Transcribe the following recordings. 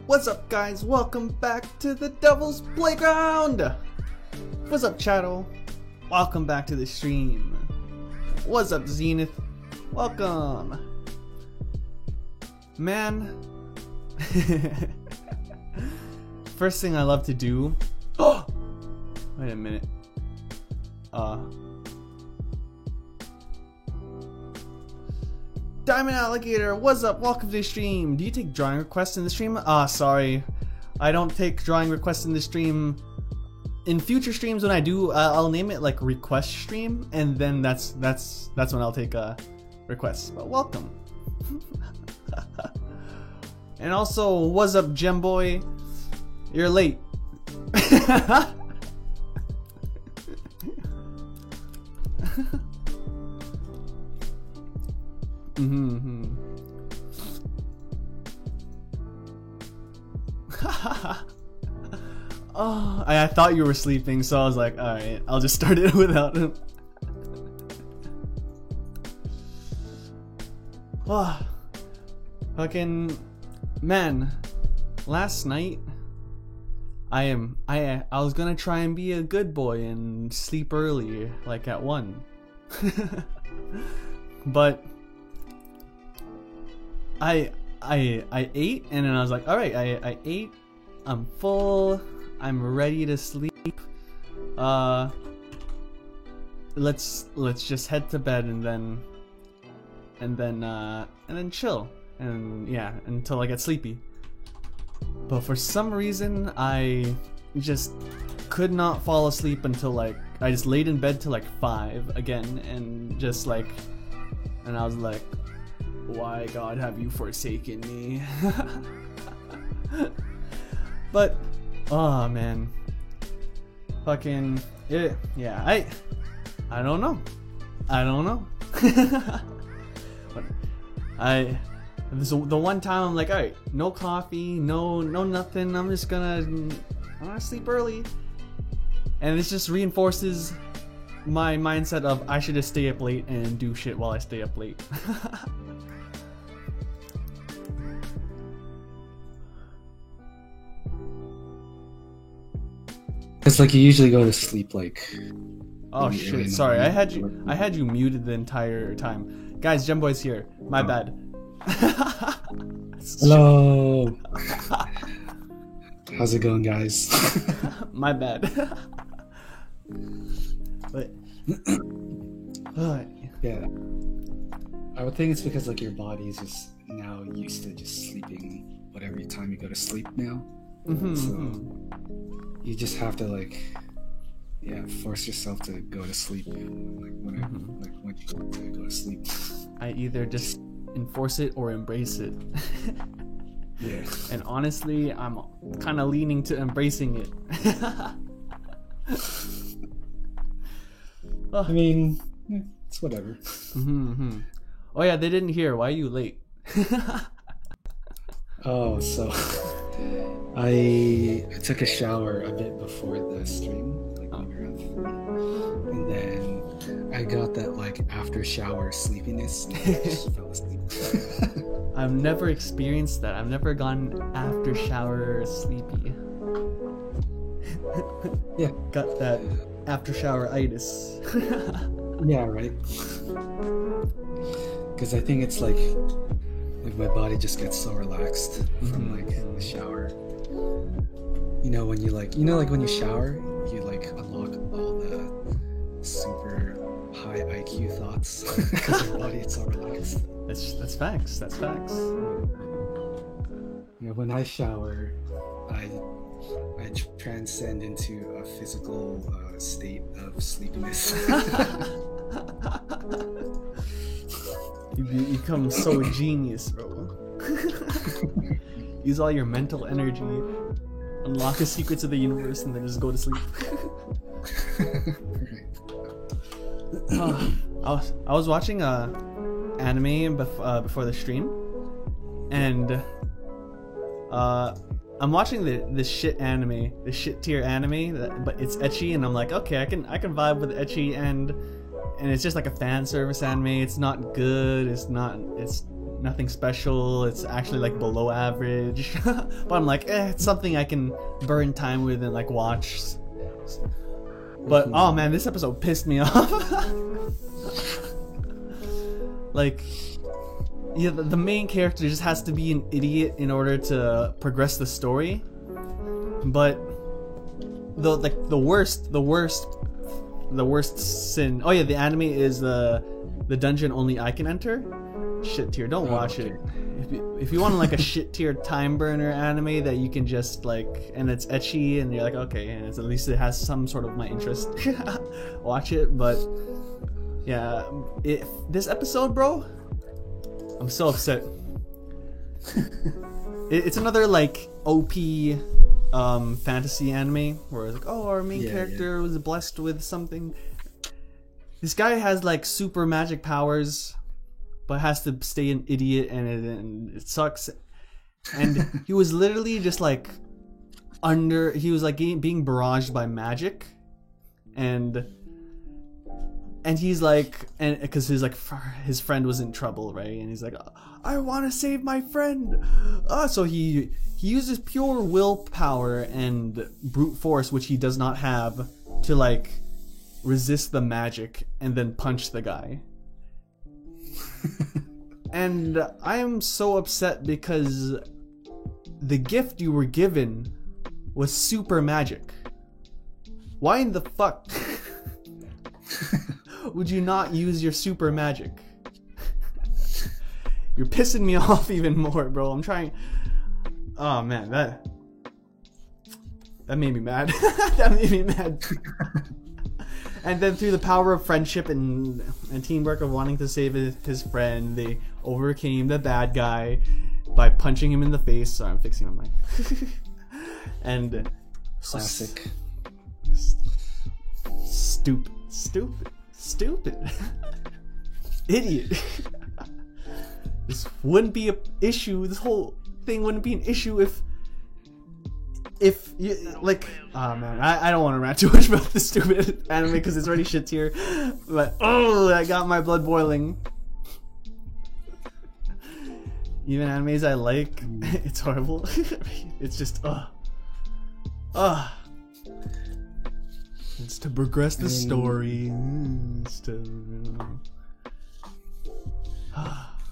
What's up, guys? Welcome back to the Devil's Playground! What's up, Chattel? Welcome back to the stream. What's up, Zenith? Welcome! Man, first thing I love to do... Oh! Wait a minute. Diamond Alligator, what's up? Welcome to the stream. Do you take drawing requests in the stream? Sorry. I don't take drawing requests in the stream. In future streams, when I do, I'll name it like request stream, and then that's when I'll take requests. But welcome. And also, what's up, Gemboy? You're late. Oh, I thought you were sleeping, so I was like, alright, I'll just start it without him. Oh, fucking man, last night I was gonna try and be a good boy and sleep early, like at 1. But I ate, and then I was like, all right, I ate, I'm full, I'm ready to sleep. Let's just head to bed and then chill, and yeah, until I get sleepy. But for some reason, I just could not fall asleep until like I just laid in bed till like 5 again, and just like, and I was like, why, God, have you forsaken me? But oh man, fucking it, yeah, I don't know. But this is the one time I'm like, alright, no coffee, no nothing, I'm gonna sleep early. And this just reinforces my mindset of I should just stay up late and do shit while I stay up late. It's like you usually go to sleep like... Oh shit, sorry, I had you muted the entire time. Guys, Gemboy's here. My bad. Hello! How's it going, guys? My bad. But yeah, I would think it's because like your body is just now used to just sleeping whatever time you go to sleep now. So you just have to like, yeah, force yourself to go to sleep, like whenever, like when you go to go to sleep. I either just enforce it or embrace it. Yeah. And honestly, I'm kind of leaning to embracing it. I mean, it's whatever. Oh yeah, they didn't hear. Why are you late? Oh, so I took a shower a bit before the stream, like maybe around 3, and then I got that like after shower sleepiness, and I just fell asleep. I've never experienced that. I've never gone after shower sleepy. Yeah, got that after shower itis. Yeah, right. Because I think it's like my body just gets so relaxed from like the shower. You know when you like, when you shower, you like unlock all the super high IQ thoughts because your body is so relaxed. That's facts. That's facts. You know, when I shower, I transcend into a physical state of sleepiness. You become so genius, bro. Use all your mental energy, unlock the secrets of the universe, and then just go to sleep. I was watching anime before the stream, and I'm watching this shit anime, this shit tier anime, but it's ecchi, and I'm like, okay, I can vibe with ecchi, and it's just like a fan service anime. It's not good. It's nothing special. It's actually like below average. But I'm like, it's something I can burn time with and like watch. But oh man, this episode pissed me off. Like, yeah, the main character just has to be an idiot in order to progress the story. But the worst sin. Oh yeah, the anime is the dungeon only I can enter. Shit tier. Don't watch it. If you want like a shit tier time burner anime that you can just like, and it's ecchi and you're like, okay, and it's, at least it has some sort of my interest. Watch it. But yeah, this episode, bro, I'm so upset. It's another like OP fantasy anime where it's like, oh, our main character was blessed with something. This guy has like super magic powers, but has to stay an idiot, and it sucks. And he was literally just like he was like being barraged by magic, and he's like, and because his friend was in trouble, right? And he's like, I want to save my friend. So he uses pure willpower and brute force, which he does not have, to like resist the magic and then punch the guy. And I am so upset because the gift you were given was super magic. Why in the fuck would you not use your super magic? You're pissing me off even more, bro. I'm trying. Oh man, that made me mad. That made me mad. And then through the power of friendship and teamwork of wanting to save his friend, they overcame the bad guy by punching him in the face. Sorry, I'm fixing my mic. And classic. Stupid. Idiot. This wouldn't be an issue. This whole thing wouldn't be an issue if you like. Oh man, I don't want to rant too much about this stupid anime because it's already shit tier. But oh, I got my blood boiling. Even animes I like, it's horrible. It's just it's to progress the story. It's to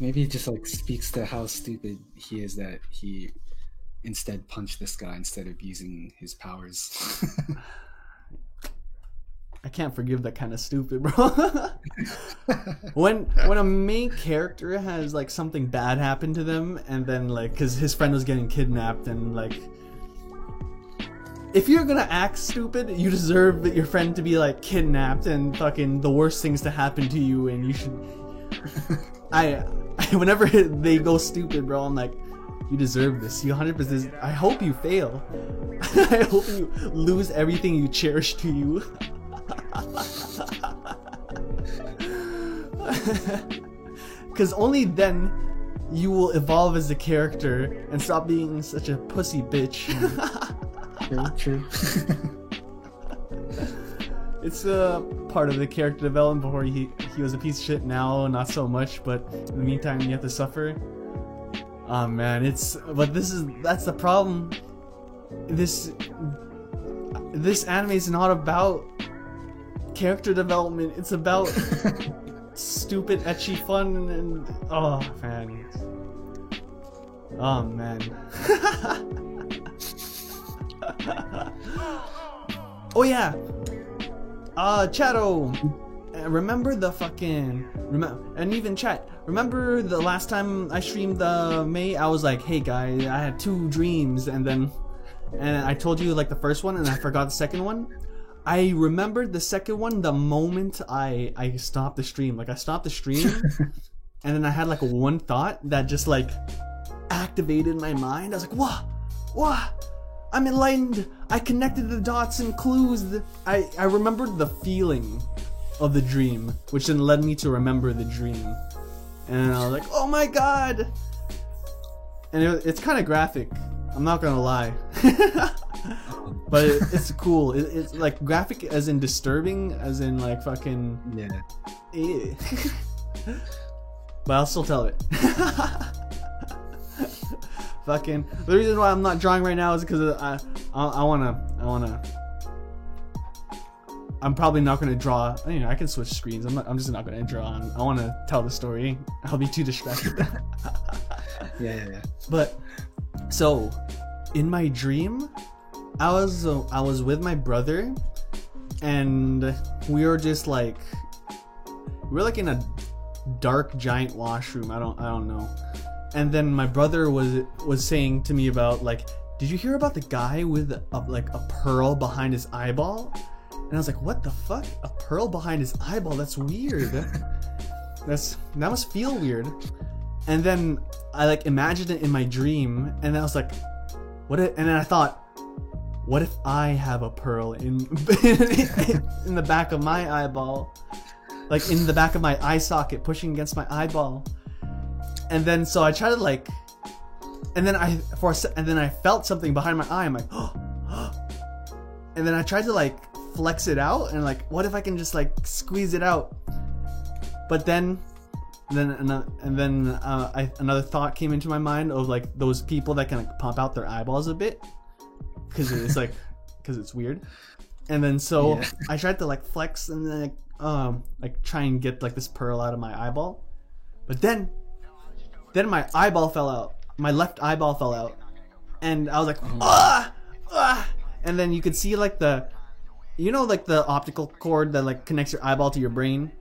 maybe it just like speaks to how stupid he is that he instead punched this guy instead of using his powers. I can't forgive that kind of stupid, bro. when a main character has like something bad happen to them, and then like because his friend was getting kidnapped, and like if you're gonna act stupid, you deserve your friend to be like kidnapped and fucking the worst things to happen to you, and you should. Whenever they go stupid, bro, I'm like, you deserve this. You 100%. I hope you fail. I hope you lose everything you cherish to you. Because only then you will evolve as a character and stop being such a pussy bitch. True. It's a part of the character development. Before he was a piece of shit, now not so much, but in the meantime you have to suffer. Oh man, that's the problem. This anime is not about character development. It's about stupid ecchi fun and oh man. Oh yeah. Chato, remember the fucking and even chat. Remember the last time I streamed May? I was like, "Hey guys, I had 2 dreams," and I told you like the first one, and I forgot the second one. I remembered the second one the moment I stopped the stream. Like I stopped the stream, and then I had like one thought that just like activated my mind. I was like, "What? I'm enlightened. I connected the dots and clues." I remembered the feeling of the dream, which then led me to remember the dream. And I was like, oh my god! And it's kind of graphic. I'm not gonna lie. But it's cool. It's like graphic as in disturbing, as in like fucking... Yeah. but I'll still tell it. Fucking. The reason why I'm not drawing right now is because I wanna. I'm probably not gonna draw. You know, I can switch screens. I'm just not gonna draw. I want to tell the story. I'll be too distracted. Yeah. But so, in my dream, I was with my brother, and we were just like, we were like in a dark giant washroom. I don't know. And then my brother was saying to me about like, did you hear about the guy with a pearl behind his eyeball? And I was like, what the fuck? A pearl behind his eyeball? That's weird. That must feel weird. And then I like imagined it in my dream, and I was like, and then I thought, what if I have a pearl in the back of my eyeball, like in the back of my eye socket, pushing against my eyeball? And then so I tried to like, and then I felt something behind my eye. I'm like, oh, and then I tried to like flex it out, and like, what if I can just like squeeze it out? But then another thought came into my mind of like those people that can like pump out their eyeballs a bit, because it's weird. And then so yeah. I tried to like flex and then like try and get like this pearl out of my eyeball, but then my eyeball fell out. My left eyeball fell out, and I was like, ah! And then you could see like the optical cord that like connects your eyeball to your brain.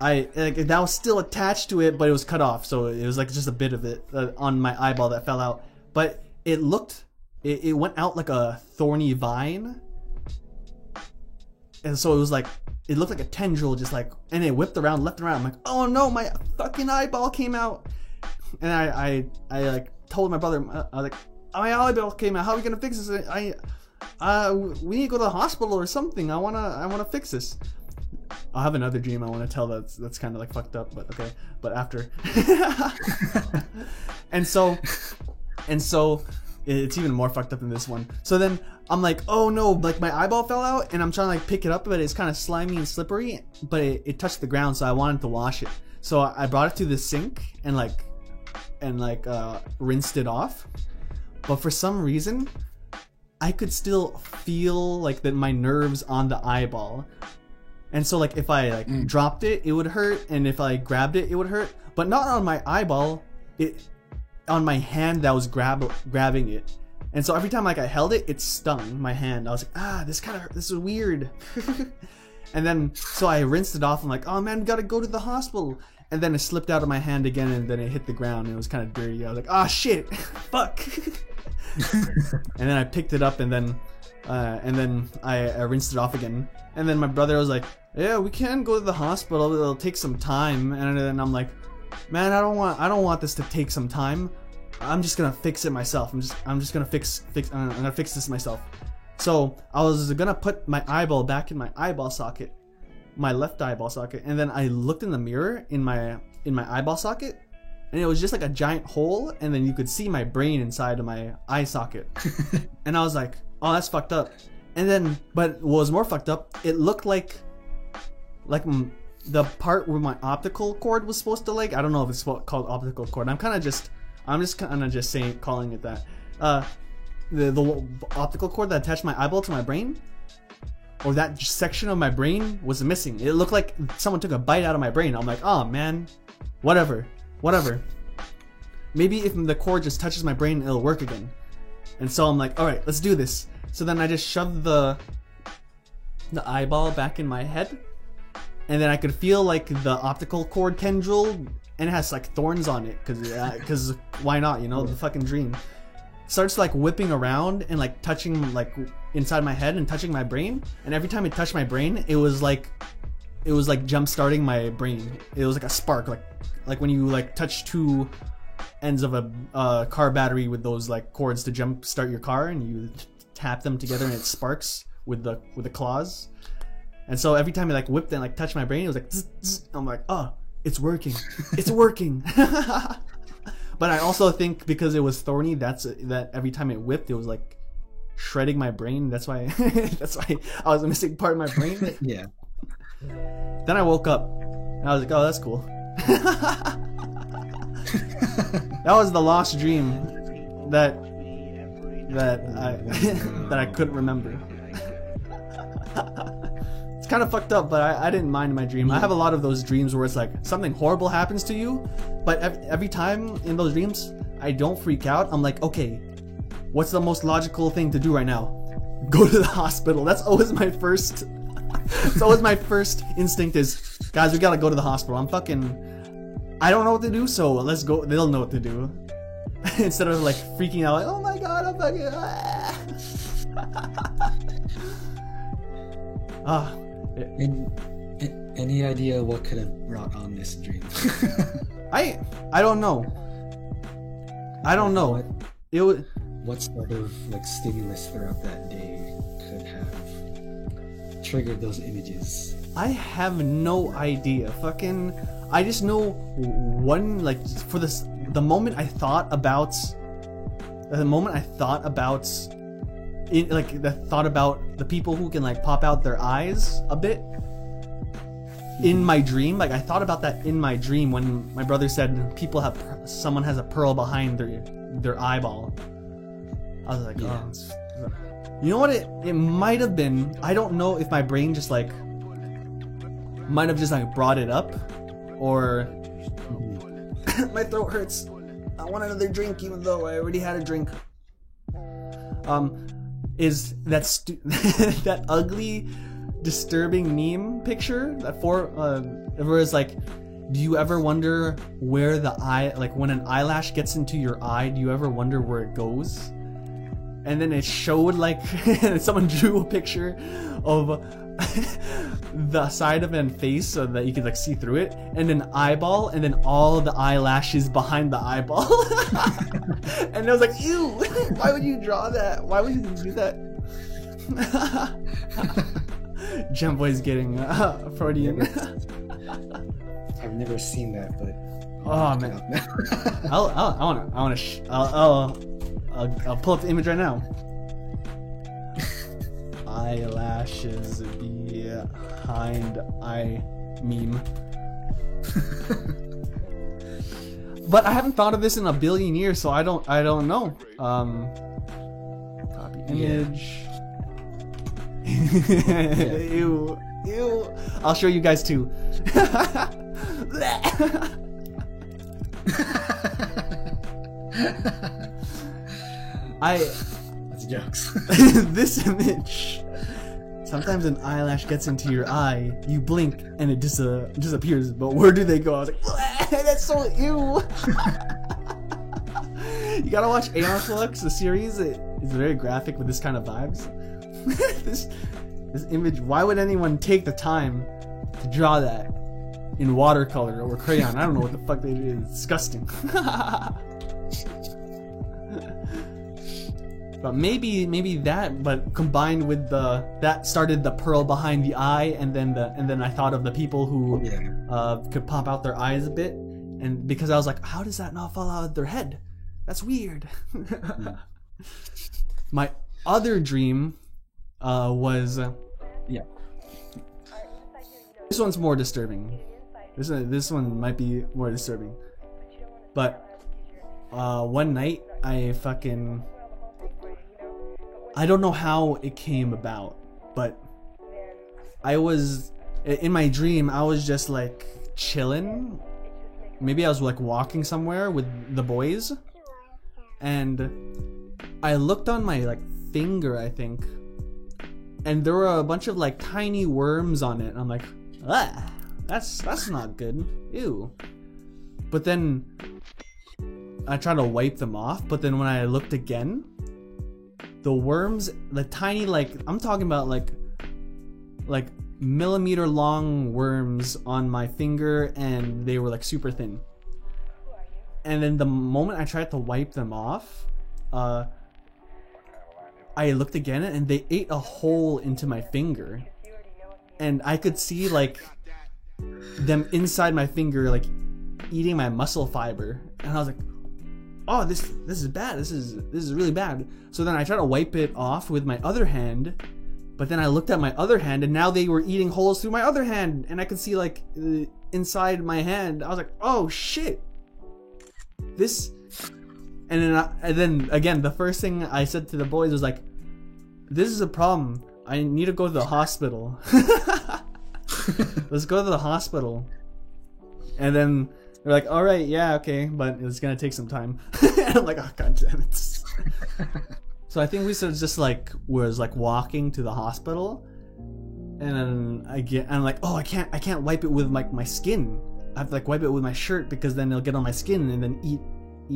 That was still attached to it, but it was cut off, so it was like just a bit of it on my eyeball that fell out. But it went out like a thorny vine, and so it looked like a tendril, just like, and it whipped around left and right. I'm like, oh no, my fucking eyeball came out. And I like told my brother, I was like, my eyeball came out. How are we gonna fix this? We need to go to the hospital or something. I wanna fix this. I'll have another dream I want to tell that's kind of like fucked up, but okay. But after. and so it's even more fucked up than this one. So then I'm like, oh no, like my eyeball fell out, and I'm trying to like pick it up, but it's kind of slimy and slippery, but it touched the ground, so I wanted to wash it. So I brought it to the sink and rinsed it off. But for some reason, I could still feel like that my nerves on the eyeball. And so like if I like dropped it, it would hurt, and if I grabbed it, it would hurt, but not on my eyeball, on my hand that was grabbing it. And so every time like I held it, it stung my hand. I was like, this is weird. And then so I rinsed it off. I'm like, oh man, we gotta go to the hospital. And then it slipped out of my hand again, and then it hit the ground, and it was kind of dirty. I was like, shit, fuck. And then I picked it up, and then I rinsed it off again. And then my brother was like, yeah, we can go to the hospital, it'll take some time. And then I'm like, man, I don't want this to take some time. I'm just gonna fix it myself. I'm just gonna I'm gonna fix this myself. So I was gonna put my eyeball back in my eyeball socket, my left eyeball socket, and then I looked in the mirror in my eyeball socket, and it was just like a giant hole, and then you could see my brain inside of my eye socket. And I was like, oh, that's fucked up. And then, but what was more fucked up, it looked like the part where my optical cord was supposed to like, I don't know if it's called optical cord. I'm just calling it that. The optical cord that attached my eyeball to my brain, or that section of my brain was missing. It looked like someone took a bite out of my brain. I'm like, oh man, whatever. Maybe if the cord just touches my brain, it'll work again. And so I'm like, all right, let's do this. So then I just shoved the eyeball back in my head, and then I could feel like the optical cord tendril, and it has like thorns on it, because why not, the fucking dream. Starts like whipping around and like touching like inside my head and touching my brain, and every time it touched my brain, it was like jump starting my brain. It was like a spark, like when you like touch two ends of a car battery with those like cords to jump start your car, and you tap them together and it sparks with the claws. And so every time it like whipped and like touched my brain, it was like zzz, zzz. I'm like, oh, it's working. But I also think because it was thorny, that every time it whipped, it was like shredding my brain. That's why I was missing part of my brain. Yeah. Then I woke up and I was like, oh, that's cool. That was the lost dream that I that I couldn't remember. It's kind of fucked up, but I didn't mind my dream. I have a lot of those dreams where it's like something horrible happens to you, but every time in those dreams, I don't freak out. I'm like, okay, what's the most logical thing to do right now? Go to the hospital. That's always my first. It's always my first instinct is, guys, we gotta go to the hospital. I don't know what to do, so let's go. They'll know what to do. Instead of like freaking out, like, oh my god, I'm fucking. Any idea what could have brought on this dream? I don't know. I don't know. It would. What sort of like stimulus throughout that day could have triggered those images? I have no idea. Fucking. I just know one, like, for this, the moment I thought about the people who can like pop out their eyes a bit in my dream. Like, I thought about that in my dream when my brother said someone has a pearl behind their eyeball. I was like, yeah. Oh, you know what it might have been. I don't know if my brain just like might have just like brought it up, or my throat hurts. I want another drink even though I already had a drink. Is that that ugly, disturbing meme picture where it's like, do you ever wonder where the eye, like when an eyelash gets into your eye, do you ever wonder where it goes? And then it showed like someone drew a picture of the side of a face so that you could like see through it, and an eyeball, and then all the eyelashes behind the eyeball. And I was like, ew, why would you draw that? Why would you do that? Gemboy's getting Freudian. I've never seen that, but oh man, I'll pull up the image right now. Eyelashes behind eye meme. But I haven't thought of this in a billion years, so I don't know. Copy image. Ew. I'll show you guys too. That's jokes. This image. Sometimes an eyelash gets into your eye, you blink, and it disappears. But where do they go? I was like, that's so ew. You gotta watch Aeon Flux, the series. It's very graphic with this kind of vibes. This image. Why would anyone take the time to draw that in watercolor or crayon? I don't know what the fuck they did. It's disgusting. But maybe that, but combined with that started the pearl behind the eye, and then I thought of the people who could pop out their eyes a bit, and because I was like, how does that not fall out of their head? That's weird. My other dream was this one's more disturbing. This one might be more disturbing. But one night I don't know how it came about, but I was in my dream. I was just like chilling. Maybe I was like walking somewhere with the boys, and I looked on my like finger, I think, and there were a bunch of like tiny worms on it. And I'm like, that's not good. Ew. But then I tried to wipe them off. But then when I looked again, the worms, the tiny, like, I'm talking about like millimeter long worms on my finger, and they were like super thin. And then the moment I tried to wipe them off, I looked again, and they ate a hole into my finger, and I could see like them inside my finger, like eating my muscle fiber. And I was like, oh, this is bad. This is really bad. So then I tried to wipe it off with my other hand, but then I looked at my other hand, and now they were eating holes through my other hand, and I could see like inside my hand. I was like, oh shit, this. And then again, the first thing I said to the boys was like, this is a problem. I need to go to the hospital. Let's go to the hospital. And then they're like, all right, yeah, okay, but it's gonna take some time. And I'm like, oh god damn it. So I think we sort of just like was like walking to the hospital, and then I'm like, oh, I can't wipe it with my skin. I have to like wipe it with my shirt because then it'll get on my skin and then eat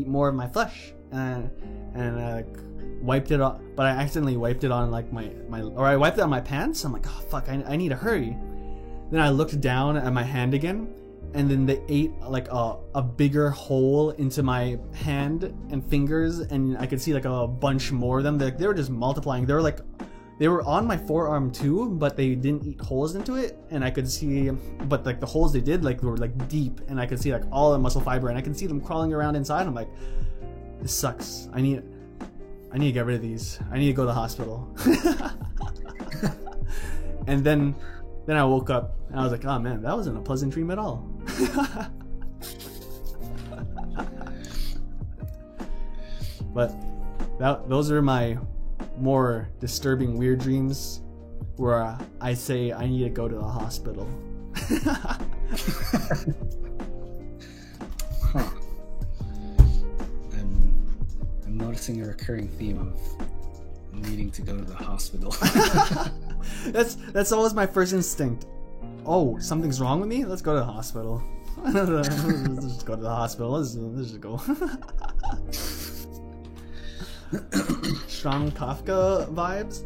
more of my flesh. And I like wiped it on, but I accidentally wiped it on like I wiped it on my pants. I'm like, oh fuck, I need to hurry. Then I looked down at my hand again, and then they ate like a bigger hole into my hand and fingers, and I could see like a bunch more of them. They were just multiplying. They were on my forearm too, but they didn't eat holes into it, and I could see, but like the holes they did like were like deep, and I could see like all the muscle fiber, and I can see them crawling around inside. I'm like, this sucks. I need to get rid of these. I need to go to the hospital. And then I woke up and I was like, oh man, that wasn't a pleasant dream at all. But those are my more disturbing weird dreams where I say I need to go to the hospital. Huh. I'm noticing a recurring theme of needing to go to the hospital. That's always my first instinct. Oh, something's wrong with me? Let's go to the hospital. Let's just go to the hospital. Let's just go. Strong Kafka vibes?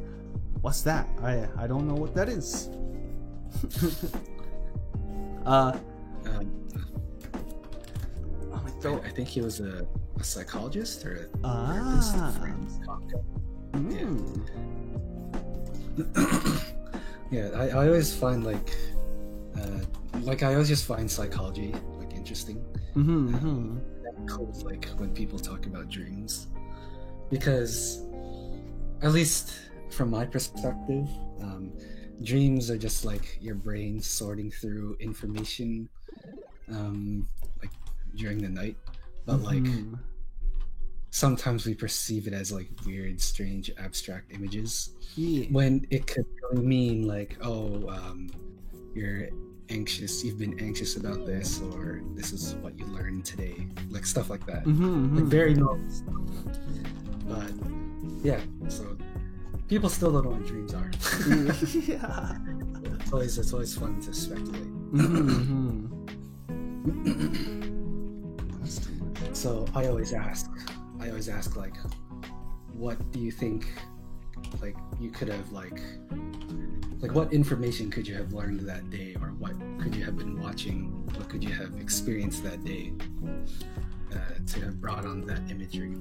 What's that? I don't know what that is. Oh my God. I think he was a psychologist or a Ah. therapist. Franz Kafka. Yeah, I always find like I always just find psychology like interesting. Like when people talk about dreams, because at least from my perspective, dreams are just like your brain sorting through information, like during the night, but like sometimes we perceive it as like weird, strange, abstract images, when it could really mean like, oh, you're anxious, you've been anxious about this, or this is what you learned today, like stuff like that. Like very normal stuff. But yeah, so people still don't know what dreams are. Yeah. It's always fun to speculate. So I always ask like, what do you think like you could have like what information could you have learned that day, or what could you have been watching, what could you have experienced that day to have brought on that imagery?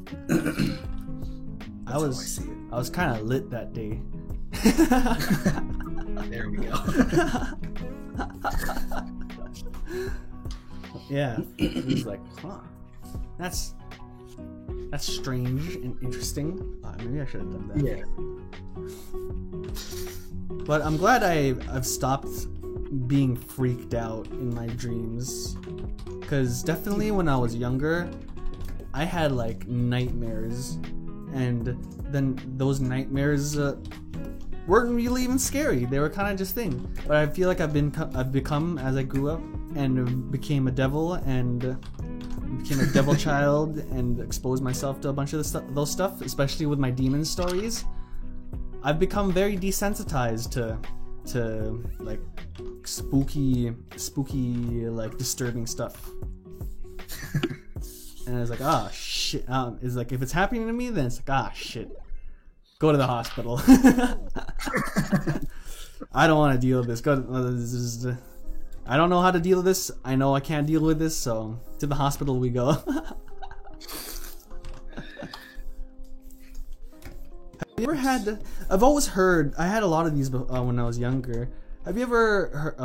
I was kind of lit that day. There we go. Yeah, it was like, huh, that's strange and interesting. Maybe I should have done that. Yeah. But I'm glad I've stopped being freaked out in my dreams, because definitely when I was younger, I had like nightmares, and then those nightmares weren't really even scary. They were kind of just things. But I feel like I've become as I grew up and became a devil and became a devil child and exposed myself to a bunch of those stuff, especially with my demon stories. I've become very desensitized to like spooky like disturbing stuff. And it's like, ah, shit. It's like, if it's happening to me, then it's like, ah, shit. Go to the hospital. I don't want to deal with this. I don't know how to deal with this. I know I can't deal with this, so to the hospital we go. Have you ever had... I've always heard... I had a lot of these when I was younger. Have you ever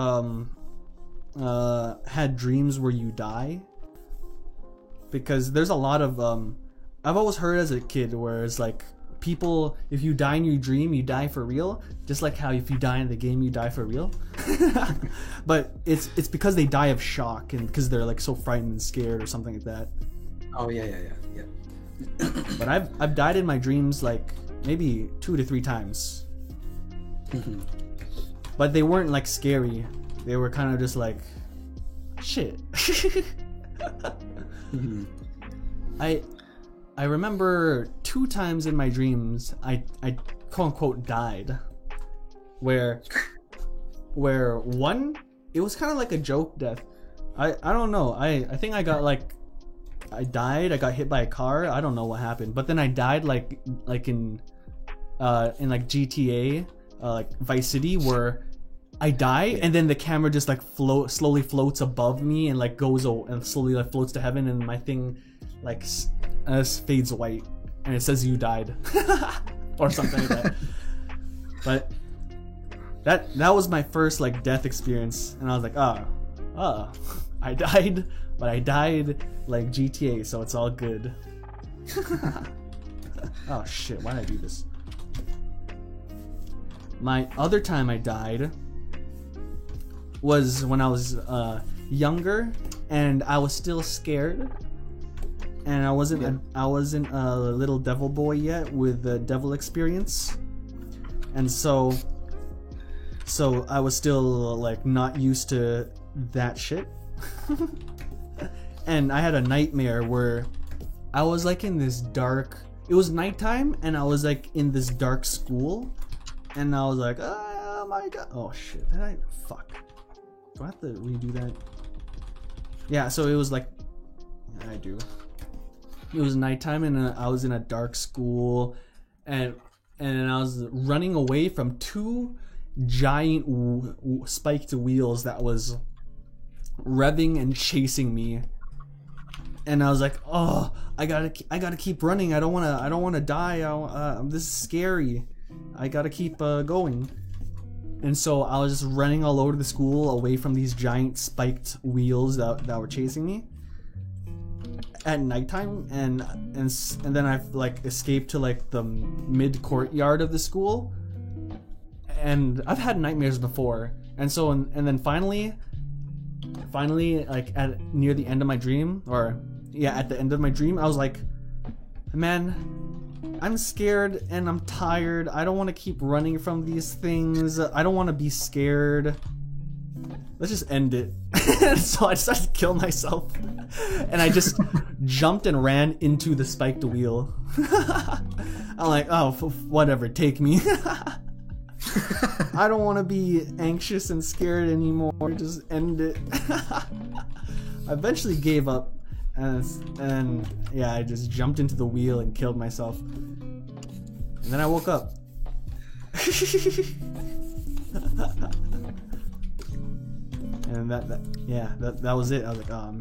had dreams where you die? Because there's a lot of... I've always heard as a kid where it's like people, if you die in your dream, you die for real. Just like how if you die in the game, you die for real. But it's because they die of shock and because they're like so frightened and scared or something like that. Oh yeah. But I've died in my dreams like maybe 2 to 3 times. But they weren't like scary. They were kind of just like shit. I remember 2 times in my dreams I quote unquote died. Where one, it was kind of like a joke death. I don't know. I think I got like I got hit by a car. I don't know what happened. But then I died like in like GTA, like Vice City, where I die and then the camera just like slowly floats above me and like goes and slowly like floats to heaven, and my thing like fades white and it says you died or something like that. But that was my first like death experience, and I was like, I died, but I died like GTA, so it's all good. Oh shit, why did I do this? My other time I died was when I was younger and I was still scared, and I wasn't a little devil boy yet with the devil experience, and so I was still like not used to that shit. And I had a nightmare where I was like in this dark, it was nighttime and I was like in this dark school, and I was like, oh my god, oh shit, fuck, do I have to redo that? Yeah, so it was like, I do. It was nighttime and I was in a dark school, and I was running away from 2 giant spiked wheels that was revving and chasing me, and I was like, oh, I gotta keep running. I don't wanna die. This is scary. I gotta keep going. And so I was just running all over the school away from these giant spiked wheels that were chasing me at nighttime, and then I like escaped to like the mid courtyard of the school. And I've had nightmares before, and so and then finally like at near the end of my dream, at the end of my dream, I was like, man, I'm scared and I'm tired. I don't want to keep running from these things. I don't want to be scared. Let's just end it. So I decided to kill myself, and I just jumped and ran into the spiked wheel. I'm like, oh, whatever, take me. I don't want to be anxious and scared anymore. Just end it. I eventually gave up, and yeah, I just jumped into the wheel and killed myself. And then I woke up. And that was it. I was like, oh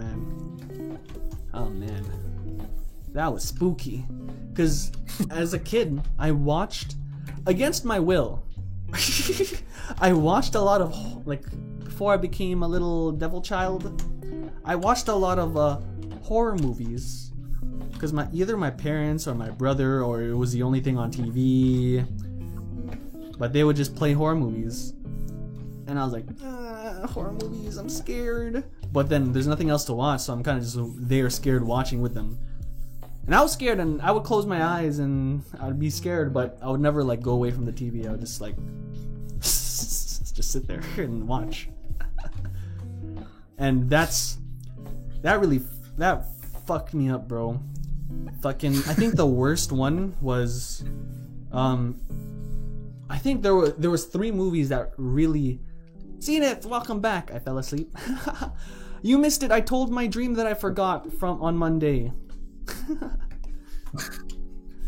man, that was spooky. Because as a kid, I watched, against my will, I watched a lot of, like, before I became a little devil child, I watched a lot of horror movies, because either my parents or my brother, or it was the only thing on TV, but they would just play horror movies, and I was like, horror movies, I'm scared. But then there's nothing else to watch, so I'm kind of just there scared watching with them. And I was scared, and I would close my eyes and I would be scared, but I would never like go away from the TV. I would just like just sit there and watch. And that fucked me up, bro. Fucking, I think the worst one was I think there was 3 movies that really. Seen it, welcome back. I fell asleep. You missed it. I told my dream that I forgot on Monday.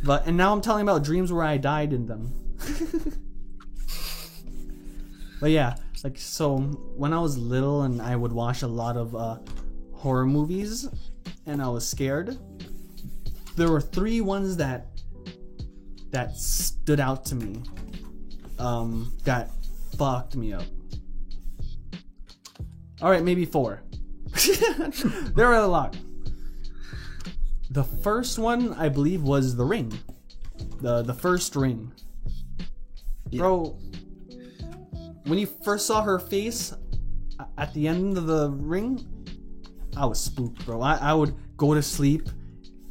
And now I'm telling about dreams where I died in them. But yeah, like, so when I was little and I would watch a lot of horror movies and I was scared, there were 3 ones that stood out to me, that fucked me up. Alright, maybe 4. There were a lot. The first one, I believe, was The Ring. The first Ring. Yeah. Bro, when you first saw her face at the end of the Ring, I was spooked, bro. I would go to sleep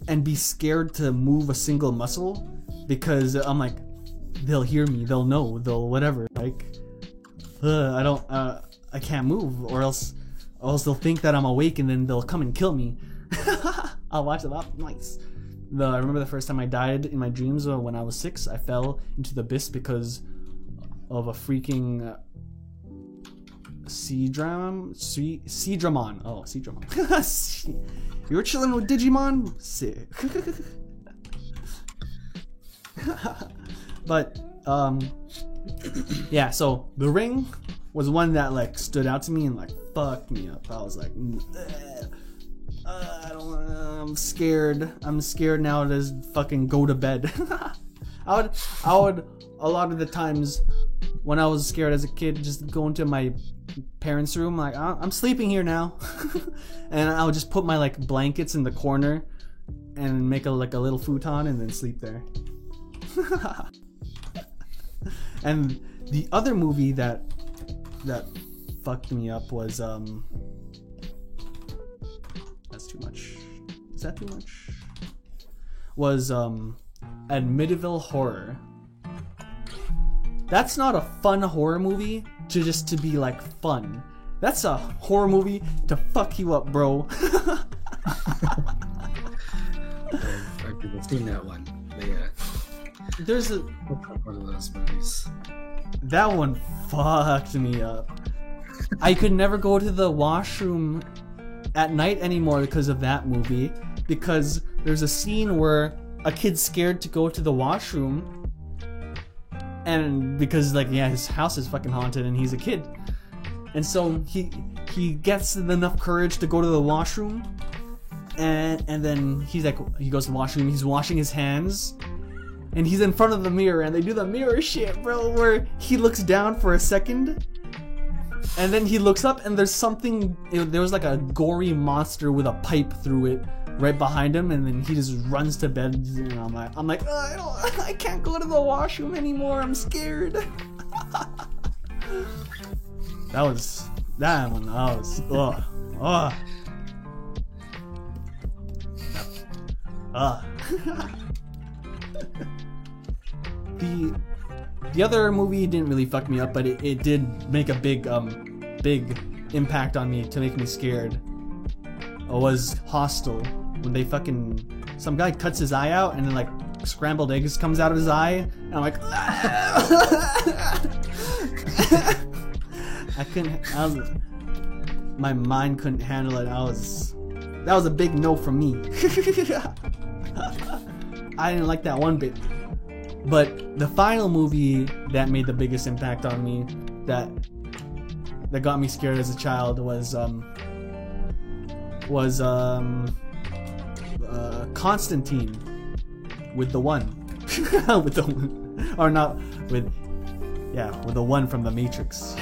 and be scared to move a single muscle because I'm like, they'll hear me, they'll know, they'll whatever. Like, I can't move, or else they'll think that I'm awake and then they'll come and kill me. I'll watch it up. Nice. I remember the first time I died in my dreams when I was 6. I fell into the abyss because of a freaking Seadramon. Oh, Seadramon. You were chilling with Digimon? Sick. But, yeah, so The Ring was one that, like, stood out to me and, like, fucked me up. I was like, I'm scared. I'm scared now to fucking go to bed. I would, a lot of the times when I was scared as a kid, just go into my parents' room, like, I'm sleeping here now. And I would just put my, like, blankets in the corner and make a little futon and then sleep there. And the other movie that fucked me up was that's too much. Is that too much? Was Amityville Horror. That's not a fun horror movie to be like fun. That's a horror movie to fuck you up, bro. I've seen that one. But yeah. There's one of those movies. That one fucked me up. I could never go to the washroom at night anymore because of that movie. Because there's a scene where a kid's scared to go to the washroom. And because, like, yeah, his house is fucking haunted and he's a kid. And so he gets enough courage to go to the washroom. And then he goes to the washroom, he's washing his hands. And he's in front of the mirror and they do the mirror shit, bro, where he looks down for a second. And then he looks up and there's something, there was like a gory monster with a pipe through it right behind him, and then he just runs to bed. And I'm like, I can't go to the washroom anymore. I'm scared. That was The other movie didn't really fuck me up, but it did make a big impact on me to make me scared. It was Hostel, when they some guy cuts his eye out and then like scrambled eggs comes out of his eye, and I'm like, my mind couldn't handle it. That was a big no from me. I didn't like that one bit. But the final movie that made the biggest impact on me, that got me scared as a child, was Constantine, with the one, with the one, or not with, yeah, with the one from the Matrix.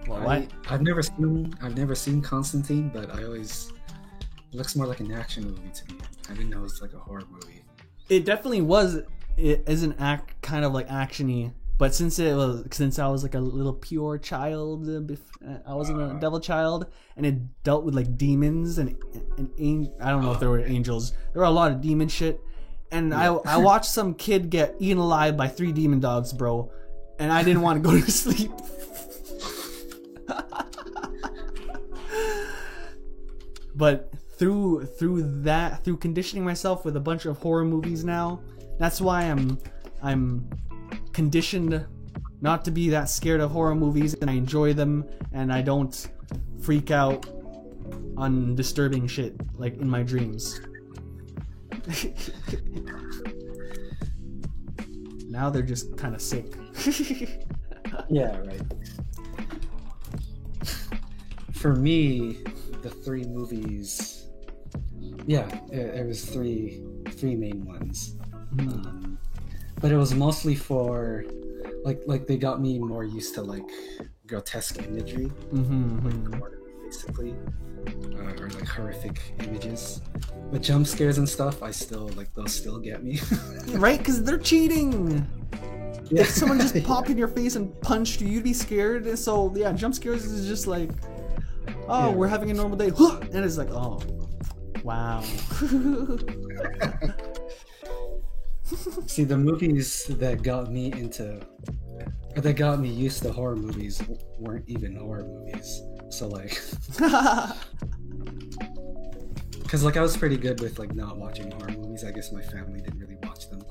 Well, I've never seen Constantine, but it looks more like an action movie to me. I didn't know it was like a horror movie. It definitely was. It is an kind of like actiony, but since I was like a little pure child, I wasn't a devil child, and it dealt with like demons and I don't know if there were angels. There were a lot of demon shit, and yeah. I watched some kid get eaten alive by 3 demon dogs, bro, and I didn't want to go to sleep. But through conditioning myself with a bunch of horror movies now, that's why I'm conditioned not to be that scared of horror movies, and I enjoy them, and I don't freak out on disturbing shit like in my dreams. Now they're just kind of sick. Yeah, right. For me, the 3 movies, yeah, it was three main ones. But it was mostly for like they got me more used to like grotesque imagery, like horror basically, or like horrific images. But jump scares and stuff, I still like those. Still get me. Right? Because they're cheating. Yeah. If someone just popped in your face and punched you, you'd be scared. So yeah, jump scares is just like, oh, Yeah. we're having a normal day, and it's like, oh, wow. See, the movies that got me into, or that got me used to horror movies, weren't even horror movies. So like, because like I was pretty good with like not watching horror movies. I guess my family didn't really watch them.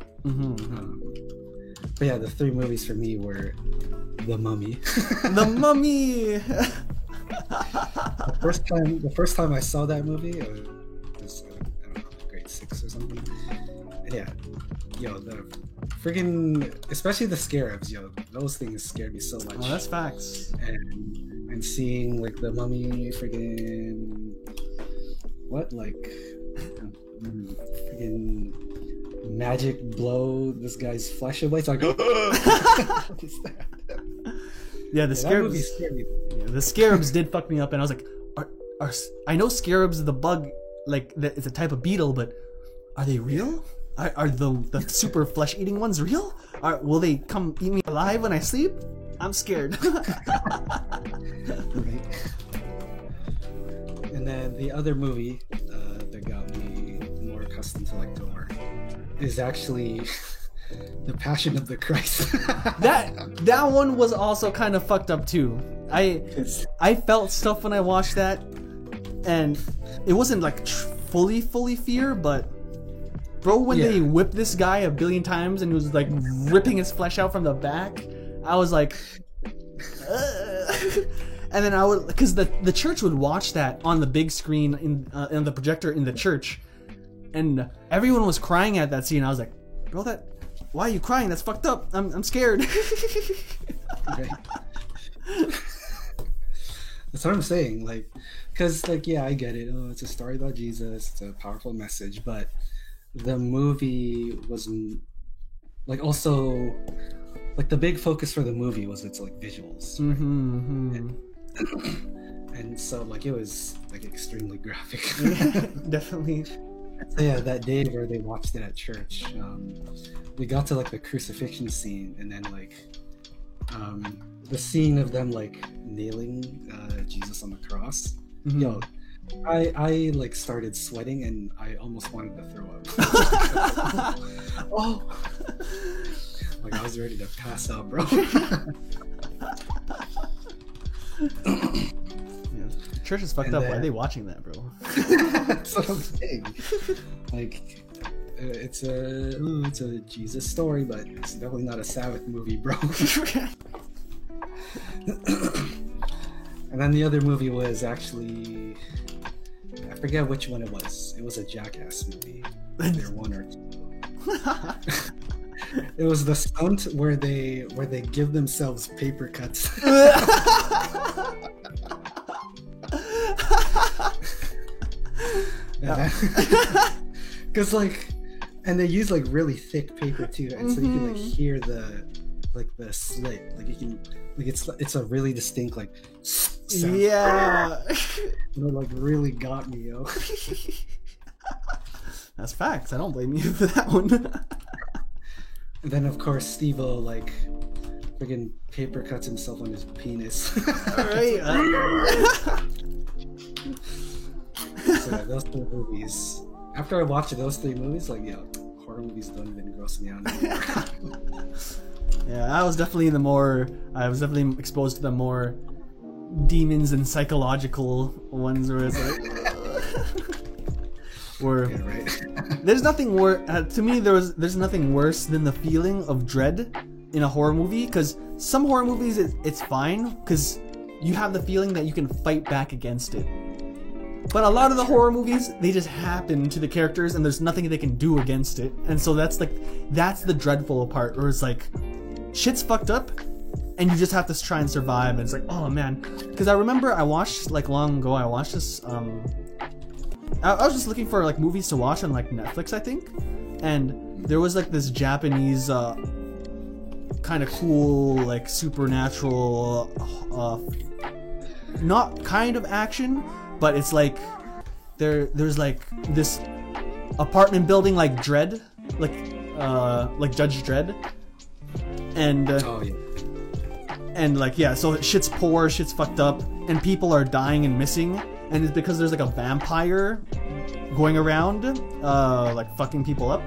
But yeah, the three movies for me were The Mummy. The Mummy. The first time I saw that movie, I was I don't know, grade 6 or something. And yeah, yo, the friggin', especially the scarabs, yo, those things scared me so much. Oh, that's facts. And seeing like the Mummy friggin', what, like friggin' magic blow this guy's flesh away. It's like, what is that? Yeah, the That scarabs. movie scared me. Yeah, the scarabs did fuck me up, and I was like, I know scarabs, the bug, like it's a type of beetle, but are they real? Are the super flesh eating ones real? Will they come eat me alive when I sleep? I'm scared. Right. And then the other movie that got me more accustomed to like gore is actually The Passion of the Christ. that one was also kind of fucked up too. I felt stuff when I watched that, and it wasn't like fully fear, but bro, when they whipped this guy a billion times and he was like ripping his flesh out from the back, I was like, and then I would, because the church would watch that on the big screen in the projector in the church, and everyone was crying at that scene. I was like, bro, why are you crying? That's fucked up. I'm scared. Right. That's what I'm saying. Like, because like, yeah, I get it. Oh, it's a story about Jesus. It's a powerful message, but the movie was like also like the big focus for the movie was its like visuals. And so like it was like extremely graphic. Yeah, definitely. So yeah, that day where they watched it at church, we got to like the crucifixion scene, and then like the scene of them like nailing Jesus on the cross. Yo, I like started sweating and I almost wanted to throw up. Oh, like I was ready to pass out, bro. Yeah, church is fucked And up. then- Why are they watching that, bro? That's what I'm saying. Like, it's a Jesus story, but it's definitely not a Sabbath movie, bro. And then the other movie was actually, I forget which one it was. It was a Jackass movie. Either one or two. It was the stunt where they give themselves paper cuts. Because like, and they use like really thick paper too, and so you can like hear the slit, like you can like it's a really distinct like sound. Yeah. And it like really got me, yo. That's facts. I don't blame you for that one. And then of course Steve-O like friggin' paper cuts himself on his penis. Alright. So yeah, those three movies. After I watched those three movies, like yeah, horror movies don't even gross me out anymore. Yeah, I was definitely exposed to the more demons and psychological ones where it's like where Yeah, right. there's nothing worse to me. There's nothing worse than the feeling of dread in a horror movie, because some horror movies it's fine because you have the feeling that you can fight back against it. But a lot of the horror movies, they just happen to the characters and there's nothing they can do against it. And so that's the dreadful part, where it's like shit's fucked up and you just have to try and survive. And it's like, oh man. Because I remember I watched like long ago, I watched this I was just looking for like movies to watch on like Netflix, I think. And there was like this Japanese kind of cool like supernatural not kind of action, but it's like there's like this apartment building like Dredd, like Judge Dredd, and Oh yeah. and like yeah, so shit's poor, shit's fucked up, and people are dying and missing, and it's because there's like a vampire going around, like fucking people up,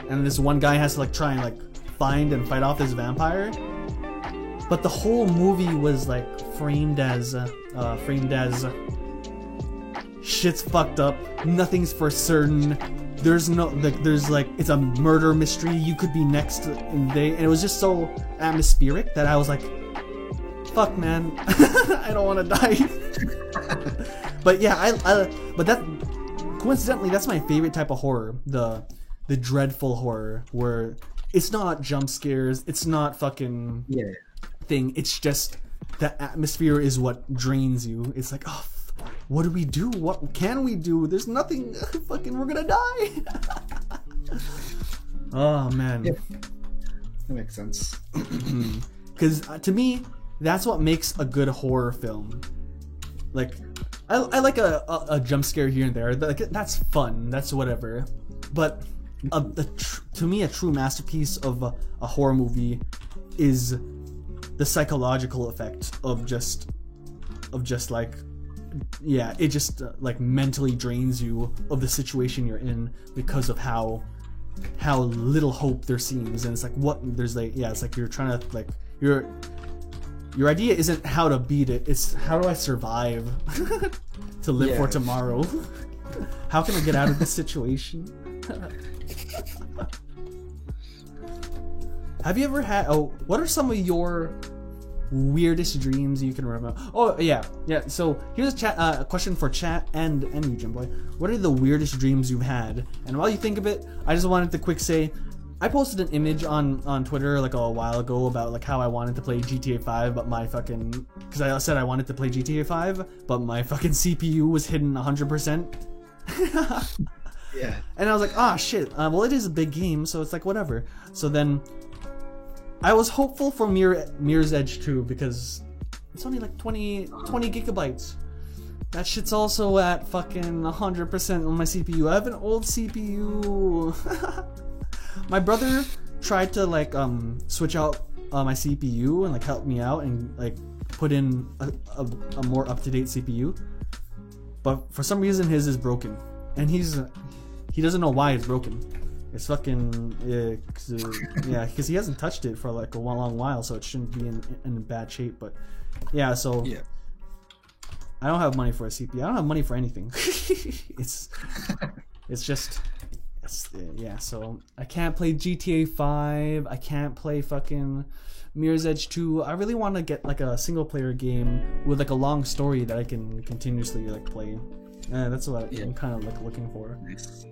and this one guy has to like try and like find and fight off this vampire. But the whole movie was like framed as shit's fucked up, nothing's for certain. There's no like, there's like, it's a murder mystery. You could be next in day, and it was just so atmospheric that I was like, fuck, man, I don't want to die. But yeah, but that coincidentally, that's my favorite type of horror, the dreadful horror, where it's not jump scares, it's not fucking thing. It's just the atmosphere is what drains you. It's like, oh, what do we do? What can we do? There's nothing. Fucking, we're gonna die. Oh man. Yeah. That makes sense. Because to me, that's what makes a good horror film. Like, I like a jump scare here and there. Like, that's fun. That's whatever. But to me, a true masterpiece of a horror movie is the psychological effect of just like, yeah, it just like mentally drains you of the situation you're in because of how little hope there seems. And it's like, what there's like, yeah, it's like you're trying to like, your idea isn't how to beat it, it's how do I survive to live for tomorrow. How can I get out of this situation? Have you ever had, what are some of your weirdest dreams you can remember? Oh yeah, so here's a question for chat and you, Jim Boy. What are the weirdest dreams you've had? And while you think of it, I just wanted to quick say, I posted an image on Twitter like a while ago about like how I wanted to play GTA 5, but my fucking, because I said I wanted to play GTA 5, but my fucking CPU was hidden 100%. Yeah. And I was like, ah, shit. Well, it is a big game, so it's like whatever. So then I was hopeful for Mirror's Edge 2 because it's only like 20 gigabytes. That shit's also at fucking 100% on my CPU. I have an old CPU. My brother tried to like switch out my CPU and like help me out and like put in a more up-to-date CPU. But for some reason his is broken. And he doesn't know why it's broken. It's fucking yeah, because he hasn't touched it for like a long while, so it shouldn't be in bad shape. But yeah, so yeah, I don't have money for a CPU. I don't have money for anything. it's just yeah. So I can't play GTA 5. I can't play fucking Mirror's Edge 2. I really want to get like a single player game with like a long story that I can continuously like play. That's what I'm kind of like looking for. Nice.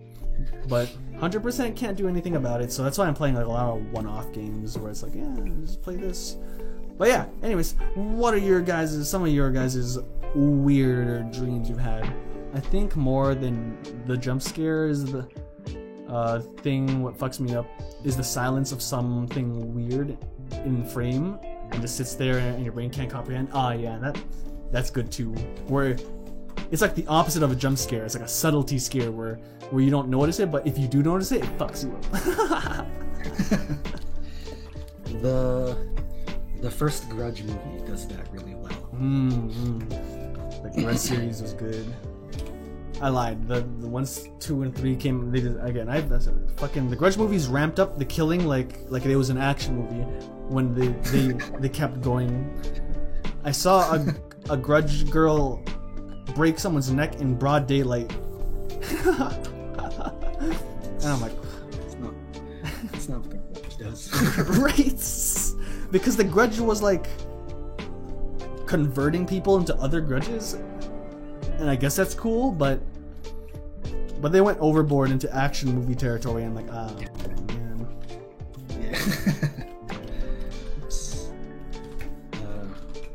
But 100% can't do anything about it, so that's why I'm playing like a lot of one-off games where it's like, yeah, just play this. But yeah, anyways, what are some of your guys' weirder dreams you've had? I think more than the jump scare is the thing. What fucks me up is the silence of something weird in frame and just sits there and your brain can't comprehend. Yeah, that's good too. Where it's like the opposite of a jump scare. It's like a subtlety scare where you don't notice it, but if you do notice it, it fucks you up. The first Grudge movie does that really well. The Grudge series was good. I lied. The ones 2 and 3 came. They did again. Fucking the Grudge movies ramped up the killing like it was an action movie when they kept going. I saw a Grudge girl break someone's neck in broad daylight. And I'm like, it's not what the Grudge does. Right? Because the Grudge was like converting people into other grudges, and I guess that's cool, but they went overboard into action movie territory, and like, man. Yeah.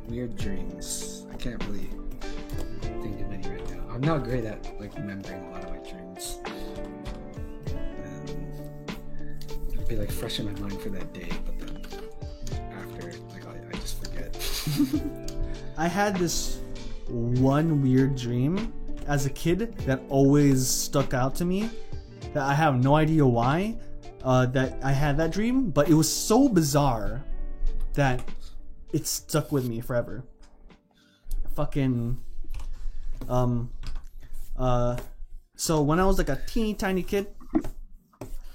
Weird dreams. I can't really think of any right now. I'm not great at like remembering a lot of my dreams. It'll be like fresh in my mind for that day, but then after, like I just forget. I had this one weird dream as a kid that always stuck out to me, that I have no idea why that I had that dream, but it was so bizarre that it stuck with me forever. Fucking so when I was like a teeny tiny kid,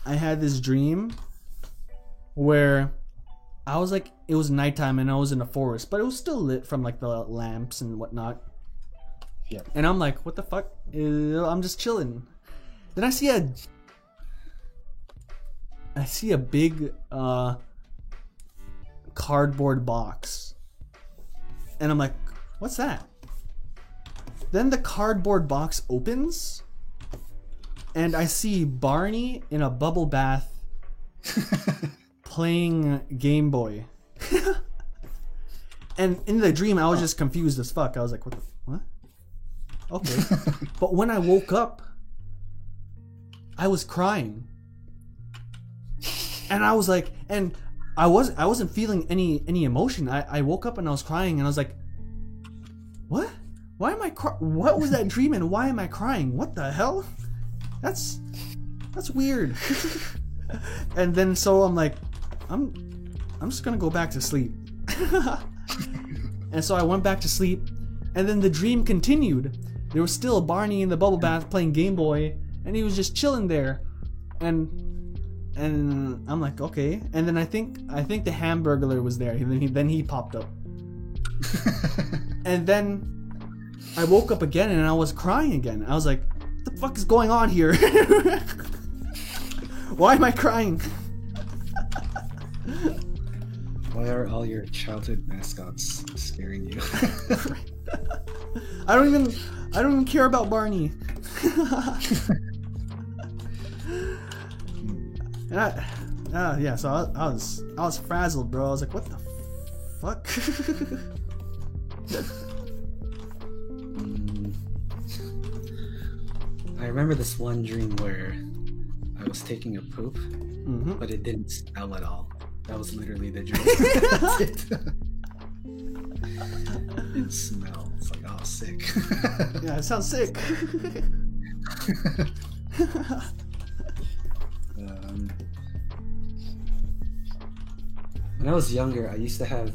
I had this dream where I was like, it was nighttime and I was in a forest, but it was still lit from like the lamps and whatnot. Yeah. And I'm like, what the fuck? I'm just chilling. Then I see a big cardboard box. And I'm like, what's that? Then the cardboard box opens and I see Barney in a bubble bath playing Game Boy. And in the dream I was just confused as fuck. I was like, what? Okay. But when I woke up, I was crying. And I was like, and I wasn't feeling any emotion. I woke up and I was crying and I was like, what? Why am I what was that dream and why am I crying? What the hell? That's weird. And then so I'm like, I'm just gonna go back to sleep. And so I went back to sleep, and then the dream continued. There was still Barney in the bubble bath playing Game Boy, and he was just chilling there. And I'm like, okay. And then I think the Hamburglar was there. Then he popped up. And then I woke up again and I was crying again. I was like, what the fuck is going on here? Why am I crying? Why are all your childhood mascots scaring you? I don't even care about Barney. And yeah, so I was frazzled, bro. I was like, what the fuck? I remember this one dream where I was taking a poop, but it didn't smell at all. That was literally the dream. That's it. It didn't smell. It's like, oh, sick. Yeah, it sounds sick. When I was younger, I used to have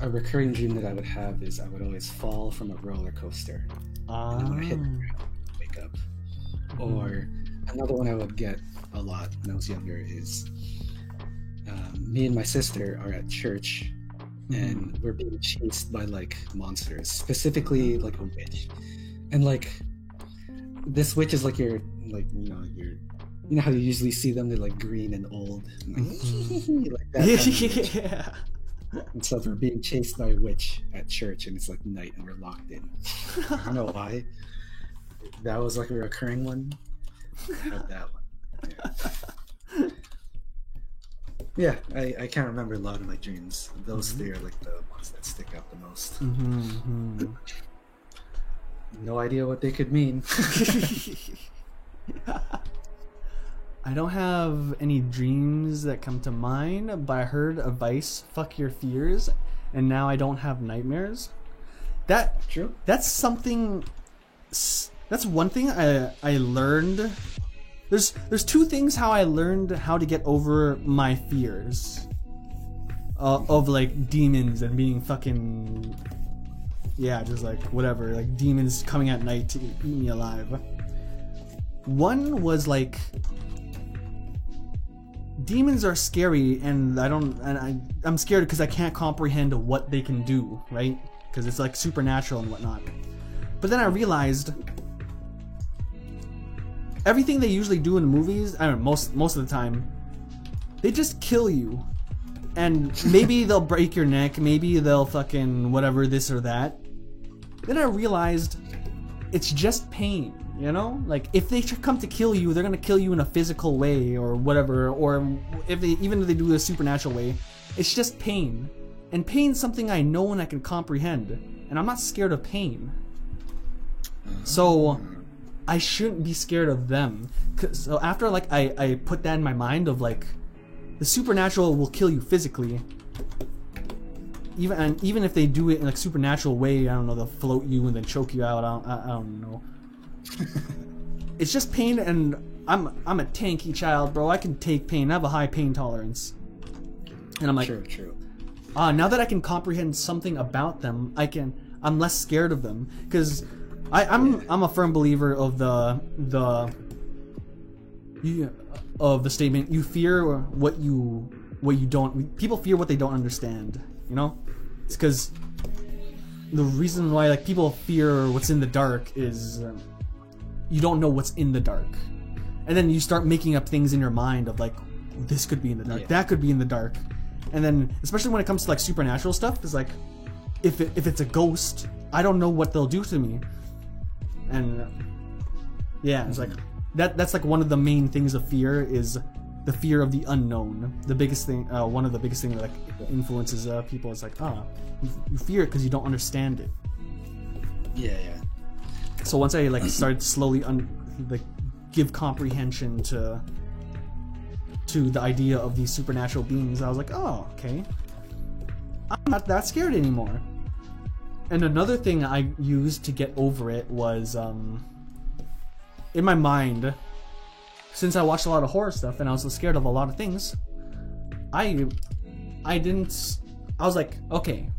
a recurring dream that I would have is I would always fall from a roller coaster. And then when I hit the ground, I'd wake up. Or another one I would get a lot when I was younger is me and my sister are at church and we're being chased by like monsters, specifically like a witch. And like this witch is like you know how you usually see them, they're like green and old and like that kind of Yeah. And so we're being chased by a witch at church and it's like night and we're locked in. I don't know why. That was like a recurring one. I had that one. Yeah, I can't remember a lot of my dreams. Those three are like the ones that stick out the most. No idea what they could mean. I don't have any dreams that come to mind, but I heard advice, fuck your fears, and now I don't have nightmares. True. That's something. That's one thing I learned. There's two things how I learned how to get over my fears of like demons and being fucking, yeah, just like whatever, like demons coming at night to eat me alive. One was like, demons are scary, and I'm scared because I can't comprehend what they can do, right? Because it's like supernatural and whatnot. But then I realized everything they usually do in the movies, I don't know, most of the time, they just kill you. And maybe they'll break your neck, maybe they'll fucking whatever, this or that. Then I realized it's just pain, you know? Like, if they come to kill you, they're gonna kill you in a physical way or whatever, or even if they do it a supernatural way, it's just pain. And pain's something I know and I can comprehend, and I'm not scared of pain. So I shouldn't be scared of them. So after like I put that in my mind of like, the supernatural will kill you physically, even if they do it in like supernatural way, I don't know, they'll float you and then choke you out. I don't know. It's just pain, and I'm a tanky child, bro. I can take pain. I have a high pain tolerance. And I'm like, True. now that I can comprehend something about them, I'm less scared of them, because I'm a firm believer of the statement, you fear what you don't. People fear what they don't understand. You know, it's because the reason why like people fear what's in the dark is you don't know what's in the dark, and then you start making up things in your mind of like, this could be in the dark, that could be in the dark, and then especially when it comes to like supernatural stuff, it's like if it's a ghost, I don't know what they'll do to me, and yeah, it's like that's like one of the main things of fear is the fear of the unknown. The biggest thing, one of the biggest things that like influences people is like, you fear it because you don't understand it. Yeah. So once I like started slowly like give comprehension to the idea of these supernatural beings, I was like, oh, okay, I'm not that scared anymore. And another thing I used to get over it was in my mind, since I watched a lot of horror stuff and I was so scared of a lot of things, I was like, okay,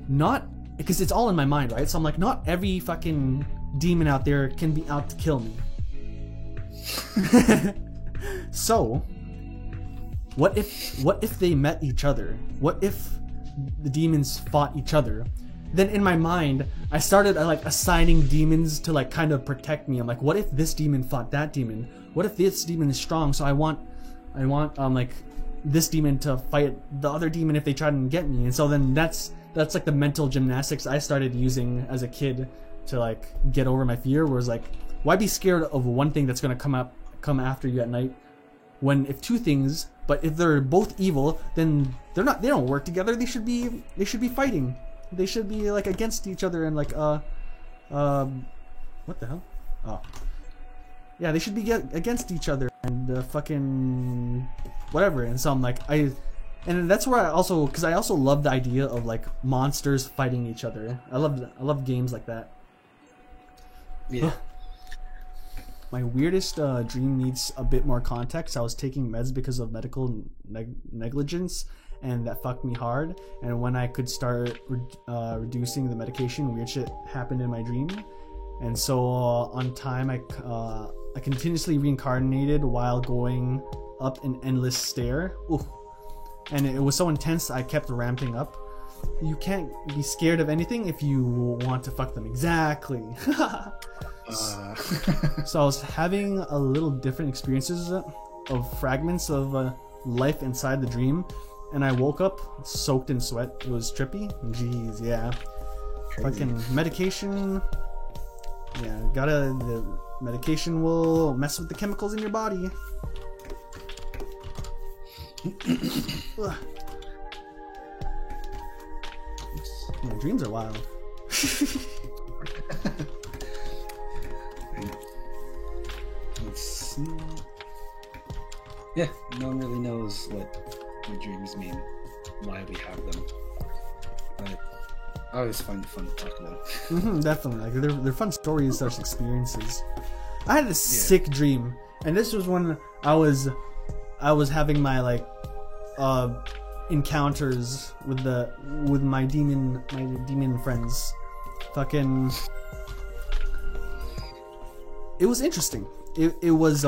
not, because it's all in my mind, right? So I'm like, not every fucking demon out there can be out to kill me. So, what if they met each other? What if the demons fought each other? Then in my mind, I started like assigning demons to like kind of protect me. I'm like, what if this demon fought that demon? What if this demon is strong? So I want like this demon to fight the other demon if they try and get me. And so then that's like the mental gymnastics I started using as a kid to like get over my fear. Whereas like, why be scared of one thing that's gonna come after you at night? When if two things, but if they're both evil, then they don't work together. They should be fighting. They should be like against each other and like what the hell? Oh, yeah, they should be against each other and fucking whatever. And so I'm like, and that's where I also love the idea of like monsters fighting each other. I love games like that. Yeah. My weirdest dream needs a bit more context. I was taking meds because of medical negligence, and that fucked me hard. And when I could start reducing the medication, weird shit happened in my dream. And so on time, I continuously reincarnated while going up an endless stair. Ooh. And it was so intense, I kept ramping up. You can't be scared of anything if you want to fuck them. Exactly. So I was having a little different experiences of fragments of life inside the dream, and I woke up soaked in sweat. It was trippy. Jeez, yeah. Crazy. Fucking medication. Yeah, the medication will mess with the chemicals in your body. My dreams are wild. Let's see. Yeah, no one really knows what your dreams mean, why we have them. But I always find it fun to talk about. Definitely, like they're fun stories, such experiences. I had a sick dream, and this was when I was having my like encounters with my demon friends. Fucking, it was interesting. It was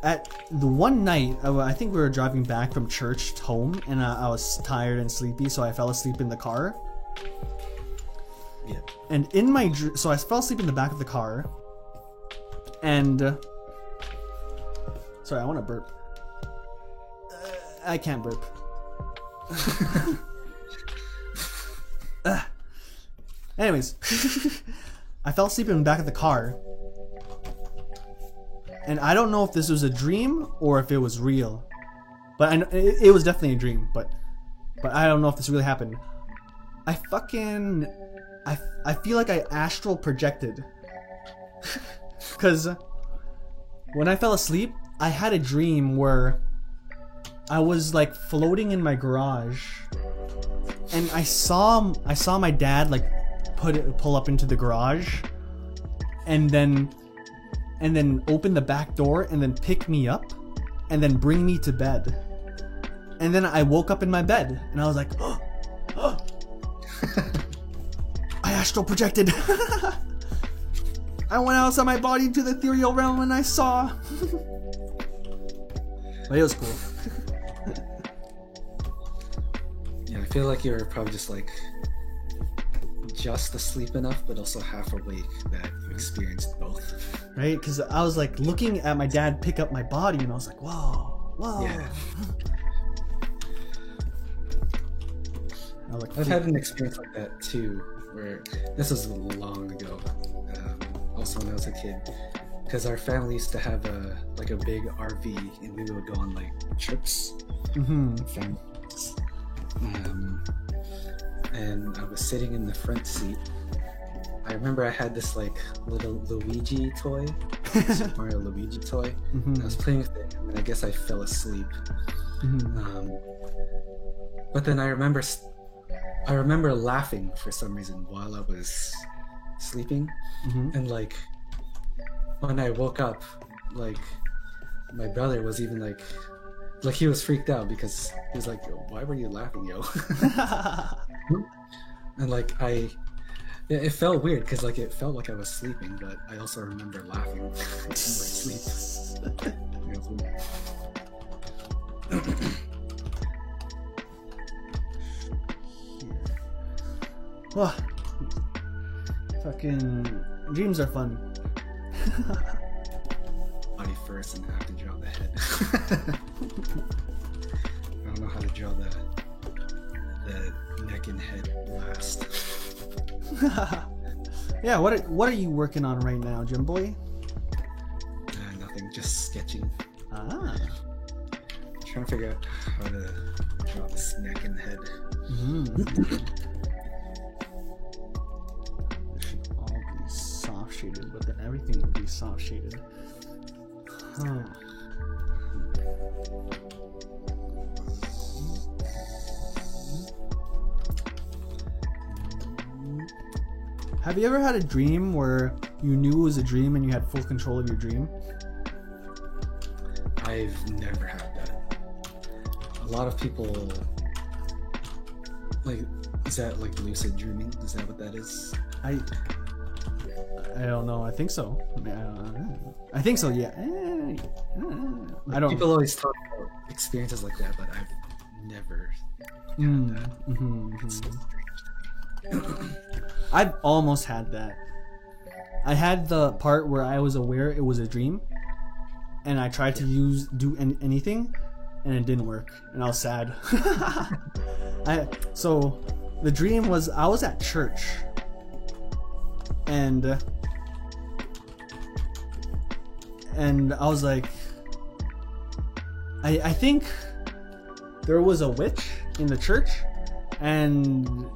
at the one night, I think we were driving back from church home, and I was tired and sleepy, so I fell asleep in the car. Yeah. And in my so I fell asleep in the back of the car, and sorry, I want to burp. I can't burp. Anyways, I fell asleep in the back of the car, and I don't know if this was a dream or if it was real, but I know it was definitely a dream. But I don't know if this really happened. I feel like I astral projected, because when I fell asleep, I had a dream where I was like floating in my garage, and I saw my dad like pull up into the garage, and then open the back door and then pick me up, and then bring me to bed. And then I woke up in my bed, and I was like, oh, I astral projected. I went outside my body to the ethereal realm, and I saw. But it was cool. Yeah, I feel like you're probably just like just asleep enough, but also half awake that you experienced both. Right? Because I was like looking at my dad pick up my body, and I was like, whoa, whoa. Yeah. I was like, I've had an experience like that too, where this was long ago. Also when I was a kid, because our family used to have a big RV, and we would go on like trips. Families. And I was sitting in the front seat. I remember I had this like little Luigi toy, Super Mario Luigi toy. And I was playing with it, and I guess I fell asleep. But then I remember laughing for some reason while I was sleeping, and like when I woke up, like my brother was even like he was freaked out because he was like, "Why were you laughing, yo?" And like it felt weird because like it felt like I was sleeping, but I also remember laughing in my sleep. It was weird. Oh, fucking dreams are fun. Body first, and I have to draw the head. I don't know how to draw the neck and head last. Yeah, what are you working on right now, Jim Boy? Nothing, just sketching. Trying to figure out how to draw this neck and head. It should all be soft shaded, but then everything will be soft shaded. Have you ever had a dream where you knew it was a dream and you had full control of your dream? I've never had that. A lot of people like, is that like lucid dreaming? Is that what that is? I don't know. I think so. I think so. Yeah. I don't. People always talk about experiences like that, but I've never had that. It's so strange. I've almost had that. I had the part where I was aware it was a dream, and I tried to do anything, and it didn't work, and I was sad. So the dream was I was at church, and I was like, I think there was a witch in the church, and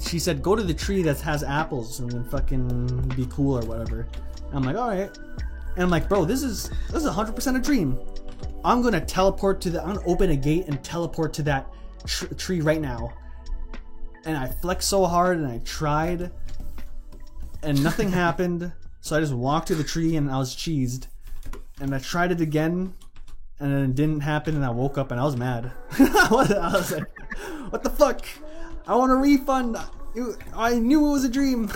she said, go to the tree that has apples and then fucking be cool or whatever. And I'm like, all right. And I'm like, bro, this is 100% a dream. I'm going to teleport I'm going to open a gate and teleport to that tree right now. And I flexed so hard and I tried and nothing happened. So I just walked to the tree and I was cheesed. And I tried it again and then it didn't happen and I woke up and I was mad. I was like, what the fuck? I want a refund. I knew it was a dream.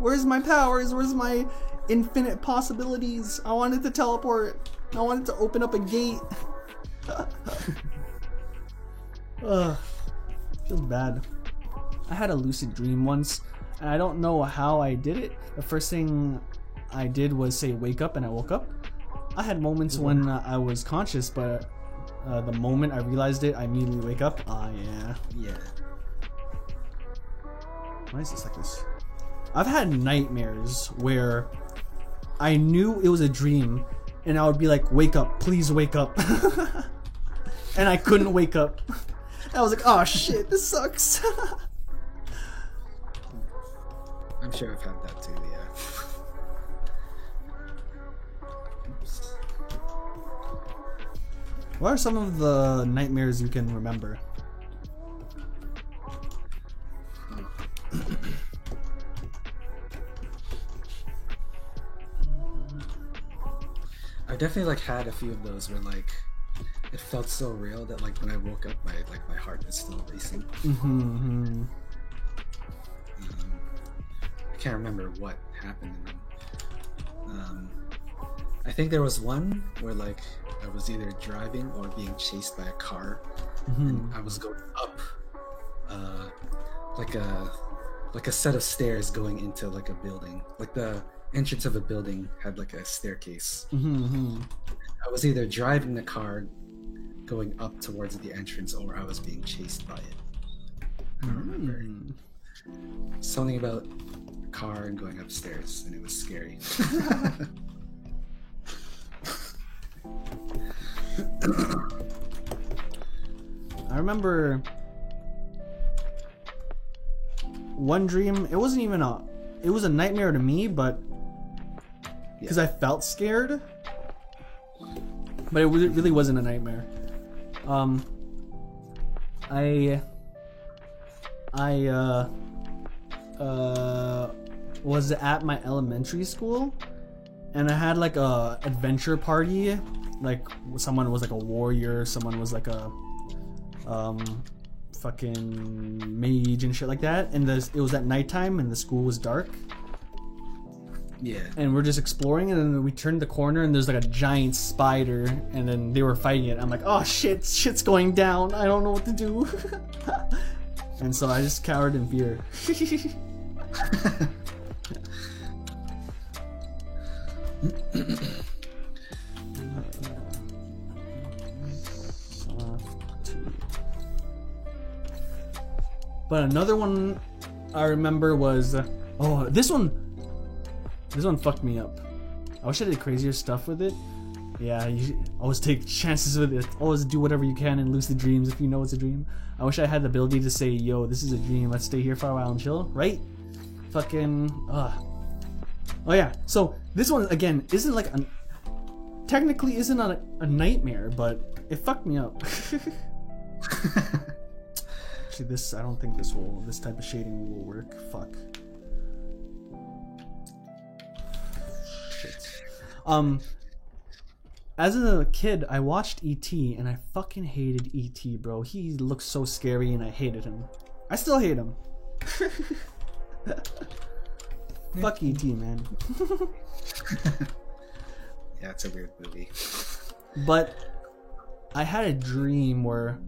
Where's my powers? Where's my infinite possibilities? I wanted to teleport. I wanted to open up a gate. Feels bad. I had a lucid dream once, and I don't know how I did it. The first thing I did was say wake up, and I woke up. I had moments when I was conscious, but the moment I realized it, I immediately wake up. Yeah. Why is this like this? I've had nightmares where I knew it was a dream and I would be like, wake up, please wake up. And I couldn't wake up. I was like, oh shit, this sucks. I'm sure I've had that too, yeah. Oops. What are some of the nightmares you can remember? I definitely like had a few of those where like it felt so real that like when I woke up, my heart was still racing. Mm-hmm. I can't remember what happened in them. I think there was one where like I was either driving or being chased by a car, and I was going up, like a set of stairs going into like a building. Like the entrance of a building had like a staircase. Mm-hmm. I was either driving the car, going up towards the entrance, or I was being chased by it. I don't remember. Something about a car and going upstairs, and it was scary. I remember one dream. It wasn't even it was a nightmare to me, but because I felt scared, but it really wasn't a nightmare. I was at my elementary school, and I had like a adventure party. Like someone was like a warrior, someone was like a fucking mage and shit like that. And it was at nighttime, and the school was dark. Yeah. And we're just exploring, and then we turned the corner, and there's like a giant spider, and then they were fighting it. I'm like, oh shit's going down. I don't know what to do. And so I just cowered in fear. But another one I remember was this one fucked me up. I wish I did crazier stuff with it. Yeah, you always take chances with it. Always do whatever you can in lucid dreams if you know it's a dream. I wish I had the ability to say, yo, this is a dream, let's stay here for a while and chill, right? Fucking oh yeah, so this one again isn't like technically isn't a nightmare, but it fucked me up. Actually, I don't think this type of shading will work. Fuck. Shit. As a kid, I watched E.T. and I fucking hated E.T., bro. He looked so scary and I hated him. I still hate him. Fuck E.T., man. Yeah, it's a weird movie. But I had a dream where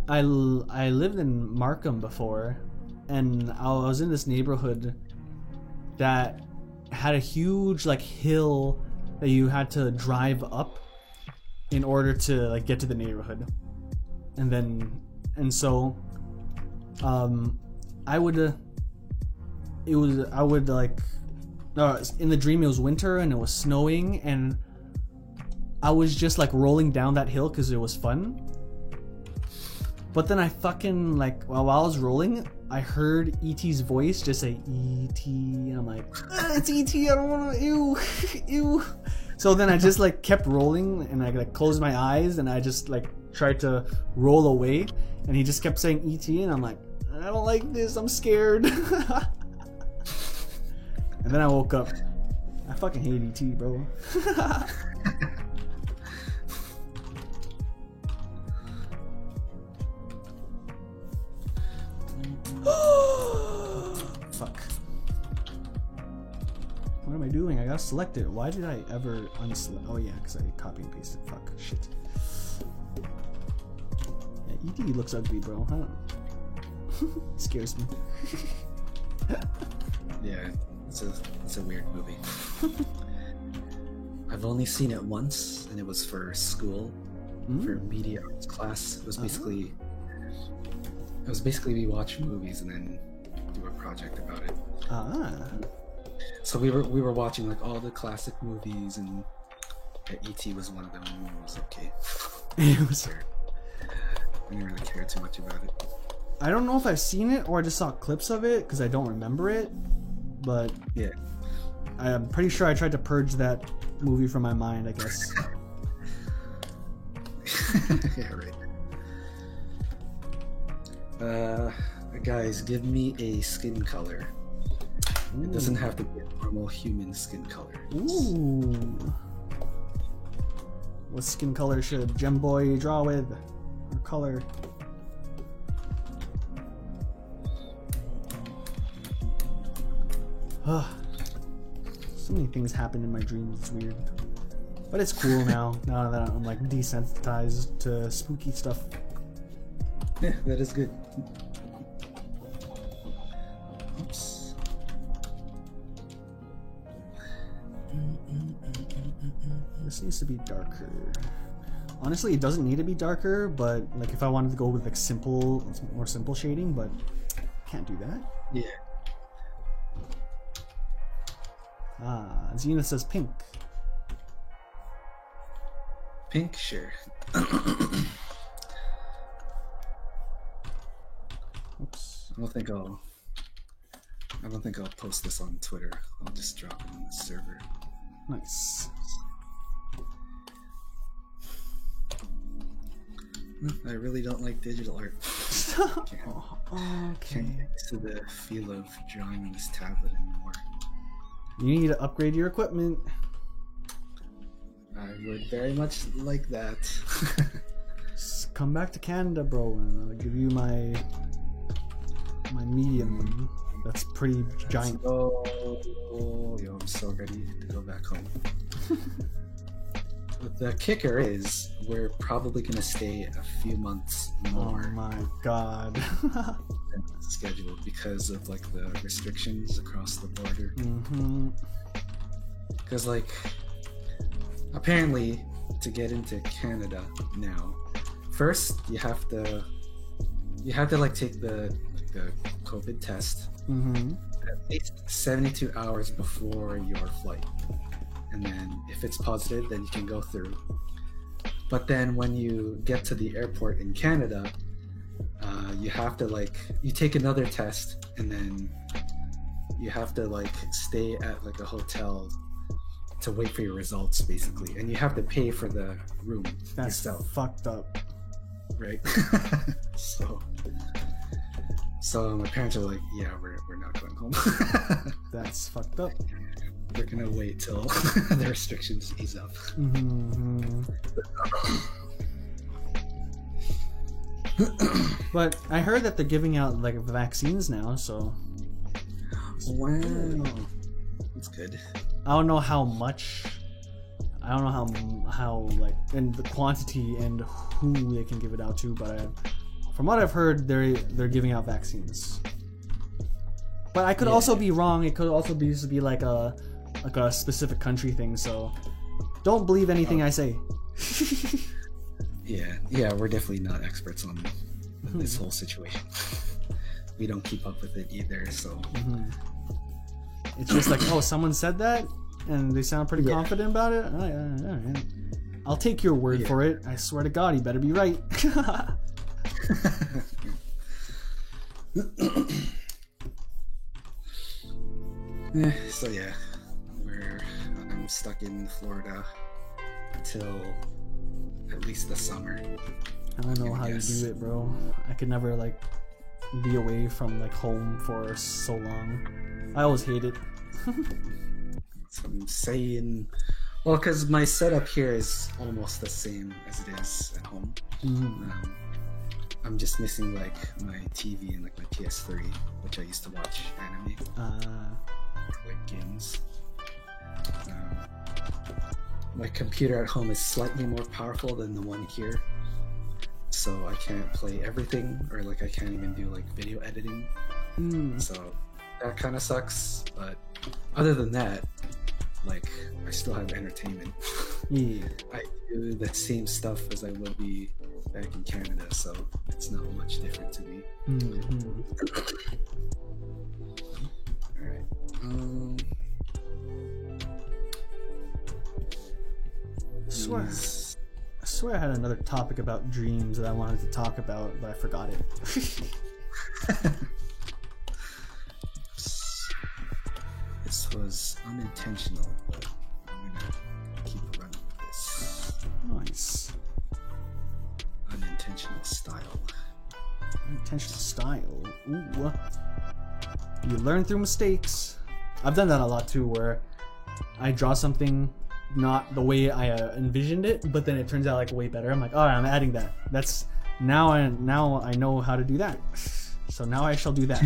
I lived in Markham before, and I was in this neighborhood that had a huge like hill that you had to drive up in order to like get to the neighborhood. And so I would like in the dream it was winter and it was snowing, and I was just like rolling down that hill because it was fun. But then I fucking like while I was rolling, I heard E.T.'s voice just say E.T. and I'm like, it's E.T. I don't want to, ew. So then I just like kept rolling, and I like closed my eyes, and I just like tried to roll away, and he just kept saying E.T. and I'm like, I don't like this, I'm scared. And then I woke up. I fucking hate E.T., bro. Fuck. What am I doing? I gotta select it. Why did I ever unselect? Oh yeah, because I copy and pasted. Fuck. Shit. Yeah, E.T. looks ugly, bro. I don't know. Scares me. Yeah, it's a weird movie. I've only seen it once, and it was for school, for media arts class. It was basically we watch movies and then do a project about it. So we were watching like all the classic movies, and E.T. was one of them. And it was okay. It was. I didn't really care too much about it. I don't know if I've seen it or I just saw clips of it because I don't remember it. But yeah, I'm pretty sure I tried to purge that movie from my mind, I guess. Yeah, right. Guys, give me a skin color. It doesn't have to be a normal human skin color. Ooh. What skin color should Gemboy draw with? Or color? So many things happen in my dreams, it's weird. But it's cool now that I'm like desensitized to spooky stuff. Yeah, that is good. Oops. This needs to be darker. Honestly, it doesn't need to be darker, but like if I wanted to go with like more simple shading, but can't do that. Yeah. Ah, Xena says pink. Pink, sure. Oops. I don't think I'll post this on Twitter. I'll just drop it on the server. Nice. I really don't like digital art. Okay. Can't get used to the feel of drawing on this tablet anymore. You need to upgrade your equipment. I would very much like that. Just come back to Canada, bro, and I'll give you my medium one. That's pretty giant. Yo, I'm so ready to go back home. But the kicker is, we're probably gonna stay a few months more. Oh my god. Than scheduled because of like the restrictions across the border. Mm-hmm. Because like, apparently, to get into Canada now, first you have to like take the COVID test Mm-hmm. at least 72 hours before your flight, and then if it's positive, then you can go through. But then when you get to the airport in Canada, you have to like, you take another test, and then you have to like stay at like a hotel to wait for your results, basically, and you have to pay for the room That's yourself, fucked up. right? So my parents are like, yeah, we're not going home. That's fucked up. We're gonna wait till the restrictions ease up. Mm-hmm. But I heard that they're giving out like vaccines now, so Wow, that's good. I don't know how much. I don't know how like and the quantity and who they can give it out to, but from what I've heard, they're giving out vaccines. But I could also be wrong. It could also be like a specific country thing. So don't believe anything I say. Yeah, we're definitely not experts on this whole situation. We don't keep up with it either, so. It's just like, oh, someone said that, and they sound pretty confident about it. All right. I'll take your word for it. I swear to God, you better be right. So yeah, I'm stuck in Florida till at least the summer. I don't know how you do it, bro. I could never like be away from like home for so long. I always hate it. So I'm saying, well, because my setup here is almost the same as it is at home. I'm just missing like my TV and like my PS3, which I used to watch anime, like games. My computer at home is slightly more powerful than the one here, so I can't play everything, or like I can't even do like video editing. So that kind of sucks. But other than that, like I still have entertainment. I do the same stuff as I would be back in Canada, so it's not much different to me. Alright. I swear I had another topic about dreams that I wanted to talk about, but I forgot it. This was unintentional, but I'm gonna keep running with this. Nice. Intentional style. Intentional style. Ooh. You learn through mistakes. I've done that a lot too, where I draw something not the way I envisioned it, but then it turns out like way better. I'm like, all right, I'm adding that. That's now I know how to do that. So now I shall do that.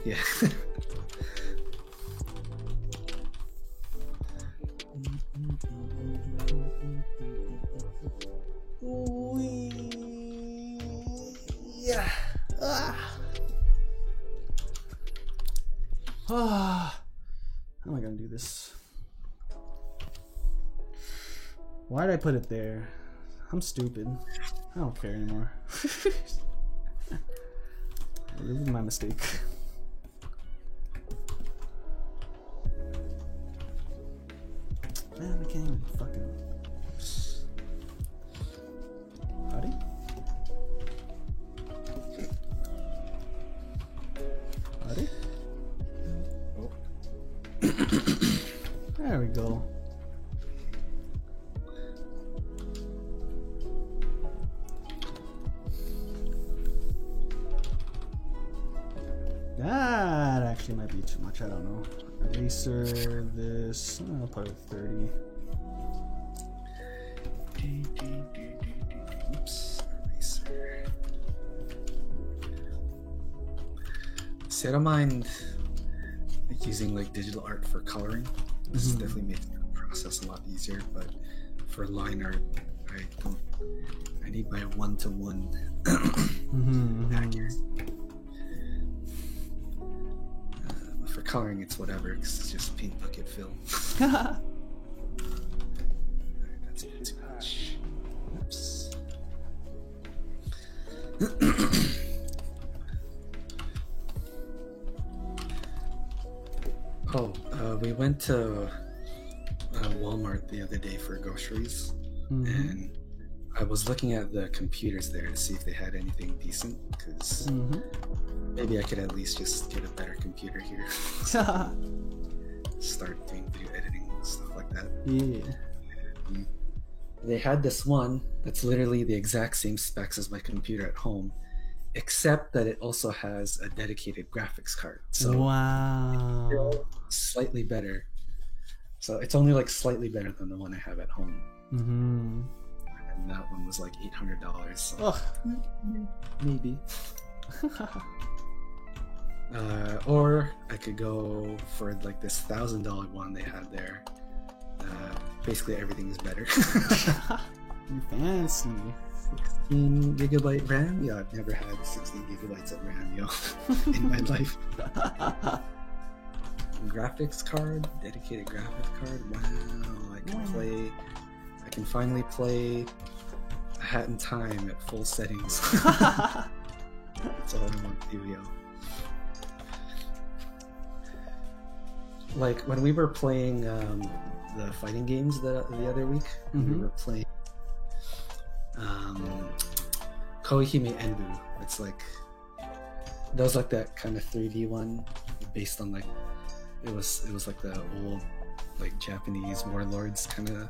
Yeah. Yeah. How am I gonna do this? Why did I put it there? I'm stupid. I don't care anymore. This is my mistake. Man, I can't even fucking. Howdy? Howdy? Oh. There we go. That actually might be too much. I don't know. Eraser, this. I'll put it 30. Oops. Eraser. See, I don't mind using like digital art for coloring. This definitely makes the process a lot easier, but for line art, I need my one-to-one accuracy. For coloring, it's whatever, because it's just paint bucket fill. Alright, that's a bit too much. Oops. We went to Walmart the other day for groceries, and I was looking at the computers there to see if they had anything decent, because maybe I could at least just get a better computer here. Start doing video editing and stuff like that. Yeah. They had this one that's literally the exact same specs as my computer at home, except that it also has a dedicated graphics card. So wow. Slightly better. So it's only like slightly better than the one I have at home. And that one was like $800. So maybe. Or I could go for like this $1,000 one they had there. Basically everything is better. You fancy. 16 gigabyte RAM? Yeah, I've never had 16 gigabytes of RAM, yo, in my life. Graphics card, dedicated graphics card. Wow, I can finally play A Hat in Time at full settings. That's all I want to do, yo. Like when we were playing the fighting games the other week, we were playing Koihime Enbu. It's like that was like that kind of 3D one based on like it was like the old like Japanese warlords kind of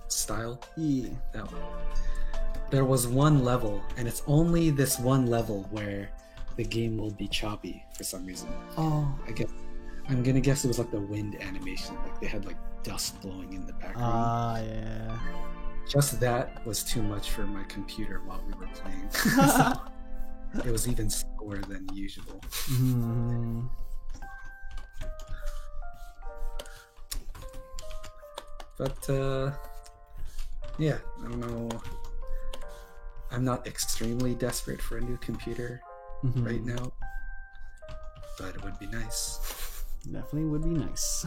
style. Yeah. That one. There was one level, and it's only this one level where the game will be choppy for some reason. Oh. I'm gonna guess it was like the wind animation, like they had like dust blowing in the background. Ah, yeah. Just that was too much for my computer while we were playing. So it was even slower than usual. But yeah, I don't know. I'm not extremely desperate for a new computer right now, but it would be nice. Definitely would be nice.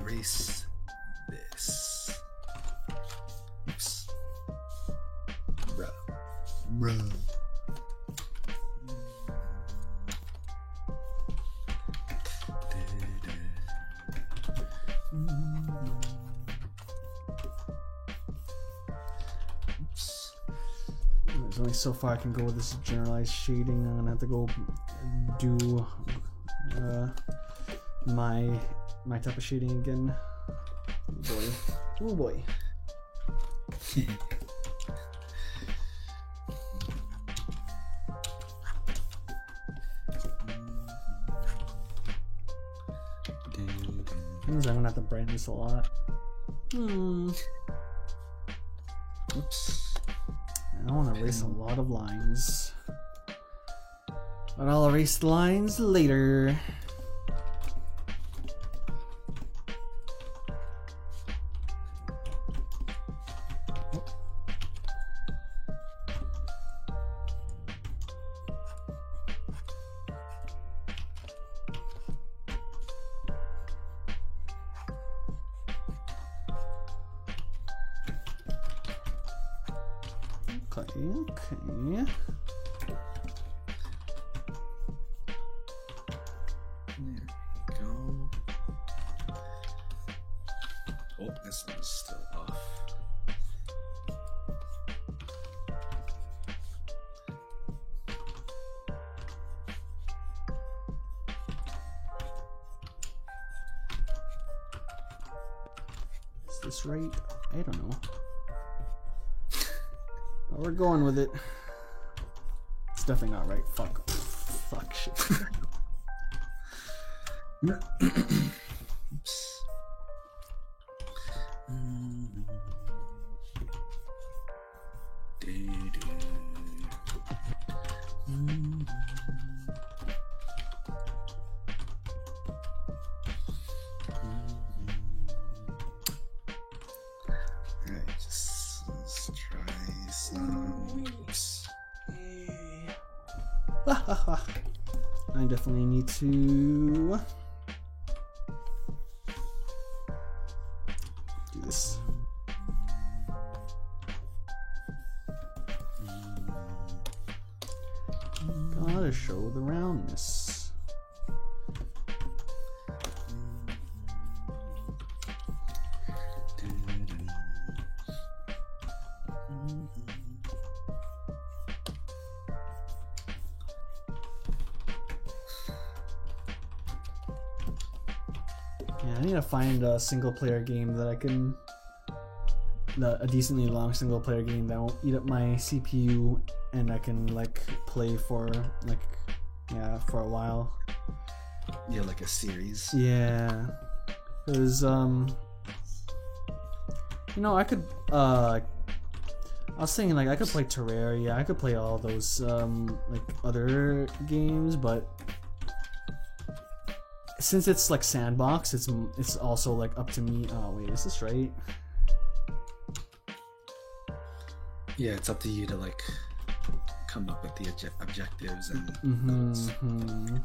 Erase this. Oops. Bruh. Oops. There's only so far I can go with this generalized shading. I'm gonna have to go do my my type of shooting again. Oh boy. Oh boy. I'm gonna have to brighten this a lot. Oops. I don't want to erase a lot of lines. But I'll erase the lines later. Okay. There we go. Oh, this one's still off. Is this right? I don't know. Oh, we're going with it. It's definitely not right. Fuck. Fuck shit. Oops. Alright, just let's try some. Oops. I definitely need to do this. Gotta show the roundness. Yeah, I need to find a single player game that I can, a decently long single player game that won't eat up my CPU and I can like play for like, yeah, for a while. Yeah, like a series. Yeah, because you know, I could I was thinking like I could play Terraria, I could play all those like other games, but since it's like sandbox, it's also like up to me. Oh wait, is this right? Yeah, it's up to you to like come up with the objectives and Mm-hmm. I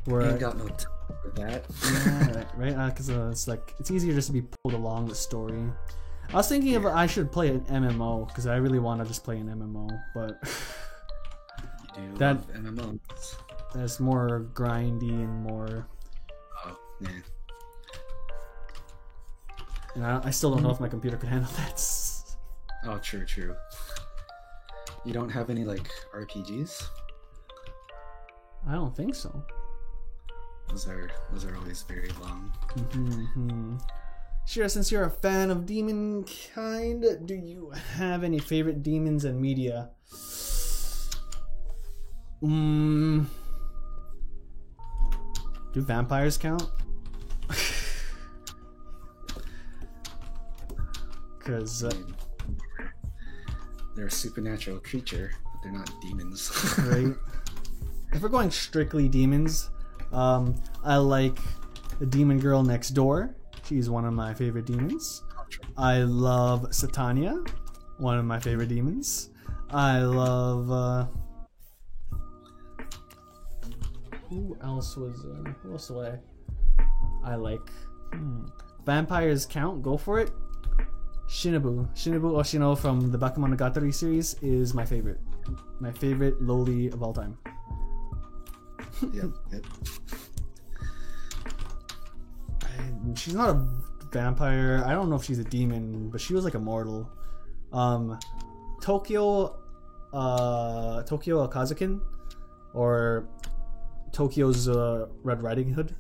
Where ain't got no time for that. yeah, right? Because it's like it's easier just to be pulled along the story. I was thinking of I should play an MMO because I really want to just play an MMO, but You do That- love MMOs. that's more grindy and more. Oh, yeah. And I still don't know if my computer can handle that. Oh, true, true. You don't have any like RPGs? I don't think so. Those are always very long. Mm-hmm. Sure, since you're a fan of demon kind, do you have any favorite demons and media? Do vampires count? Because They're a supernatural creature, but they're not demons. right. If we're going strictly demons, I like the demon girl next door. She's one of my favorite demons. I love Satania, one of my favorite demons. I love who else do I like? Vampires count, go for it. Shinobu Oshino from the Bakemonogatari series is my favorite loli of all time. Yep. She's not a vampire. I don't know if she's a demon, but she was like immortal. Tokyo Akazukin, or Tokyo's Red Riding Hood.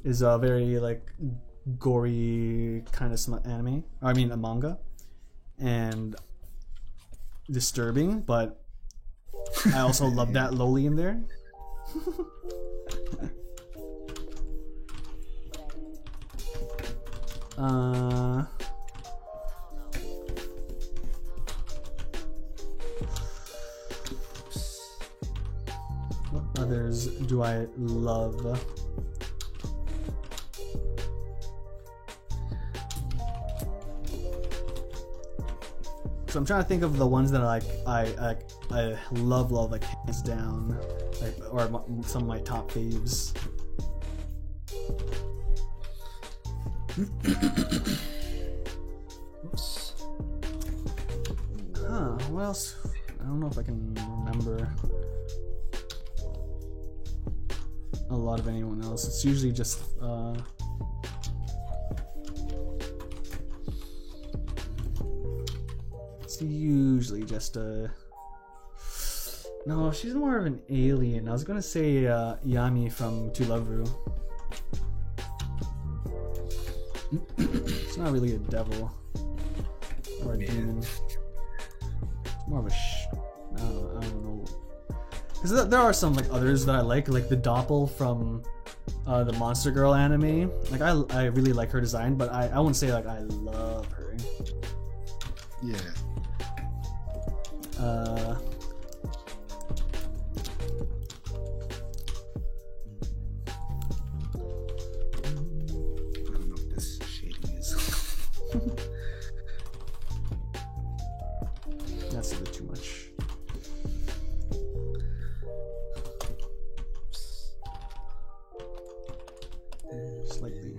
is a very like gory kind of anime. I mean, a manga, and disturbing. But I also love that loli in there. What others do I love? So I'm trying to think of the ones that I love like hands down, like, or some of my top faves. Oops. What else? I don't know if I can remember a lot of anyone else. It's usually just it's usually just no, she's more of an alien. I was gonna say Yami from To Love Ru. It's not really a devil or a demon. It's more of a I don't know. Because there are some like others that I like the Doppel from the Monster Girl anime. Like I really like her design, but I wouldn't say like I love her. Yeah. I don't know what this shading is. That's a bit too much. Slightly.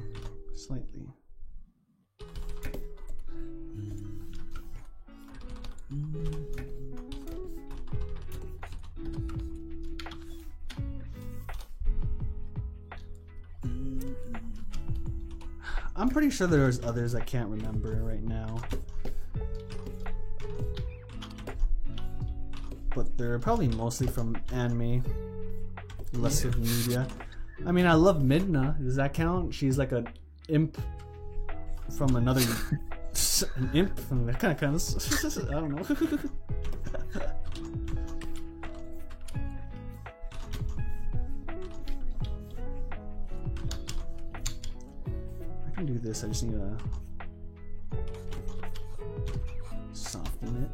I'm pretty sure there's others I can't remember right now. But they're probably mostly from anime, less of media. I mean, I love Midna. Does that count? She's like an imp from another... an imp? That kind of counts. I don't know. I can do this. I just need to soften it.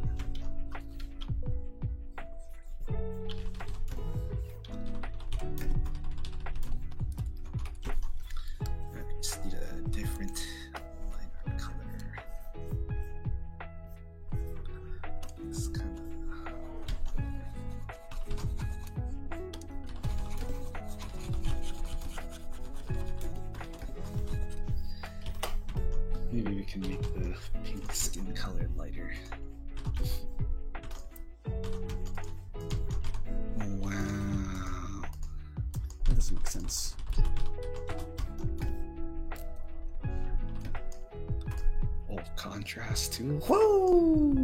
Maybe we can make the pink skin color lighter. Oh, wow. That doesn't make sense. Oh, contrast too. Whoa!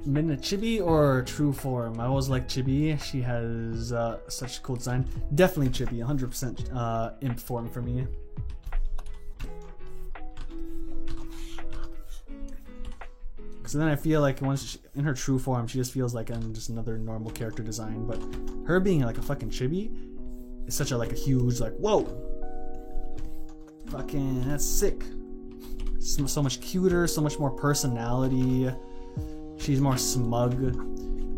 Midna Chibi or True Form? I always like Chibi. She has such a cool design. Definitely Chibi, 100% imp form for me. So then I feel like once in her true form, she just feels like just another normal character design. But her being like a fucking chibi is such a like a huge like whoa, fucking that's sick. So much cuter, so much more personality. She's more smug.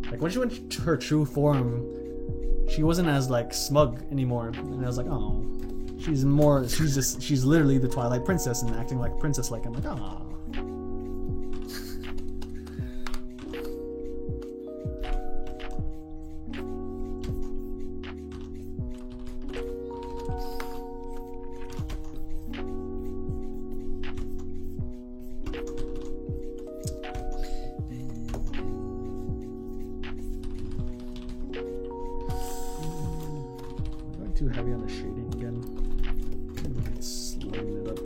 Like when she went to her true form, she wasn't as like smug anymore. And I was like, oh, she's literally the Twilight Princess and acting like a princess. Like I'm like, oh. Too heavy on the shading again. Slim it up.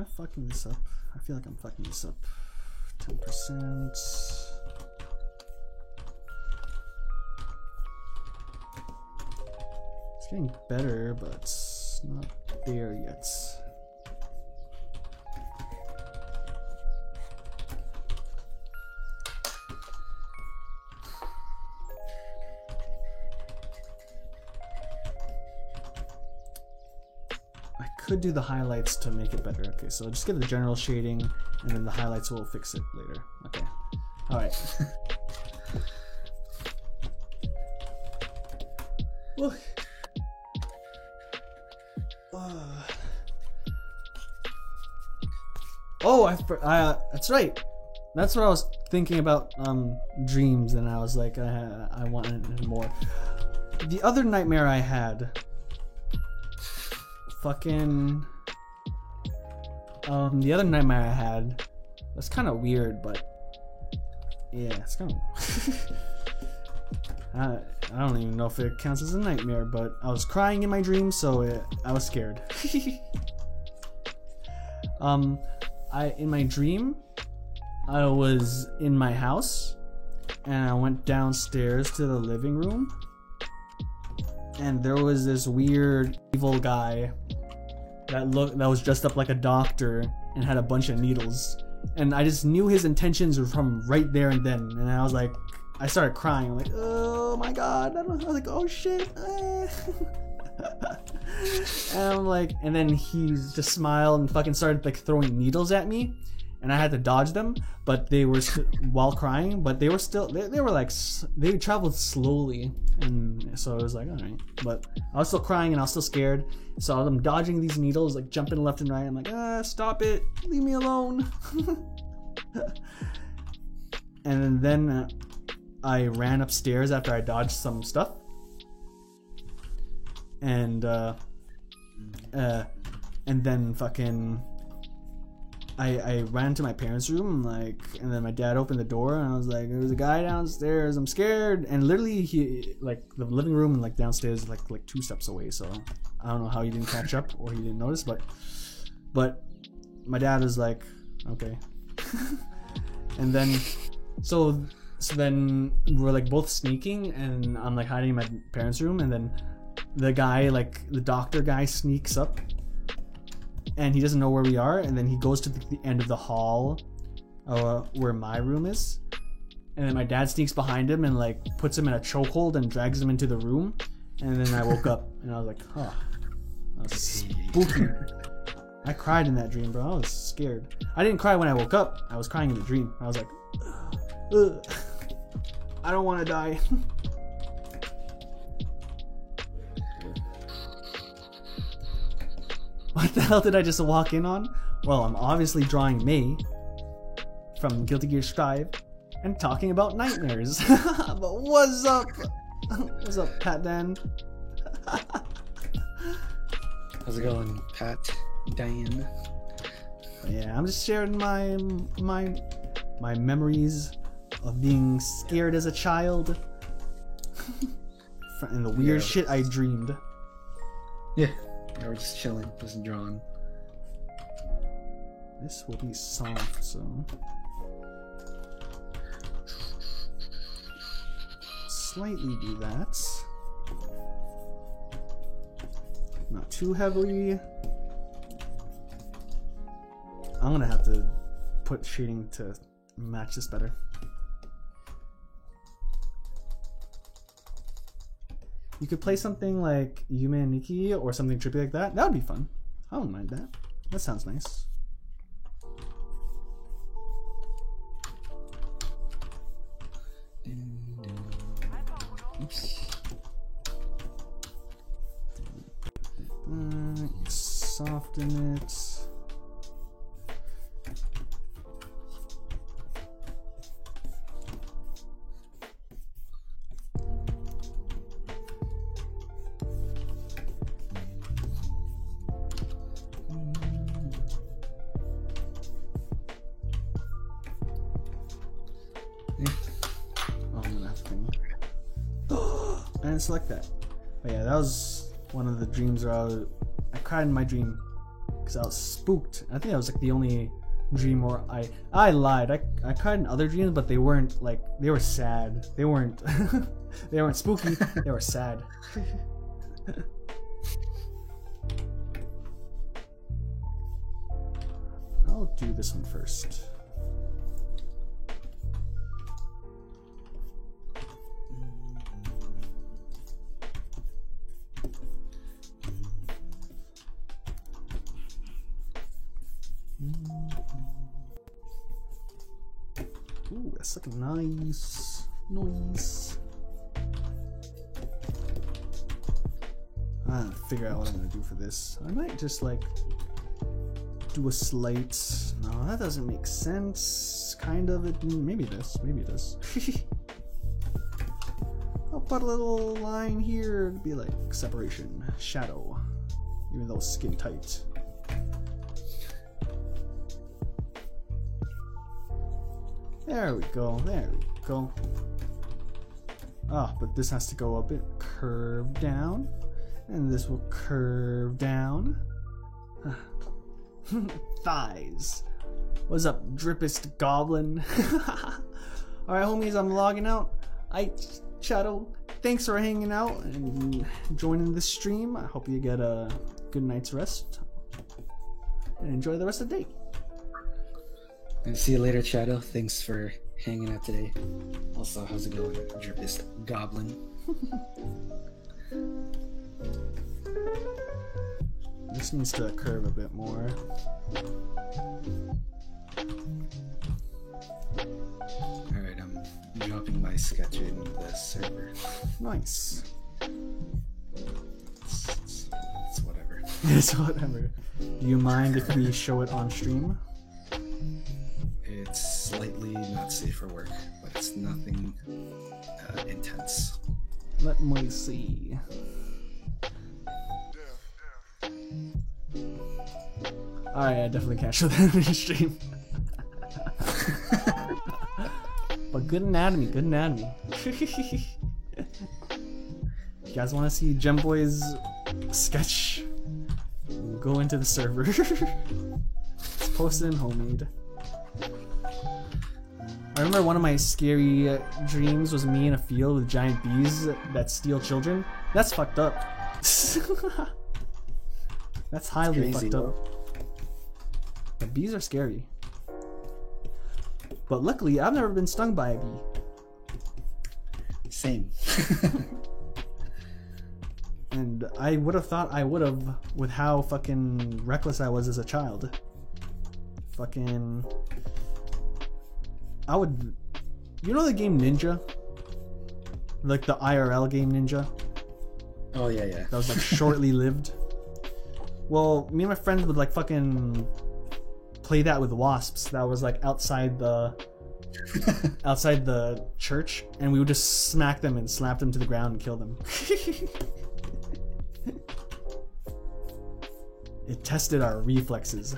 Am I fucking this up? I feel like I'm fucking this up. 10%. It's getting better, but it's not there yet. I could do the highlights to make it better. Okay, so just give the general shading, and then the highlights will fix it later. Okay. Alright. Look. Oh, that's right. That's what I was thinking about dreams, and I was like, I wanted more. The other nightmare I had, the other nightmare I had was kind of weird, but yeah, it's kind of. I don't even know if it counts as a nightmare, but I was crying in my dream, so I was scared. In my dream, I was in my house, and I went downstairs to the living room, and there was this weird evil guy that was dressed up like a doctor and had a bunch of needles, and I just knew his intentions from right there and then, and I was like, I started crying. I'm like, oh my god, I was like, oh shit. And I'm like, and then he just smiled and fucking started like throwing needles at me, and I had to dodge them, but they were while crying, but they were still, they were like, they traveled slowly, and so it was like, all right, but I was still crying and I was still scared, so I'm dodging these needles, like jumping left and right. I'm like, stop it, leave me alone. And then I ran upstairs after I dodged some stuff, and then fucking I ran to my parents' room, like, and then my dad opened the door, and I was like, there's a guy downstairs, I'm scared. And literally he, like, the living room and like downstairs like 2 steps away, so I don't know how he didn't catch up or he didn't notice, but my dad was like, okay. And then so then we're like both sneaking, and I'm like hiding in my parents' room, and then the guy, like the doctor guy, sneaks up, and he doesn't know where we are, and then he goes to the end of the hall where my room is, and then my dad sneaks behind him and like puts him in a chokehold and drags him into the room, and then I woke up and I was like, oh, that was spooky. I cried in that dream, bro. I was scared. I didn't cry when I woke up. I was crying in the dream. I was like, ugh. I don't want to die. What the hell did I just walk in on? Well, I'm obviously drawing May from Guilty Gear Strive and talking about nightmares. But what's up? What's up, Pat Dan? How's it going, Pat? Diane? Yeah, I'm just sharing my memories of being scared as a child and the weird shit I dreamed. Yeah, we're just chilling, just drawing. This will be soft, so slightly do that. Not too heavily. I'm gonna have to put shading to match this better. You could play something like Yume and Nikki or something trippy like that. That would be fun. I don't mind that. That sounds nice. Oops. Soften it. And select that. But yeah, that was one of the dreams where I cried in my dream. because I was spooked. I think that was like the only dream where I lied. I cried in other dreams, but they weren't like, they were sad. They weren't they weren't spooky. They were sad. I'll do this one first. Ooh, that's looking nice. Nice. I have to figure out what I'm gonna do for this. I might just like do a slate. No, that doesn't make sense. Kind of. Maybe this. Maybe this. I'll put a little line here to be like separation, shadow, even though skin tight. There we go. There we go. Ah, but this has to go a bit curved down, and this will curve down. Thighs. What's up, drippest goblin? Alright, homies, I'm logging out. Shadow, thanks for hanging out and joining the stream. I hope you get a good night's rest and enjoy the rest of the day. And see you later, Shadow. Thanks for hanging out today. Also, how's it going, drippest goblin? This needs to curve a bit more. Alright, I'm dropping my sketch in the server. Nice. It's whatever. It's whatever. Do you mind if we show it on stream? It's slightly not safe for work, but it's nothing intense. Let me see. Alright, I definitely can't show that on stream. But good anatomy, good anatomy. If you guys want to see Gemboy's sketch, go into the server. It's posted in Homemade. I remember one of my scary dreams was me in a field with giant bees that steal children. That's fucked up. That's highly fucked up. The bees are scary. But luckily, I've never been stung by a bee. Same. And I would have thought I would have with how fucking reckless I was as a child. Fucking... I would... You know the game Ninja? Like the IRL game Ninja? Oh, yeah, yeah. That was like shortly lived. Well, me and my friends would like fucking play that with wasps that was like outside the church, and we would just smack them and slap them to the ground and kill them. It tested our reflexes.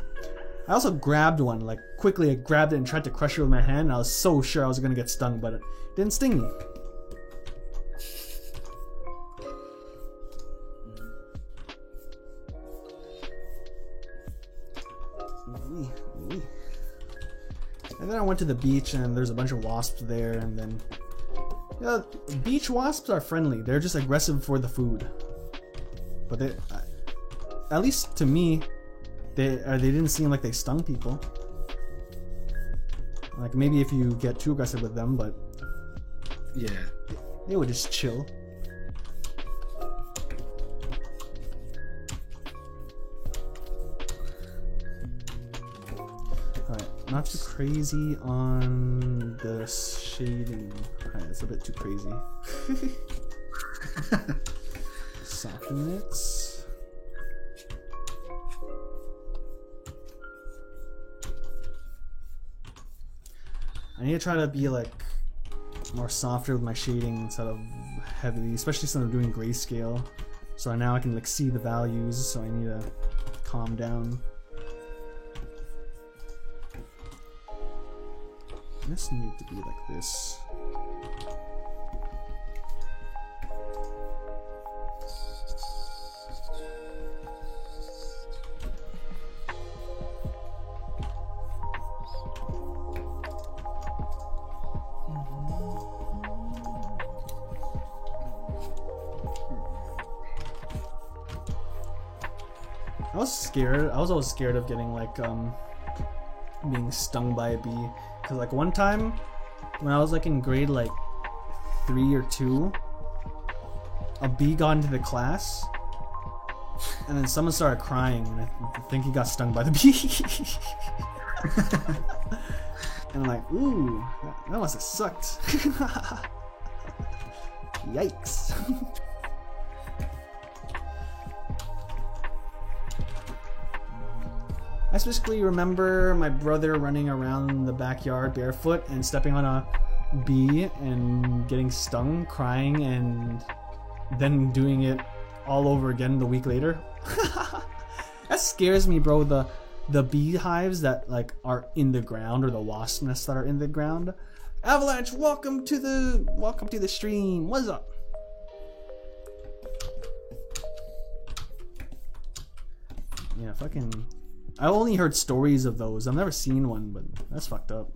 I also grabbed one, like quickly I grabbed it and tried to crush it with my hand, and I was so sure I was gonna get stung, but it didn't sting me. And then I went to the beach and there's a bunch of wasps there, and then beach wasps are friendly. They're just aggressive for the food. But they, at least to me, they didn't seem like they stung people. Like maybe if you get too aggressive with them, but yeah, they would just chill. Not too crazy on the shading. Alright, it's a bit too crazy. Soften it. I need to try to be like more softer with my shading instead of heavy, especially since I'm doing grayscale. So now I can like see the values, so I need to calm down. This needs to be like this. I was scared. I was always scared of getting like being stung by a bee. Cause like one time when I was like in grade like 3 or 2, a bee got into the class, and then someone started crying, and I think he got stung by the bee. And I'm like, ooh, that must have sucked. Yikes. I specifically remember my brother running around the backyard barefoot and stepping on a bee and getting stung, crying, and then doing it all over again the week later. That scares me, bro. The beehives that like are in the ground, or the wasp nests that are in the ground. Avalanche, welcome to the stream. What's up? Yeah, fucking. I only heard stories of those. I've never seen one, but that's fucked up.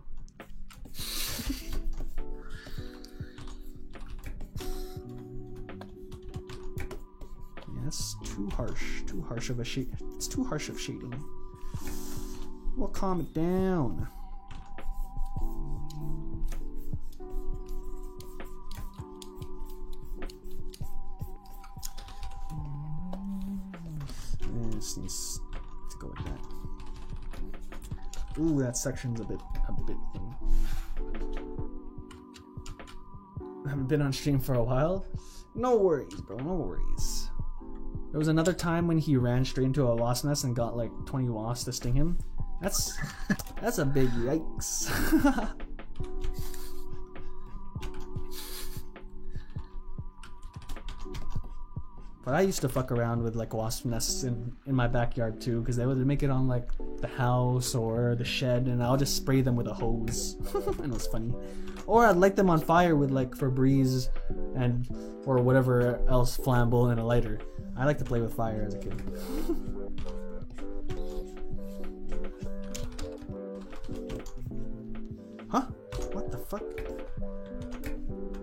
Yeah, that's too harsh. Too harsh of a shade. It's too harsh of shading. We'll calm it down. This needs to go like that. Ooh, that section's a bit thin. I haven't been on stream for a while. No worries, bro. No worries. There was another time when he ran straight into a wasp nest and got like 20 wasps to sting him. That's a big yikes. But I used to fuck around with like wasp nests in my backyard too, because they would make it on like the house or the shed, and I'll just spray them with a hose. And it was funny. Or I'd light them on fire with like Febreze and or whatever else flammable and a lighter. I like to play with fire as a kid. Huh? What the fuck?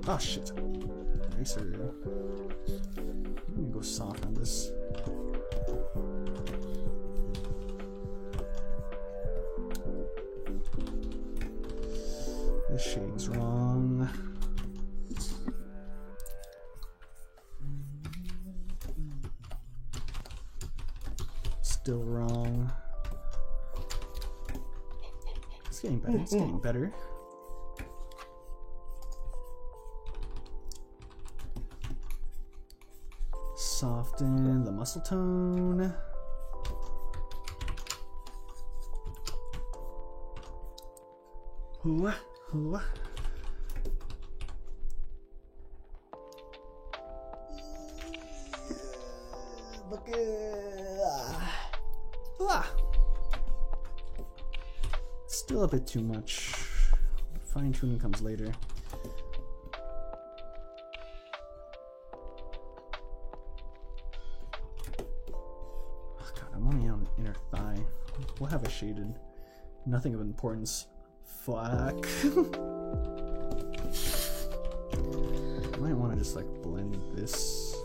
Oh shit. Eraser. I'm gonna go soft on this. This shading's wrong. Still wrong. It's getting better. It's getting better. Soften the muscle tone. Hooah, hooah. Look at still a bit too much. Fine tuning comes later. I'm only on the inner thigh. What have I shaded? Nothing of importance. Fuck. I might want to just like blend this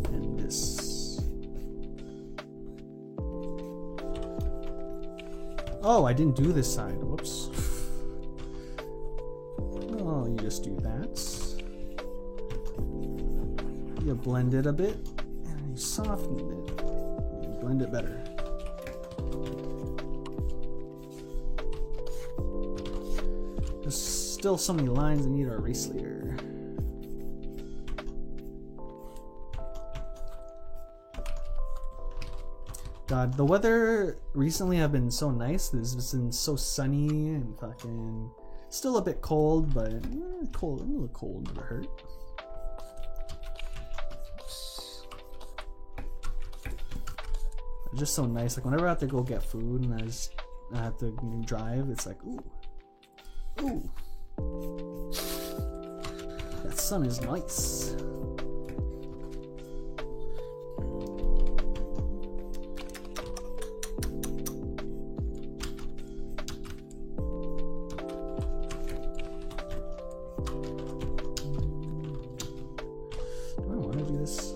and this. Oh, I didn't do this side. Whoops. Oh, you just do that. You blend it a bit, and you soften it. You blend it better. There's still so many lines I need to erase later. God, the weather recently have been so nice. It's been so sunny and fucking still a bit cold, but cold. A little cold never hurt. Just so nice. Like whenever I have to go get food and I have to drive, it's like ooh, that sun is nice. Do I want to do this?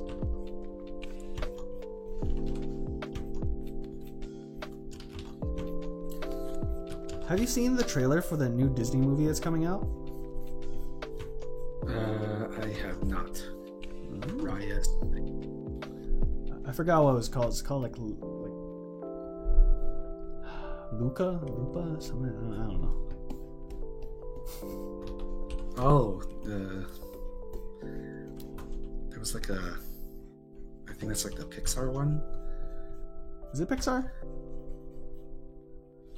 Have you seen the trailer for the new Disney movie that's coming out? I have not. Raya. I forgot what it was called. It's called like Lupa, something. I don't know. Oh, there was like I think that's like the Pixar one. Is it Pixar?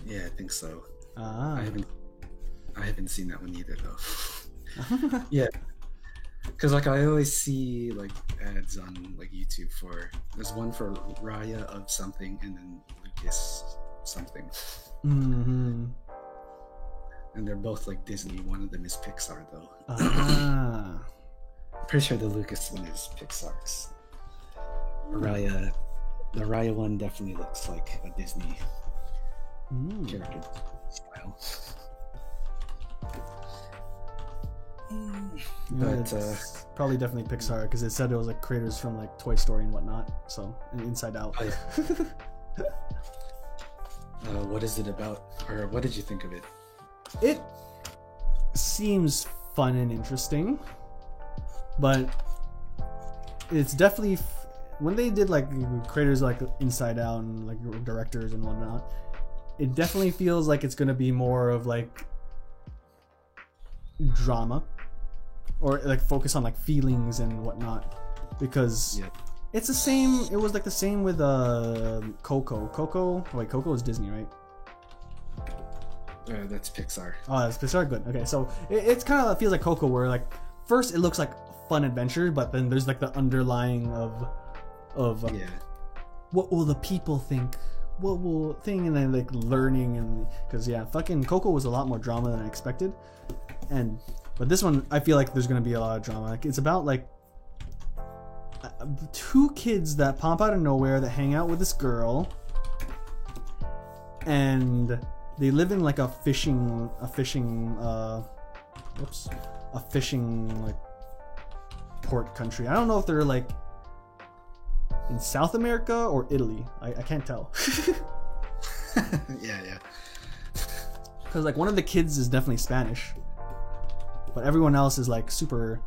Yeah, I think so. Ah. I haven't seen that one either though. Yeah, because like I always see like ads on like YouTube for there's one for Raya of something and then Lucas something. Mm-hmm. And they're both like Disney. One of them is Pixar though. Ah. Pretty sure the Lucas one is Pixar's. The Raya one definitely looks like a Disney character style. But it's probably definitely Pixar because it said it was like creators from like Toy Story and whatnot. So and Inside Out. Oh, yeah. What is it about, or what did you think of it? It seems fun and interesting, but it's definitely when they did like creators like Inside Out and like directors and whatnot, it definitely feels like it's gonna be more of like drama or like focus on like feelings and whatnot because it's the same. It was like the same with Coco. Coco is Disney, right? That's Pixar. Oh, that's Pixar. Good. Okay, so it's kind of feels like Coco, where like first it looks like fun adventure, but then there's like the underlying of what will the people think, what will thing, and then like learning and because fucking Coco was a lot more drama than I expected, but this one I feel like there's gonna be a lot of drama. Like it's about like two kids that pop out of nowhere that hang out with this girl, and they live in like a fishing like port country. I don't know if they're like in South America or Italy. I can't tell. yeah. Because like one of the kids is definitely Spanish, but everyone else is like super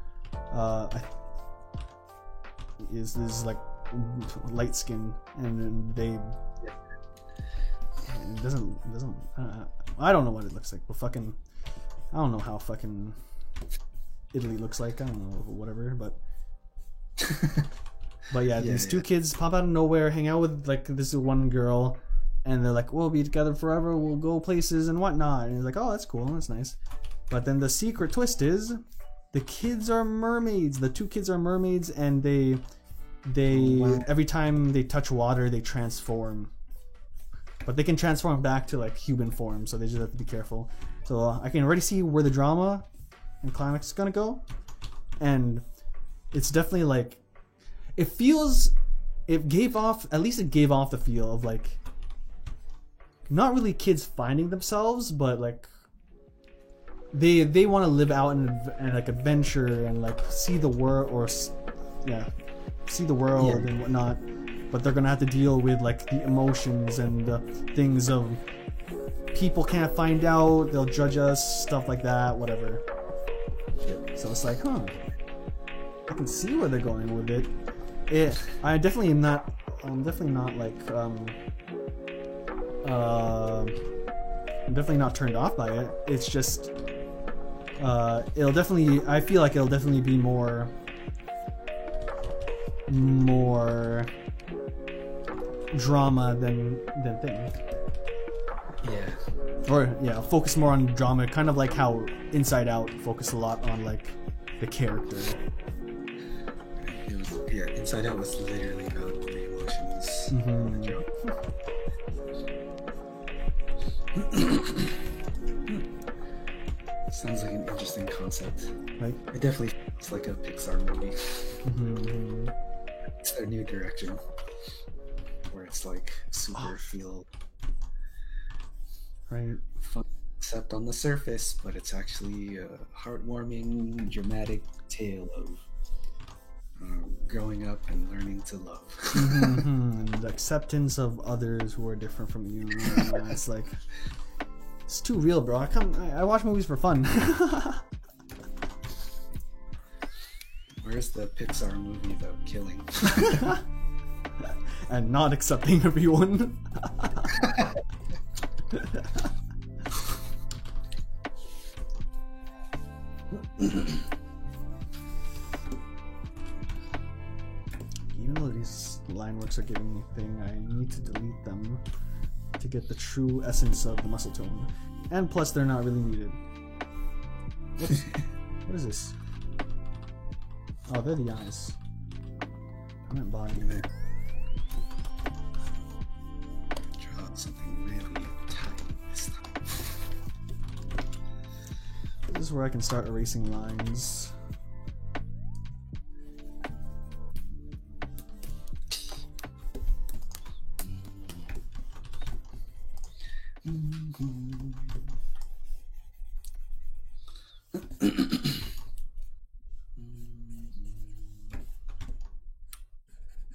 is like light skin, and then they it doesn't I don't know what it looks like, but fucking I don't know how fucking Italy looks like. I don't know, whatever, but these two kids pop out of nowhere, hang out with like this one girl, and they're like, we'll be together forever, we'll go places and whatnot, and he's like, oh, that's cool, that's nice. But then the secret twist is the kids are mermaids. The two kids are mermaids, and they every time they touch water they transform, but they can transform back to like human form, so they just have to be careful. So I can already see where the drama and climax is gonna go, and it's definitely like it gave off the feel of like not really kids finding themselves, but like they want to live out and like adventure and like see the world and whatnot, but they're gonna have to deal with like the emotions and the things of people can't find out, they'll judge us, stuff like that, whatever. So it's like, I can see where they're going with it. I'm definitely not like I'm definitely not turned off by it. It's just I feel like it'll definitely be more drama than thing. Focus more on drama, kind of like how Inside Out focused a lot on like the character. Inside Out was literally about the emotions. Sounds like an interesting concept. Right? It definitely feels like a Pixar movie. It's their new direction, where it's like super feel fun concept on the surface, but it's actually a heartwarming, dramatic tale of growing up and learning to love. And the acceptance of others who are different from you. It's like It's too real, bro. I watch movies for fun. Where's the Pixar movie about killing? And not accepting everyone. Even though these line works are giving me thing, I need to delete them to get the true essence of the muscle tone. And plus, they're not really needed. Whoops. What is this? Oh, they're the eyes. I meant body. Draw something really tiny this time. This is where I can start erasing lines.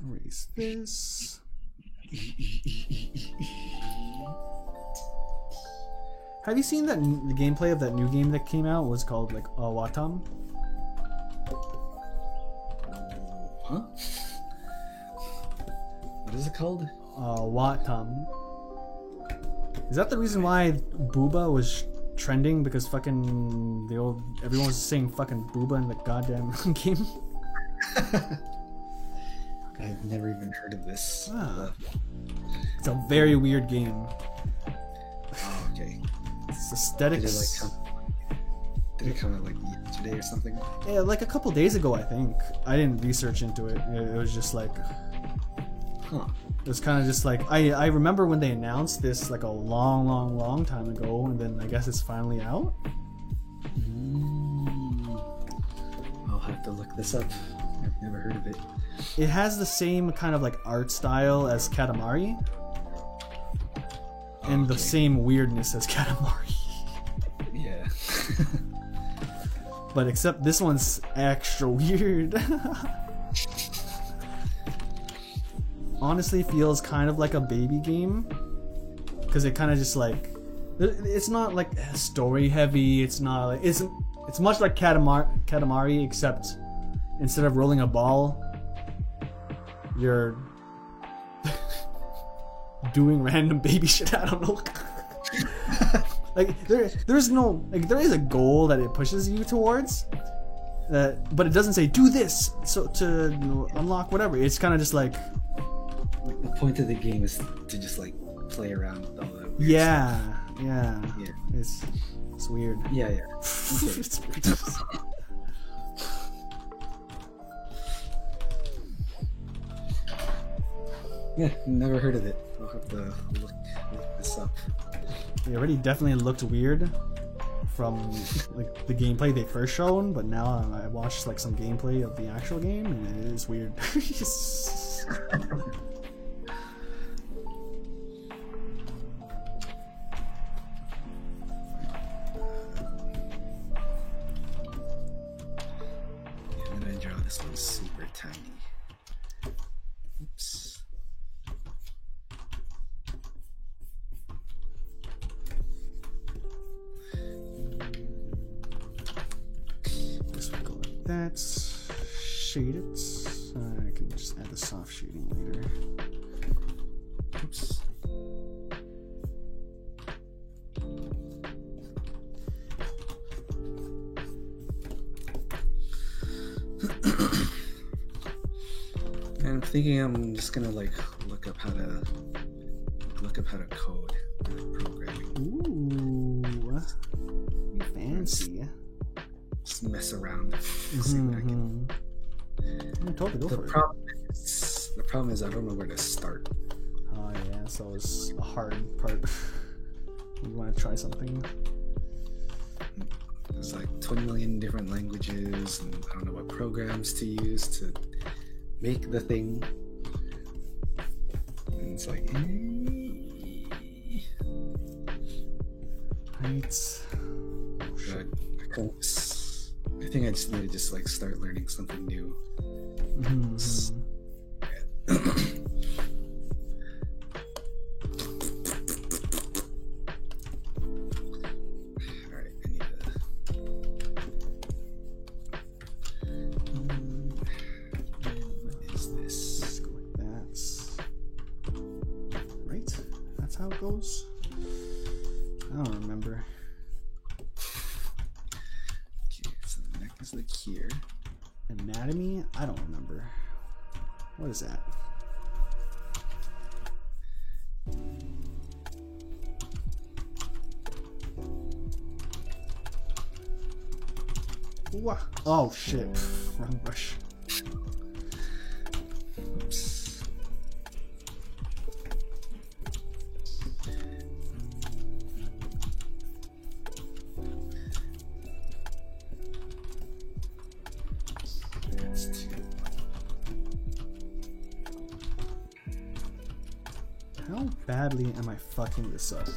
Erase this. Have you seen that the gameplay of that new game that came out was called like Watam? Huh? What is it called? Watam. Is that the reason why Booba was trending? Because fucking everyone was saying fucking Booba in the goddamn game. I've never even heard of this. It's a very weird game. Oh, okay. It's aesthetics. Did it come out like yesterday or something? Yeah, like a couple days ago, I think. I didn't research into it. It was just like, Huh. it was kind of just like I remember when they announced this like a long time ago, and then I guess it's finally out. I'll have to look this up. I've never heard of it. It has the same kind of like art style as Katamari, and the Okay. same weirdness as Katamari. Yeah. But except this one's extra weird. Honestly feels kind of like a baby game, because it kind of just like, it's not like story heavy, it's not like, it's much like Katamari, except instead of rolling a ball, you're doing random baby shit. I don't know. Like there's no, like, there is a goal that it pushes you towards, but it doesn't say do this so to unlock whatever. It's kind of just like The point of the game is to just like play around with all that. Weird yeah, stuff. yeah, Yeah. it's weird. Yeah, yeah. It's weird. Yeah, never heard of it. I'll have to look this up. It already definitely looked weird from like the gameplay they first shown, but now I watched like some gameplay of the actual game, and it is weird. I'm gonna draw this one super tiny. Oops. This will go like that. Shade it. I can just add the soft shading later. Oops. And I'm thinking I'm just gonna like look up how to code programming. Ooh, fancy. Just mess around. See what I can. I'm totally go The for it. problem is I don't know where to start. Oh yeah, that's always a hard part. You want to try something? There's like 20 million different languages, and I don't know what programs to use to make the thing. And it's like, Right. but I think I just need to just like start learning something new. Mhm. those? I don't remember. Okay, so the neck is like here. Anatomy? I don't remember. What is that? Wah. Oh shit. Wrong brush. Oops. That's two. How badly am I fucking this up?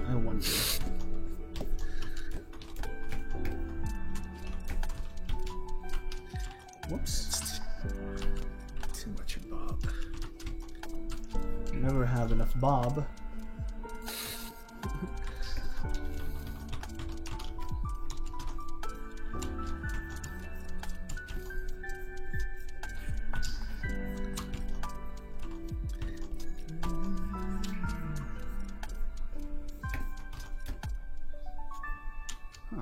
I wonder. Whoops. That's too much of Bob. Never have enough Bob. Huh.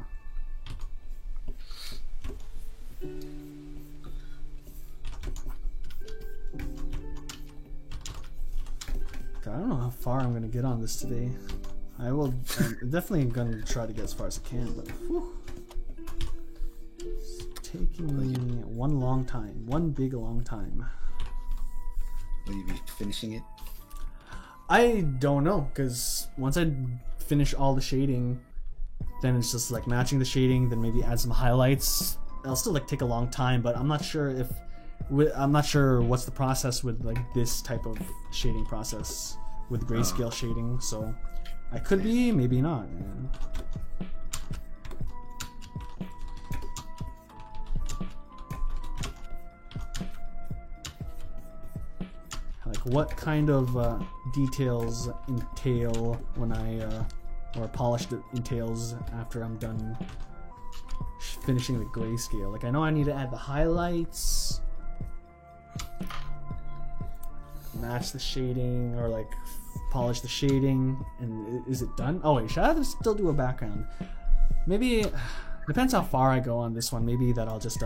I don't know how far I'm gonna get on this today. I'm definitely gonna try to get as far as I can, but whew. It's taking me one long time. One big long time. Will you be finishing it? I don't know, because once I finish all the shading, then it's just like matching the shading, then maybe add some highlights. It'll still like take a long time, but I'm not sure if I'm not sure what's the process with like this type of shading process with grayscale shading, so I could be, maybe not. Yeah. Like what kind of details entail when or polished entails after I'm done finishing the grayscale. Like I know I need to add the highlights, match the shading, or like polish the shading, and is it done? Oh wait, should I still do a background? Maybe, depends how far I go on this one. Maybe that I'll just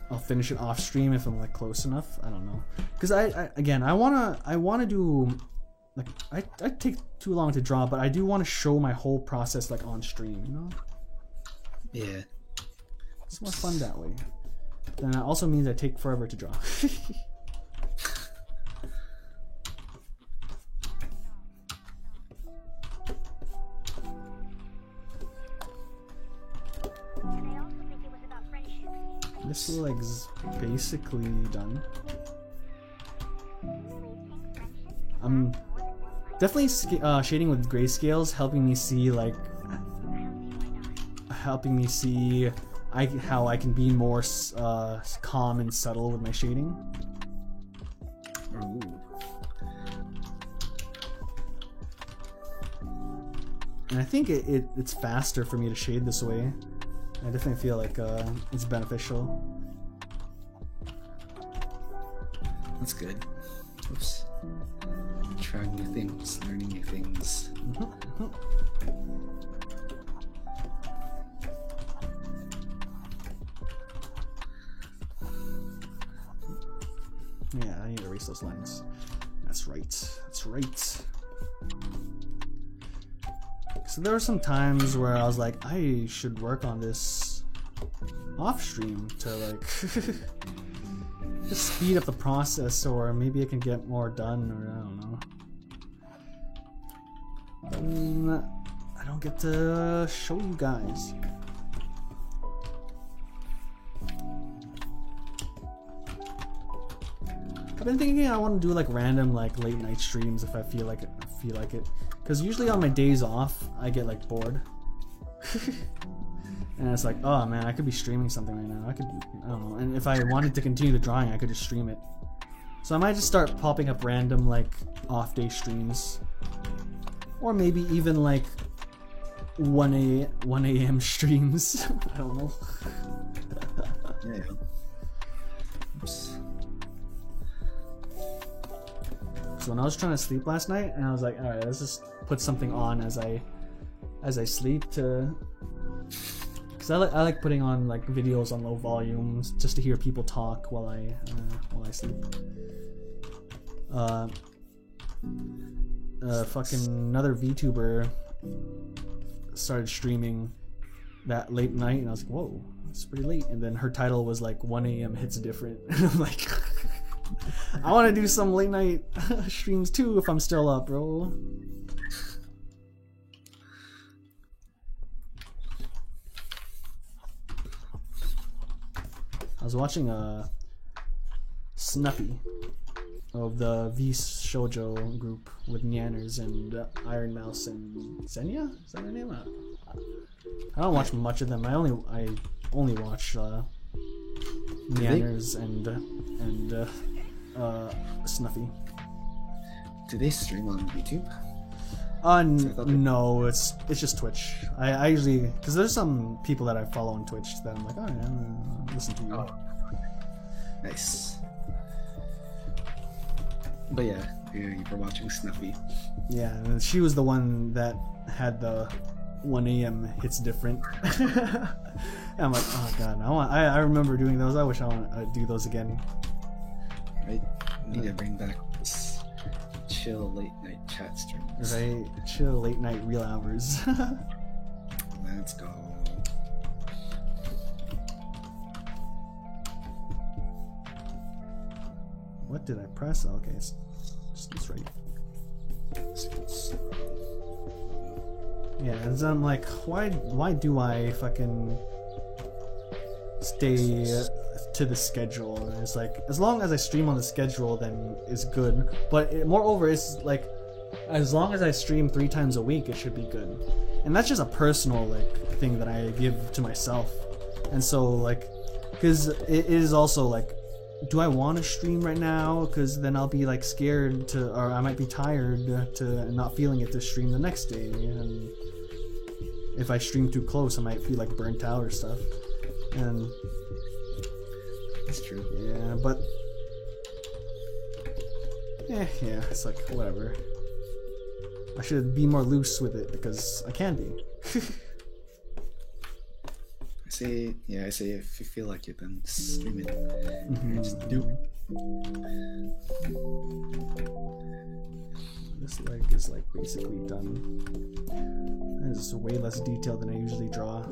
I'll finish it off stream if I'm like close enough. I don't know, because I wanna do, like I take too long to draw, but I do want to show my whole process like on stream, you know? Yeah. It's more fun that way. Then that also means I take forever to draw. This leg's basically done. I'm definitely shading with grayscales, helping me see how I can be more calm and subtle with my shading. Ooh. And I think it's faster for me to shade this way. I definitely feel like it's beneficial. That's good. Oops. Trying new things, learning new things. Yeah, I need to erase those lines. That's right. That's right. So there were some times where I was like, I should work on this off stream to like just speed up the process, or maybe I can get more done, or I don't know. I don't get to show you guys. I've been thinking I want to do like random like late night streams if I feel like it. Because usually on my days off, I get like bored. And it's like, oh man, I could be streaming something right now. I don't know. And if I wanted to continue the drawing, I could just stream it. So I might just start popping up random like off day streams. Or maybe even like 1 a.m. streams. I don't know. Yeah. Oops. So when I was trying to sleep last night, and I was like, all right, let's just put something on as I sleep to. Cause I like putting on like videos on low volumes just to hear people talk while I sleep. Fucking another VTuber started streaming that late night, and I was like, whoa, it's pretty late. And then her title was like 1 a.m. hits different. And I'm like, I want to do some late night streams too if I'm still up, bro. I was watching Snuffy of the V Shoujo group with Nyanners and Iron Mouse and Xenia? Is that her name? I don't watch much of them. I only watch Nyanners and Snuffy. Do they stream on YouTube? No, it's just Twitch. I usually, because there's some people that I follow on Twitch that I'm like, oh yeah, I'll listen to you. Oh. Nice. But yeah, you were watching Snuffy. Yeah, and she was the one that had the 1 a.m. hits different. And I'm like, oh god, I remember doing those. I wish I want to do those again. Right? We need to bring back this chill late night chat streams. Right? Chill late night real hours. Let's go. What did I press? Okay, it's right. Yeah, and so I'm like, why do I fucking stay to the schedule? And it's like, as long as I stream on the schedule, then it's good. But moreover, it's like, as long as I stream 3 times a week, it should be good. And that's just a personal like thing that I give to myself. And so like, because it is also like, do I want to stream right now? Because then I'll be like scared to, or I might be tired to not feeling it to stream the next day. And if I stream too close, I might feel like burnt out or stuff. And that's true. Yeah, but yeah, it's like whatever. I should be more loose with it because I can be. I say if you feel like it, then stream it. Just do it. This leg is like basically done. That is way less detail than I usually draw.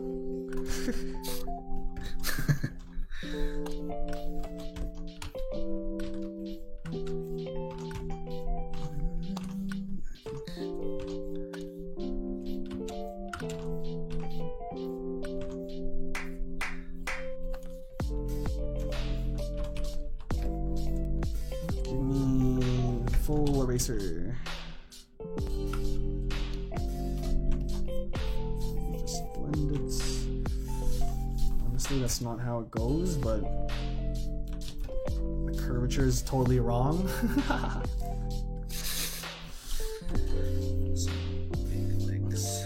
Give me full eraser. Just blend it. Honestly, that's not how it goes, but the curvature is totally wrong. Big legs.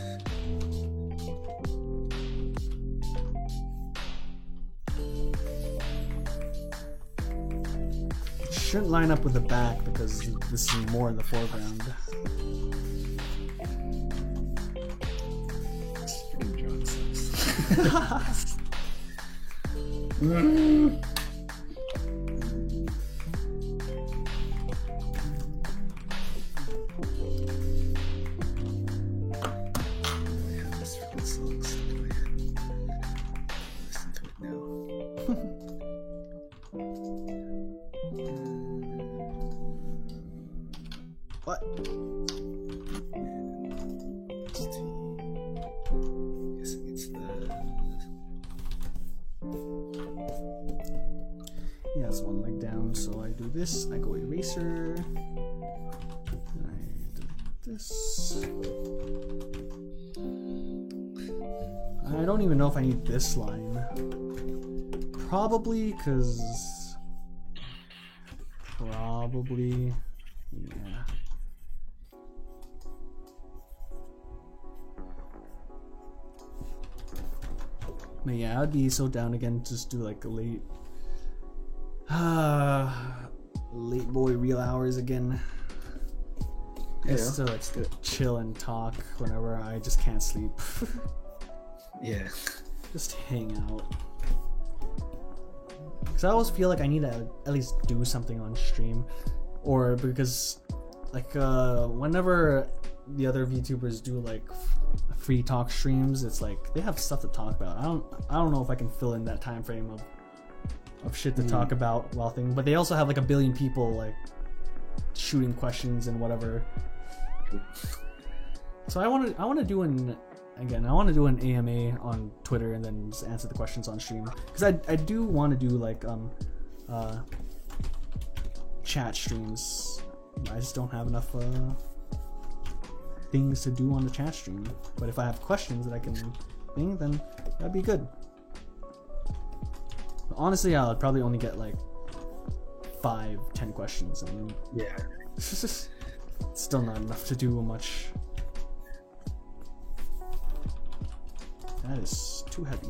Shouldn't line up with the back because this is more in the foreground. Drawing sucks. Yeah, this freaking song stuck in my head. Listen to it now. What? Guessing it's the. Yeah, it's one leg down, so I do this, I go eraser, I do this. I don't even know if I need this line. Probably, because... Probably... Yeah. But yeah, I'd be so down again to just do like a late boy real hours again. Just to like chill and talk whenever I just can't sleep. Yeah. Just hang out. Because I always feel like I need to at least do something on stream, or because like whenever the other VTubers do like free talk streams, it's like they have stuff to talk about. I don't know if I can fill in that time frame of shit to talk about while thing. But they also have like a billion people like shooting questions and whatever. So I want to do an AMA on Twitter and then just answer the questions on stream, because I do want to do like chat streams. I just don't have enough things to do on the chat stream. But if I have questions that I can think, then that'd be good. But honestly, I'll probably only get like 5-10 questions, and Yeah. it's still not enough to do much. That is too heavy.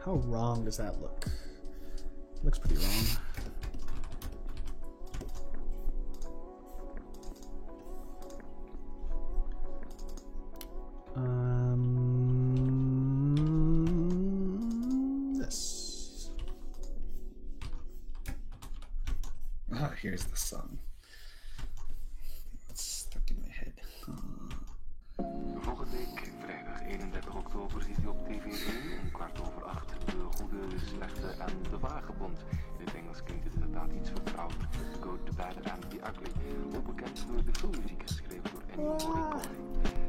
How wrong does that look? Looks pretty wrong. This. Ah, here's the song. It's stuck in my head. Volgende week, vrijdag 31 oktober, ziet u op TV 1 om 8:15 de Goede, de Slechte en de Vagebond. In het Engels klinkt het inderdaad iets vertrouwd. The Good, the Bad and the Ugly. Ook bekend door de filmmuziek geschreven door Ennio Morricone.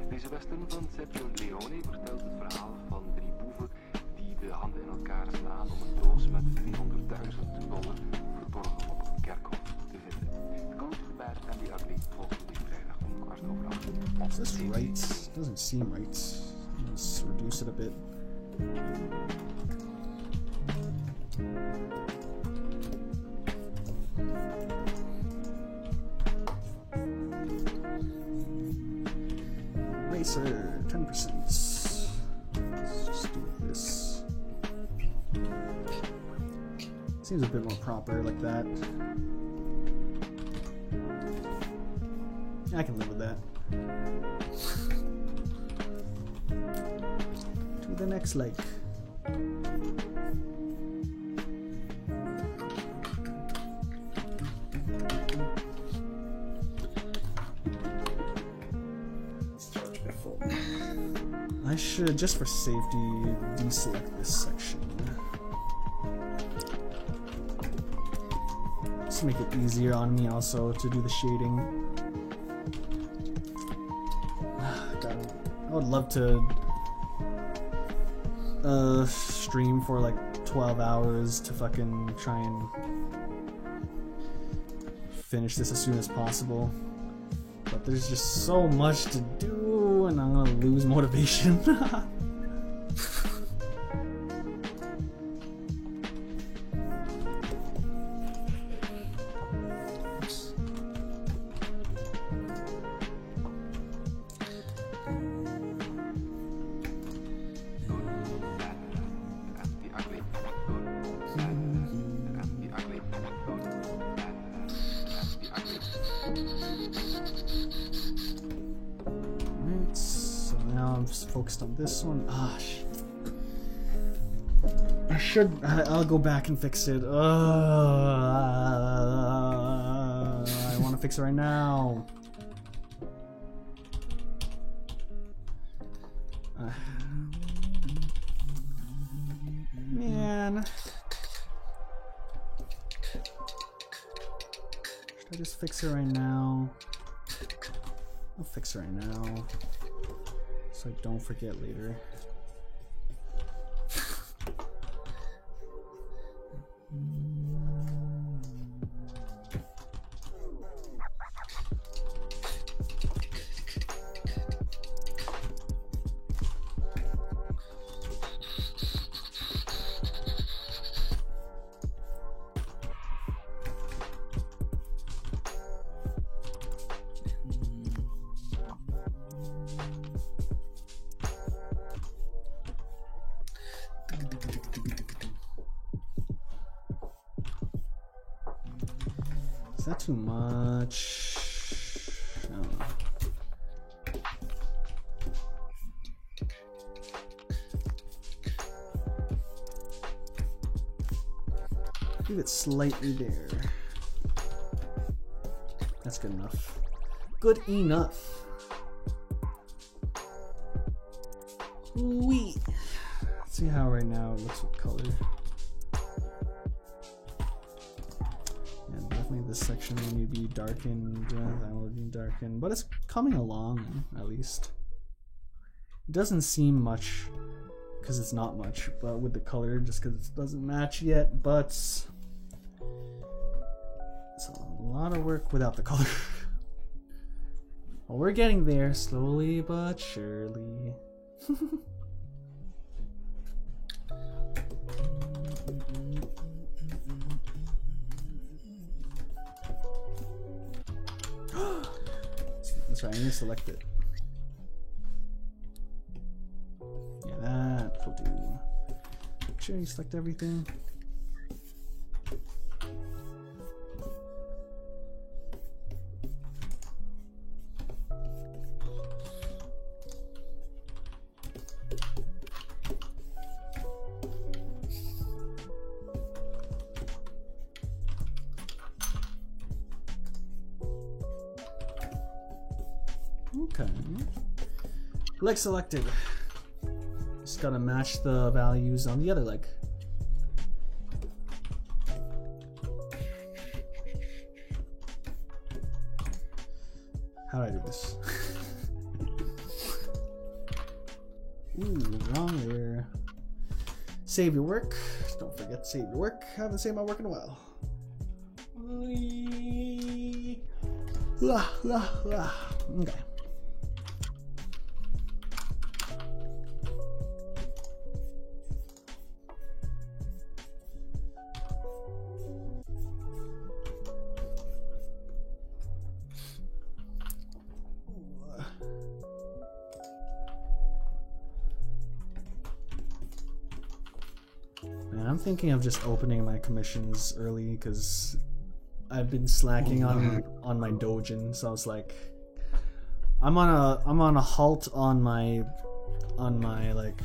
Deze western van Sergio Leone vertelt het verhaal van 3 boeven die de handen in elkaar slaan om een doos met $300.000 verborgen op een kerkhof te vinden. The Good, the Bad and the Ugly volgende week vrijdag om 8:15. Is this right? Doesn't seem right. Let's reduce it a bit. Racer, 10%. Let's just do this. Seems a bit more proper like that. I can live with that. To the next lake. I should, just for safety, deselect this section. Just to make it easier on me also to do the shading. God, I would love to stream for like 12 hours to fucking try and finish this as soon as possible. But there's just so much to do, and I'm gonna lose motivation. Right, so now I'm just focused on this one. Ah, I'll go back and fix it. I want to fix it right now. Man. Should I just fix it right now? I'll fix it right now, so I don't forget later. Is that too much? I don't know. Leave it slightly there. That's good enough. Good enough. Wee. Let's see how right now it looks with color. Yeah, definitely this section will need to be darkened. That will be darkened, but it's coming along at least. It doesn't seem much because it's not much, but with the color, just because it doesn't match yet. But it's a lot of work without the color. Well, we're getting there slowly but surely. That's right, I need to select it. Yeah, that will do. Make sure you select everything. Okay. Leg selected. Just gotta match the values on the other leg. How do I do this? Ooh, wrong there. Save your work. Don't forget to save your work. I haven't saved my work in a while. Okay. Man, I'm thinking of just opening my commissions early because I've been slacking on my Dojin, so I was like, I'm on a halt on my like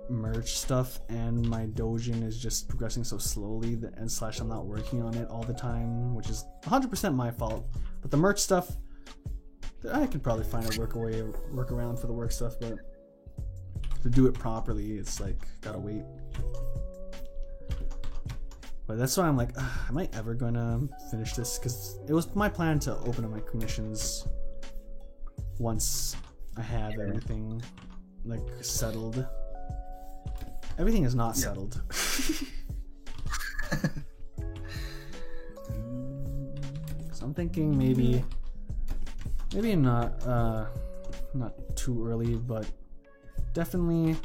merch stuff, and my Dojin is just progressing so slowly that, and slash I'm not working on it all the time, which is 100% my fault. But the merch stuff, I could probably find a workaround for the work stuff, but to do it properly, it's like gotta wait. But that's why I'm like, am I ever gonna finish this? Because it was my plan to open up my commissions once I have everything like settled. Everything is not settled. So I'm thinking maybe not too early, but definitely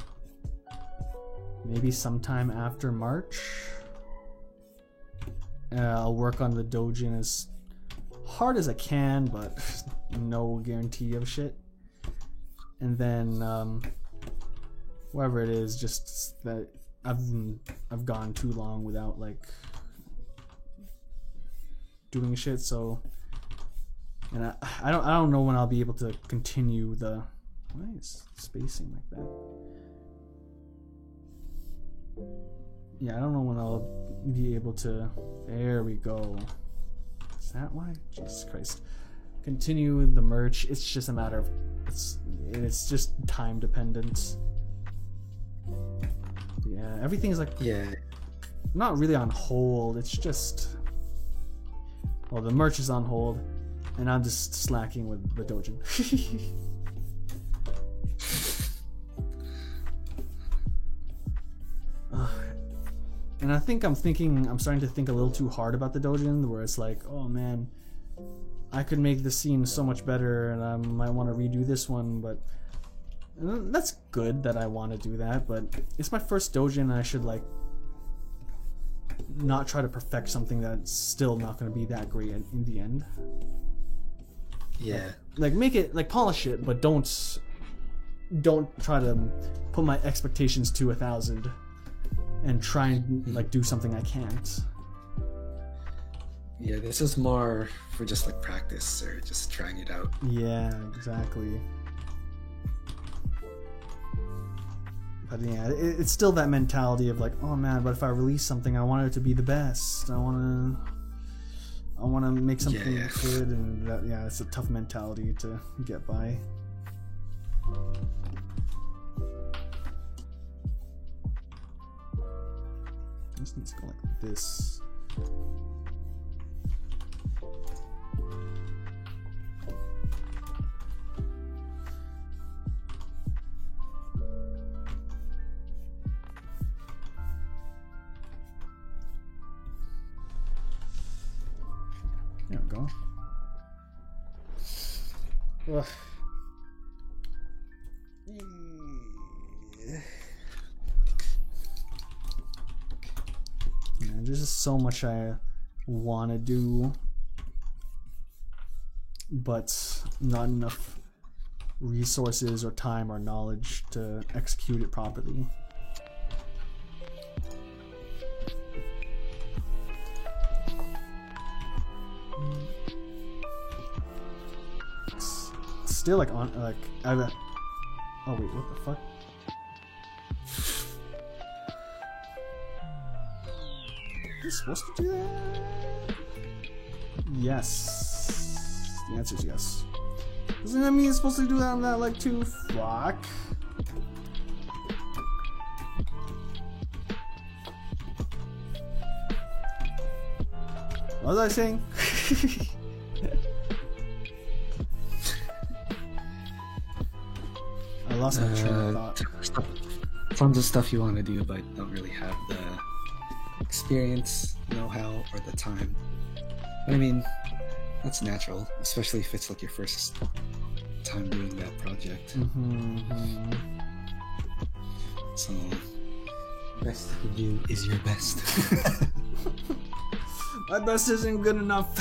maybe sometime after March. I'll work on the Dojin as hard as I can, but no guarantee of shit. And then whatever it is, just that I've gone too long without like doing shit. So, and I don't know when I'll be able to continue the. Why is spacing like that? Yeah, I don't know when I'll be able to. There we go. Is that why? Jesus Christ. Continue the merch. It's just a matter of it's just time dependent. Yeah, everything's like not really on hold. It's just the merch is on hold, and I'm just slacking with the Dojin. And I think I'm starting to think a little too hard about the Dojin, where it's like, oh man, I could make the scene so much better, and I might want to redo this one, but that's good that I want to do that, but it's my first Dojin, and I should like not try to perfect something that's still not going to be that great in the end. Yeah. Like make it, like polish it, but don't don't try to put my expectations to 1,000 and try and like do something I can't. Yeah, this is more for just like practice or just trying it out. Yeah, exactly. But yeah, it's still that mentality of like, oh man, but if I release something, I want it to be the best. I want to make something good, and that, yeah, it's a tough mentality to get by. This needs to go like this. There we go. Ugh. Man, there's just so much I want to do, but not enough resources or time or knowledge to execute it properly. Still like on like I oh wait, what the fuck? Are you supposed to do that? Yes. The answer is yes. Doesn't that mean it's supposed to do that on that like too? Fuck. What was I saying? I lost my train of thought. Tons of stuff you want to do, but don't really have the experience, know-how, or the time. But I mean, that's natural, especially if it's like your first time doing that project. So, best you can do is your best. My best isn't good enough.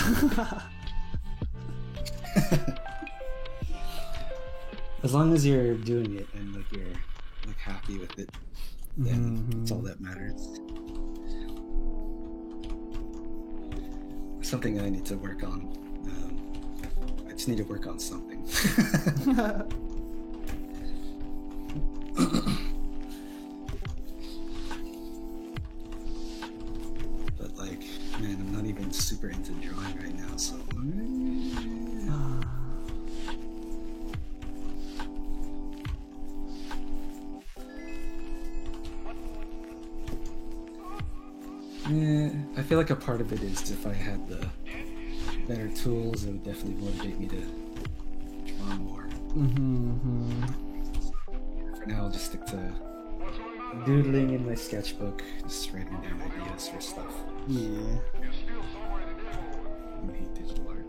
As long as you're doing it and like you're like happy with it, then it's all that matters. Something I need to work on. I just need to work on something. But like, man, I'm not even super into drawing right now, so. Yeah, I feel like a part of it is if I had the better tools, it would definitely motivate me to draw more. For now, I'll just stick to doodling in my sketchbook, just writing down ideas for stuff. Yeah. I hate digital art.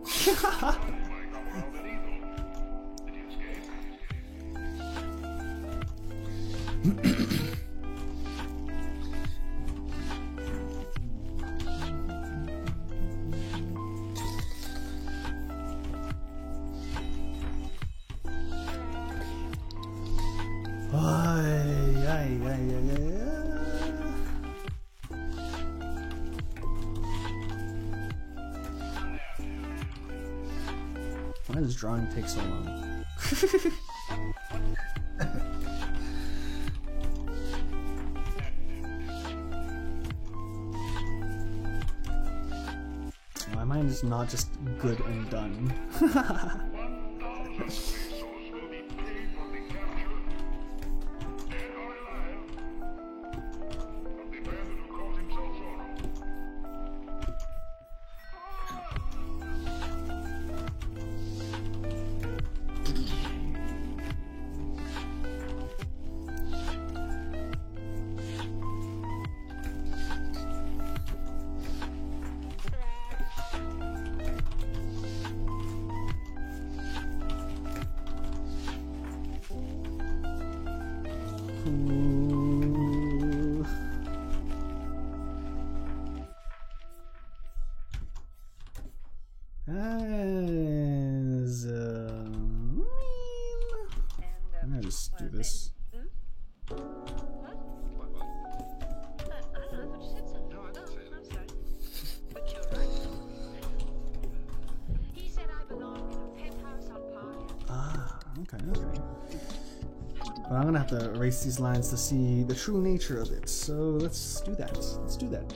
Why does drawing take so long? My mind is not just good and done. As, I'm gonna just do But I'm gonna have to erase these lines to see the true nature of it. So let's do that. Let's do that.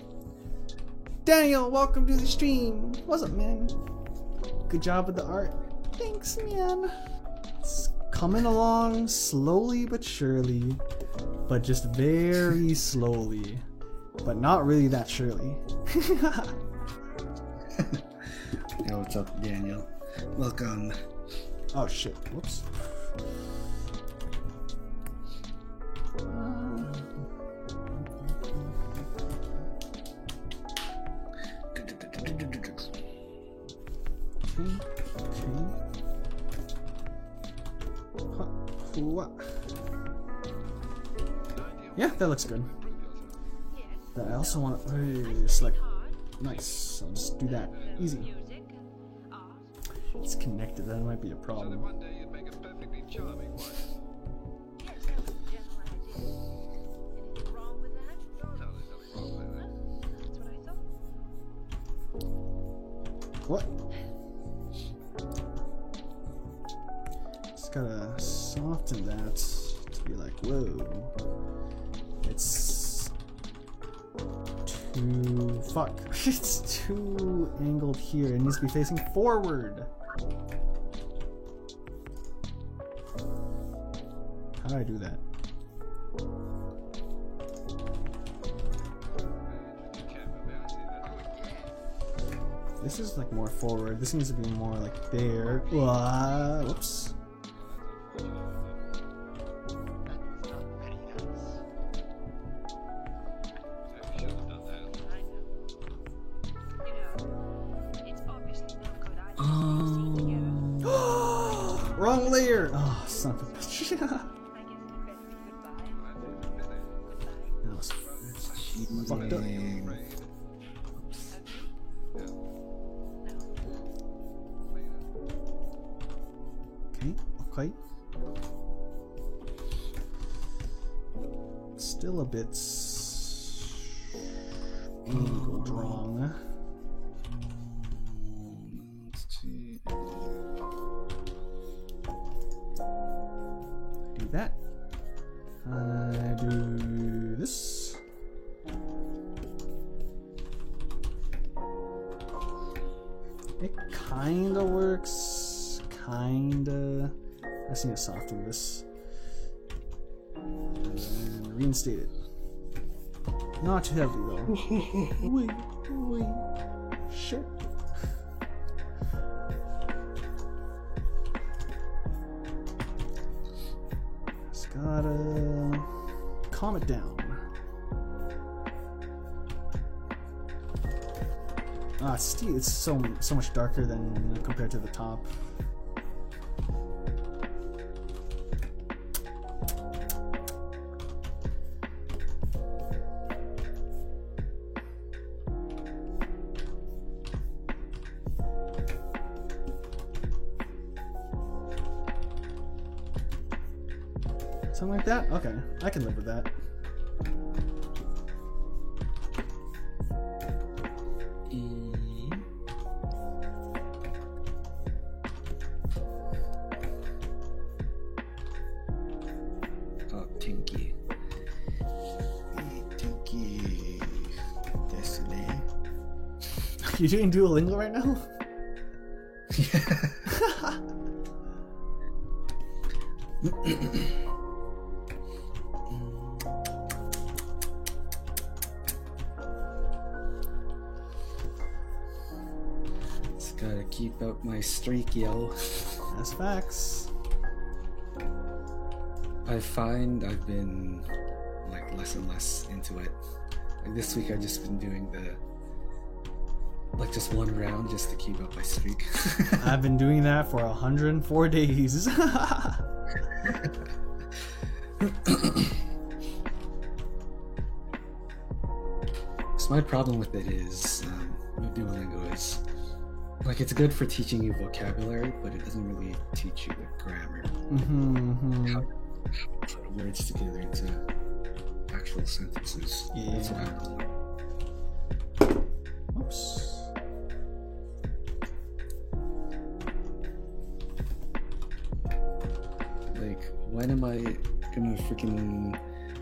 Daniel, welcome to the stream. What's up, man? Good job with the art. Thanks, man. It's coming along slowly but surely, but just very slowly, but not really that surely. Yo, what's up, Daniel? Welcome. Oh shit! Whoops. Yeah, that looks good. But I also want to select. Nice. I'll just do that. Easy. It's connected. That might be a problem. What? Just gotta soften that to be like, whoa. It's too. Fuck. It's too angled here. It needs to be facing forward. How do I do that? This is like more forward. This needs to be more like there. Whoops. Wrong layer. Oh, son of a bitch. That was fucked up. Okay. Still a bit angled wrong. Do that. Do this. It kinda works. Kinda. I just need to soften this. And reinstate it. Not too heavy though. Wait. Sure. Just gotta calm it down. It's so much darker than compared to the top. Something like that? Okay, I can live with that. Oh, Tinky. Tinky. Destiny. You doing Duolingo right now? Just gotta keep up my streak, yo. That's facts. I find I've been like less and less into it. Like this week I've just been doing just one round just to keep up my streak. I've been doing that for 104 days. So my problem with it is, with Duolingo is, like, it's good for teaching you vocabulary, but it doesn't really teach you the grammar. How to put words together into actual sentences. Yeah. That's what I don't know. Oops. Like, when am I gonna freaking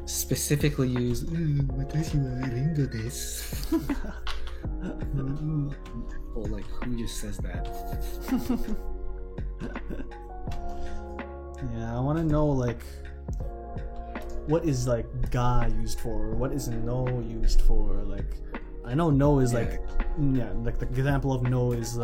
specifically use watashi wa ringo desu. Well, like, who just says that? Yeah, I want to know like what is like ga used for, what is no used for. Like, I know no is like like the example of no is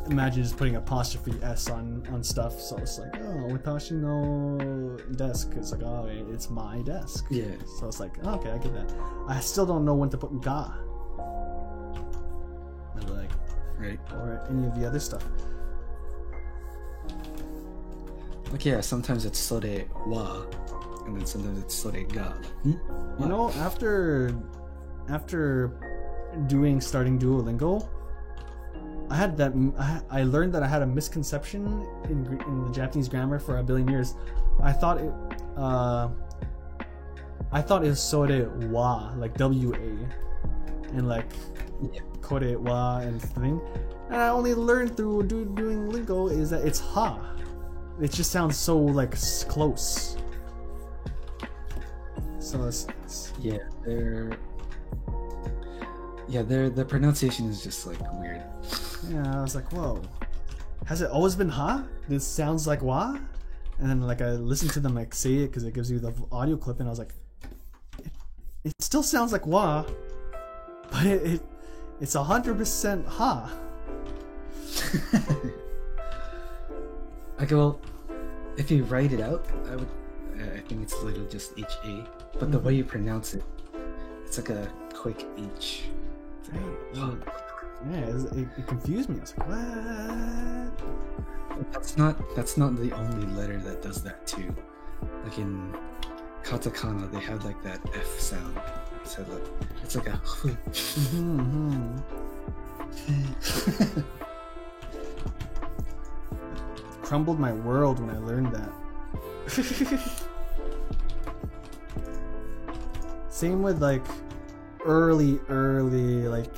imagine just putting apostrophe s on stuff, so it's like, oh, watashi no desk, it's like, oh, it's my desk. Yeah. So it's like, okay, I get that. I still don't know when to put ga, like, Right. or any of the other stuff. Like, yeah, sometimes it's sore wa, and then sometimes it's sore ga. You know, after starting Duolingo, I had that. I learned that I had a misconception in the Japanese grammar for a billion years. I thought it was sore wa, like wa, and like kore wa and thing. And I only learned through doing lingo is that it's ha. It just sounds so like close. So it's the pronunciation is just like weird. Yeah, I was like, whoa, has it always been ha? This sounds like wa? And then like I listened to them like say it because it gives you the audio clip, and I was like, it still sounds like wa, but it's 100% ha. Okay, well, if you write it out, I think it's literally just HA, but the way you pronounce it, it's like a quick H. Yeah, it confused me. I was like, what? That's not the only letter that does that too. Like in katakana, they have like that F sound. So it's like a. Crumbled my world when I learned that. Same with like early like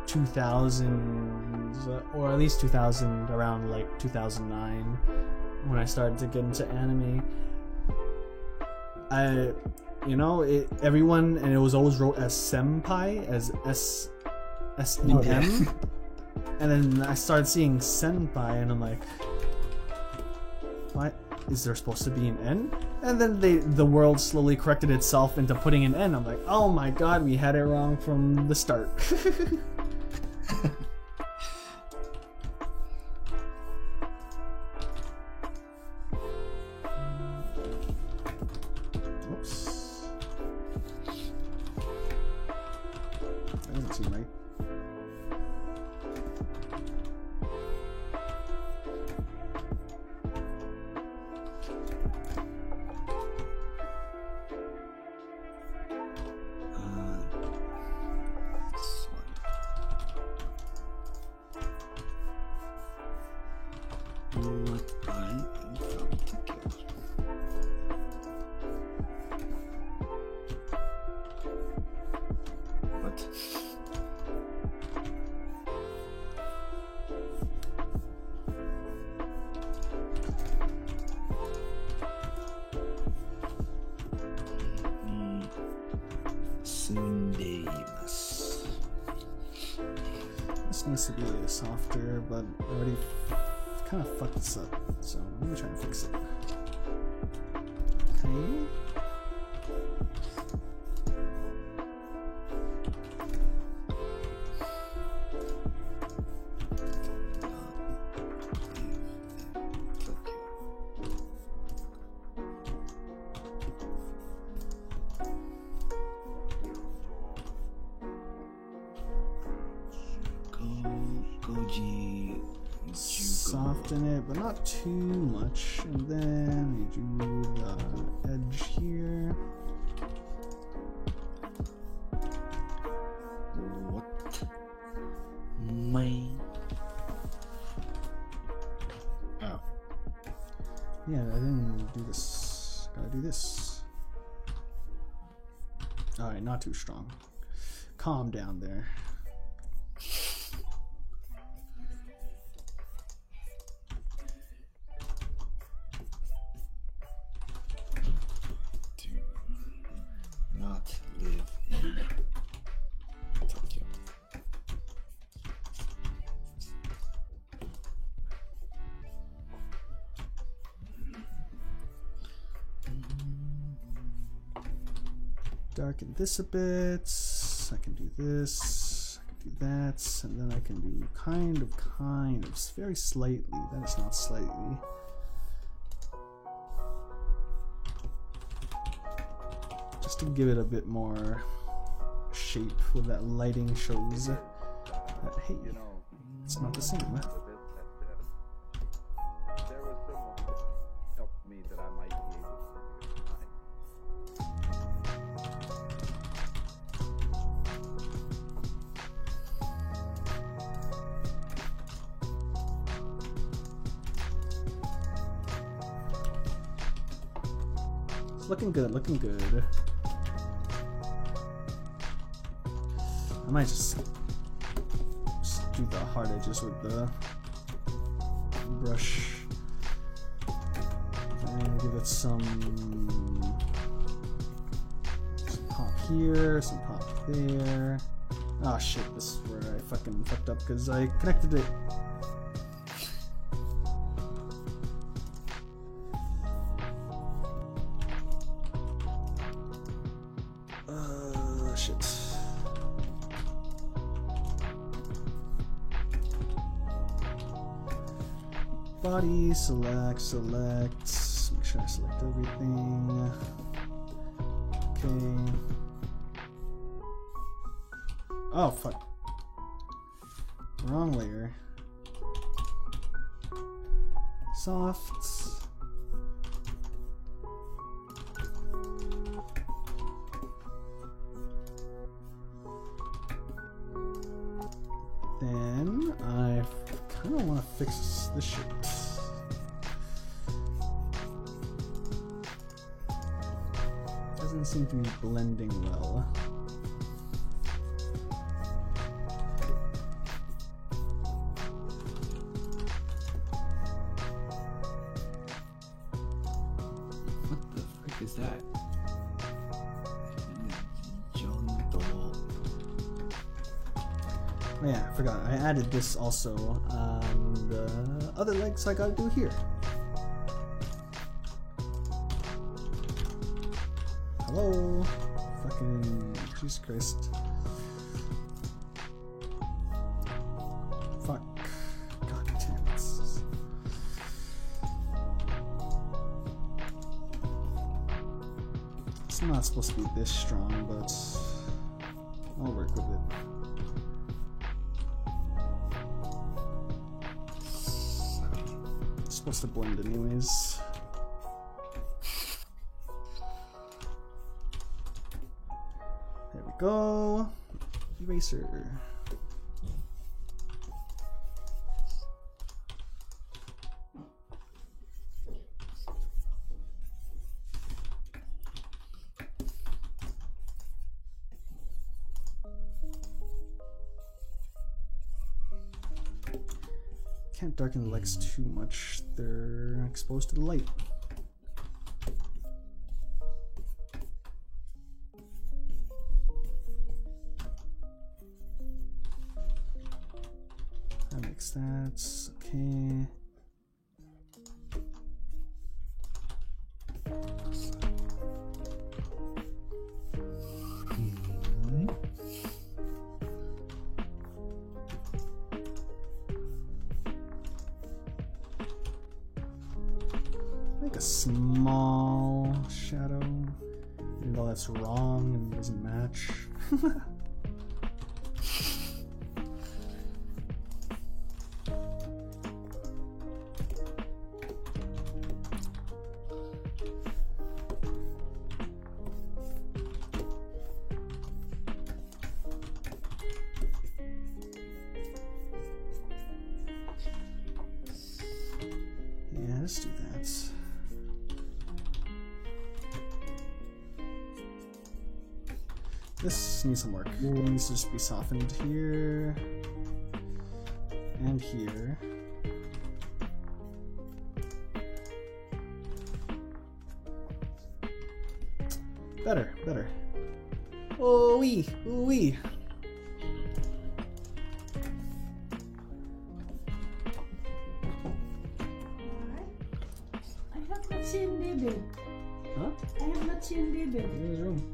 2000s, or at least 2000, around like 2009 when I started to get into anime. Everyone, and it was always wrote as senpai, as SEM. And then I started seeing senpai, and I'm like, what? Is there supposed to be an N? And then the world slowly corrected itself into putting an N. I'm like, oh my god, we had it wrong from the start. Oops. That doesn't seem right. This needs to be softer, but I already kind of fucked this up, so let me try and fix it. Okay. Soften it, but not too much. And then we do the edge here. What? My. Oh. Yeah, I didn't do this. Gotta do this. Alright, not too strong. Calm down there. darken this a bit. I can do this. I can do that, and then I can do kind of, very slightly. That is not slightly. Just to give it a bit more shape with that lighting shows that, hey, it's not the same. There was someone that helped me that I might be able to It's looking good, looking good. I might just do the hard edges with the brush and give it some pop here, some pop there. Oh shit, this is where I fucking fucked up because I connected it. Shit. Body, select. Make sure I select everything. Okay. Oh, fuck. Wrong layer. Soft. Then I kind of want to fix this shit. Doesn't seem to be blending well. What the frick is that? Oh yeah, I forgot. I added this also on the other legs I gotta do here. Hello? Fucking Jesus Christ. Fuck. God damn it. It's not supposed to be this strong, but I'll work with it. Supposed to blend anyways. There we go. Eraser. Can't darken the legs too much, they're exposed to the light. That makes that okay. Like a small shadow, even though that's wrong and doesn't match. Yeah, let's do that. This needs some work. It needs to just be softened here and here. Better, better. Oh wee, ooh wee. I have not seen baby. Huh? I have not seen baby. In his room.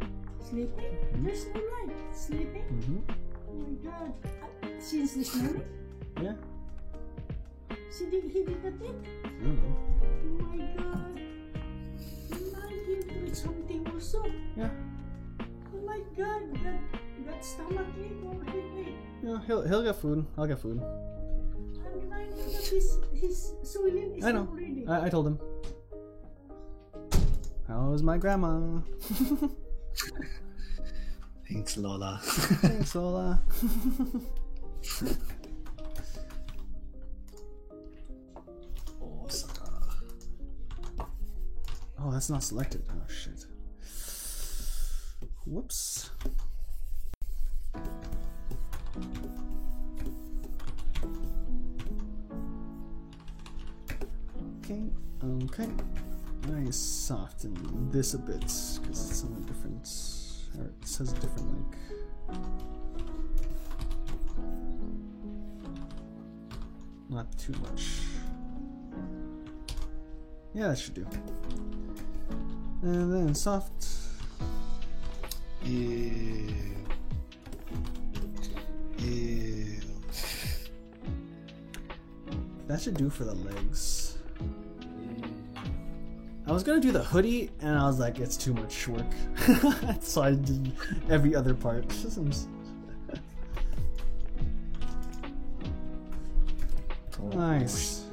Sleeping? There's no light. Sleeping? Oh my god. Since this morning? Yeah. He did not eat? I don't know. Oh my god. Remind him to eat something also. Yeah. Oh my god. That stomach ache or headache. Yeah, he'll get food. I'll get food. I remind him that his insulin is I know. not ready. I told him. How's my grandma? Thanks, Lola. Thanks, Lola. Oh, that's not selected. Oh, shit. Whoops. Okay. I soften this a bit because it's something different. Or it says different, like. Not too much. Yeah, that should do. And then soft. Ew. That should do for the legs. I was gonna do the hoodie, and I was like, it's too much work. So I did every other part. Nice.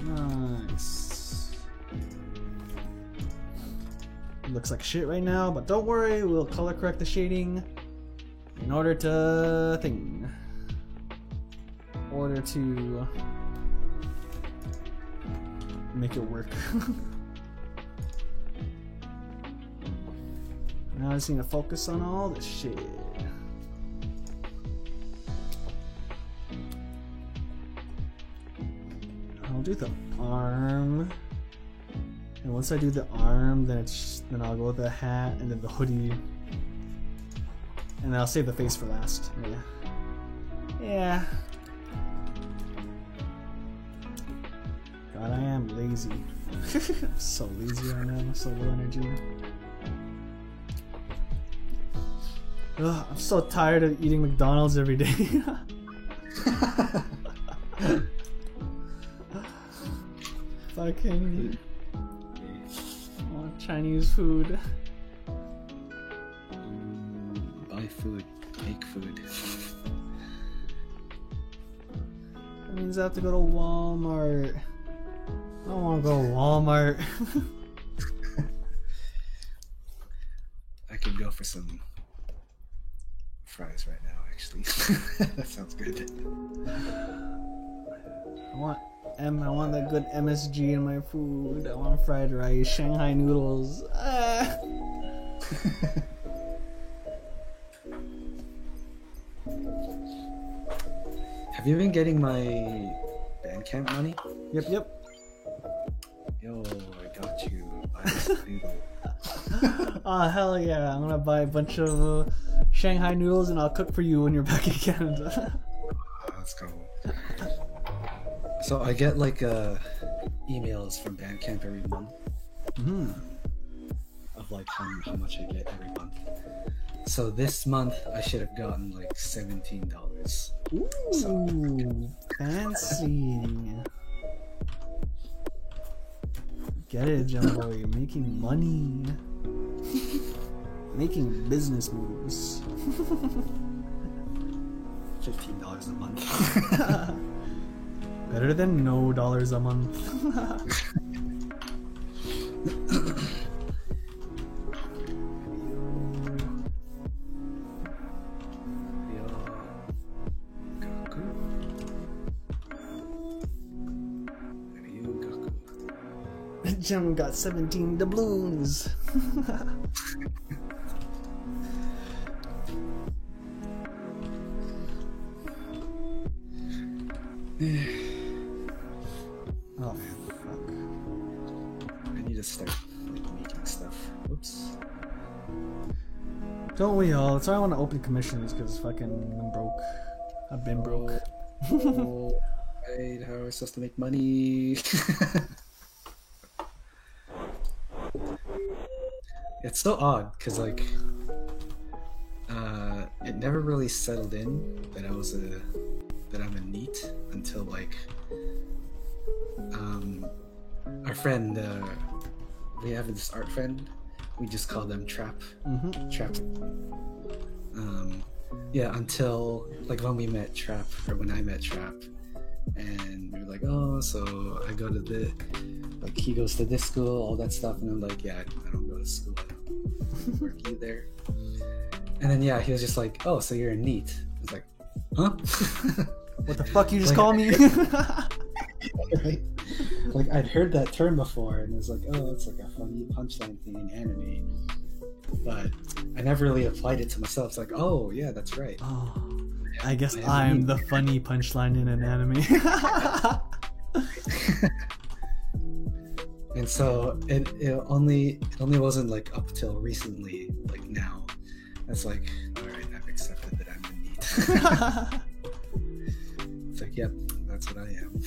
Nice. Looks like shit right now, but don't worry, we'll color correct the shading in order to make it work. Now I just need to focus on all this shit. I'll do the arm, and once I do the arm, then I'll go with the hat and then the hoodie, and then I'll save the face for last. Yeah. God, I am lazy. I'm so lazy right now. So low energy. Ugh, I'm so tired of eating McDonald's every day. Fucking Chinese food. Buy food, make food. That means I have to go to Walmart. I don't want to go to Walmart. I could go for some fries right now, actually. That sounds good. I want that good MSG in my food. I want fried rice, Shanghai noodles. Have you been getting my Bandcamp money? Yep. Yo, I got you. Noodle. Oh, hell yeah. I'm gonna buy a bunch of Shanghai noodles and I'll cook for you when you're back in Canada. Let's go. So I get like emails from Bandcamp every month. Of like how much I get every month. So this month I should have gotten like $17. Ooh, so, fancy. Get it, Jumbo. You're making money. Making business moves. $15 a month. Better than no dollars a month. Jim got 17 doubloons. Oh fuck. I need to start like making stuff. Oops. Don't we all? That's why I want to open commissions, because fucking I'm broke. I've been broke. Oh, right, how are we supposed to make money? it's so odd because like it never really settled in that I'm a NEET until like our friend we have this art friend, we just call them Trap. Trap. Yeah, until like when we met Trap, or when I met Trap, and we were like, oh, so I go to the, like he goes to this school, all that stuff, and I'm like, yeah, I don't go to school, I don't work either. And then yeah, he was just like, oh, so you're a NEET. I was like, huh? What the fuck you just Like- call me? Right? Like I'd heard that term before, and it was like, oh, it's like a funny punchline thing in anime, but I never really applied it to myself. It's like, oh yeah, that's right. Oh, I guess I am I'm NEET. the funny punchline in an anime. And so it only wasn't like up till recently, like now, it's like, all right, I've accepted that I'm a NEET. It's like, yep, that's what I am.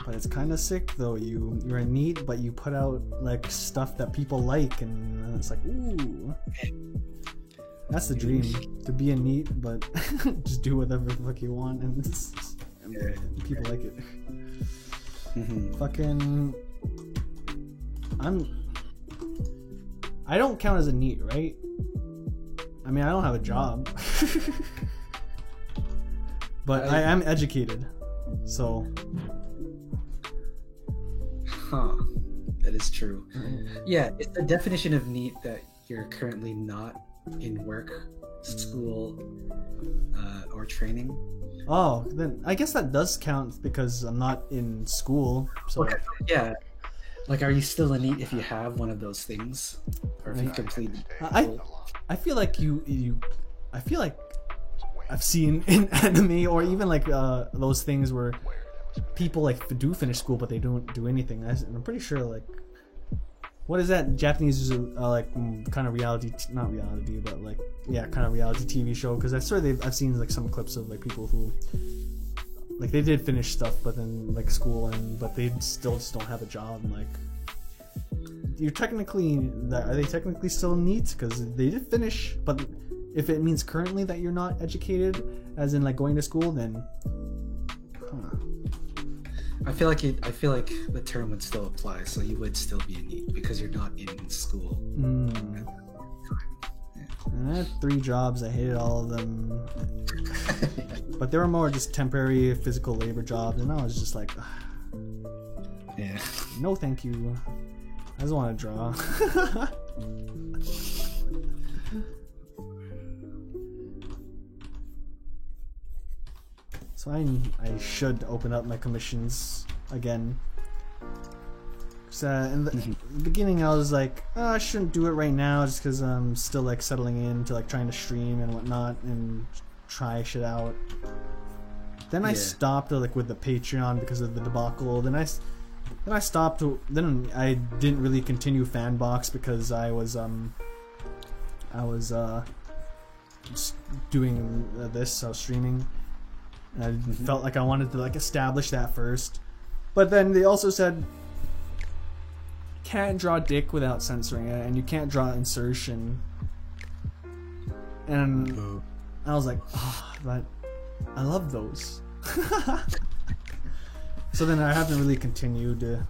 But it's kind of sick though. You're a NEET, but you put out like stuff that people like, and it's like, ooh, that's the dream, to be a NEET, but just do whatever the fuck you want, and Yeah. people like it. Mhm. Fucking, I don't count as a NEET, right? I mean, I don't have a job, but I am educated, so. Huh. That is true. Yeah, it's the definition of NEET that you're currently not in work, school, or training. Oh, then I guess that does count because I'm not in school. So Okay. Yeah. Like, are you still a NEET if you have one of those things, or if you complete? I feel like I feel like I've seen in anime or even like those things where people like do finish school but they don't do anything. I'm pretty sure like, what is that Japanese like kind of reality, not reality, but like, yeah, kind of reality TV show, because I swear I've seen like some clips of like people who like they did finish stuff but then like school, but they still just don't have a job. And like, you're technically, are they technically still NEET because they did finish, but if it means currently that you're not educated as in like going to school, then I feel like the term would still apply, so you would still be a NEET because you're not in school. I had 3 jobs. I hated all of them, but they were more just temporary physical labor jobs, and I was just like, Yeah. no thank you, I just want to draw. So I should open up my commissions again. So in the beginning I was like, oh, I shouldn't do it right now just because I'm still like settling into like trying to stream and whatnot and try shit out. Then I stopped like with the Patreon because of the debacle. Then I stopped. Then I didn't really continue Fanbox because I was just doing this. I was streaming. And I felt like I wanted to like establish that first. But then they also said can't draw dick without censoring it, and you can't draw insertion. And I was like, oh, but I love those. So then I haven't really continued to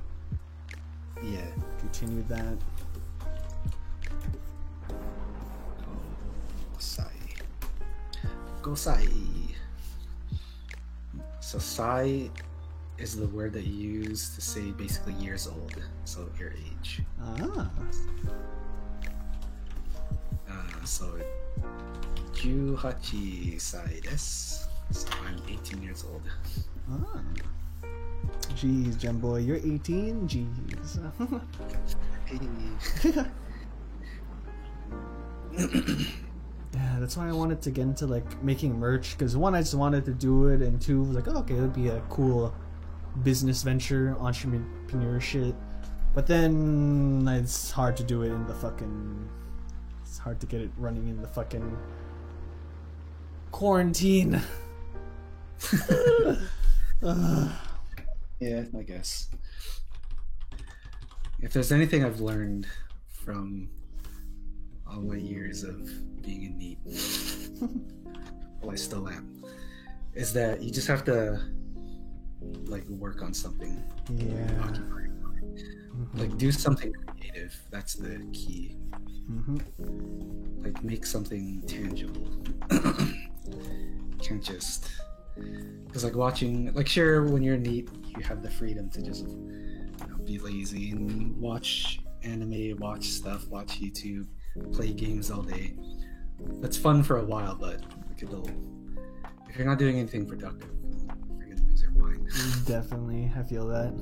continue that. Gosai. So sai is the word that you use to say basically years old, so your age. So 18 sai desu. So I'm 18 years old. Jeez, Gem Boy, you're 18? Jeez. Yeah, that's why I wanted to get into like making merch, because one, I just wanted to do it, and two, was like, oh, okay, it would be a cool business venture, entrepreneur shit. But then it's hard to do it in the fucking, it's hard to get it running in the fucking quarantine. Yeah, I guess. If there's anything I've learned from all my years of being in NEET, well, I still am, is that you just have to like work on something. Yeah. Occupy your mind. Like do something creative. That's the key. Like make something tangible. Can't just, because like watching, like sure, when you're NEET, you have the freedom to just be lazy and watch anime, watch stuff, watch YouTube, play games all day. That's fun for a while, but like if you're not doing anything productive, you're gonna lose your mind. Definitely, I feel that.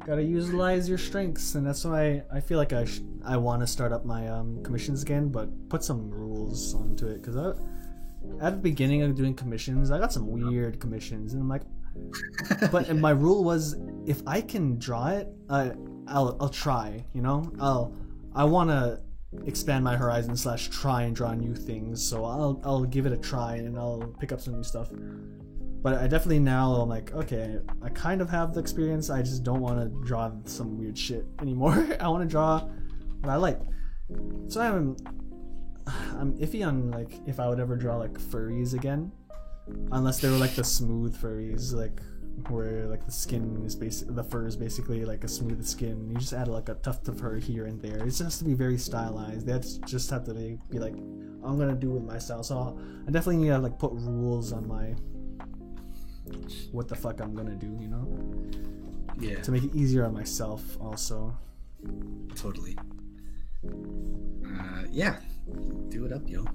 Gotta utilize your strengths, and that's why I feel like I want to start up my commissions again, but put some rules onto it, because at the beginning of doing commissions, I got some weird commissions, and I'm like, and my rule was, if I can draw it, I'll try, you know? I want to expand my horizons / try and draw new things, so I'll give it a try, and I'll pick up some new stuff. But I definitely now, I'm like, okay, I kind of have the experience, I just don't want to draw some weird shit anymore. I want to draw what I like. So I'm iffy on like if I would ever draw like furries again, unless they were like the smooth furries, like where like the skin is the fur is basically like a smooth skin. You just add like a tuft of fur here and there. It just has to be very stylized. They just have to be like, I'm gonna do with my style. So I definitely need to like put rules on my what the fuck I'm gonna do, you know? Yeah. To make it easier on myself also. Totally. Yeah. Do it up, yo.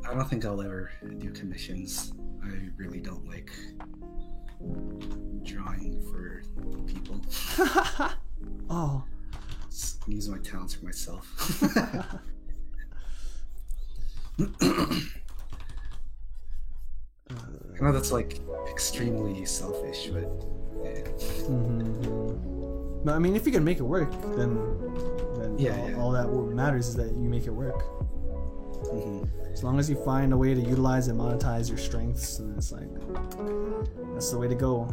I don't think I'll ever do commissions. I really don't like drawing for people. Oh. Just use my talents for myself. I know that's like extremely selfish, but yeah. But I mean, if you can make it work, then all that matters is that you make it work. As long as you find a way to utilize and monetize your strengths, and it's like, that's the way to go.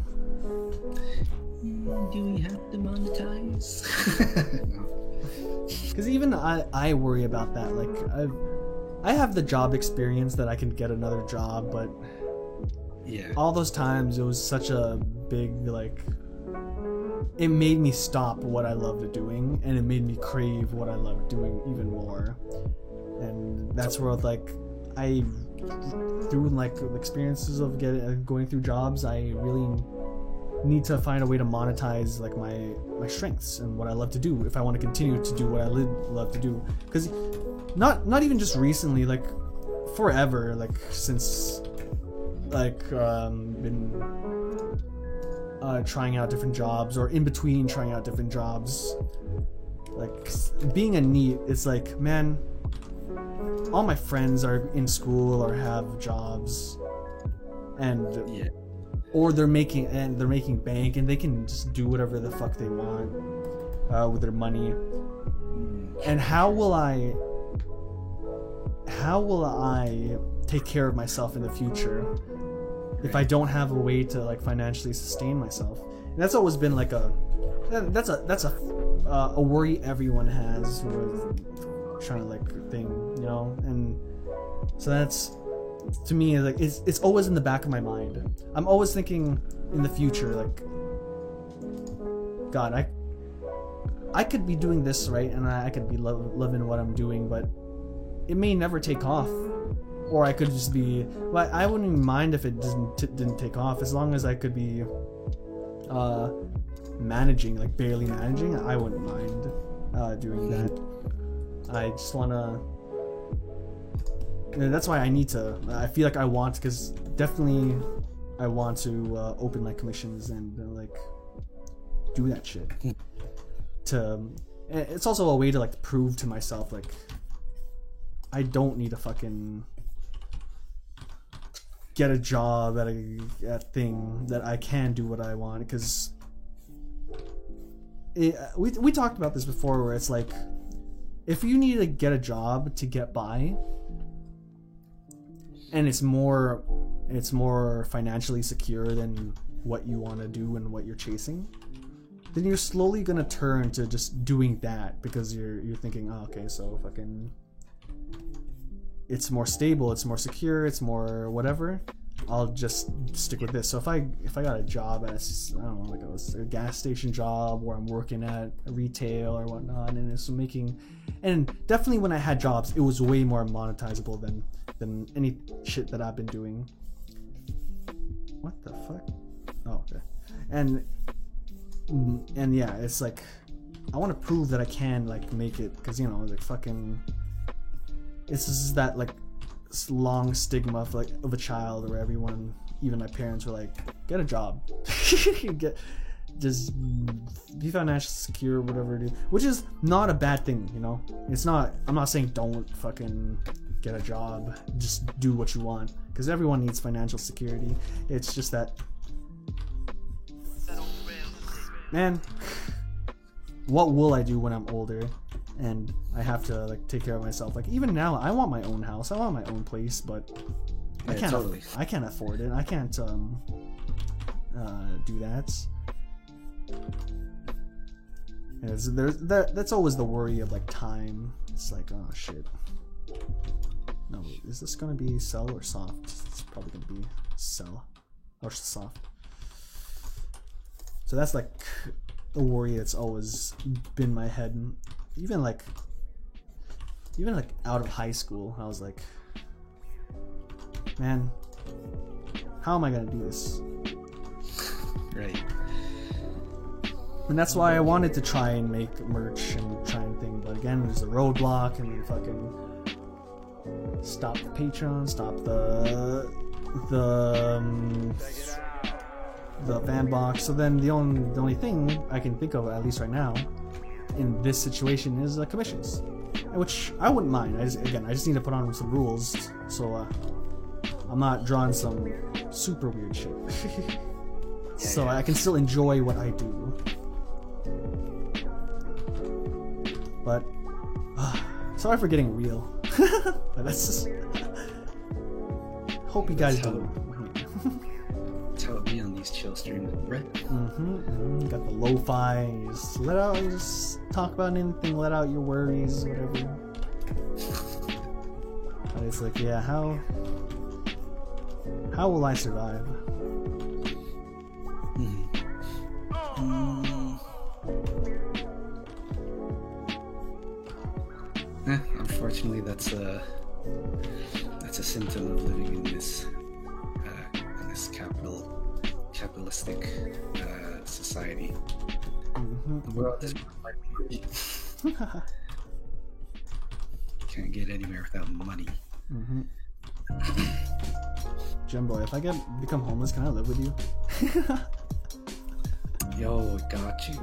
Do we have to monetize? Because even I worry about that. Like I have the job experience that I can get another job, but yeah, all those times it was such a big like. It made me stop what I loved doing, and it made me crave what I loved doing even more. And that's where like through like the experiences of going through jobs, I really need to find a way to monetize like my strengths and what I love to do if I want to continue to do what I love to do. Because not even just recently, like forever, like since like been trying out different jobs, or in between trying out different jobs. Like being a NEET, it's like, man, all my friends are in school or have jobs, and or they're making bank, and they can just do whatever the fuck they want with their money. And how will I take care of myself in the future if I don't have a way to like financially sustain myself? And that's always been like a worry everyone has with trying to like thing, you know. And so that's, to me, like it's always in the back of my mind. I'm always thinking in the future, like, God, I could be doing this, right, and I could be loving what I'm doing, but it may never take off. Or I could just be, well, I wouldn't even mind if it didn't take off, as long as I could be managing, like barely managing. I wouldn't mind doing that. I just wanna. And that's why I need to. I feel like I want, because definitely I want to open my commissions and like do that shit. It's also a way to like prove to myself like I don't need to fucking get a job at a thing, that I can do what I want. Because we talked about this before, where it's like, if you need to get a job to get by, and it's more financially secure than what you want to do and what you're chasing, then you're slowly gonna turn to just doing that because you're thinking, oh, okay, so fucking, it's more stable, it's more secure, it's more whatever. I'll just stick with this. So if I got a job at I don't know, like a gas station job where I'm working at retail or whatnot, and it's making, and definitely when I had jobs, it was way more monetizable than any shit that I've been doing. What the fuck? Oh, okay. And yeah, it's like I want to prove that I can like make it, because you know, like fucking, it's just that like long stigma of like of a child where everyone, even my parents, were like, get a job, just be financially secure, whatever it is, which is not a bad thing, you know. It's not, I'm not saying don't fucking get a job, just do what you want, because everyone needs financial security. It's just that, man, what will I do when I'm older and I have to like take care of myself? Like even now, I want my own house, I want my own place, but I can't afford it. I can't do that. That's always the worry of like time. It's like, oh shit. No, wait, is this gonna be sell or soft? It's probably gonna be sell or soft. So that's like a worry that's always been in my head. Even like out of high school, I was like, man, how am I gonna do this? Right. And that's why I wanted to try and make merch and try and think, but again, there's a roadblock, and then fucking stop the Patreon, stop the fan box. So then the only thing I can think of, at least right now, in this situation, is commissions, which I wouldn't mind. I just need to put on some rules, so I'm not drawing some super weird shit. So I can still enjoy what I do. But sorry for getting real. But that's just, hope you guys do. That's how it be on these chill streams, right? Got the lo-fi. You just let out. You just talk about anything. Let out your worries, whatever. But it's like, yeah, how will I survive? Unfortunately, that's a symptom of living in this capitalistic society. The world is can't get anywhere without money. Jimbo, if I become homeless, can I live with you? Yo, got you.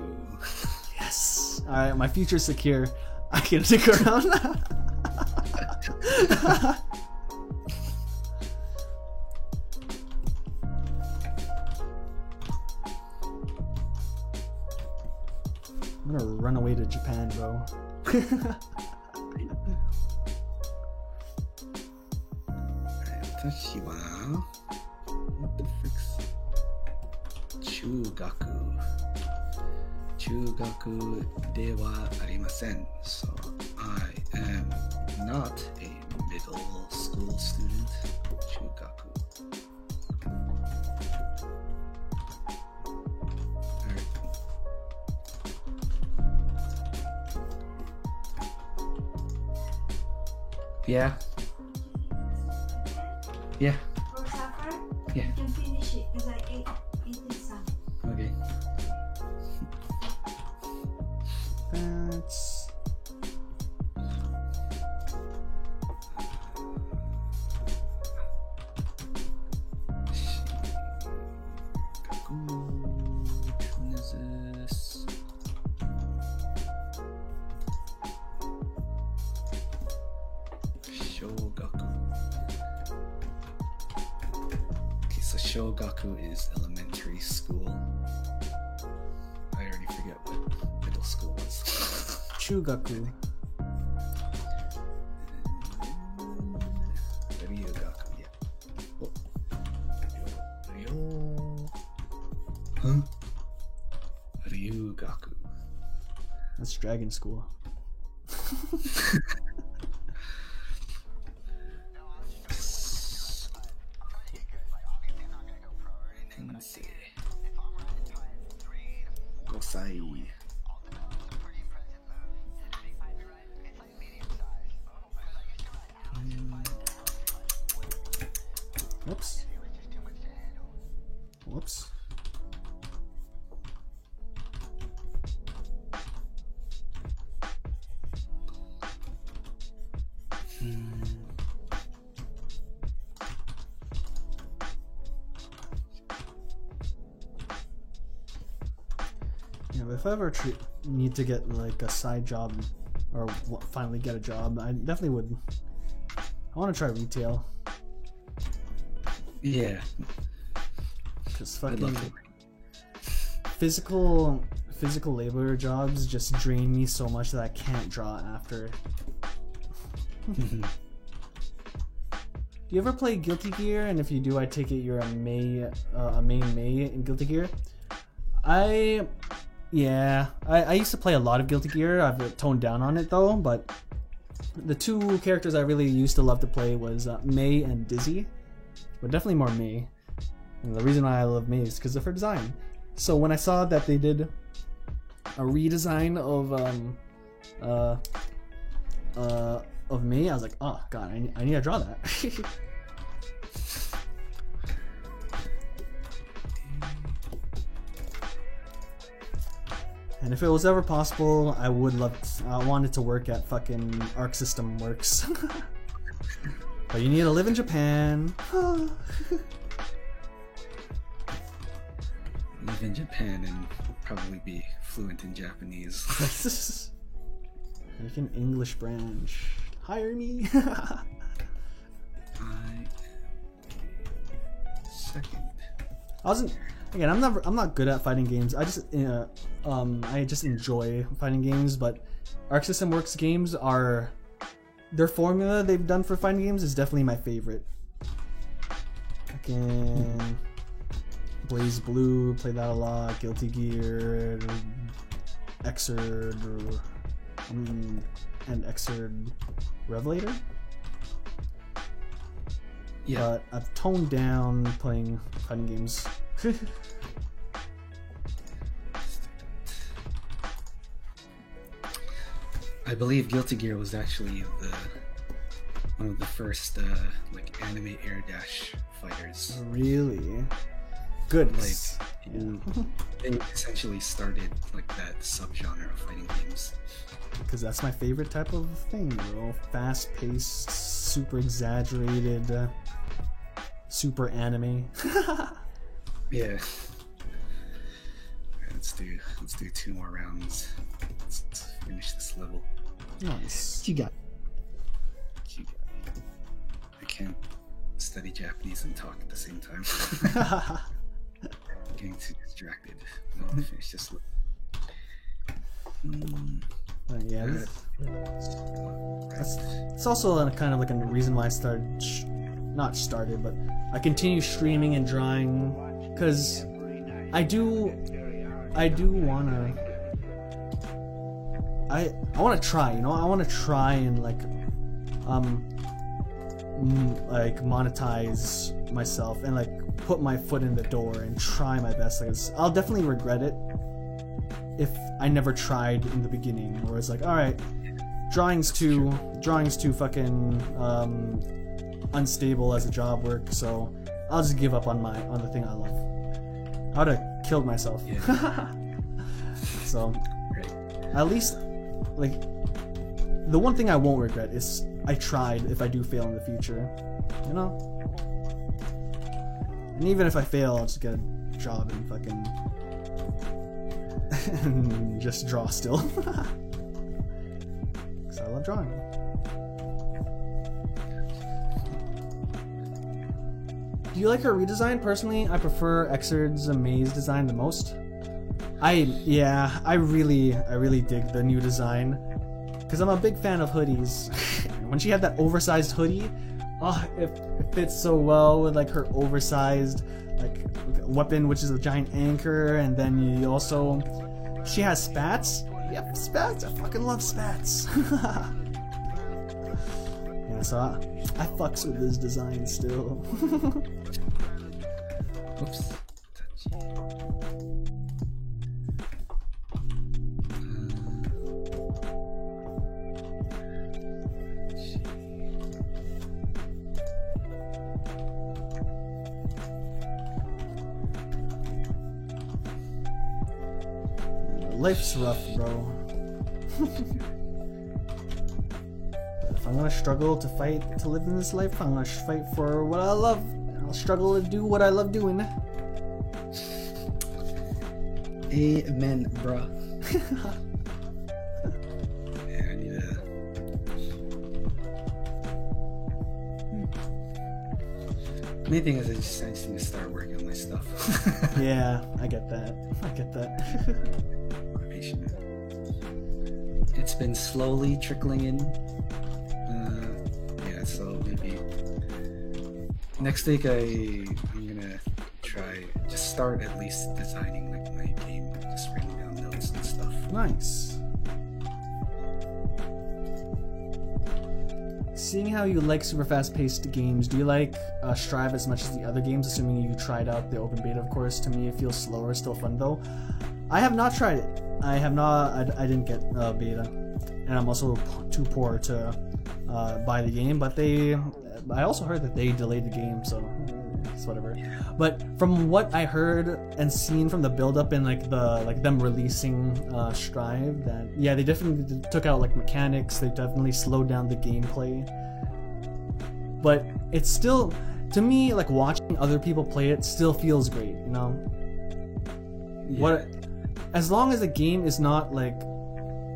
Yes. All right, my future's secure. I can stick around. I'm gonna run away to Japan, bro. What the frick's Chugaku de wa arimasen. So I am not a middle school student. Chugaku. Alright. Yeah. Yeah. For supper? Yeah. You can finish it because I ate some. Okay. That's... Which one is this? Shogaku. Okay, so Shogaku is elementary school. I already forget what middle school was. Chugaku. Ryugaku, yeah. Oh. Ryo. Huh? Ryugaku. Dragon School. Let's see. Gosai. Whoops. Whoops. Yeah, but if I ever need to get like a side job or finally get a job, I definitely would. I want to try retail. Yeah. Because I'd fucking love to. physical labor jobs just drain me so much that I can't draw after. You ever play Guilty Gear? And if you do, I take it you're a main Mei in Guilty Gear. I used to play a lot of Guilty Gear. I've toned down on it though, but the two characters I really used to love to play was Mei and Dizzy, but definitely more Mei. And the reason why I love Mei is because of her design. So when I saw that they did a redesign of Mei, I was like, oh god, I need to draw that. And if it was ever possible, I wanted to work at fucking Arc System Works. But you need to live in Japan. Live in Japan and probably be fluent in Japanese. Make an English branch. Hire me. Second. Again, I'm not good at fighting games. I just enjoy fighting games, but Arc System Works games are their formula they've done for fighting games is definitely my favorite. Fucking Blaze Blue, play that a lot. Guilty Gear, Xrd, and Xrd Revelator. Yeah. But I've toned down playing fighting games. I believe Guilty Gear was actually one of the first like anime air dash fighters. Really? Good. They essentially started like that subgenre of fighting games. Because that's my favorite type of thing, bro. Fast-paced, super exaggerated, super anime. Yeah. Alright, let's do 2 more rounds. Let's finish this level. Nice. You got. I can't study Japanese and talk at the same time. Getting too distracted. I'll finish this level. Yeah, it's also kind of like a reason why I started, but I continue streaming and drawing because I want to try, I want to try and like monetize myself and like put my foot in the door and try my best. Like, I'll definitely regret it if I never tried in the beginning, where it's like, all right, drawing's too fucking unstable as a job work, so I'll just give up on the thing I love. I would have killed myself. Yeah. So Right. at least, like, the one thing I won't regret is I tried if I do fail in the future, And even if I fail, I'll just get a job and fucking and just draw still. Because I love drawing. Do you like her redesign? Personally, I prefer Xrd's Mei's design the most. I really dig the new design because I'm a big fan of hoodies. When she had that oversized hoodie, it fits so well with like her oversized weapon, which is a giant anchor, and then she has spats. Yep, spats. I fucking love spats. Yeah, so I fucks with this design still. Oops. Life's rough, bro. If I'm gonna struggle to fight to live in this life, I'm gonna fight for what I love. I'll struggle to do what I love doing. Amen, bruh. Yeah, I need to. Main thing is I just need to start working on my stuff. Yeah, I get that. I get that. Motivation. It's been slowly trickling in. Yeah, so maybe next week I'm gonna try just start at least designing like my game, just writing down notes and stuff. Nice. Seeing how you like super fast-paced games, do you like Strive as much as the other games? Assuming you tried out the open beta, of course. To me, it feels slower, still fun though. I have not tried it. I have not. I didn't get beta, and I'm also too poor to buy the game. But I also heard that they delayed the game, so it's whatever. But from what I heard and seen from the build-up and like them releasing Strive, that yeah, they definitely took out like mechanics. They definitely slowed down the gameplay. But it's still, to me, like watching other people play it still feels great, you know? Yeah. As long as the game is not like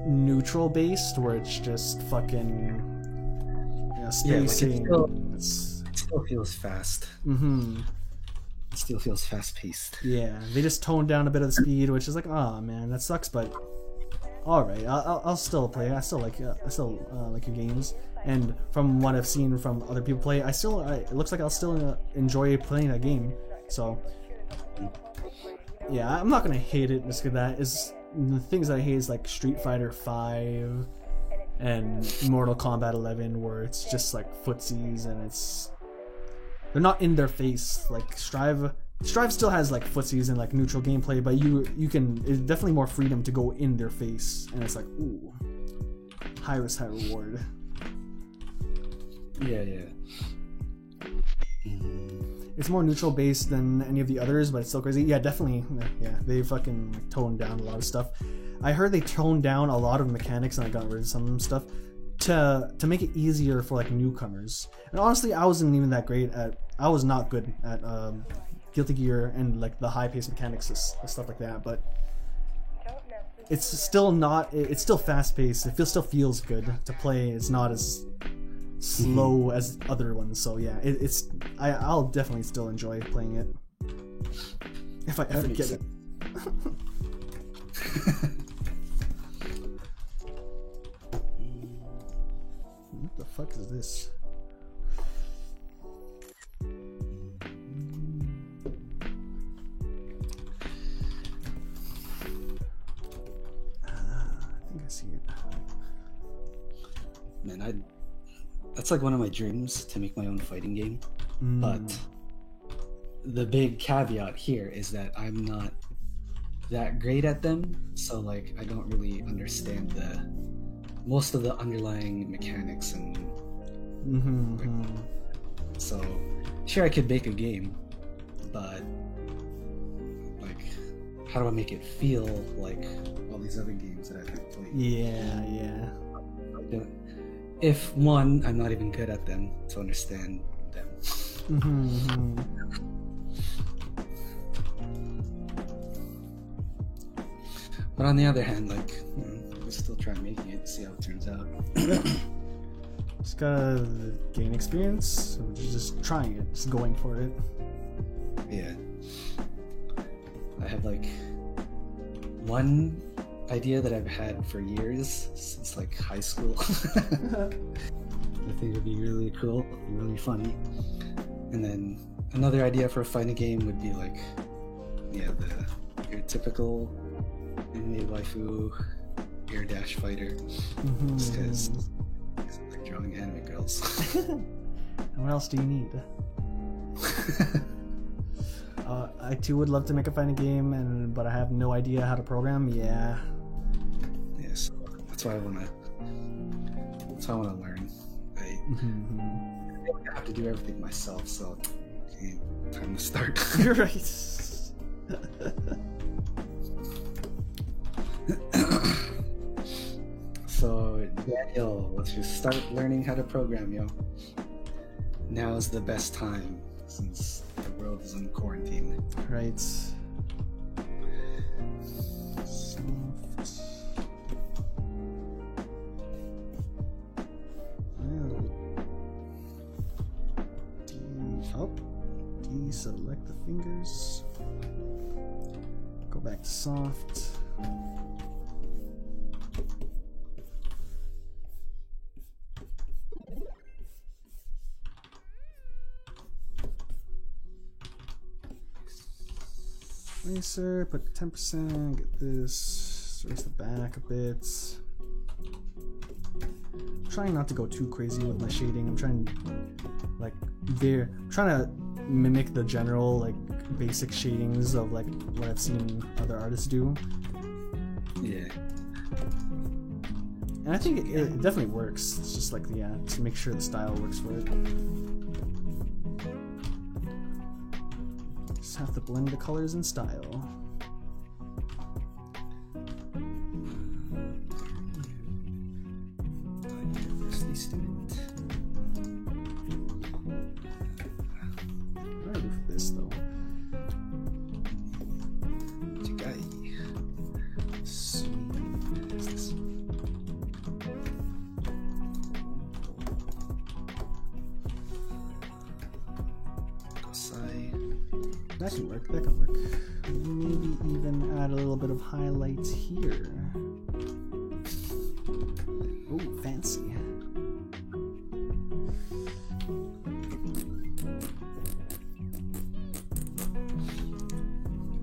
neutral based, where it's just fucking spacing. It still feels fast. Mm-hmm. It still feels fast paced. Yeah, they just toned down a bit of the speed, which is like, oh man, that sucks. But all right, I'll still play. I still like your games, and from what I've seen from other people play, it looks like I'll still enjoy playing that game. So yeah, I'm not gonna hate it just because that is the things that I hate is like Street Fighter 5 and Mortal Kombat 11, where it's just like footsies and they're not in their face. Like Strive still has like footsies and like neutral gameplay, but it's definitely more freedom to go in their face, and it's like, ooh, high risk, high reward. Yeah. It's more neutral based than any of the others, but it's still crazy. Yeah, definitely. Yeah, they fucking like, toned down a lot of stuff. I heard they toned down a lot of mechanics and I got rid of some stuff to make it easier for like newcomers. And honestly, I wasn't even that great at. I was not good at Guilty Gear and like the high paced mechanics and stuff like that. But it's still not. It's still fast paced. It still feels good to play. It's not as slow as other ones, so yeah, I'll definitely still enjoy playing it if I ever get it. What the fuck is this? I think I see it. Man, that's like one of my dreams, to make my own fighting game. But the big caveat here is that I'm not that great at them, so like I don't really understand most of the underlying mechanics and so sure I could make a game, but like how do I make it feel like all these other games that I've played? Yeah. If one, I'm not even good at them to understand them. But on the other hand, like, we'll still try making it, see how it turns out. Just gotta gain experience, or just trying it, just going for it. Yeah. I have like one idea that I've had for years, since like high school. I think it would be really cool, really funny. And then another idea for a fighting game would be like, yeah, your typical anime waifu Air Dash Fighter. Just because I like drawing anime girls. What else do you need? I too would love to make a fighting game, but I have no idea how to program. Yeah. Yes, that's why I wanna learn. I have to do everything myself, so okay, time to start. You're right. So Daniel, let's just start learning how to program, yo. Now is the best time since the world is in quarantine. Right. Deselect the fingers. Go back to soft. Eraser, put 10%, get this, erase the back a bit. I'm trying not to go too crazy with my shading. I'm trying to mimic the general like basic shadings of like what I've seen other artists do. Yeah. And I think it definitely works. It's just like, yeah, to make sure the style works for it. Just have to blend the colors in style. University student. What do I do for this though? Chigai. Sweet. What is this? Gosai. That can work, that can work. Maybe even add a little bit of highlights here. Ooh, fancy.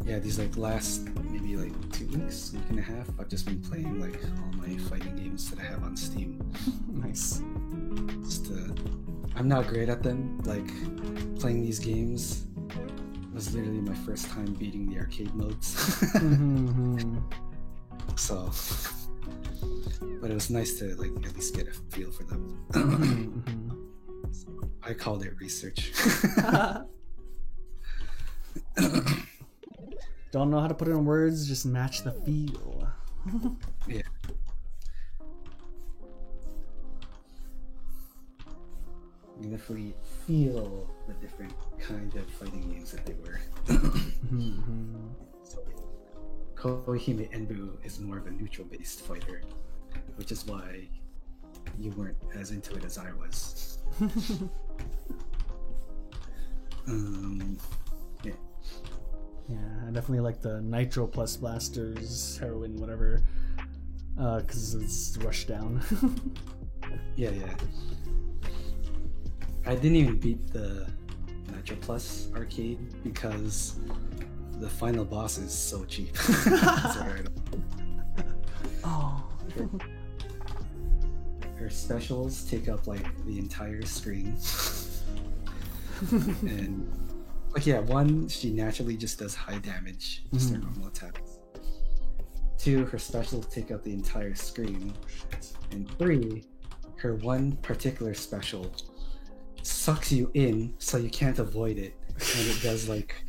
Yeah, these like last maybe like 2 weeks, week and a half, I've just been playing like all my fighting games that I have on Steam. Nice. I'm not great at them. Like playing these games was literally my first time beating the arcade modes. So, but it was nice to like at least get a feel for them. So I called it research. Don't know how to put it in words, just match the feel. Yeah. You definitely feel the different kind of fighting games that they were. So, Koihime Enbu is more of a neutral-based fighter, which is why you weren't as into it as I was. Yeah. Yeah, I definitely like the Nitro plus blasters, heroin, whatever, because it's rushed down. Yeah. I didn't even beat the Nitro Plus arcade because the final boss is so cheap. Oh. Her specials take up like the entire screen. And like, yeah, 1, she naturally just does high damage, just her normal attacks. 2, her specials take up the entire screen. And 3, her one particular special sucks you in so you can't avoid it, and it does like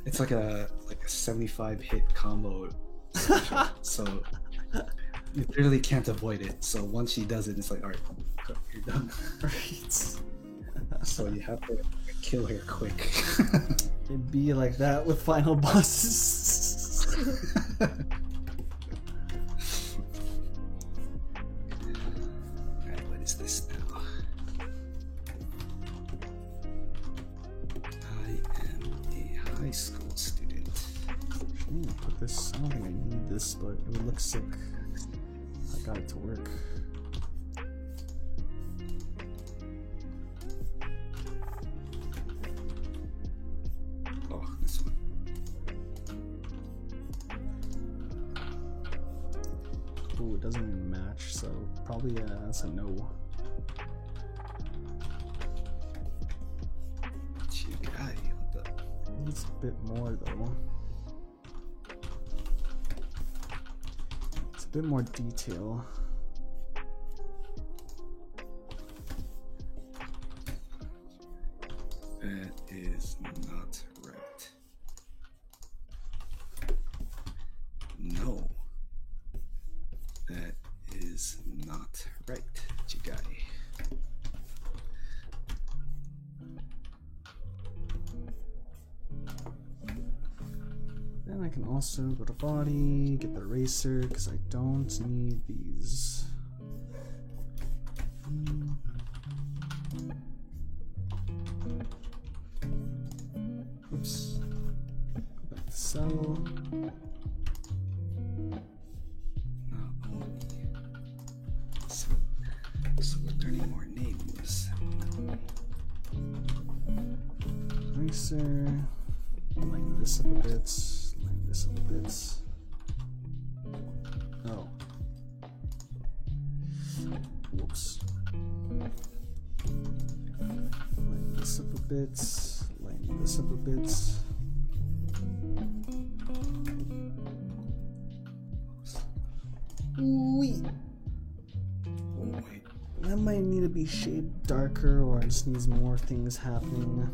it's like a 75 hit combo special. So you literally can't avoid it. So once she does it, it's like, all right, you're done. Right. So you have to kill her quick. It'd be like that with final bosses. Alright, what is this now? I am a high school student. I'm gonna put this. I don't think I need this, but it would look sick. I got it to work. Oh, this one. Ooh, doesn't even match, so probably that's a no. Chigai, what the? Needs a bit more though. It's a bit more detail. That is not right. No. That is not right, Chigai. Then I can also go to body, get the eraser, because I don't need these. Oops. Go back to cell. So we're learning more names. Eraser. Line this up a bit. Line this up a bit. Oh. Whoops. Line this up a bit. Line this up a bit. Wait. Oh wait. That might need to be shaded darker, or it just needs more things happening.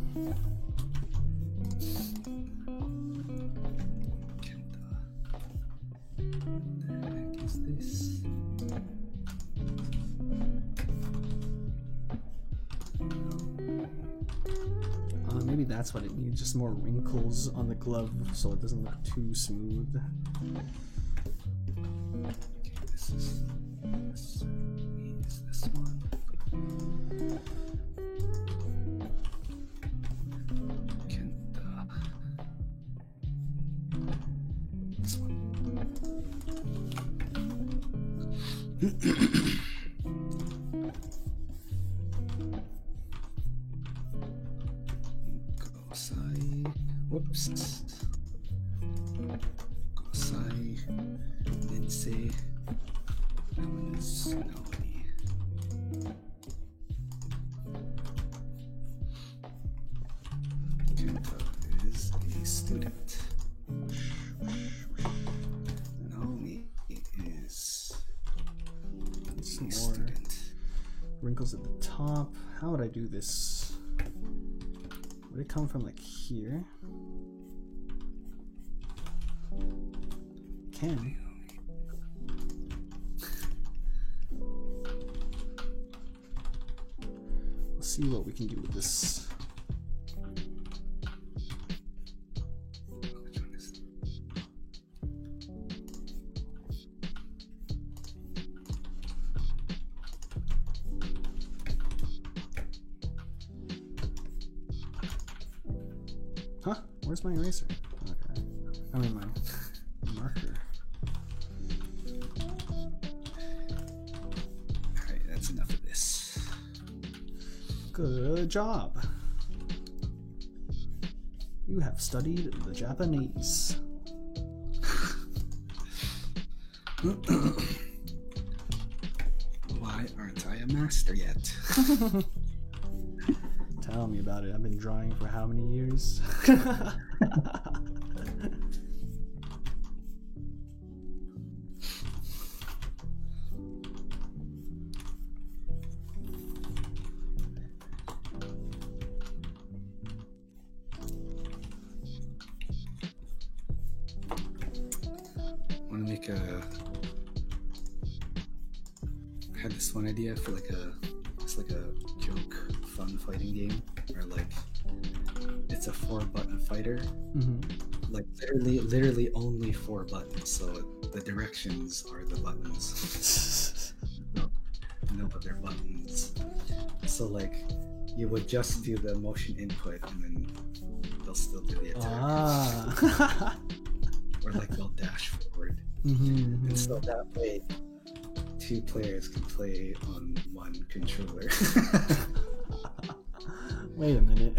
Maybe that's what it needs, just more wrinkles on the glove so it doesn't look too smooth. Okay, this is this one. Kenta. This one. Gosai. Whoops. Gosai. Ninsei. That one's Naomi. Kenta is a student. Naomi is Some a more student. wrinkles at the top. How would I do this? Would it come from like here? Can. We'll see what we can do with this. Which one is Huh? Where's my eraser? Okay. I mean my marker. Alright, that's enough of this. Good job. You have studied the Japanese. Why aren't I a master yet? Tell me about it. I've been drawing for how many years? Want to make a? I had this one idea for it's like a joke, fun fighting game, where like it's a 4-button fighter, like literally only 4 buttons. So the directions are the buttons, no other buttons. So like you would just do the motion input, and then they'll still do the attack. Ah. Or like they'll dash forward. And so that way 2 players can play on one controller. Wait a minute.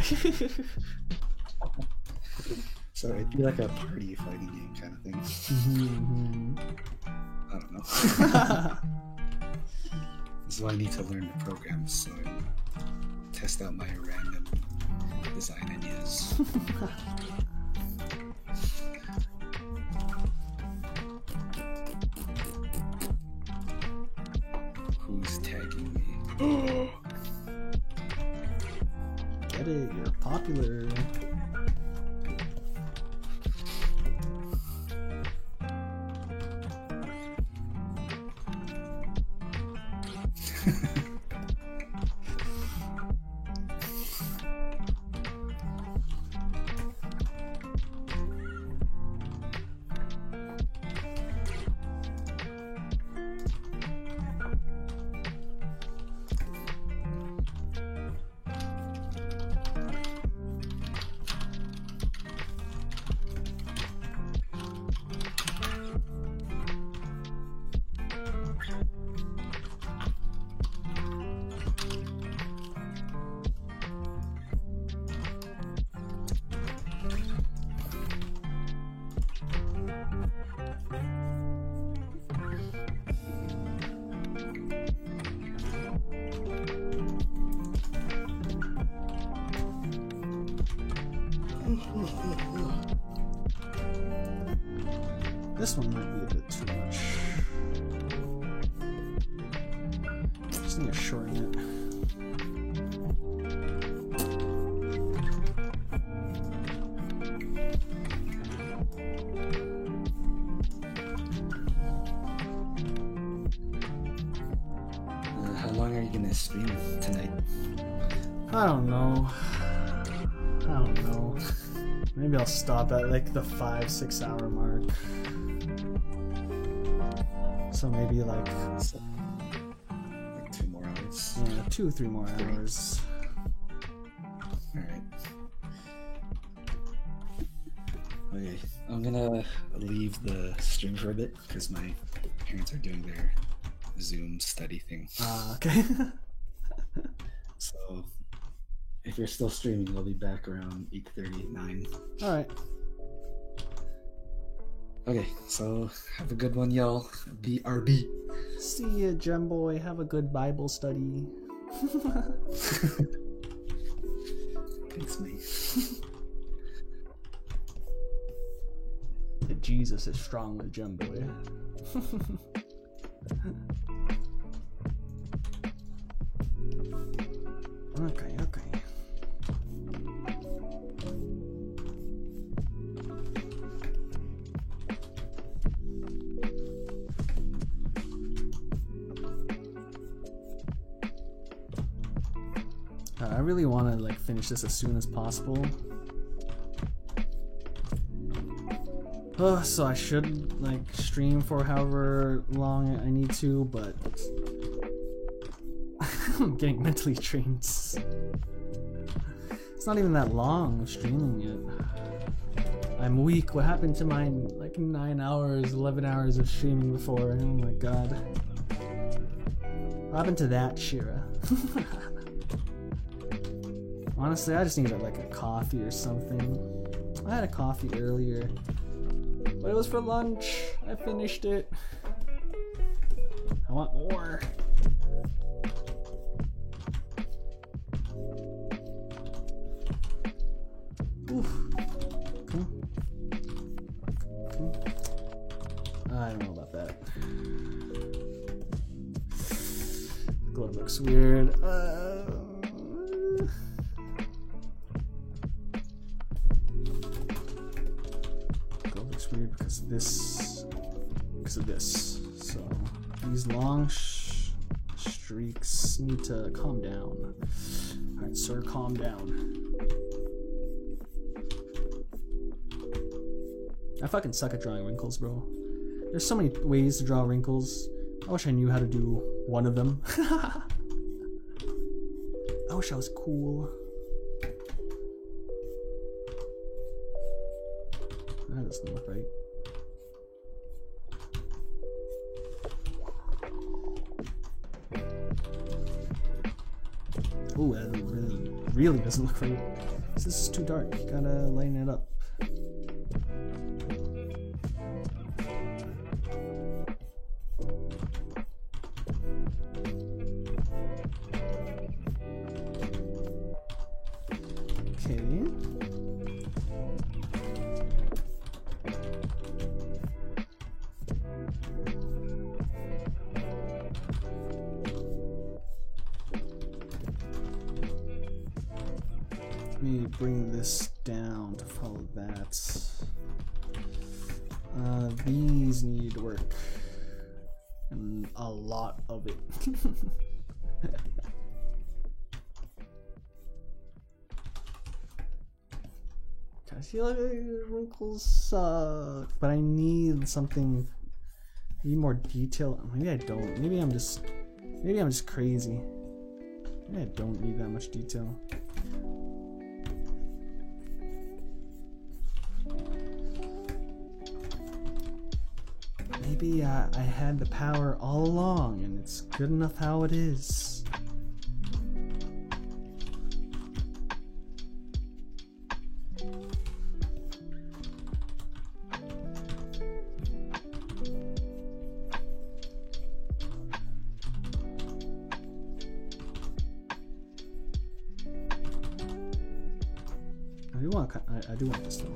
So it'd be like a party fighting game kind of thing. I don't know. This is why I need to learn the programs so I test out my random design ideas. Who's tagging me? Get it, you're popular. This one might be a bit too much. Just need to shorten it. How long are you gonna stream tonight? I don't know. Maybe I'll stop at like the 5-6 hour mark. So maybe like 2 more hours. Yeah, 2-3 more hours. Alright. Okay, I'm gonna leave the stream for a bit because my parents are doing their Zoom study thing. Okay. So if you're still streaming, I'll be back around 8:30, 9. Alright. Okay, so have a good one, y'all. BRB. See ya, Gem Boy. Have a good Bible study. Thanks, mate. Jesus is strong with Gem Boy. Okay. I really want to like finish this as soon as possible. So I should like stream for however long I need to, but I'm getting mentally drained. It's not even that long of streaming yet. I'm weak. What happened to my like 9 hours, 11 hours of streaming before? Oh my god. What happened to that, Shira? Honestly, I just need like a coffee or something. I had a coffee earlier, but it was for lunch. I finished it. I want more. Oof. Okay. I don't know about that. Glove looks weird. Weird because of this. So these long streaks need to calm down. All right, sir, calm down. I fucking suck at drawing wrinkles, bro. There's so many ways to draw wrinkles. I wish I knew how to do one of them. I wish I was cool. That doesn't look right. Ooh, that really doesn't look right. This is too dark. You gotta lighten it up. Let me bring this down to follow that. These need work. And a lot of it. I feel like wrinkles suck, but I need something. I need more detail. Maybe I don't. Maybe I'm just crazy. Maybe I don't need that much detail. Maybe I had the power all along, and it's good enough how it is. I do want this though.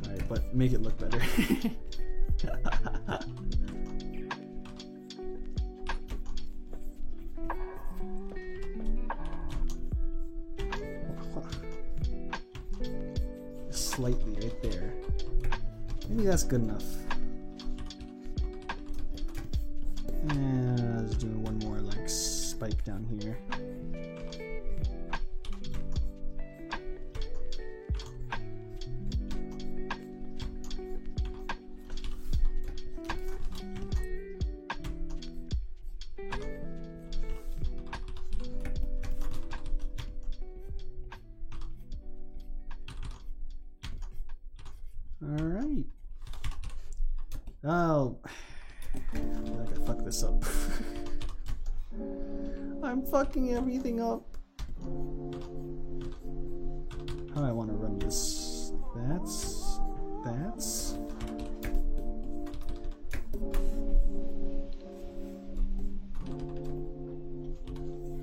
Alright, but make it look better. Slightly right there. Maybe that's good enough. And let's do one more like spike down here. Alright. Oh. I feel like I fucked this up. I'm fucking everything up. How do I want to run this? That's.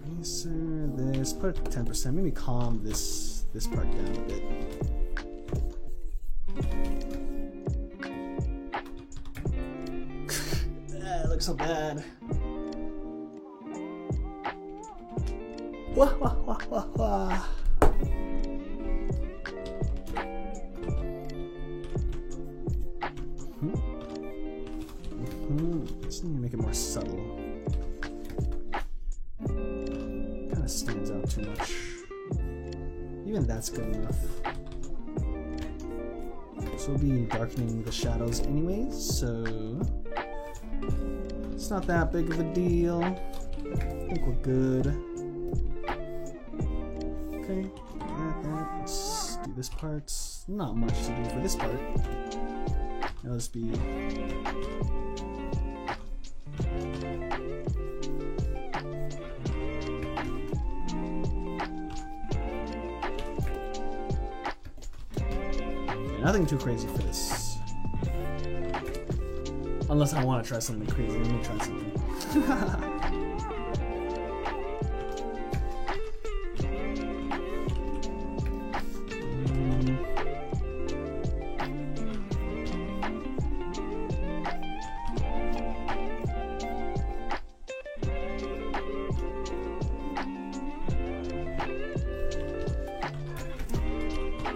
Eraser, this. Put 10%. Maybe calm this part down a bit. It looks so bad. Wah, wah, wah, wah, wah. Just need to make it more subtle. Kind of stands out too much. Even that's good enough. So we'll be darkening the shadows anyways, so it's not that big of a deal. I think we're good. Okay, let's do this part. Not much to do for this part. It'll just be nothing too crazy for this. Unless I want to try something crazy. Let me try something.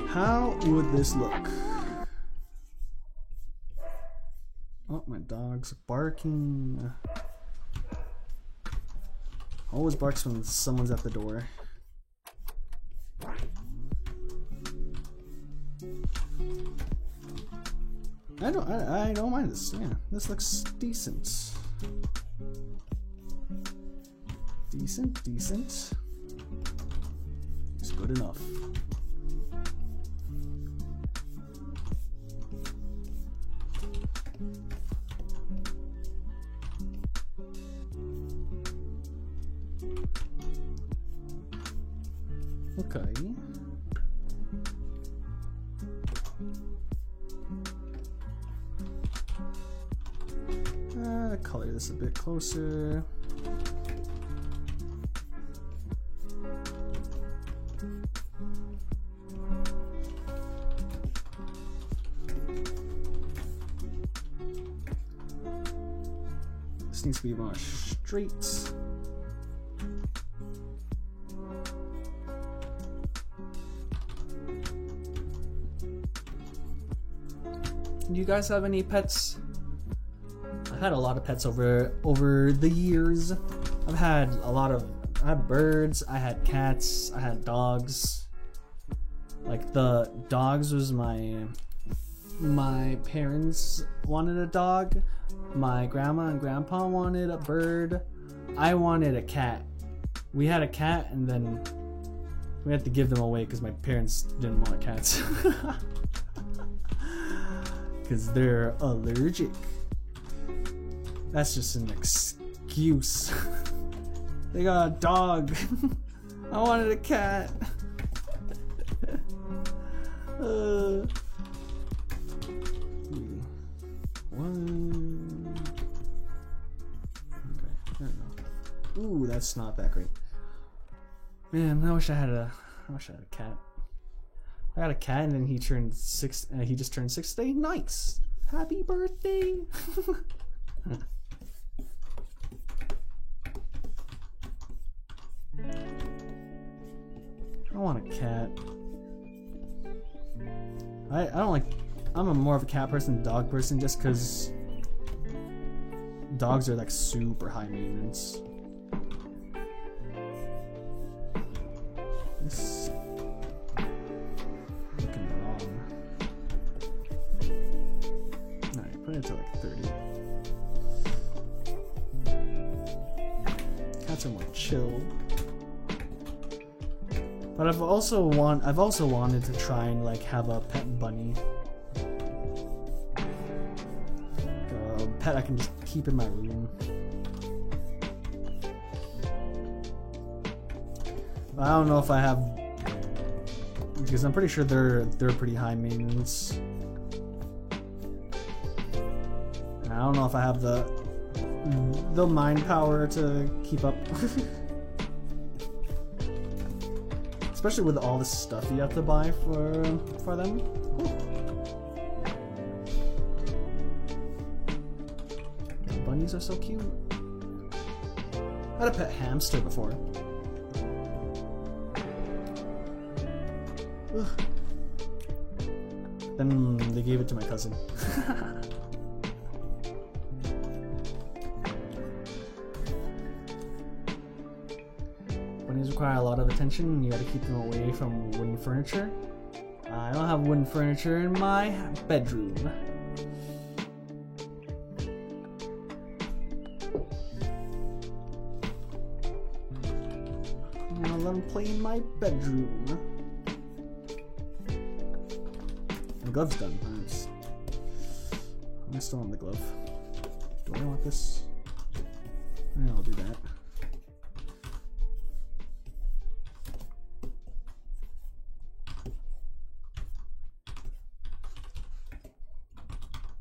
How would this look? Oh, my dog's barking. Always barks when someone's at the door. I don't mind this. Yeah, this looks decent. Decent. It's good enough. Okay. Color this a bit closer. This needs to be more straight. Do you guys have any pets? I had a lot of pets over the years. I had birds, I had cats, I had dogs. Like the dogs was my parents wanted a dog. My grandma and grandpa wanted a bird. I wanted a cat. We had a cat and then we had to give them away because my parents didn't want cats. Because they're allergic. That's just an excuse. They got a dog. I wanted a cat. One. Okay, there we go. Ooh, that's not that great. Man, I wish I had a cat. I got a cat and then he turned 6. He just turned 6 today. Nice. Happy birthday. I want a cat. I don't like. I'm more of a cat person than dog person just because dogs are like super high maintenance. This looking wrong. Alright, put it to like 30. Cats are more chill. But I've also wanted to try and like have a pet bunny. A pet I can just keep in my room. I don't know if I have, because I'm pretty sure they're pretty high maintenance. And I don't know if I have the mind power to keep up. Especially with all the stuff you have to buy for them. Bunnies are so cute. I had a pet hamster before. Ugh. Then they gave it to my cousin. Bunnies require a lot of attention. You gotta keep them away from wooden furniture. I don't have wooden furniture in my bedroom. I'll let them play in my bedroom. The glove's done. I'm still on the glove. Do I want this? Yeah, I'll do that.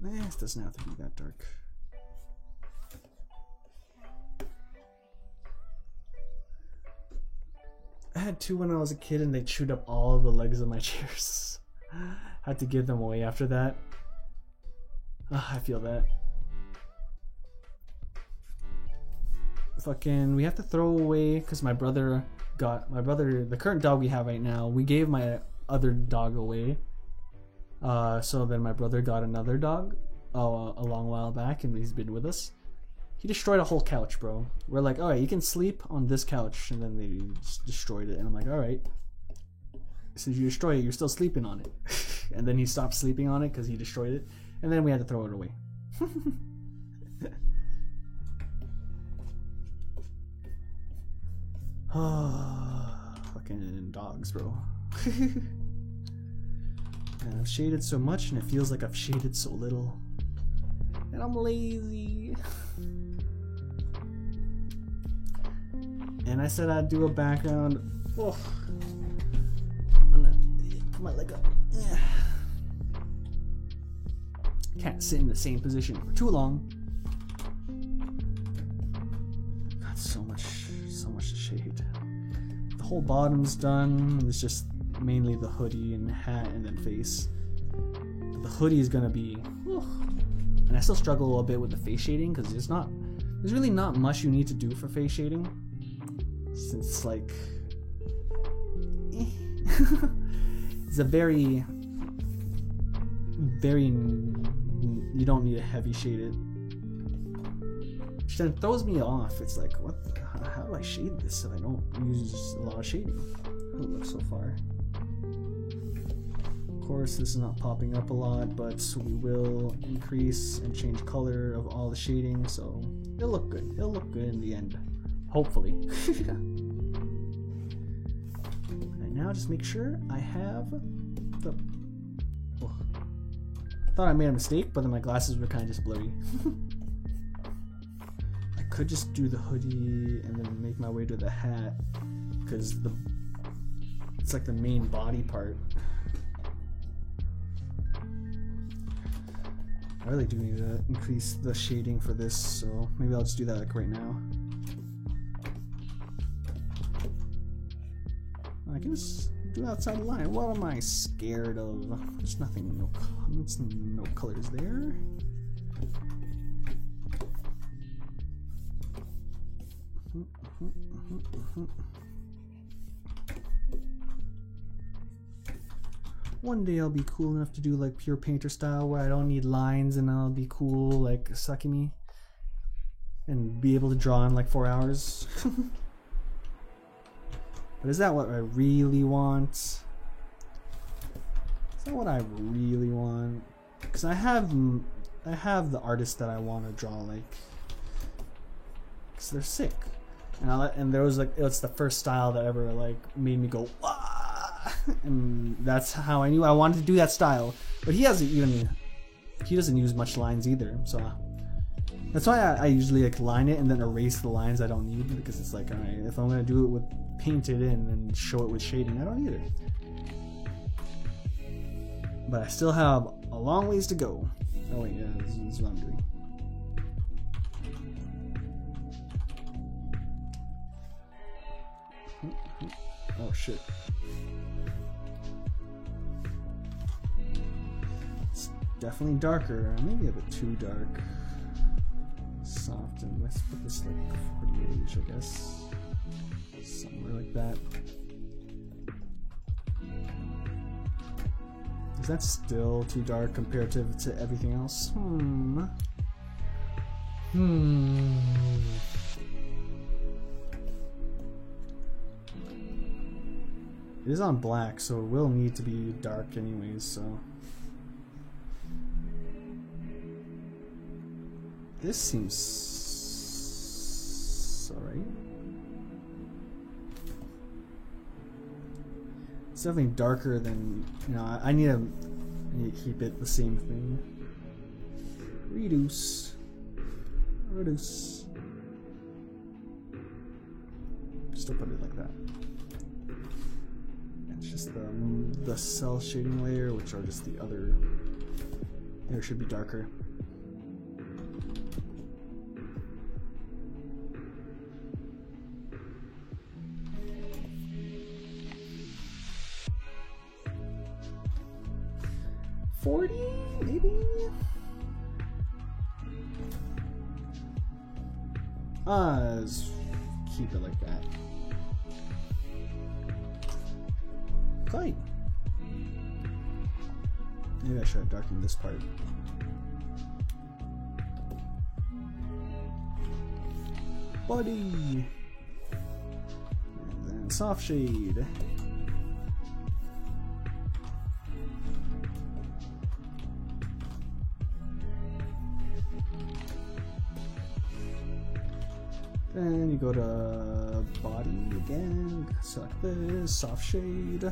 This doesn't have to be that dark. I had 2 when I was a kid and they chewed up all the legs of my chairs. Had to give them away after that. I feel that. Fucking, we have to throw away because my brother, the current dog we have right now, we gave my other dog away. So then my brother got another dog a long while back and he's been with us. He destroyed a whole couch, bro. We're like, alright, you can sleep on this couch, and then they just destroyed it. And I'm like, alright, since you destroy it, you're still sleeping on it. And then he stopped sleeping on it because he destroyed it, and then we had to throw it away. Fucking dogs, bro. And I've shaded so much and it feels like I've shaded so little. And I'm lazy. And I said I'd do a background. Oh. I'm gonna put my leg up. Can't sit in the same position for too long. Got so much to shade. The whole bottom's done. It's just mainly the hoodie and hat and then face. The hoodie is gonna be, and I still struggle a little bit with the face shading because there's really not much you need to do for face shading, since it's like it's a very you don't need to heavy shade it. Which then throws me off. It's like, what the, how do I shade this if I don't use a lot of shading? How it looks so far. Of course, this is not popping up a lot, but we will increase and change color of all the shading, so it'll look good. It'll look good in the end, hopefully. And now just make sure I have the. Oh. I thought I made a mistake, but then my glasses were kind of just blurry. I could just do the hoodie and then make my way to the hat, because it's like the main body part. I really do need to increase the shading for this, so maybe I'll just do that like right now. I can just do outside the line. What am I scared of? There's nothing, no colors there. One day I'll be cool enough to do like pure painter style where I don't need lines and I'll be cool like Sakimi and be able to draw in like 4 hours. But is that what I really want? Is that what I really want? Because I have the artists that I want to draw like, because they're sick. And there was like, it's the first style that ever like made me go ah! And that's how I knew I wanted to do that style. But he doesn't use much lines either, so that's why I usually like line it and then erase the lines I don't need, because it's like, alright, if I'm gonna do it with painted in and show it with shading, I don't need it. But I still have a long ways to go. Oh wait, yeah, this is what I'm doing. Oh shit. It's definitely darker, maybe a bit too dark. Soft, and let's put this like 48, I guess. Somewhere like that. Is that still too dark comparative to everything else? It is on black, so it will need to be dark anyways, so. This seems alright. It's definitely darker than, you know, I need to keep it the same thing. Reduce. Still put it like that. It's just the cell shading layer, which are just the other. There should be darker. Maybe? Let's keep it like that. Quite. Maybe I should have darkened this part. Body! And then soft shade. Then you go to body again, select this, soft shade.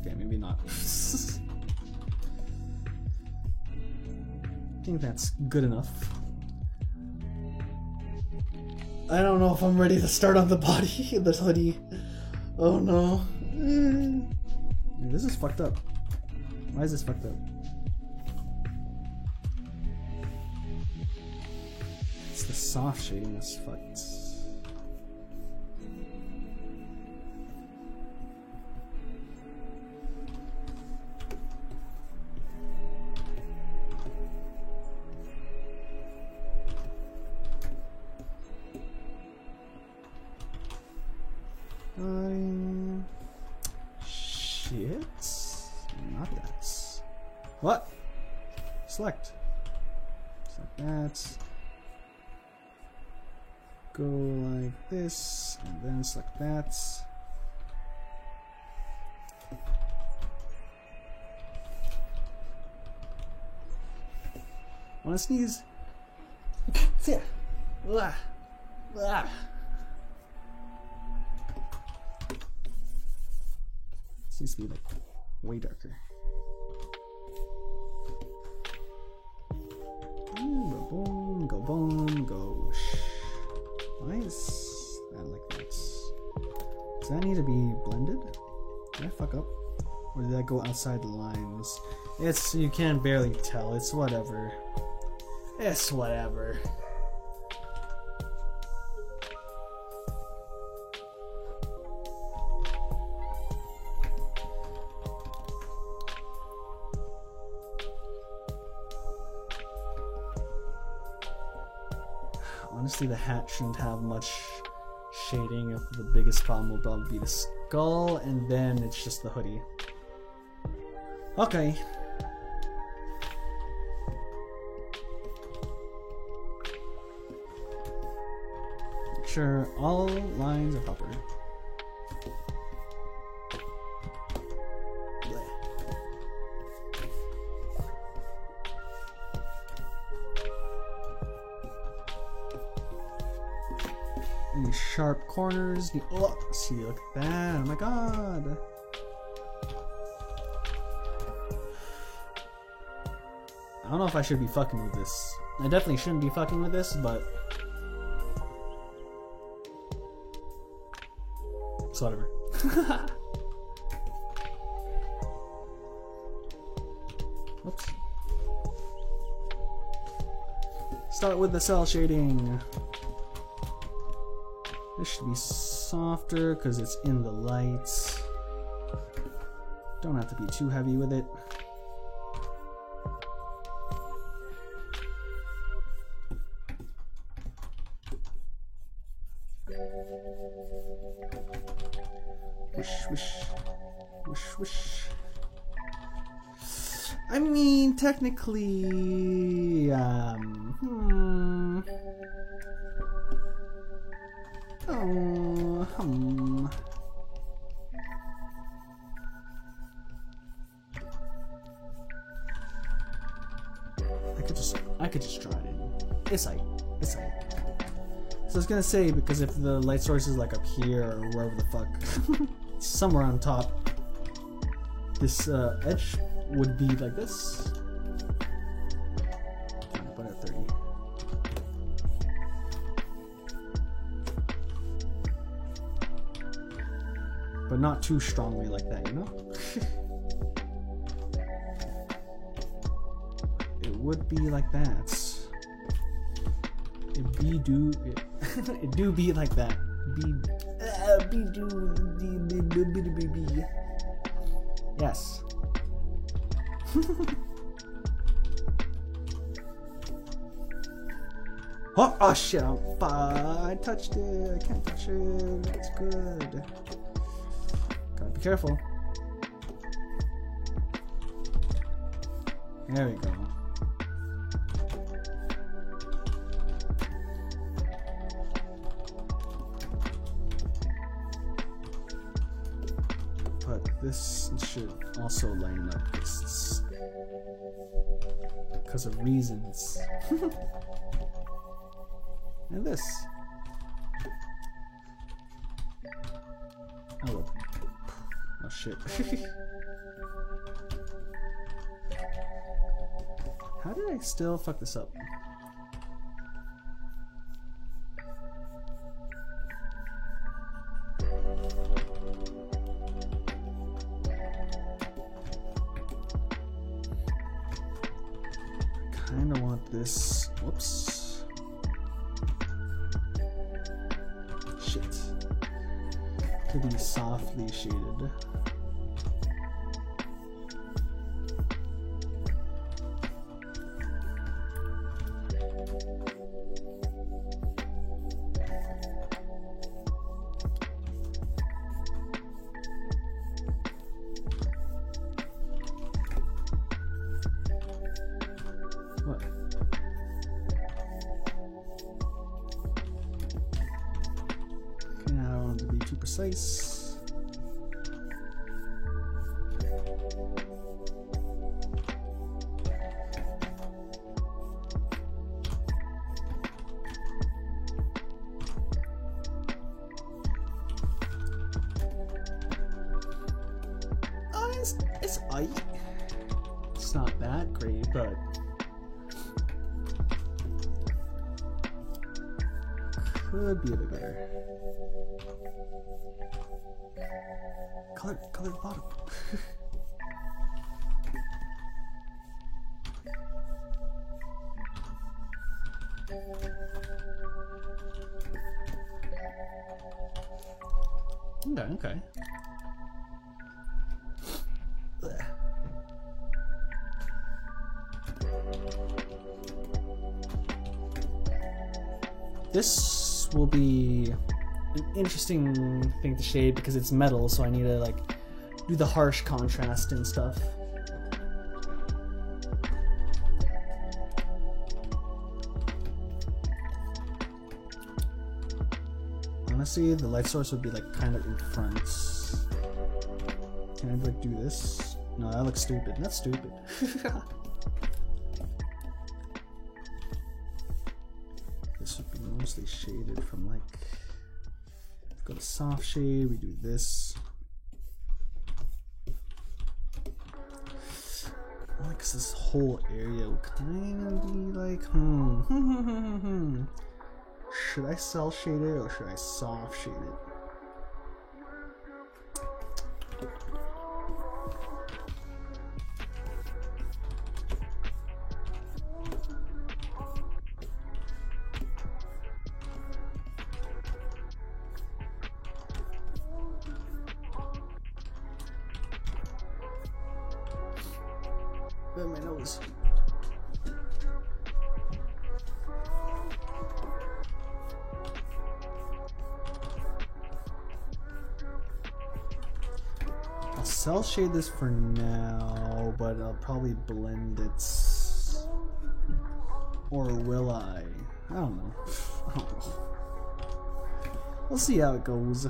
Okay, maybe not. I think that's good enough. I don't know if I'm ready to start on the body, this hoodie. Oh no. This is fucked up. Why is this fucked up? It's the soft shading that's fucked. What? Select. Select that. Go like this, and then select that. Wanna sneeze? Yeah. Ah. Ah. This needs to be like way darker. Go boom, go boom, go shh. Why is that like that? Does that need to be blended? Did I fuck up? Or did I go outside the lines? It's, you can barely tell, it's whatever. It's whatever. Honestly, the hat shouldn't have much shading. If the biggest problem will probably be the skull, and then it's just the hoodie. Okay. Make sure all lines are proper. Any sharp corners? Oh, see, look at that! Oh my god! I don't know if I should be fucking with this. I definitely shouldn't be fucking with this, but it's whatever. Oops. Start with the cell shading. This should be softer because it's in the lights. Don't have to be too heavy with it. Wish, wish, wish, wish. I mean, technically, I could just draw it in. It's like. So I was gonna say, because if the light source is like up here or wherever the fuck, somewhere on top, this edge would be like this. Put it at 30. But not too strongly like that, you know? It would be like that. It do be like that. Yes. Oh shit! I touched it. I can't touch it. It's good. Gotta be careful. There we go. But this should also line up because of reasons. And this. Oh look. Oh shit. How did I still fuck this up? Kinda want this. Whoops. Shit. To be softly shaded. What? Okay, now I don't want to be too precise. It's aight. It's not that great, but could be a bit better. Color the bottom. Okay. This will be an interesting thing to shade because it's metal, so I need to like do the harsh contrast and stuff. Honestly, the light source would be like kind of in front. Can I like do this? No, that looks stupid. That's stupid. This would be mostly shaded from like, go to soft shade, we do this. Like, cause this whole area will kind of be like, should I cell shade it or should I soft shade it? Burn my nose. I'll cell shade this for now, but I'll probably blend it. Or will I? I don't know. We'll see how it goes.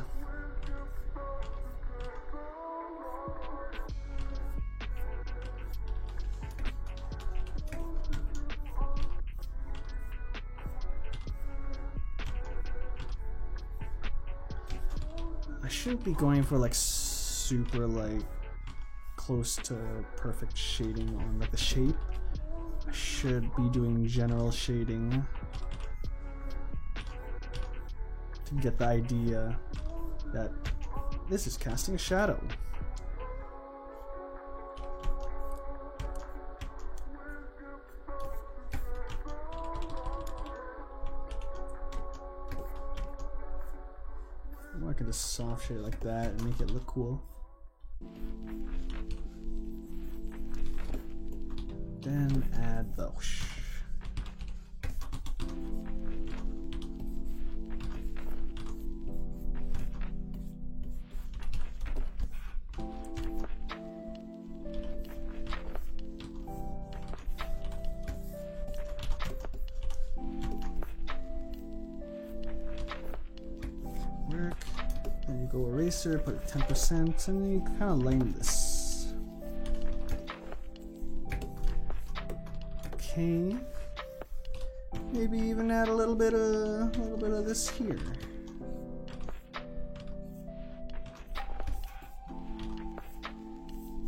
I shouldn't be going for like super like close to perfect shading on like the shape. I should be doing general shading to get the idea that this is casting a shadow. I can just soft shade it like that and make it look cool. Then add the whoosh. Work. Then you go eraser, put it 10%, and then you kind of line this. Okay. Maybe even add a little bit of this here.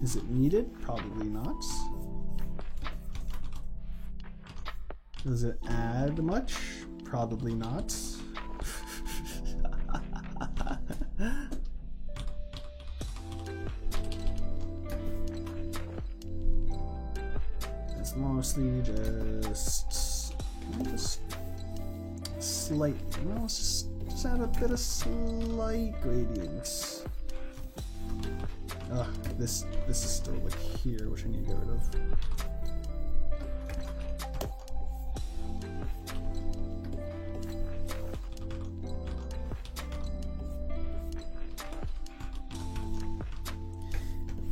Is it needed? Probably not. Does it add much? Probably not. It's mostly just slight, you know, just add a bit of slight gradients. Ugh, this is still like here, which I need to get rid of.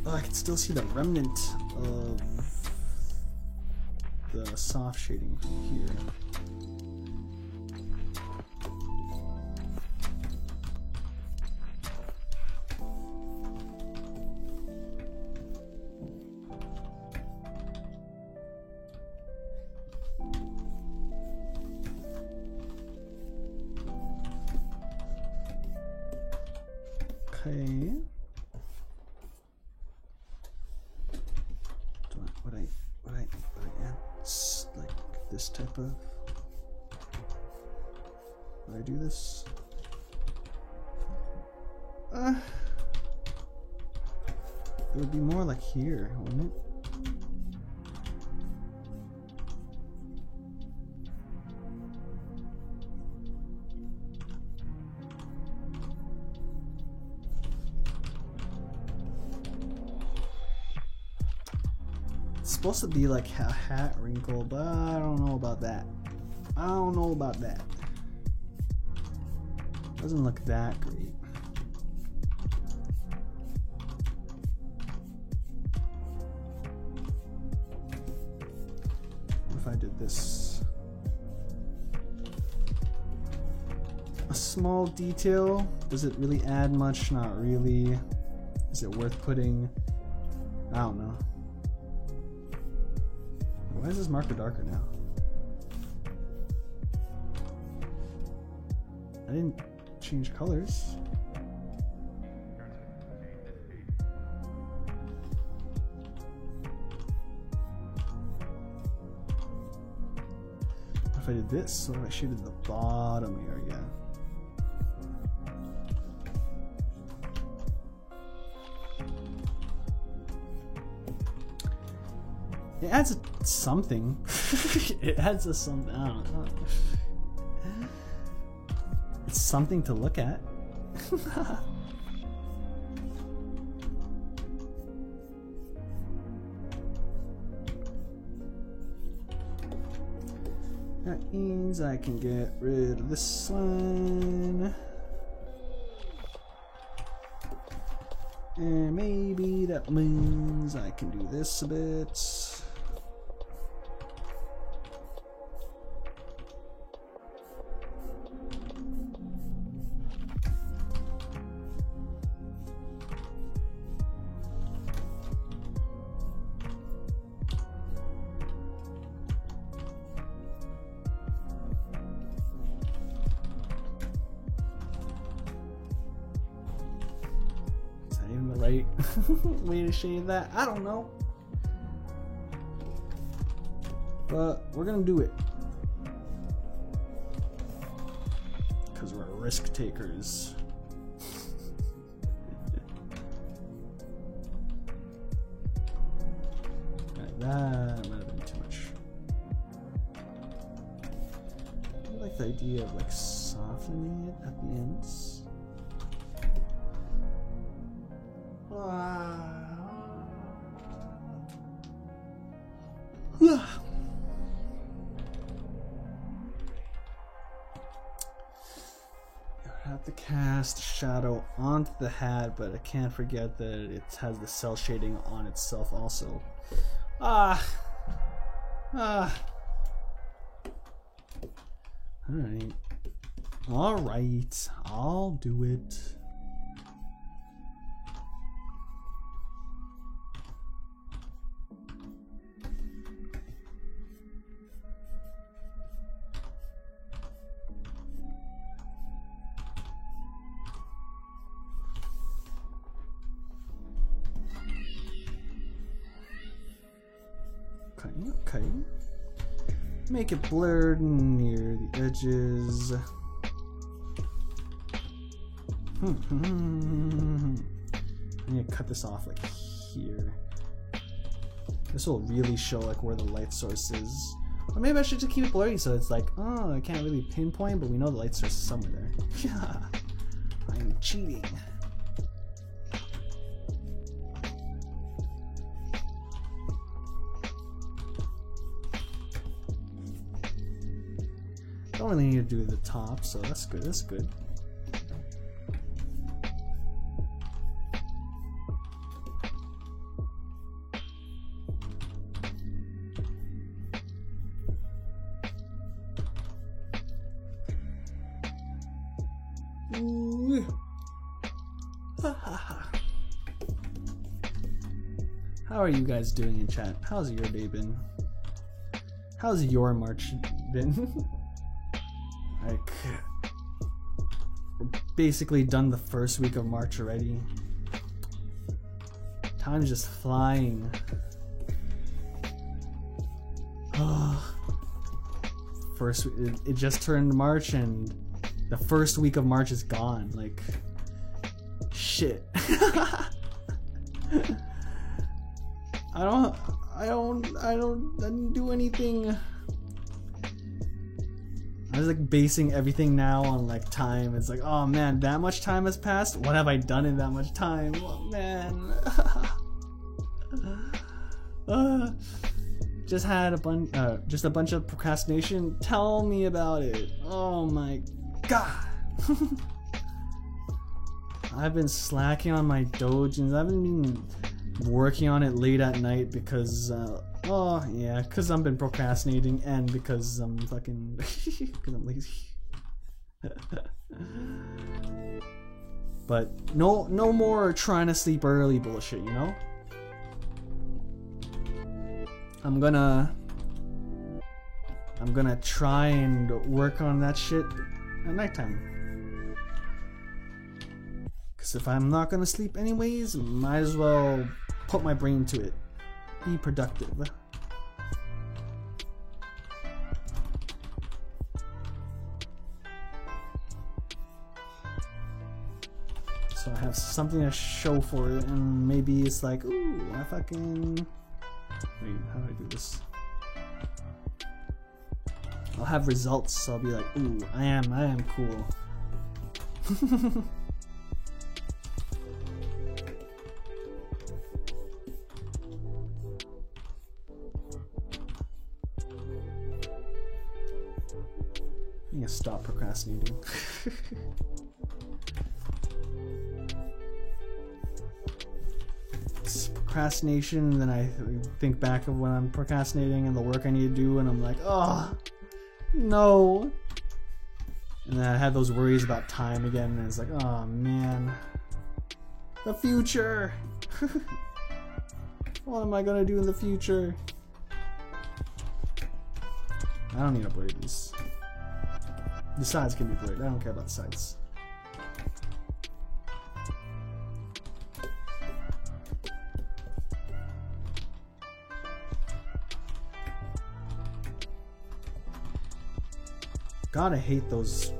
Oh, I can still see the remnant of the soft shading here. Okay. Would I add like this type of? Would I do this? It would be more like here, wouldn't it? It's supposed to be like a hat wrinkle, but I don't know about that. I don't know about that. Doesn't look that great. What if I did this? A small detail. Does it really add much? Not really. Is it worth putting? I don't know. Why is this marker darker now? I didn't change colors. What if I did this? So I shaded the bottom area. It adds something. It adds a something. I don't know. It's something to look at. That means I can get rid of this one. And maybe that means I can do this a bit. Right way to shade that. I don't know, but we're gonna do it because we're risk takers. Right, that might have been too much. I like the idea of like softening it at the ends. I have to cast shadow onto the hat, but I can't forget that it has the cell shading on itself also. Alright. Alright, I'll do it. Okay. Make it blurred near the edges. I need to cut this off like here. This will really show like where the light source is. Or maybe I should just keep it blurry so it's like, oh, I can't really pinpoint, but we know the light source is somewhere there. Yeah, I'm cheating. Don't really need to do the top, so that's good. That's good. Ooh. How are you guys doing in chat? How's your day been? How's your March been? Like, we're basically done the first week of March already. Time is just flying. It just turned March and the first week of March is gone. Like, shit. I didn't do anything. I was like basing everything now on like time. It's like, oh man, that much time has passed? What have I done in that much time? Oh man. Just had a bunch of procrastination. Tell me about it. Oh my god. I've been slacking on my dojins. I've been working on it late at night because because I've been procrastinating and because I'm fucking because I'm lazy. But no more trying to sleep early bullshit, you know? I'm gonna try and work on that shit at nighttime. Cause if I'm not gonna sleep anyways, might as well put my brain to it. Be productive. So I have something to show for it, and maybe it's like, ooh, I fucking... Wait, how do I do this? I'll have results, so I'll be like, ooh, I am cool. I need to stop procrastinating. It's procrastination, then I think back of when I'm procrastinating and the work I need to do, and I'm like, oh, no. And then I have those worries about time again, and it's like, oh man, the future. What am I gonna do in the future? I don't need to blur these. The sides can be blurred. I don't care about the sides. God, I hate those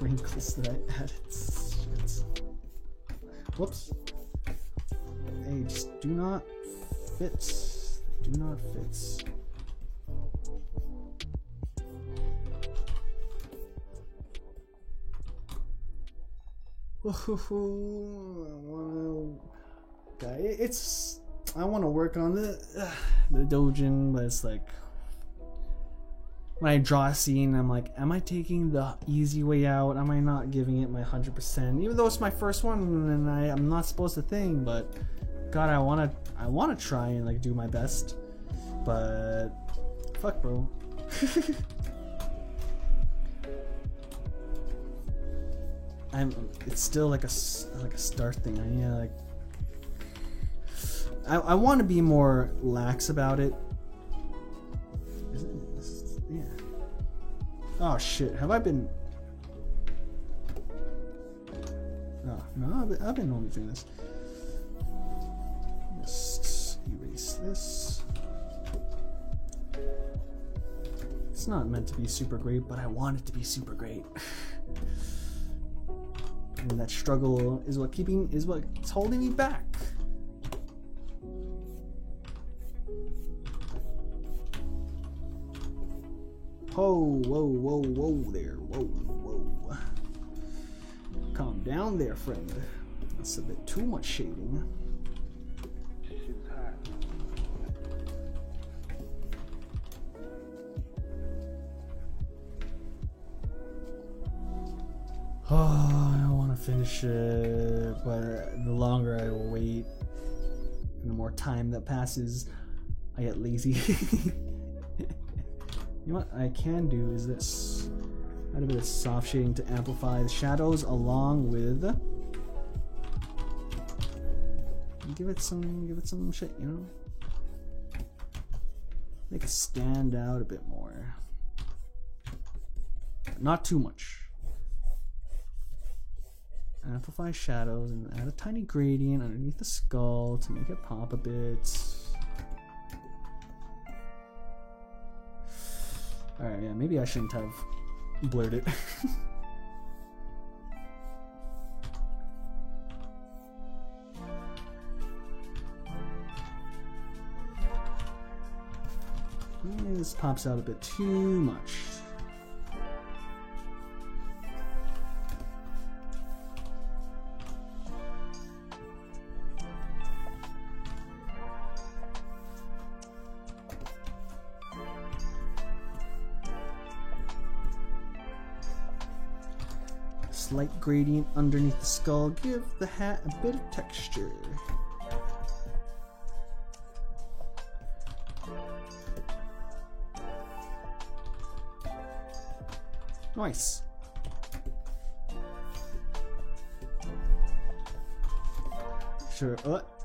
wrinkles that I added. Shit. Whoops. They just do not fit. Do not fit. It's I want to work on the dojin, but it's like when I draw a scene, I'm like, am I taking the easy way out? Am I not giving it my 100%? Even though it's my first one and I'm not supposed to think, but God, I wanna try and like do my best, but fuck, bro. It's still like a start thing. I want to be more lax about it. Yeah. Oh shit! Have I been? Oh no, I've been only doing this. Just erase this. It's not meant to be super great, but I want it to be super great. And that struggle is what's holding me back. Whoa, whoa, whoa, whoa there. Whoa, whoa. Calm down there, friend. That's a bit too much shading. Oh, I want to finish it, but the longer I wait and the more time that passes, I get lazy. You know what I can do is this. Add a bit of soft shading to amplify the shadows along with. Give it some shit, you know? Make it stand out a bit more. Not too much. Amplify shadows and add a tiny gradient underneath the skull to make it pop a bit. Alright, yeah, maybe I shouldn't have blurred it. This pops out a bit too much. Slight gradient underneath the skull, give the hat a bit of texture. Nice.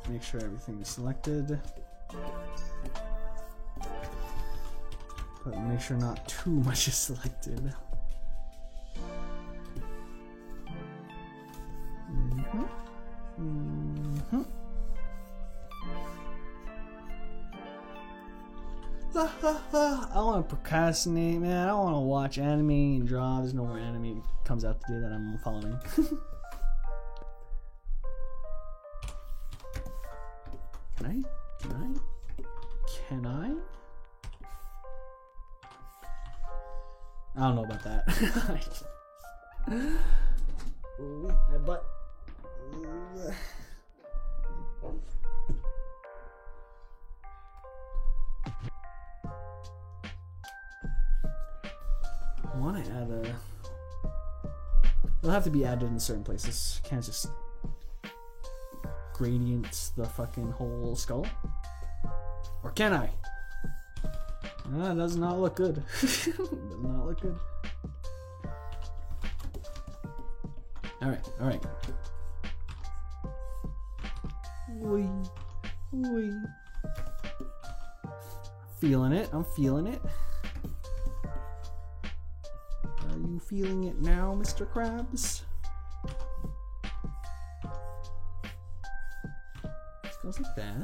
Make sure everything is selected. But make sure not too much is selected. I want to procrastinate, man. I don't want to watch anime and draw. There's no more anime comes out today that I'm following. Can I? I don't know about that. Ooh, my butt. I want to add a... It'll have to be added in certain places. Can't just gradient the fucking whole skull. Or can I? That does not look good. Does not look good. Alright, alright. Wee. Wee. Feeling it, I'm feeling it. Are you feeling it now, Mr. Krabs? It goes like that.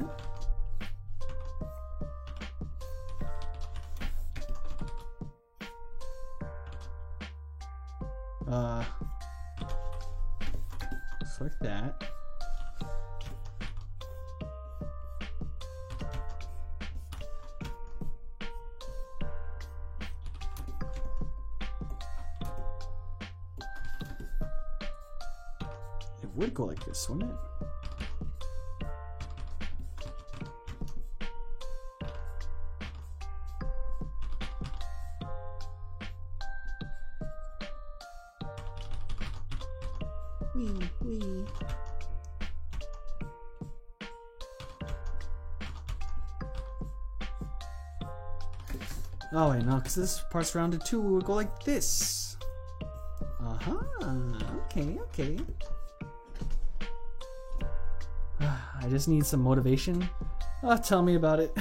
Just like that. It would go like this, wouldn't it? Wee. Oh wait, no, because this part's rounded too. We would go like this. Okay. I just need some motivation. Tell me about it.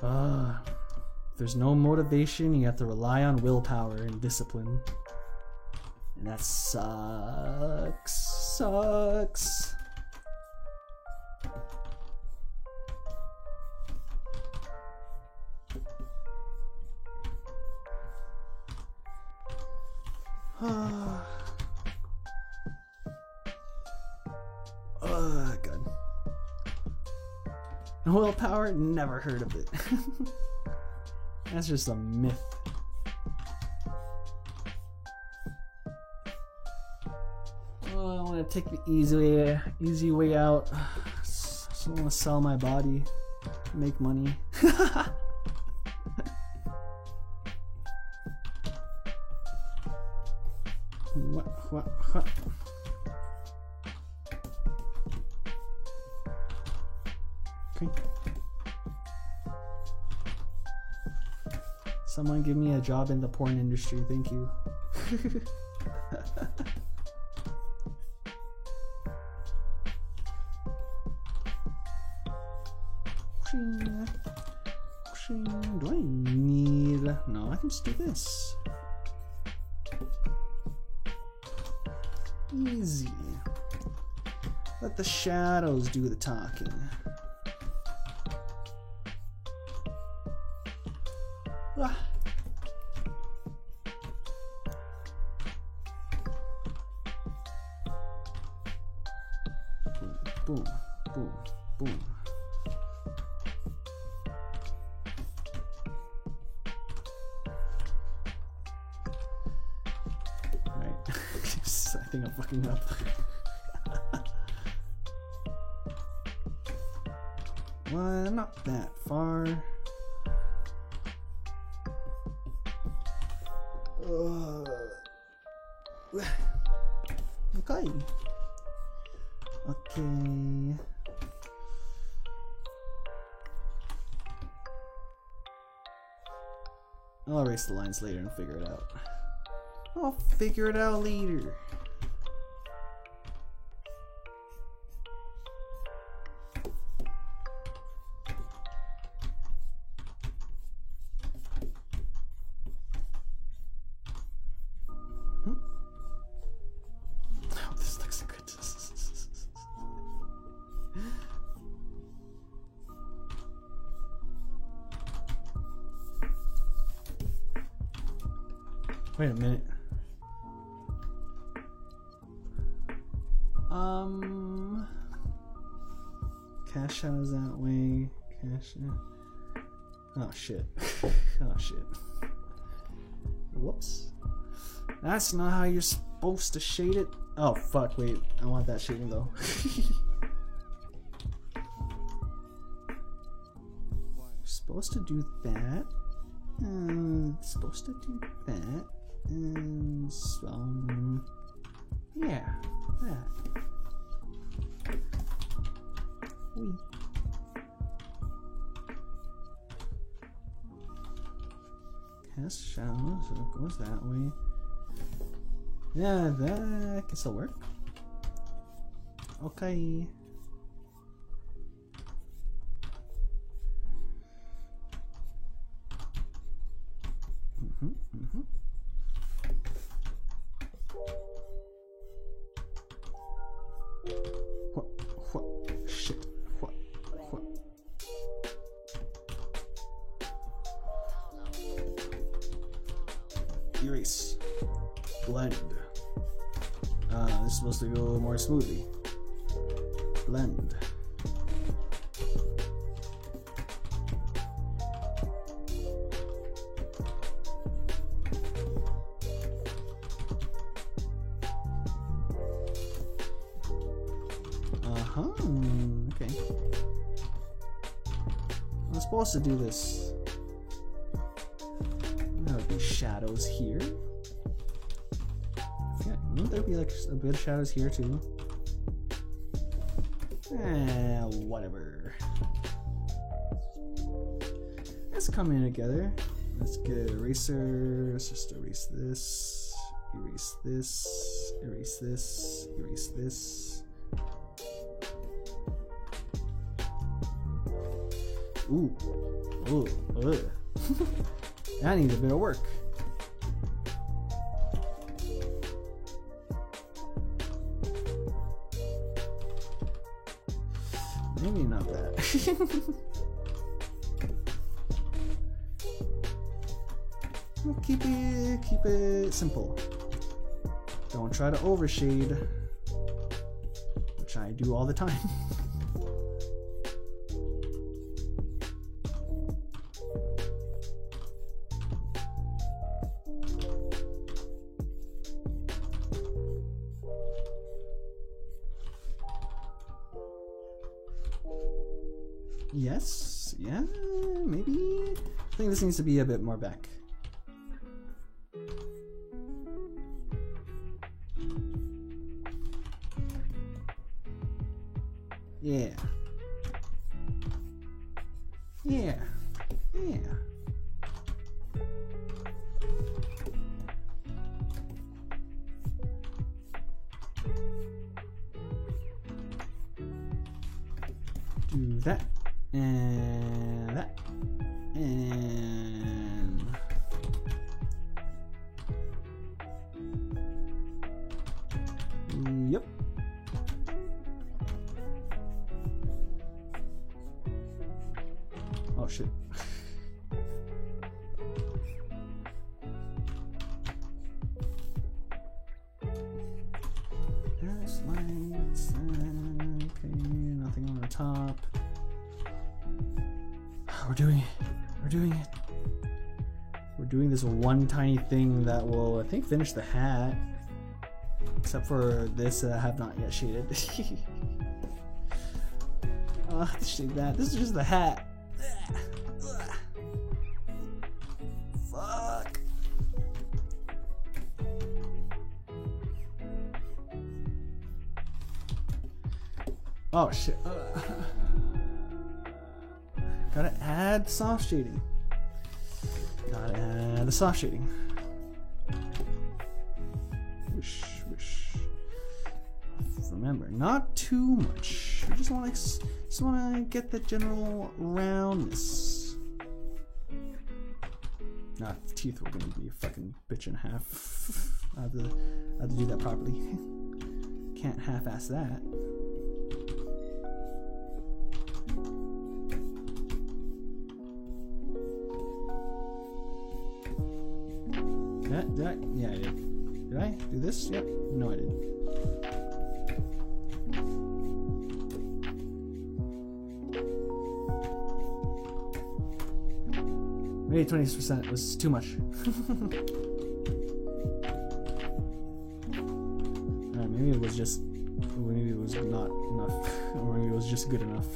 If there's no motivation, you have to rely on willpower and discipline. And that sucks. God. Willpower? Never heard of it. That's just a myth. Oh, I want to take the easy way out. I just want to sell my body, make money. What? Okay. Someone give me a job in the porn industry, thank you. Do I need... No, I can just do this. Easy. Let the shadows do the talking. Ah. Boom, boom, boom. Right. I think I'm fucking up. Well, not that far. Okay. Okay. I'll erase the lines later and figure it out. I'll figure it out later. Oh, this looks good. Wait a minute. Cash shadows that way. Cash. Oh shit. Oh shit. Whoops. That's not how you're supposed to shade it. Oh fuck, wait. I want that shading though. Supposed to do that. Supposed to do that. And yeah, that. Wee. Cast shadows, so it goes that way. Yeah, that can still work. Okay. What? Shit. What? Erase. Blend. This is supposed to go more smoothly. Blend. Okay. I'm supposed to do this. There would be shadows here. Yeah, wouldn't there be like a bit of shadows here too? Whatever. Let's come in together. Let's get an eraser. Let's just erase this. Erase this. Erase this. Erase this. Ooh. Ooh. Ugh. That needs a bit of work. Maybe not that. Keep it simple. Don't try to overshade, which I do all the time. Yes, yeah, maybe. I think this needs to be a bit more back. Yeah. Yeah. Yeah. that, and that, and yep. Oh shit. There's lights. Okay, nothing on the top. We're doing it. We're doing it. We're doing this one tiny thing that will, I think, finish the hat. Except for this, I have not yet shaded. I'll have to shade that. This is just the hat. Fuck. Oh shit. Gotta add soft shading. Gotta add the soft shading. Whoosh, whoosh. Remember, not too much. I just want to get the general roundness. Nah, the teeth were gonna be a fucking bitch and a half. I have to do that properly. Can't half-ass that. Did I? Yeah, I did. Did I do this? Yep. No, I didn't. Maybe 20% was too much. Alright, maybe it was just. Maybe it was not enough. Or maybe it was just good enough.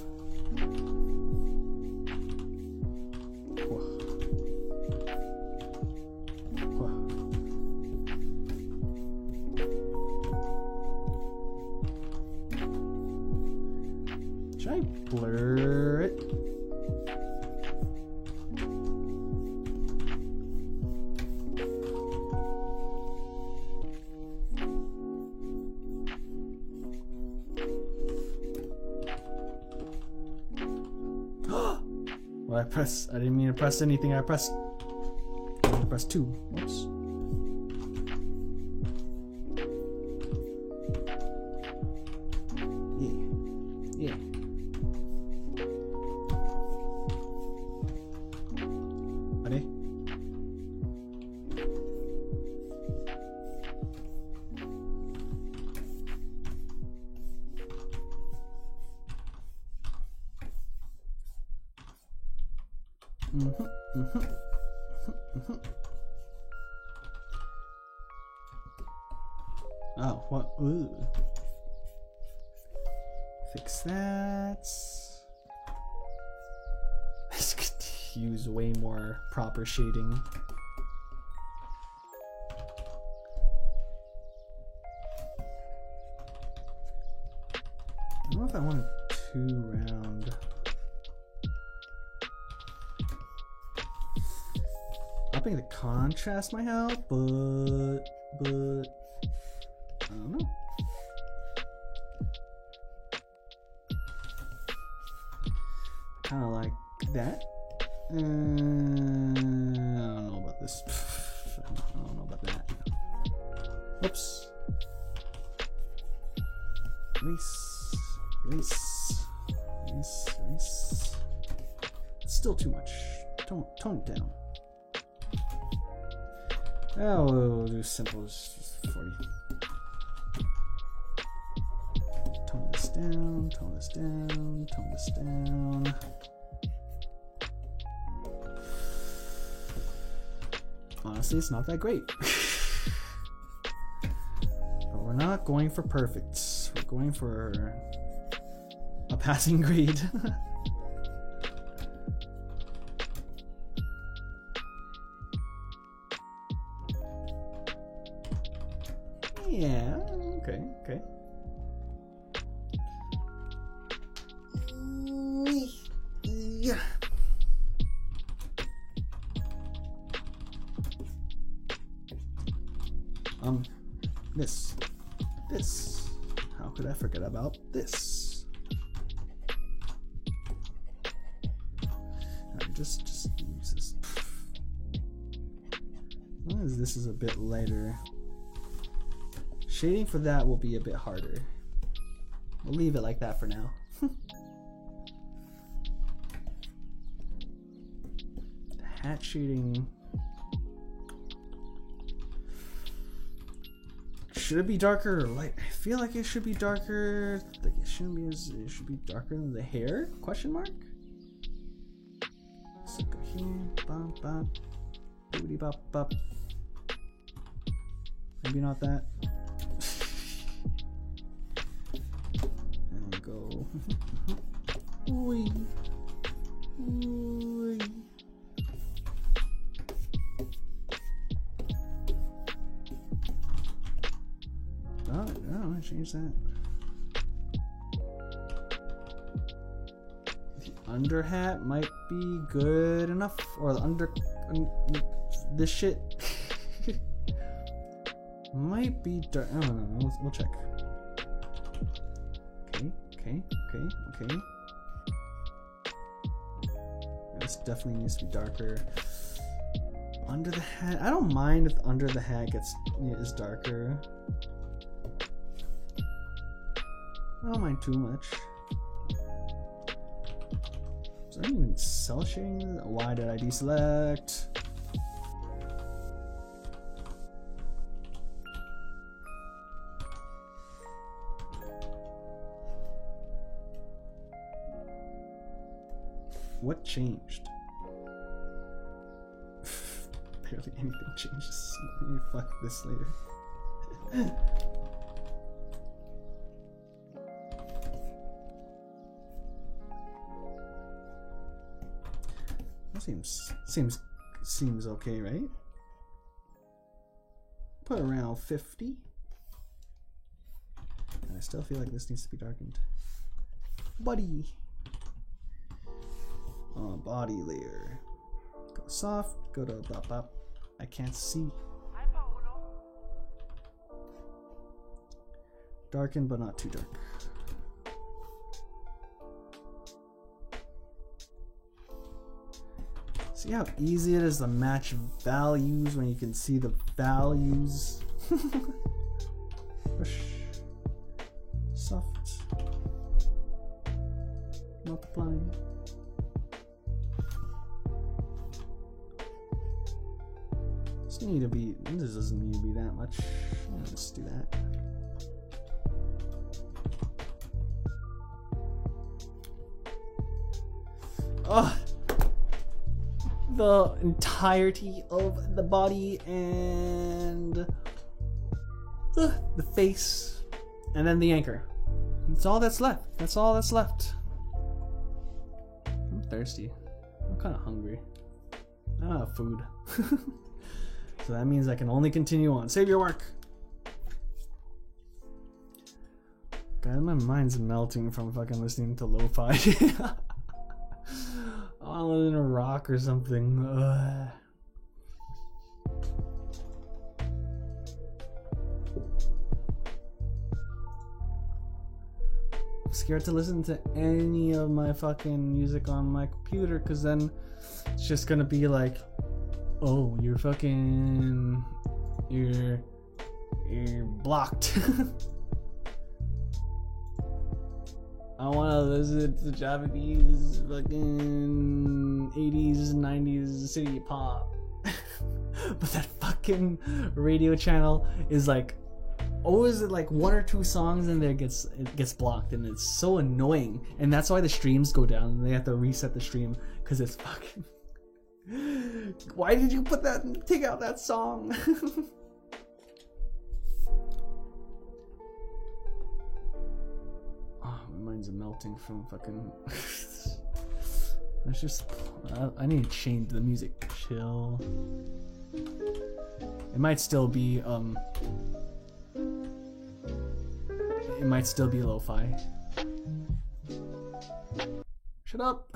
Should I blur it? Well, I didn't mean to press anything. I pressed 2. Whoops. Yeah. Ready? Oh, what? Ooh. Fix that. This could use way more proper shading. I don't know if I want it too round. Upping the contrast might help, but I don't know. Kind of like that. I don't know about this. I don't know about that. Whoops. Erase. It's still too much. Tone it down. Oh, we'll do simple as 40. Tone this down, tone this down, tone this down. Honestly, it's not that great. But we're not going for perfect. We're going for a passing grade. Yeah, okay. Yeah. This. How could I forget about this? just use this. As long as this is a bit lighter. Shading for that will be a bit harder. We'll leave it like that for now. The hat shading. Should it be darker or light? I feel like it should be darker. Like it shouldn't be as, it should be darker than the hair? Question mark? So go here, bop bop, boopity bop bop. Maybe not that. And go. Oi. Oi. Oh, no, I changed that. The under hat might be good enough, or the under this shit might be dark. I don't know. We'll check. Okay. This definitely needs to be darker. Under the hat, I don't mind if under the hat is darker. I don't mind too much. Is that even cell shading? Why did I deselect? What changed? Barely anything changes. Maybe fuck this later. That seems okay, right? Put around 50. And I still feel like this needs to be darkened. Buddy. Body layer. Go soft, go to bop bop. I can't see. Darken, but not too dark. See how easy it is to match values when you can see the values? Push. Soft. Multiplying. This doesn't need to be that much. Let's do that. Oh, the entirety of the body and the face, and then the anchor. That's all that's left. That's all that's left. I'm thirsty. I'm kind of hungry. I don't have food. So that means I can only continue on. Save your work. God, my mind's melting from fucking listening to lo-fi. All in a rock or something. Ugh. I'm scared to listen to any of my fucking music on my computer, because then it's just gonna be like, oh, you're blocked. I want to listen to Japanese fucking 80s, 90s city pop. But that fucking radio channel is like, always like one or two songs in there it gets blocked, and it's so annoying. And that's why the streams go down and they have to reset the stream, because it's fucking... Why did you put that? Take out that song. Oh, my mind's melting from fucking. Let's just. I need to change the music. Chill. It might still be It might still be lo-fi. Shut up.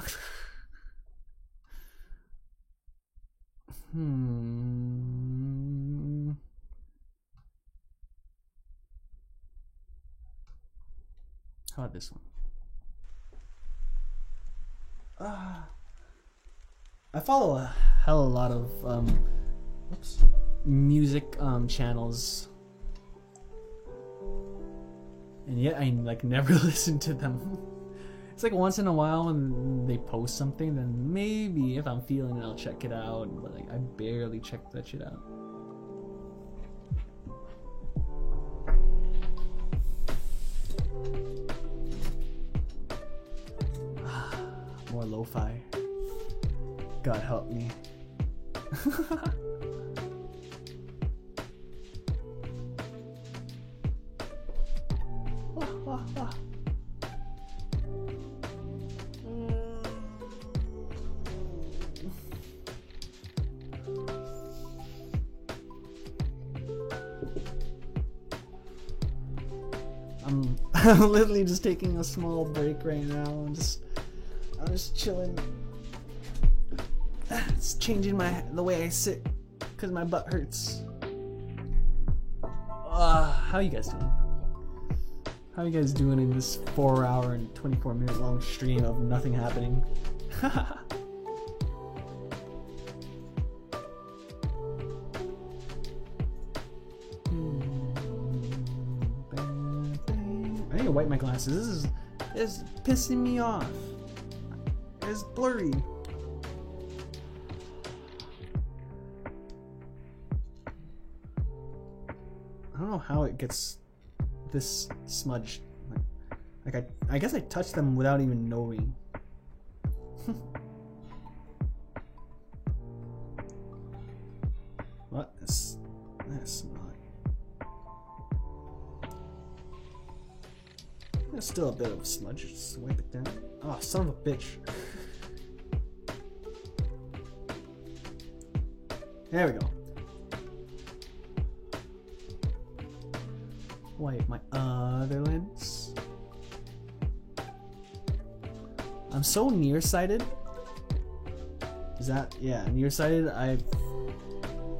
How about this one? I follow a hell of a lot of music channels, and yet I like never listen to them. It's like once in a while when they post something, then maybe if I'm feeling it, I'll check it out. But like I barely check that shit out. More lo-fi. God help me. I'm literally just taking a small break right now. I'm just chilling. It's changing the way I sit because my butt hurts. How you guys doing? How you guys doing in this 4-hour and 24-minute long stream of nothing happening? I need to wipe my glasses. This is pissing me off. It's blurry. I don't know how it gets this smudged. Like I guess I touched them without even knowing. What? That's not. There's still a bit of smudge. Just wipe it down. Oh, son of a bitch. There we go. Wipe my other lens. I'm so nearsighted. Is that, yeah, nearsighted. I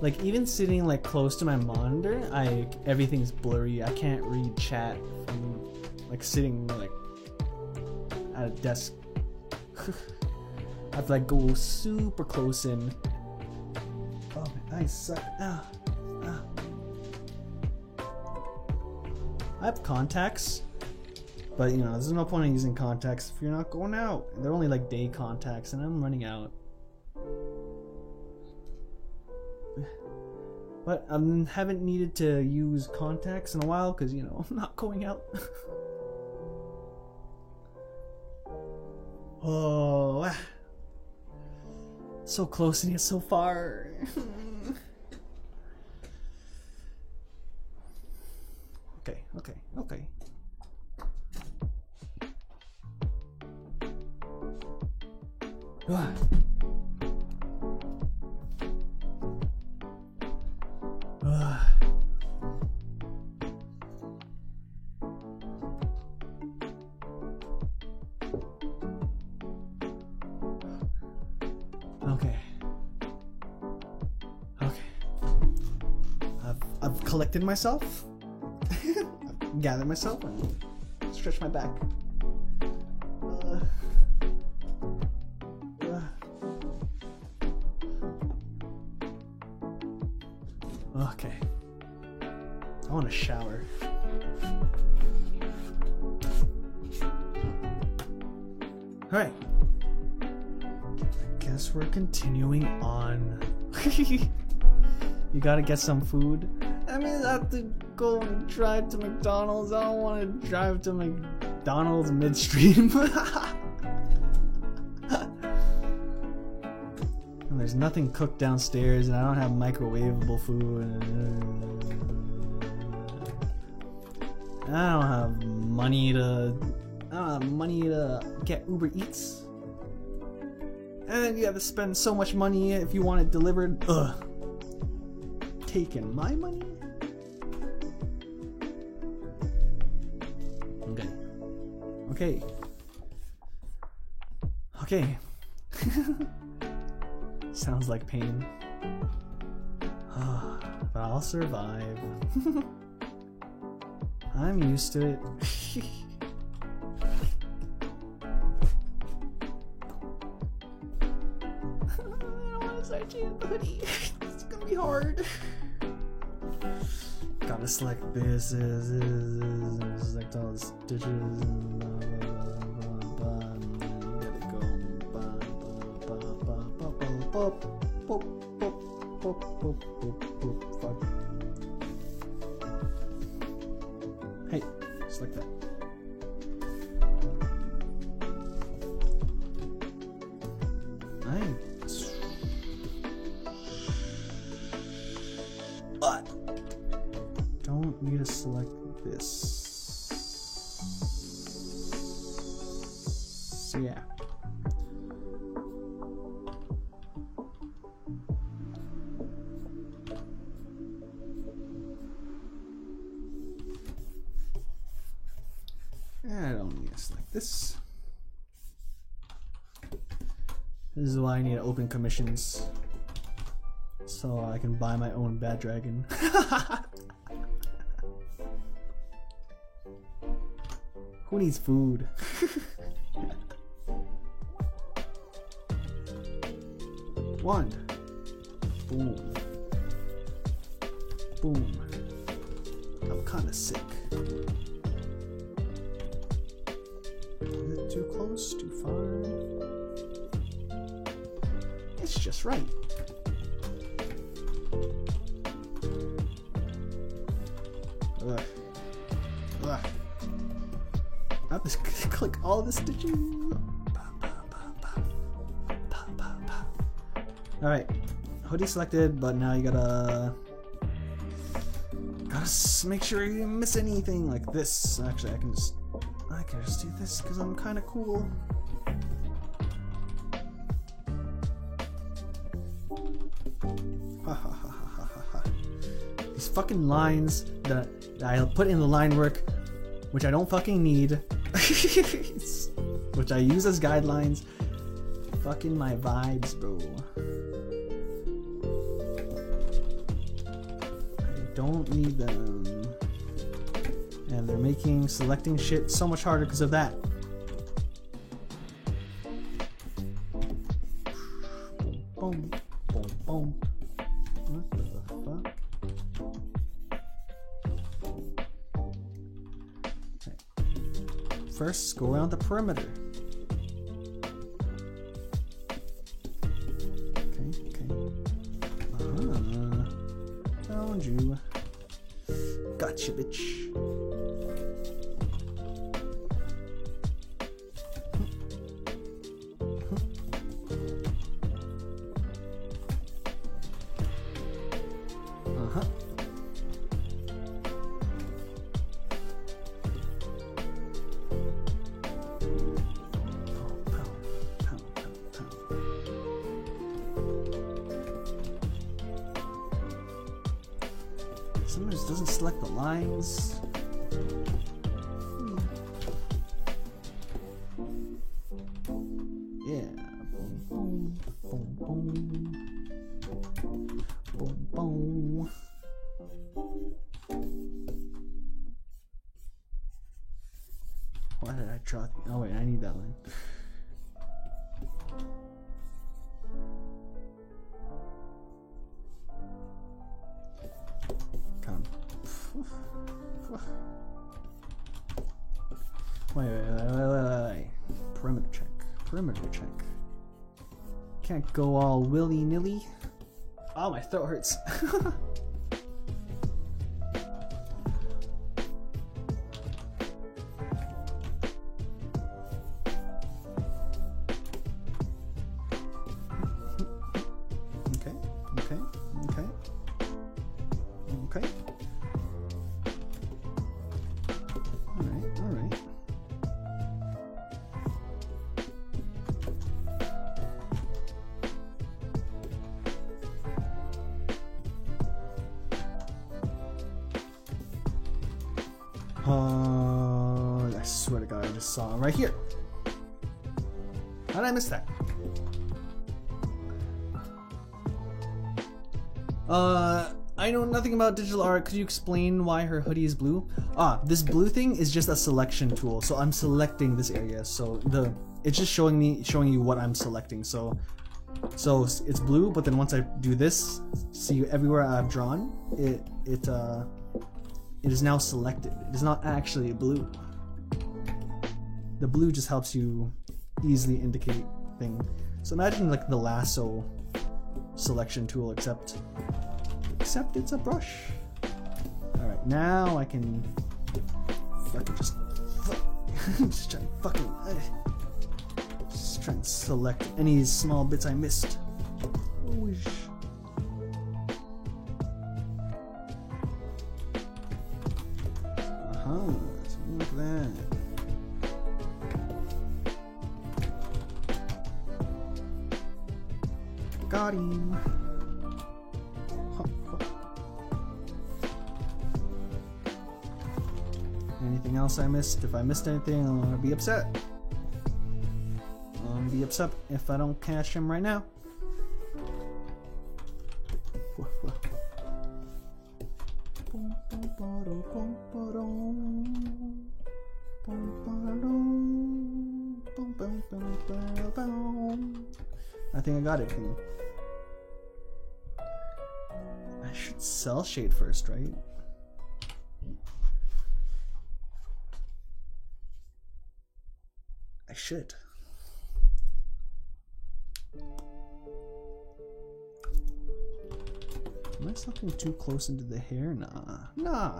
like even sitting like close to my monitor, everything's blurry. I can't read chat from like sitting like at a desk. I have to like go super close in. Oh, my eyes suck. I have contacts, but you know, there's no point in using contacts if you're not going out. They're only like day contacts, and I'm running out. But I haven't needed to use contacts in a while because, you know, I'm not going out. Oh, so close and yet so far. Okay. Okay. I've collected myself. I've gathered myself and stretch my back. Okay. I want to shower. Alright. I guess we're continuing on. You gotta get some food. That means I have to go and drive to McDonald's. I don't want to drive to McDonald's midstream. And there's nothing cooked downstairs, and I don't have microwavable food. I don't have money to get Uber Eats. And then you have to spend so much money if you want it delivered. Ugh. Taking my money? Okay. Sounds like pain. But I'll survive. I'm used to it. the hoodie. It's gonna be hard. Gotta select this, select all the stitches. Hey, just like that. Nice. But don't need to select this. So yeah. I don't need to select this. This is why I need to open commissions. So I can buy my own Bad Dragon. Who needs food? One. Boom. Boom. I'm kinda sick. Is it too close? Too far? It's just right. Ugh. Ugh. I have to click all the stitches. Alright. Hoodie selected, but now you gotta make sure you didn't miss anything like this. Actually, I can just do this because I'm kind of cool. These fucking lines that I'll put in the line work, which I don't fucking need, which I use as guidelines. Fucking my vibes, bro. I don't need them. And they're making selecting shit so much harder because of that. Boom, boom, boom. What the fuck? Okay. First, go around the perimeter. Okay. Found you. Gotcha, bitch. Sometimes it doesn't select the lines. Yeah. Boom, boom, boom, boom, boom. Why did I draw? Oh wait, I need that line. Wait. Perimeter check. Can't go all willy-nilly. Oh, my throat hurts. Okay. All right. I swear to God, I just saw it right here. How did I miss that? I know nothing about digital art. Could you explain why her hoodie is blue? This blue thing is just a selection tool. So I'm selecting this area. So it's just showing you what I'm selecting. So So it's blue, but then once I do this, see everywhere I've drawn, it is now selected. It is not actually blue. The blue just helps you easily indicate thing. So imagine like the lasso selection tool, except it's a brush. All right, now I can fucking just try and fucking just try and select any small bits I missed. Whoosh. Something like that. Got him. Anything else I missed? If I missed anything, I'm gonna be upset. I'm gonna be upset if I don't catch him right now. I think I got it. I should cell shade first, right? I should. Am I sucking too close into the hair? Nah.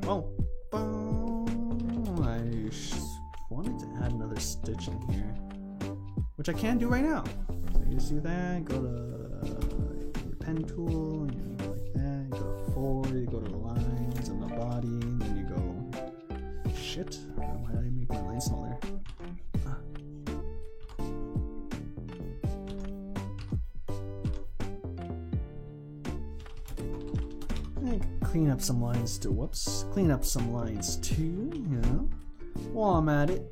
Oh, I wanted to add another stitch in here, which I can do right now. So you see that? Go to your pen tool, and you go like that. You go to 4, you go to the lines and the body, and then you go. Shit! Why did I make my line smaller? Clean up some lines too. Whoops. Clean up some lines too, you know, while I'm at it.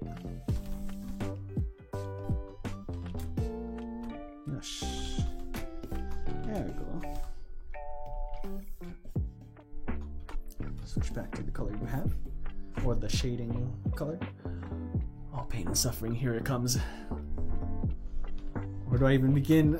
Yes. There we go. Switch back to the color you have, or the shading color. Oh, pain and suffering, here it comes. Where do I even begin?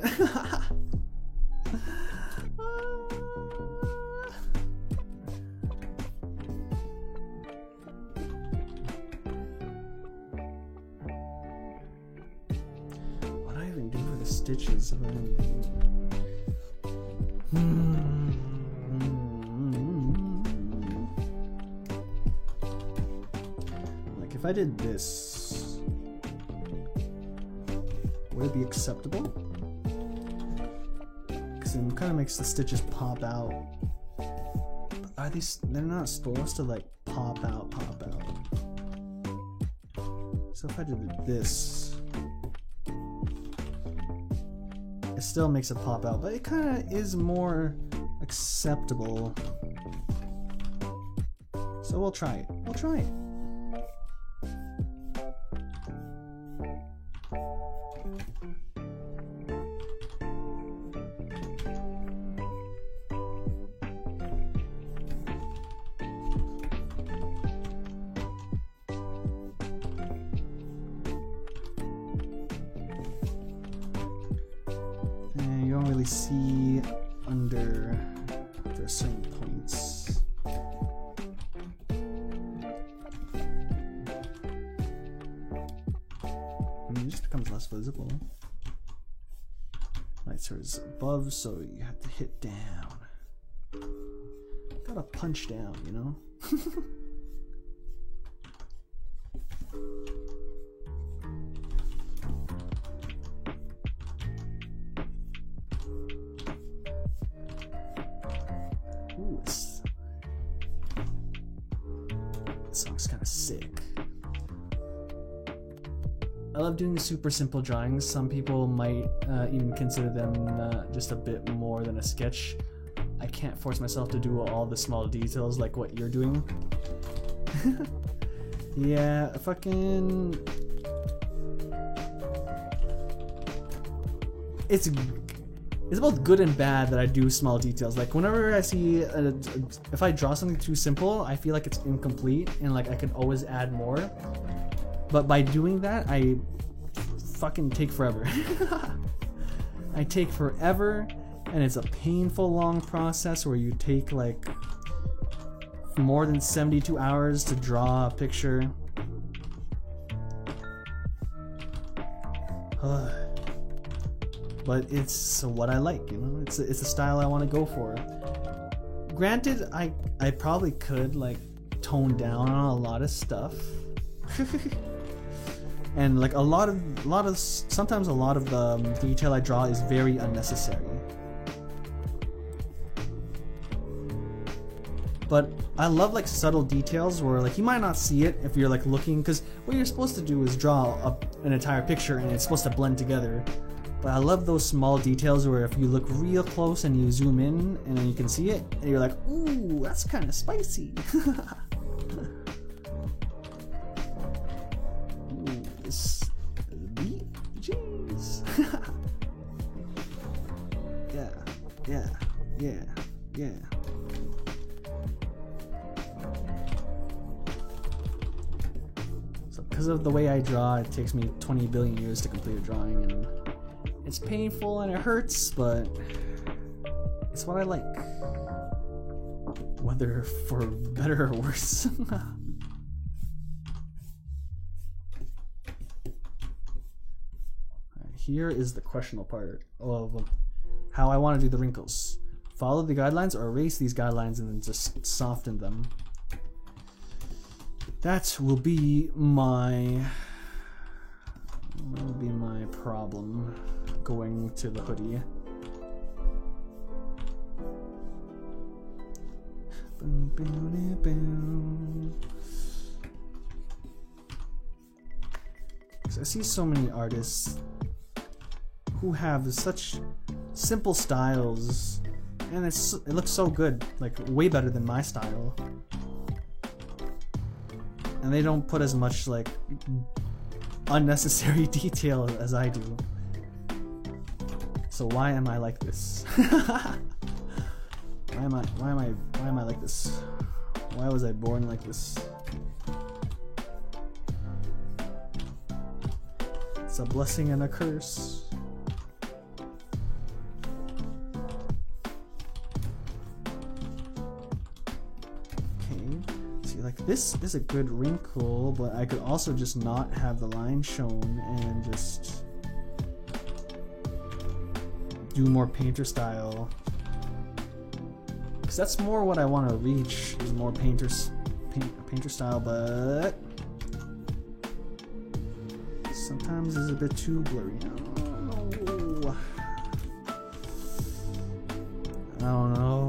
Stitches. Like if I did this, would it be acceptable? Because it kind of makes the stitches pop out. Are these? They're not supposed to like pop out. So if I did this. It still makes it pop out, but it kind of is more acceptable. So we'll try it. You don't really see under certain points. It just becomes less visible. Lights are above, so you have to hit down. Gotta punch down, you know? Sick. I love doing super simple drawings. Some people might even consider them just a bit more than a sketch. I can't force myself to do all the small details like what you're doing. Yeah, fucking... It's both good and bad that I do small details. Like whenever I see, if I draw something too simple, I feel like it's incomplete and like I could always add more. But by doing that, I fucking take forever. I take forever, and it's a painful long process where you take like more than 72 hours to draw a picture. But it's what I like, you know. It's a style I want to go for. Granted, I probably could like tone down on a lot of stuff, and like sometimes a lot of the detail I draw is very unnecessary. But I love like subtle details where like you might not see it if you're like looking, because what you're supposed to do is draw an entire picture and it's supposed to blend together. But I love those small details where if you look real close and you zoom in and then you can see it and you're like, ooh, that's kind of spicy. Ooh, this beef, jeez. Yeah. So because of the way I draw, it takes me 20 billion years to complete a drawing, and it's painful and it hurts, but it's what I like. Whether for better or worse. Here is the questionable part of how I want to do the wrinkles. Follow the guidelines or erase these guidelines and then just soften them. That will be my problem going to the hoodie. I see so many artists who have such simple styles, and it looks so good, like way better than my style. And they don't put as much like unnecessary detail as I do. So why am I like this? Why am I like this? Why was I born like this? It's a blessing and a curse. This is a good wrinkle, but I could also just not have the line shown and just do more painter style. Because that's more what I want to reach, is more painter style, but sometimes it's a bit too blurry. I don't know.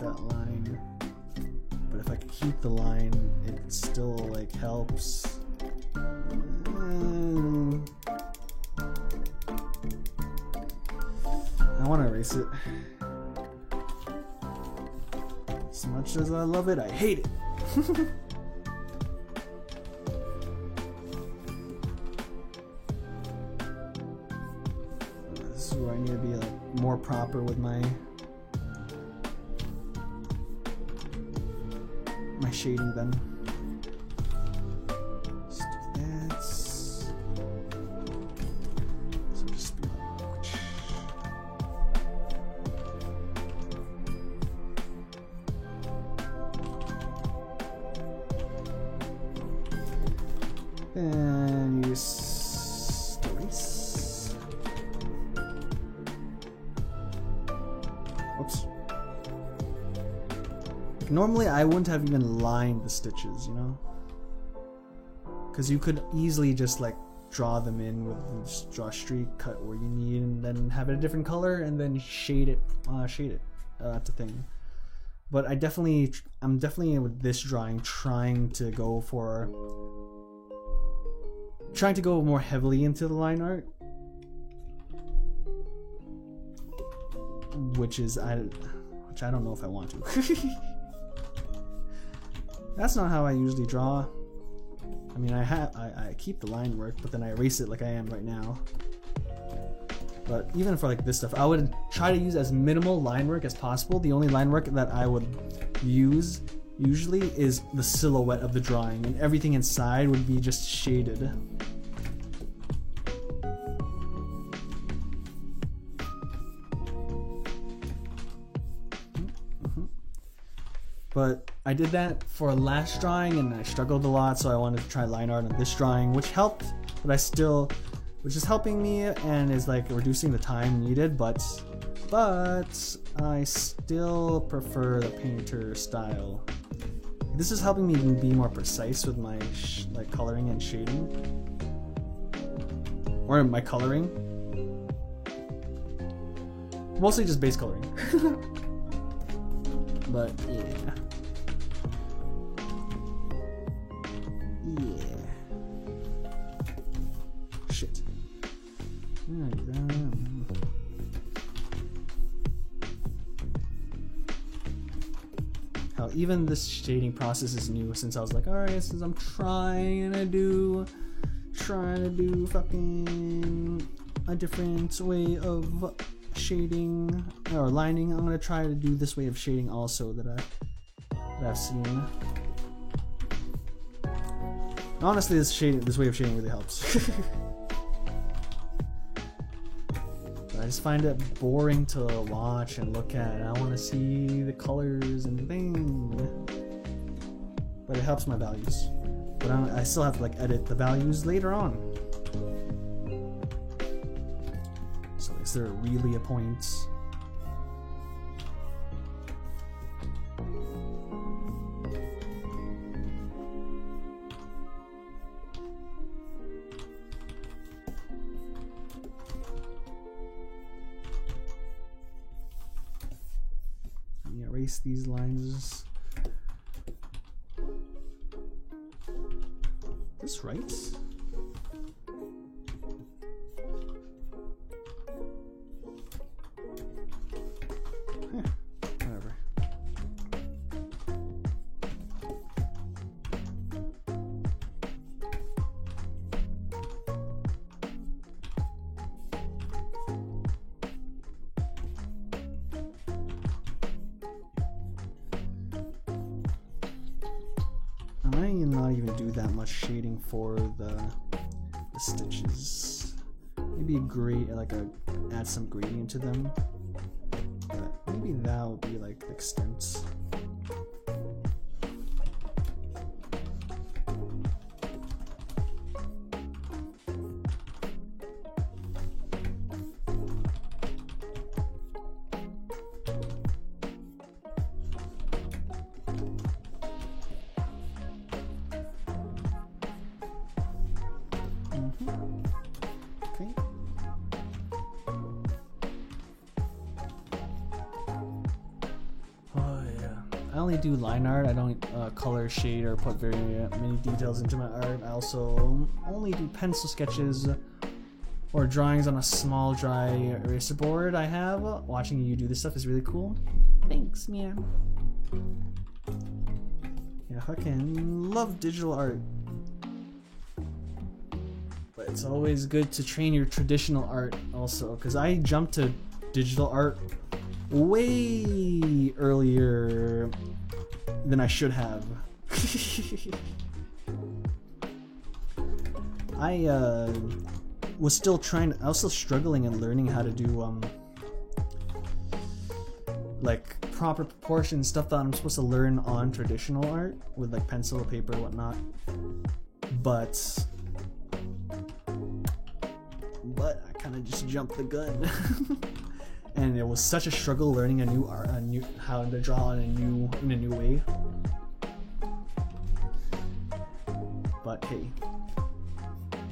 That line, but if I could keep the line, it still like helps. I want to erase it. As much as I love it, I hate it. This is where I need to be like more proper with my shading then. Let's do that. So just be like, and use erase. Oops. Normally I wouldn't have even lined the stitches, you know? Because you could easily just like draw them in with just draw a streak, cut where you need, and then have it a different color and then shade it to thing. But I'm definitely with this drawing trying to go more heavily into the line art. which I don't know if I want to. That's not how I usually draw. I mean, I keep the line work, but then I erase it like I am right now. But even for like this stuff, I would try to use as minimal line work as possible. The only line work that I would use usually is the silhouette of the drawing, and everything inside would be just shaded. But I did that for last drawing and I struggled a lot, so I wanted to try line art on this drawing, which helped, but which is helping me and is like reducing the time needed, but I still prefer the painter style. This is helping me be more precise with my like coloring and shading, or my coloring. Mostly just base coloring. But yeah. Shit. How even this shading process is new, since I was like, alright, since I'm trying to do fucking a different way of shading or lining, I'm gonna try to do this way of shading also that I've seen. Honestly, this way of shading really helps. But I just find it boring to watch and look at. I want to see the colors and things. But it helps my values. But I still have to like edit the values later on. So is there really a point? Erase these lines. This right? Whatever. I might not even do that much shading for the stitches. Maybe add some gradient to them. But maybe that will be like the extent. I only do line art. I don't color, shade, or put very many details into my art. I also only do pencil sketches or drawings on a small dry eraser board I have. Watching you do this stuff is really cool. Thanks, man. Yeah, I fucking love digital art. But it's always good to train your traditional art also, because I jumped to digital art way earlier than I should have. I was still struggling and learning how to do like proper proportions, stuff that I'm supposed to learn on traditional art with like pencil, paper, whatnot. But I kind of just jumped the gun. And it was such a struggle learning how to draw in a new way. But hey,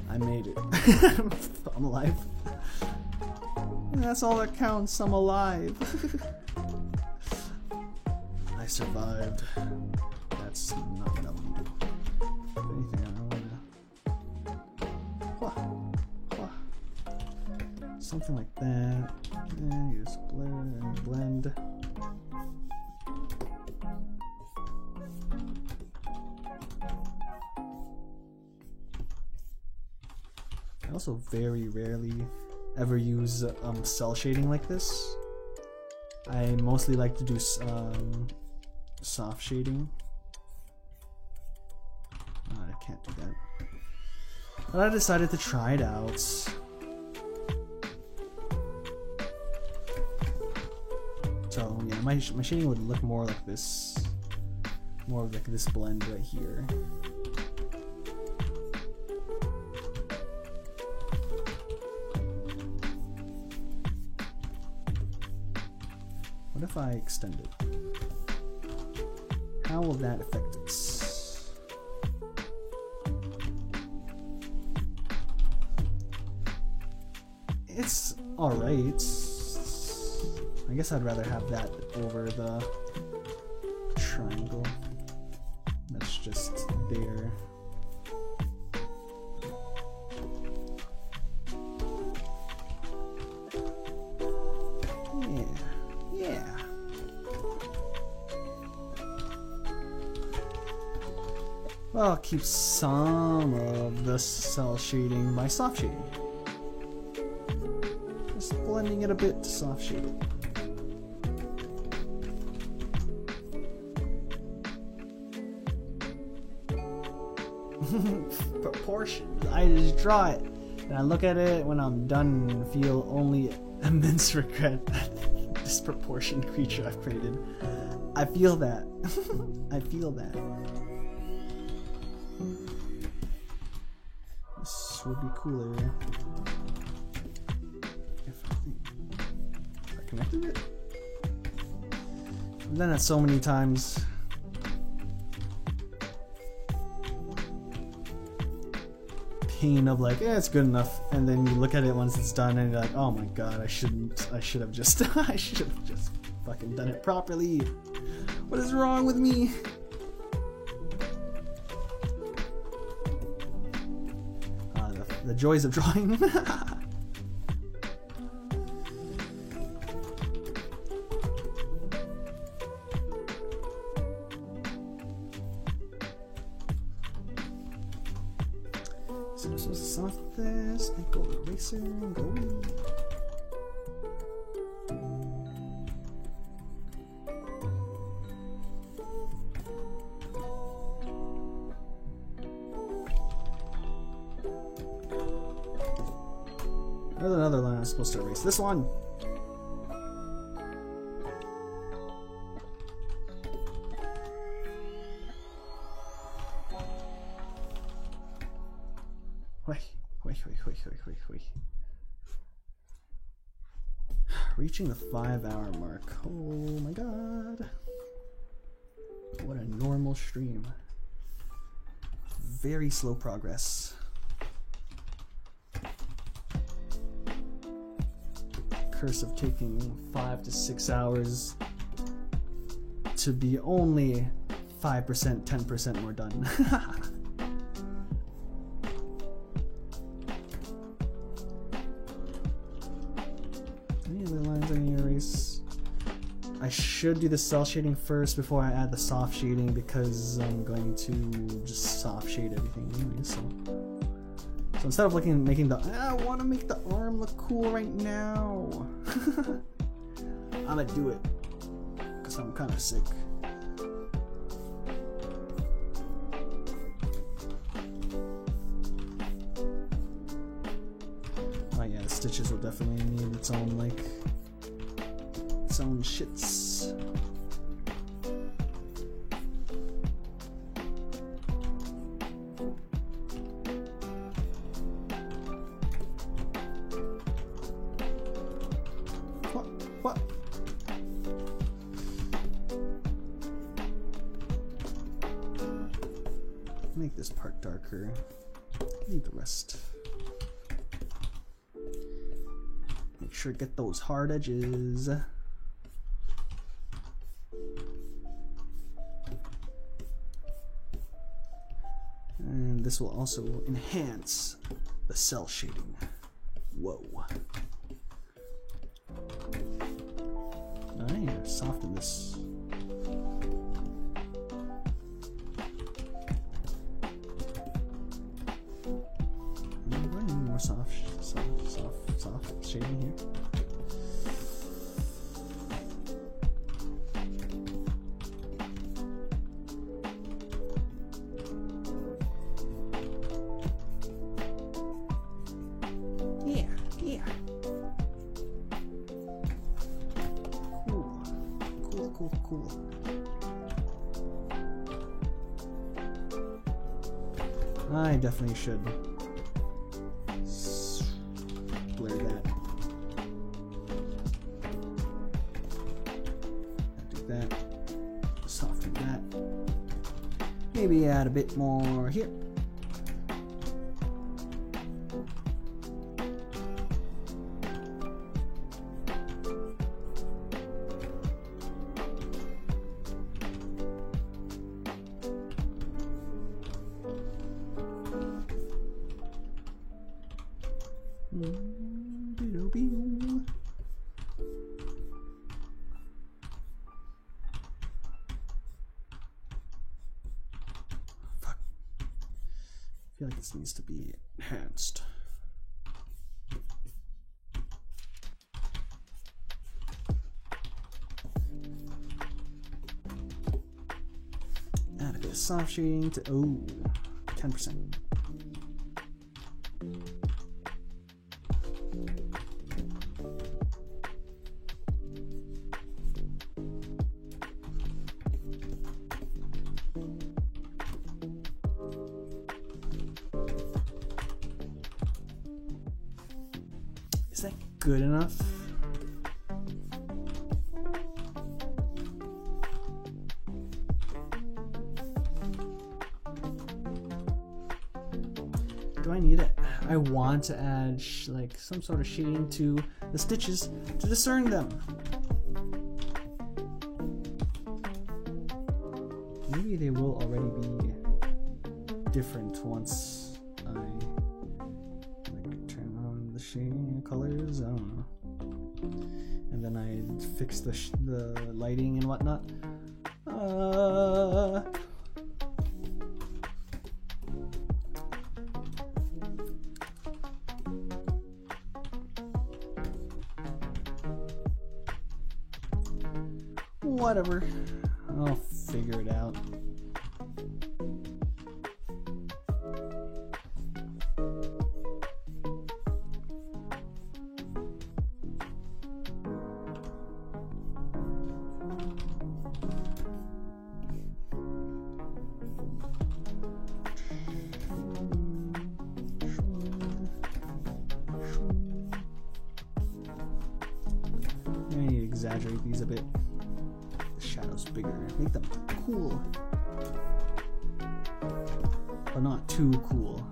I made it. I'm alive. That's all that counts. I'm alive. I survived. That's not what I want to do. If anything, I want to. something like that. And you just blend and blend. I also very rarely ever use cell shading like this. I mostly like to do soft shading. I can't do that. But I decided to try it out. So yeah, my shading would look more like this. More like this blend right here. What if I extend it? How will that affect it? It's alright. I guess I'd rather have that over the triangle. That's just there. Yeah. Well, I'll keep some of the cell shading by soft shading. Just blending it a bit to soft shade it. Proportions. I just draw it and I look at it when I'm done and feel only immense regret at the disproportioned creature I've created. I feel that. I feel that. This would be cooler if I connected it. I've done that so many times. Pain of like, yeah, it's good enough, and then you look at it once it's done and you're like, oh my god, I should have just fucking done it properly. What is wrong with me? The joys of drawing. So I'm supposed to select this and go to eraser and go. There's another line I'm supposed to erase. This one. Wait. Reaching the 5-hour mark. Oh my god. What a normal stream. Very slow progress. Curse of taking 5 to 6 hours to be only 5%, 10% more done. Any other lines I need to erase? I should do the cell shading first before I add the soft shading because I'm going to just soft shade everything anyway, so instead of making the, I want to make the arm look cool right now. I'm gonna do it because I'm kind of sick. Oh yeah, the stitches will definitely need its own shits. What? Make this part darker. Leave the rest. Make sure to get those hard edges. And this will also enhance the cell shading. Whoa. soften this. More soft shading here. Yeah. Cool. I definitely should blur that. Do that. Soften that. Maybe add a bit more here. Fuck. I feel like this needs to be enhanced. Add a bit of soft shading to 10%. Is that good enough? Do I need it? I want to add like some sort of shading to the stitches to discern them. Maybe they will already be different once I like turn on the shading colors. I don't know, and then I fix the lighting and whatnot. Whatever, I'll figure it out. I need to exaggerate these a bit. Shadows bigger, make them cool, but not too cool.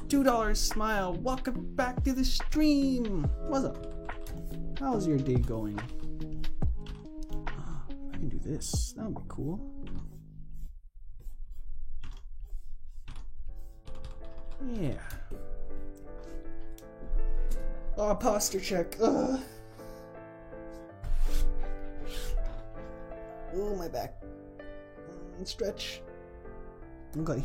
$2 smile, welcome back to the stream. What's up? How's your day going? I can do this. That would be cool. Yeah. Oh, posture check. Ugh. Oh, my back. Stretch. Okay.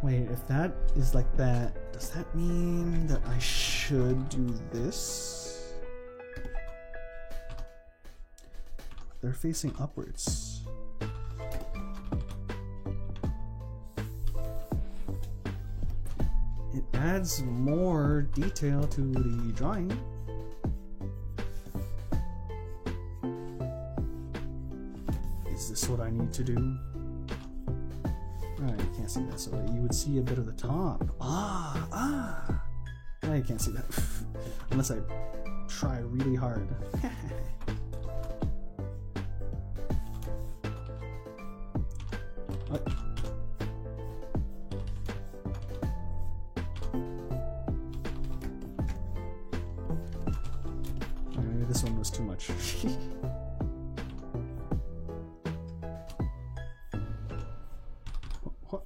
Wait, if that is like that, does that mean that I should do this? They're facing upwards. It adds more detail to the drawing. Is this what I need to do? Right, you can't see that, so you would see a bit of the top. No, you can't see that. Unless I try really hard. What? this one was too much. What?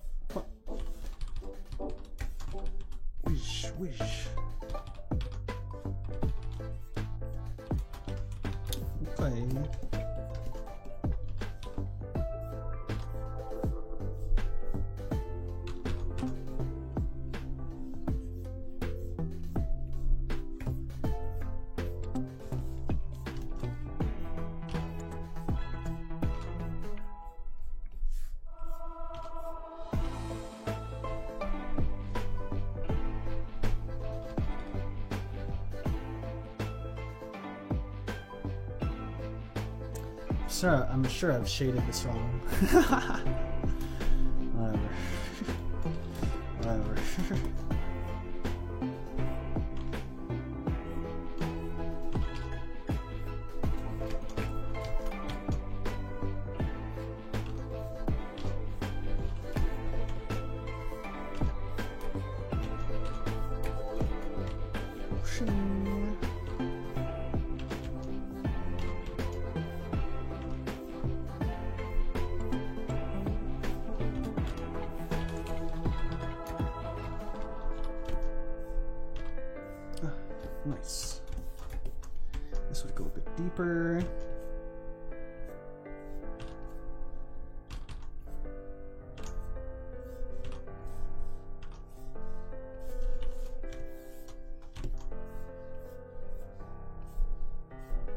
Wish, wish. Okay. Sir, I'm sure I've shaded this wrong. Whatever. Whatever. Nice. This would go a bit deeper.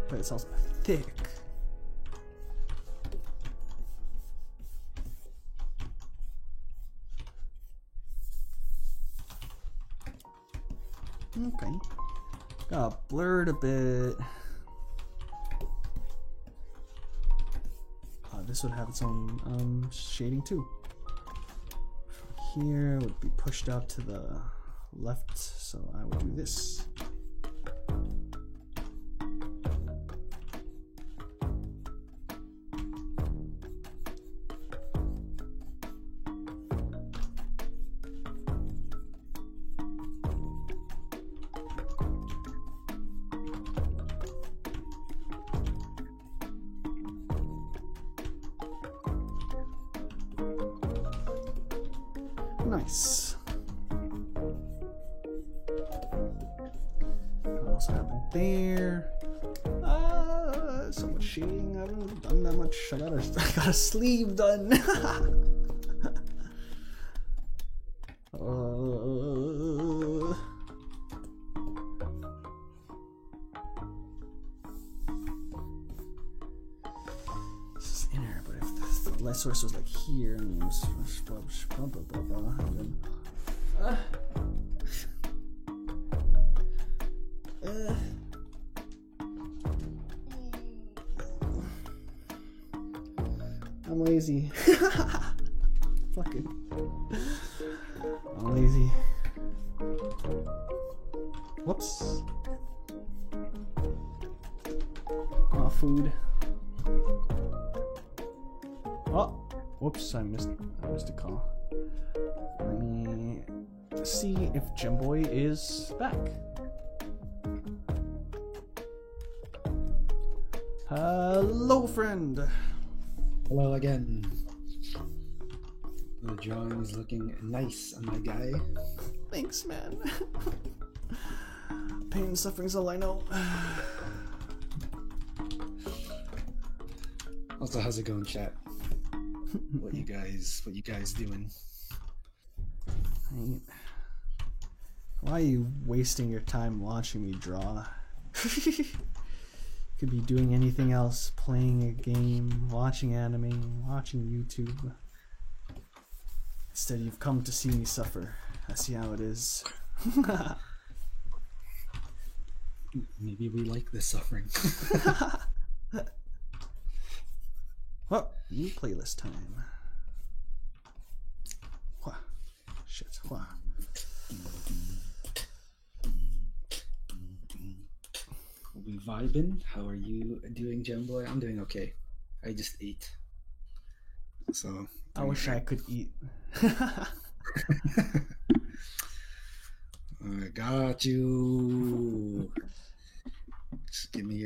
But it's also thick. Okay. Got blurred a bit. This would have its own shading too. From here would be pushed out to the left, so I would do this. Nice. What else happened there? So much shading. I haven't done that much. I got a sleeve done. This is inner, but if the light source was like here, and it was blah blah blah blah, and then. I'm lazy. Fucking. I'm lazy. Whoops. Oh, food. Oh, whoops! I missed a call. Let me see if Gemboy is back. Hello, friend. Hello again. The drawing is looking nice on my guy. Thanks, man. Pain and suffering's all I know. Also, how's it going, chat? What you guys doing? Why are you wasting your time watching me draw? Could be doing anything else, playing a game, watching anime, watching YouTube. Instead, you've come to see me suffer. I see how it is. Maybe we like this suffering. Well, new playlist time. Wha. Shit. Wha. We vibing? How are you doing, Gemboy? I'm doing okay. I just ate. So I wish I could eat. I got you. Just give me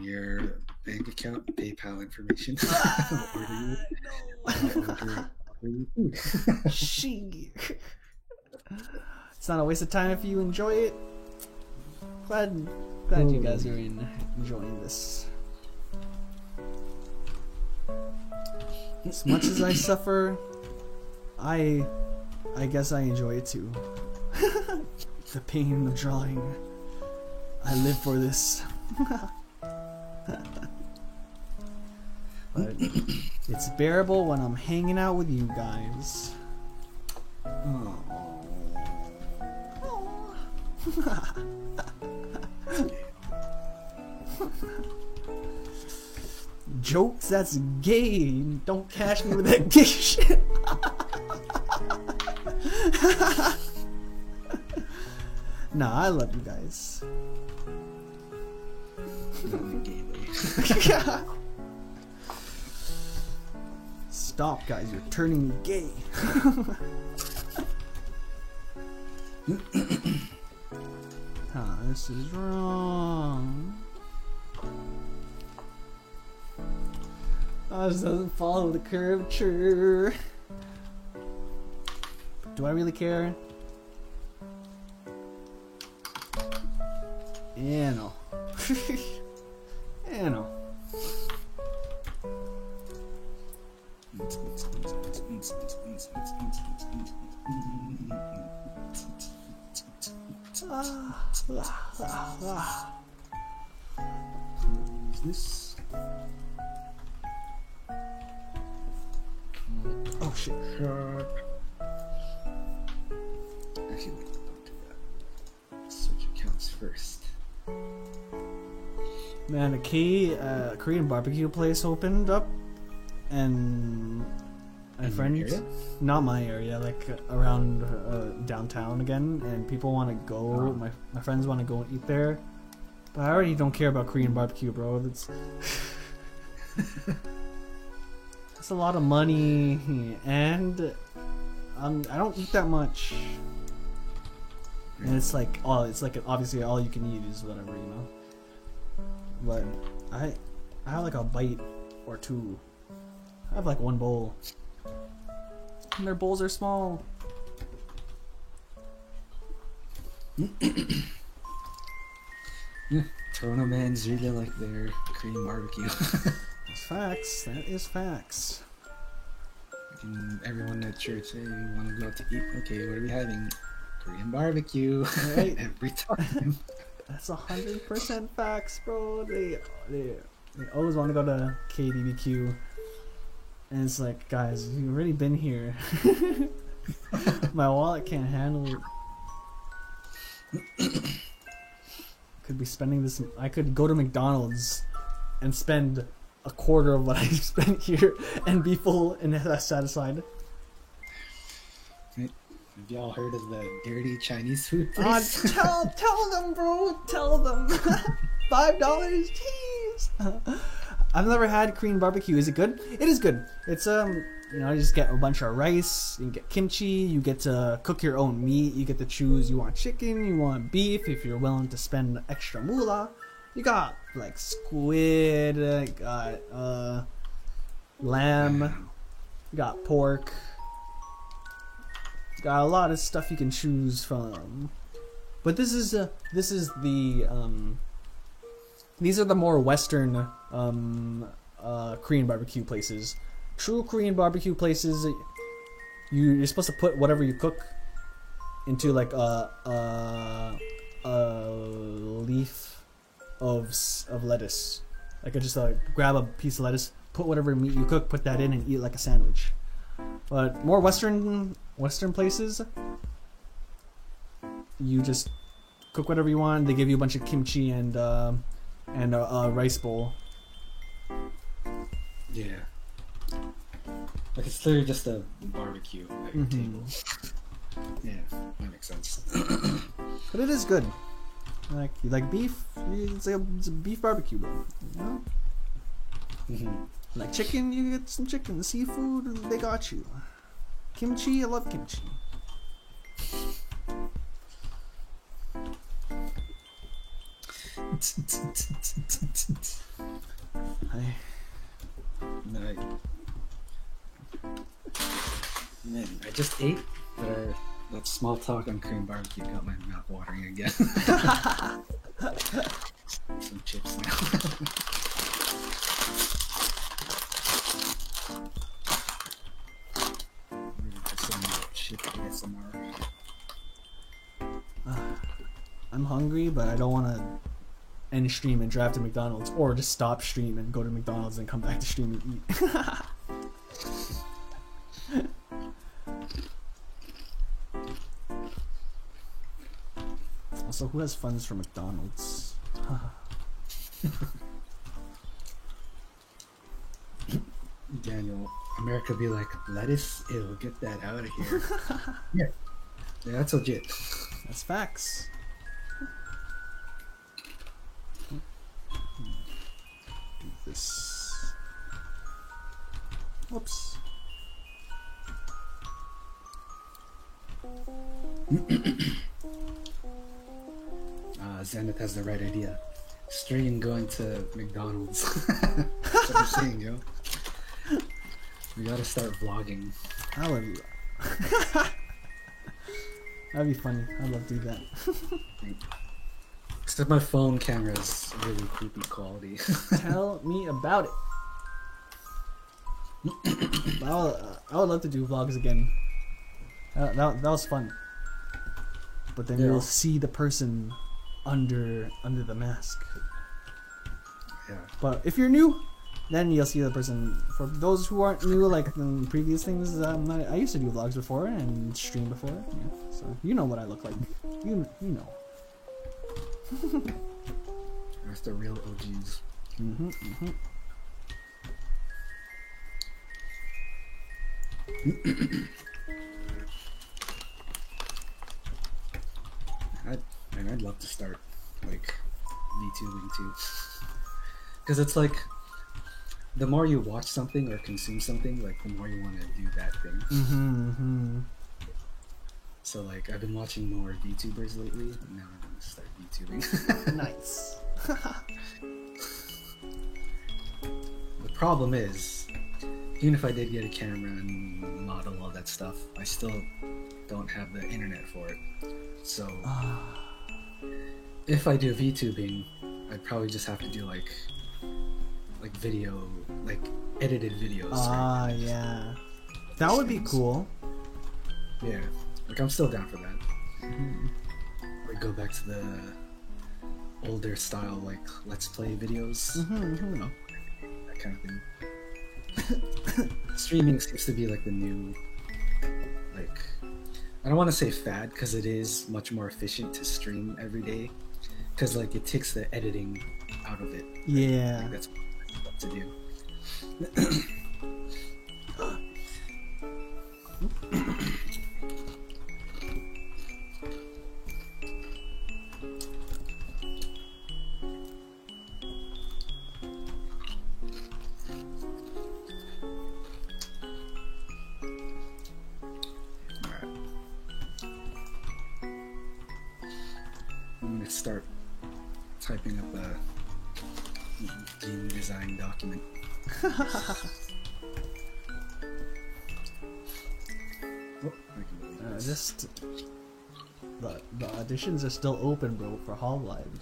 your bank account, PayPal information. I'll order you food. Shit. It's not a waste of time if you enjoy it. Glad you guys are enjoying this. As much as I suffer, I guess I enjoy it too. The pain, the drawing. I live for this. But it's bearable when I'm hanging out with you guys. Jokes, that's gay. Don't catch me with that gay shit. Nah, I love you guys. Stop, guys, you're turning me gay. This is wrong. This doesn't follow the curvature. Do I really care? Yeah, no. Yeah, no. Is this? Oh shit. Actually, wait, don't do that. Switch accounts first. Man, a Korean barbecue place opened up, and my friends, not my area, like around downtown again, and people want to go. My friends want to go and eat there, but I already don't care about Korean barbecue, bro. That's a lot of money, and I don't eat that much. And it's like obviously all you can eat is whatever, you know. But I have like a bite or two. I have like one bowl. And their bowls are small. Yeah, Toronto man's really like their Korean barbecue. That's facts. That is facts. And everyone at church, hey, you want to go out to eat? Okay, what are we having? Korean barbecue. Right. Every time. That's 100% facts, bro. They always want to go to KBBQ, and it's like, guys, you've already been here. My wallet can't handle it. Could be spending this. I could go to McDonald's and spend a quarter of what I spent here and be full and satisfied. Have y'all heard of the dirty Chinese food place? Tell them, bro. Tell them. $5, jeez. I've never had Korean barbecue. Is it good? It is good. It's you know, you just get a bunch of rice. You get kimchi. You get to cook your own meat. You get to choose. You want chicken. You want beef. If you're willing to spend extra moolah, you got like squid. You got lamb. You got pork. Got a lot of stuff you can choose from, but these are the more Western Korean barbecue places. True Korean barbecue places, you're supposed to put whatever you cook into like a leaf of lettuce. Like just grab a piece of lettuce, put whatever meat you cook, put that in, and eat it like a sandwich. But more Western places, you just cook whatever you want. They give you a bunch of kimchi and a rice bowl. Yeah. Like it's literally just a barbecue at your table. Yeah, that makes sense. But it is good. Like you like beef, it's a beef barbecue, bro. You know? Mm-hmm. Like chicken, you get some chicken. The seafood, they got you. Kimchi, I love kimchi. Night. Man, I just ate, but that small talk on Korean barbecue got my mouth watering again. Some chips now. Some chip ASMR. I'm hungry, but I don't want to end stream and drive to McDonald's, or just stop stream and go to McDonald's and come back to stream and eat. Also, who has funds for McDonald's? Daniel, America be like, lettuce? Ew, get that out of here. Yeah, that's legit. That's facts. Do this. Whoops. Zenith has the right idea. Stream going to McDonald's. That's what I'm saying, yo. We gotta start vlogging. I would. That'd be funny. I'd love to do that. Except my phone camera is really creepy quality. Tell me about it. I would love to do vlogs again. That was fun. But then Yeah. you'll see the person under the mask. Yeah. But if you're new, then you'll see the person. For those who aren't new, like the previous things, I used to do vlogs before and stream before. Yeah, so you know what I look like. You know. That's the real OGs. I'd love to start like VTubing too, because it's like the more you watch something or consume something, like the more you want to do that thing. So like I've been watching more VTubers lately, and now I'm gonna start VTubing. Nice. The problem is, even if I did get a camera and model all that stuff, I still don't have the internet for it. So if I do VTubing, I'd probably just have to do like video, like edited videos. Ah, yeah. That would be cool. Yeah, like I'm still down for that. Or go back to the older style, like let's play videos. You know, that kind of thing. Streaming seems to be like the new, like, I don't want to say fad, because it is much more efficient to stream every day, because like it takes the editing out of it. Yeah. Like, that's what to do. I'm gonna start typing up a game design document. Oh, I can delete this. Just the auditions are still open, bro, for Hololive.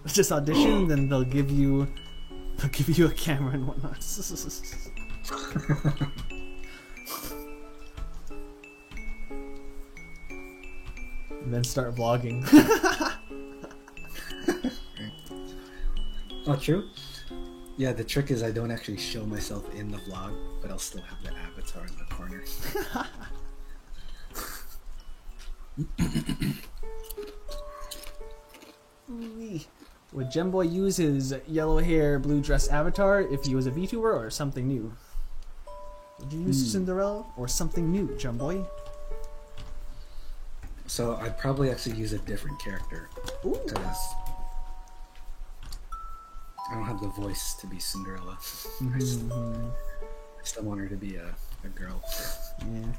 Just audition, then they'll give you a camera and whatnot. And then start vlogging. Oh, true? Yeah, the trick is I don't actually show myself in the vlog, but I'll still have the avatar in the corner. Would Gemboy use his yellow hair, blue dress avatar if he was a VTuber or something new? Would you use Cinderella or something new, Gemboy? So I'd probably actually use a different character, Ooh. because I don't have the voice to be Cinderella. I still want her to be a girl. Yeah.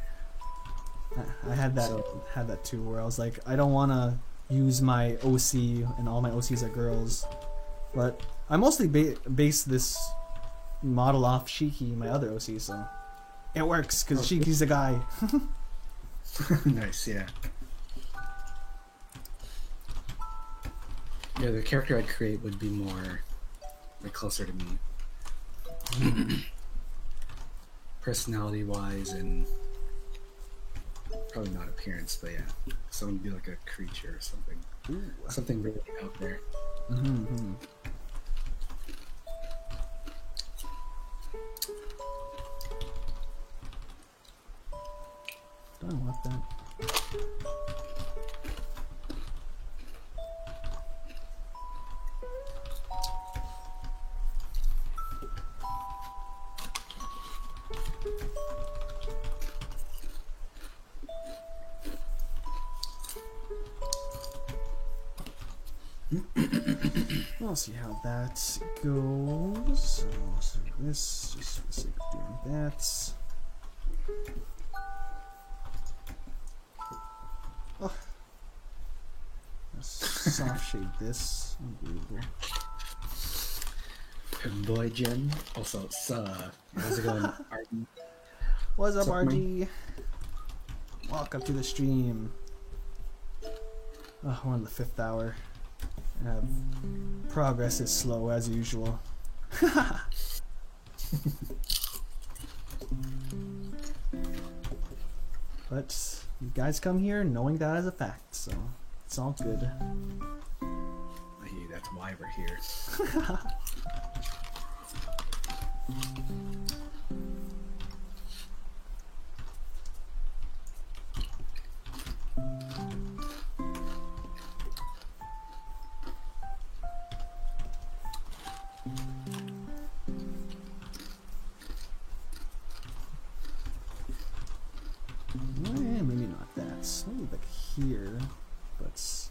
I had that So- had that too, where I was like, I don't want to use my OC, and all my OCs are girls. But I mostly base this model off Shiki, my other OC, so it works because Shiki's a guy. Nice, yeah. Yeah, the character I'd create would be more like closer to me. Personality wise and probably not appearance, but yeah. Someone would be like a creature or something. Ooh. Something really out there. Mm-hmm. Don't want that. We'll see how that goes. So this, just for the sake of doing that. Oh. Let's soft shade this. Unbelievable. Boy Jen. Also, how's it going, Arden? What's up, What's up, RG? Welcome to the stream. Oh, we're in the 5th hour. Progress is slow as usual. But you guys come here knowing that as a fact, so it's all good. Hey, that's why we're here. Maybe not that. Maybe like here, but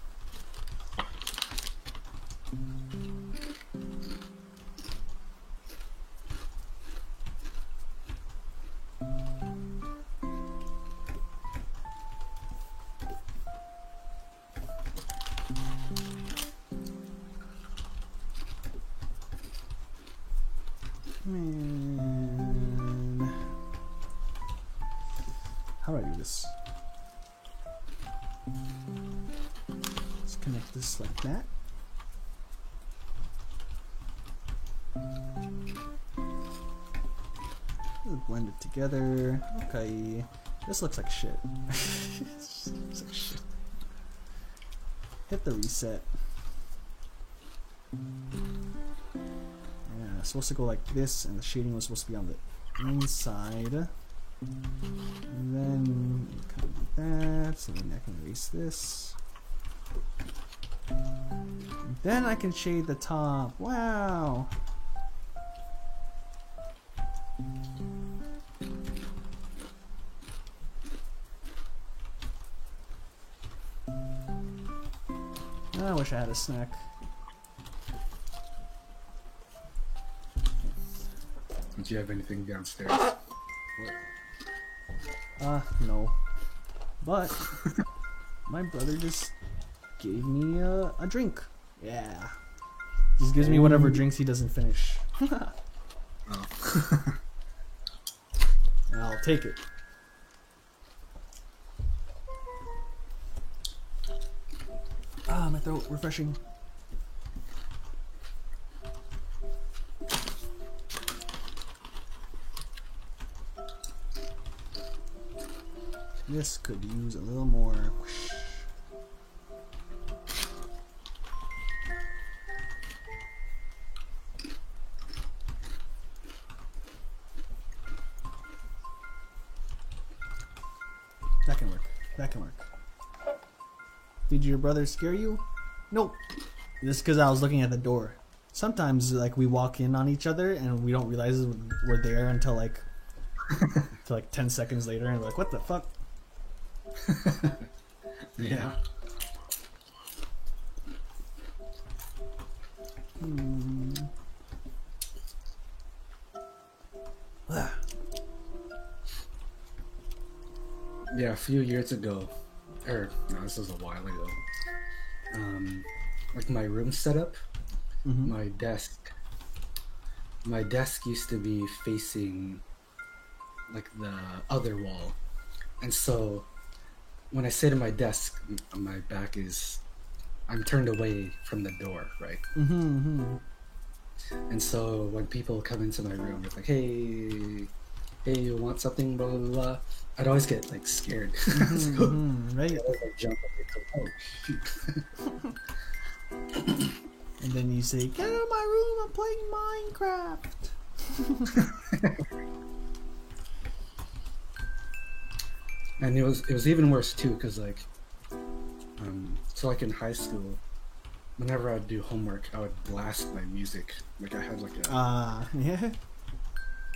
man, how do I do this? Let's connect this like that. Blend it together. Okay, this looks like shit. This looks like shit. Hit the reset. Yeah, it's supposed to go like this, and the shading was supposed to be on the inside. And then kind of like that, so then I can erase this. And then I can shade the top. Wow! I wish I had a snack. Do you have anything downstairs? No. But my brother just gave me a drink. Yeah. Just gives me whatever drinks he doesn't finish. Oh. And I'll take it. Ah, my throat, refreshing. This could use a little more. Whoosh. That can work. That can work. Did your brother scare you? Nope. Just because I was looking at the door. Sometimes, like, we walk in on each other and we don't realize we're there until like, 10 seconds later, and we're like, what the fuck? Yeah. Yeah, a few years ago, or no, this was a while ago. like my room setup, Mm-hmm. my desk used to be facing like the other wall, and so when I sit at my desk, my back is I'm turned away from the door, right? Mm-hmm. And so when people come into my room, it's like, hey, you want something, blah blah blah. I'd always get like scared. Mm-hmm. Right. I'd always, like, jump up and go, oh shoot. And then you say, "Get out of my room! I'm playing Minecraft." And it was even worse too, because like, so like in high school, whenever I'd do homework, I would blast my music. Like I had like Yeah.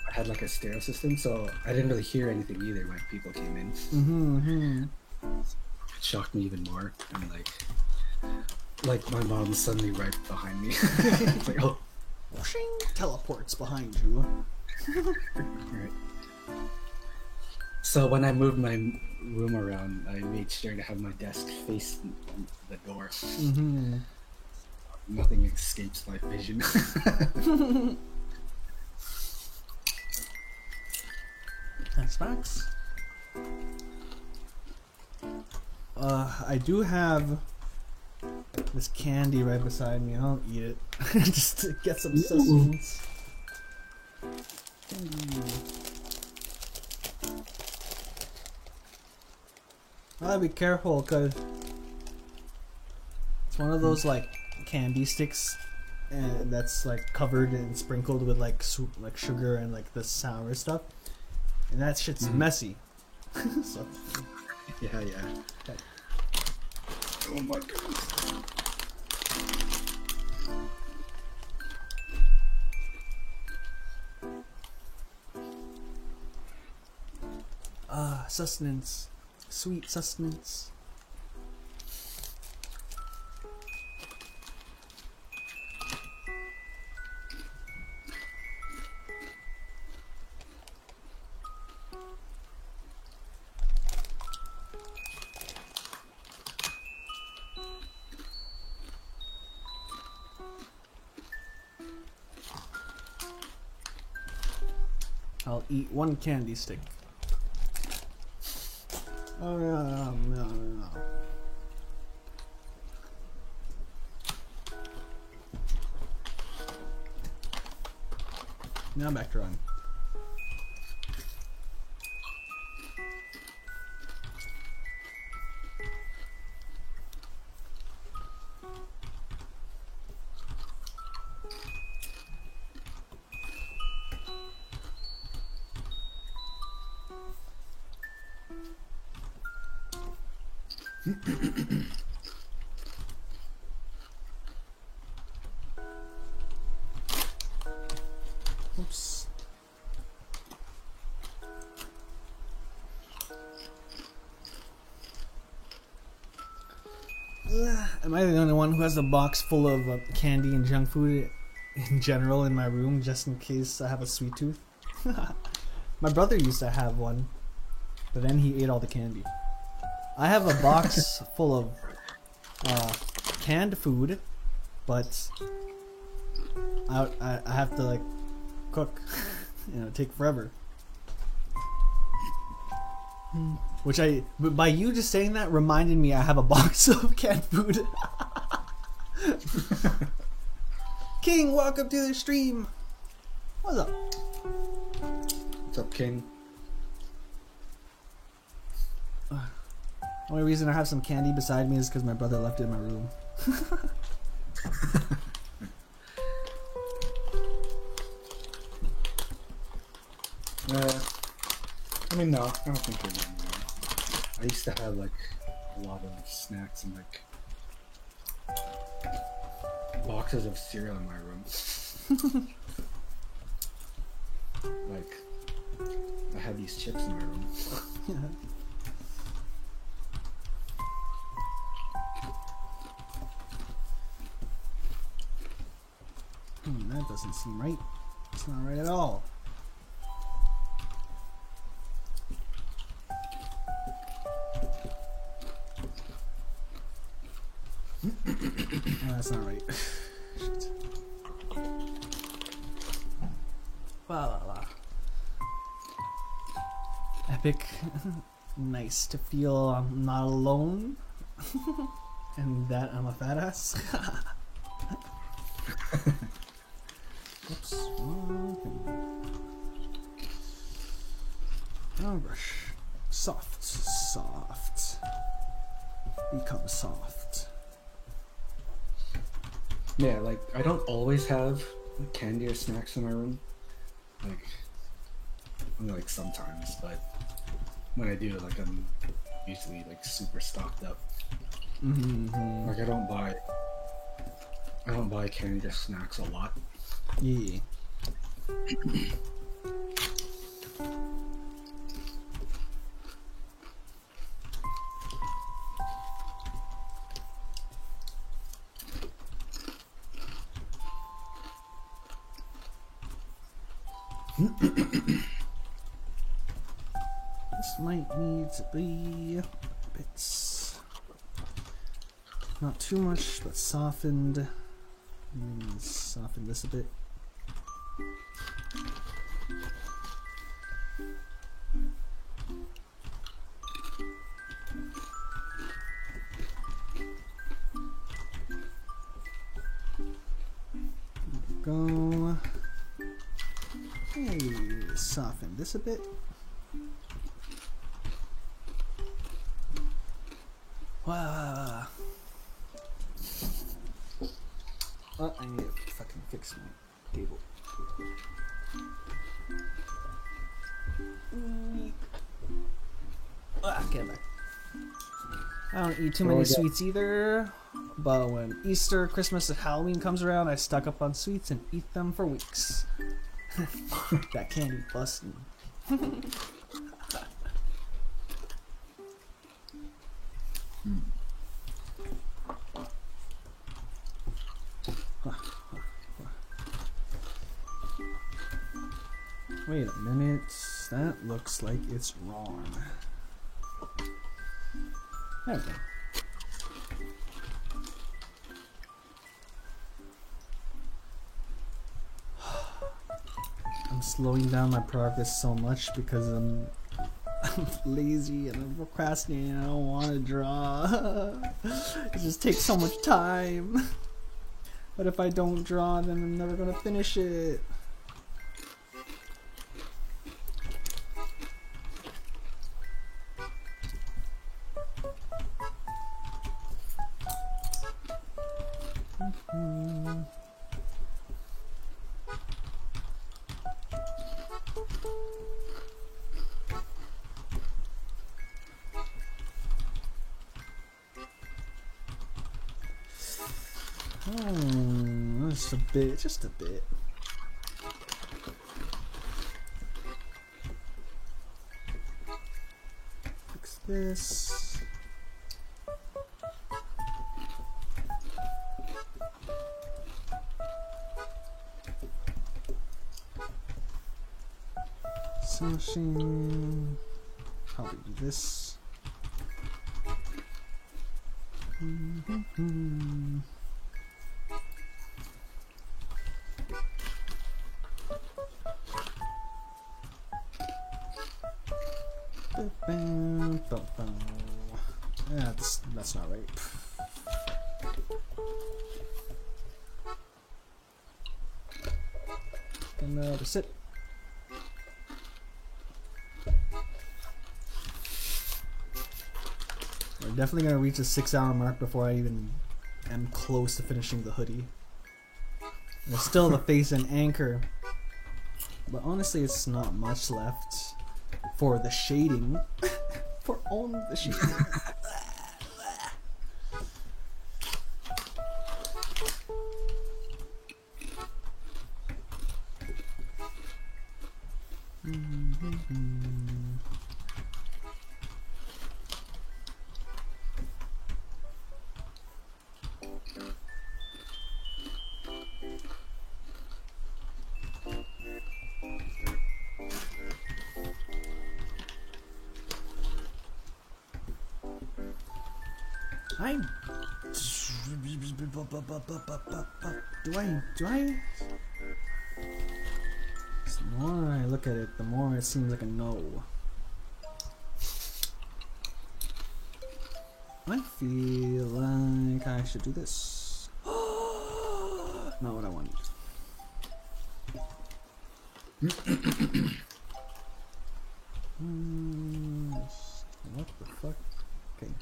I had like a stereo system, so I didn't really hear anything either when people came in. Mm-hmm. It shocked me even more, and like my mom was suddenly right behind me. It's like, oh, Whooshing teleports behind you. right. So when I moved my room around, I made sure to have my desk face the door. Mm-hmm. Nothing escapes my vision. That's facts. I do have this candy right beside me. I'll eat it just to get some sustenance. I gotta be careful because it's one of those like candy sticks, and that's like covered and sprinkled with like like sugar and like the sour stuff, and that shit's messy. So, Yeah. okay. Oh my goodness. Sustenance, sweet sustenance. I'll eat one candy stick. Oh no. Now back to run. Oops. Am I the only one who has a box full of candy and junk food in general in my room just in case I have a sweet tooth? My brother used to have one, but then he ate all the candy. I have a box full of canned food, but I have to like cook. Take forever. Which but by you just saying that reminded me I have a box of canned food. King, welcome to the stream. What's up? What's up, King? Only reason I have some candy beside me is because my brother left it in my room. I mean, no, I don't think you're wrong. I used to have like a lot of snacks and like boxes of cereal in my room. Like, I had these chips in my room. That doesn't seem right. It's not right at all. Oh, that's not right. Shit. La la la. Epic. Nice to feel I'm not alone. And that I'm a fat ass. Oops. Oh, brush. Soft, soft. Become soft. Yeah, like I don't always have like, candy or snacks in my room. Like sometimes, but when I do, like I'm usually like super stocked up. Like I don't buy candy or snacks a lot. Yeah. This might need to be a bit, not too much, but softened. Soften this a bit. Go. Hey, soften this a bit. Wow. Oh, I need to fucking fix my table. Get back. I don't eat too many sweets either, but when Easter, Christmas, and Halloween comes around, I stock up on sweets and eat them for weeks. That candy busting. Wait a minute, that looks like it's wrong. There we go. I'm slowing down my progress so much because I'm lazy and I'm procrastinating. I don't want to draw. It just takes so much time. But if I don't draw, then I'm never gonna finish it. Just a bit. Fix this. Smashing. Probably do this. Yeah, that's not right. Another sip. We're definitely gonna reach the 6-hour mark before I even am close to finishing the hoodie. There's still the face and anchor, but honestly, it's not much left for the shading. For only the shading. Do I? The more I look at it, the more it seems like a no. I feel like I should do this. Not what I want. What the fuck? Okay.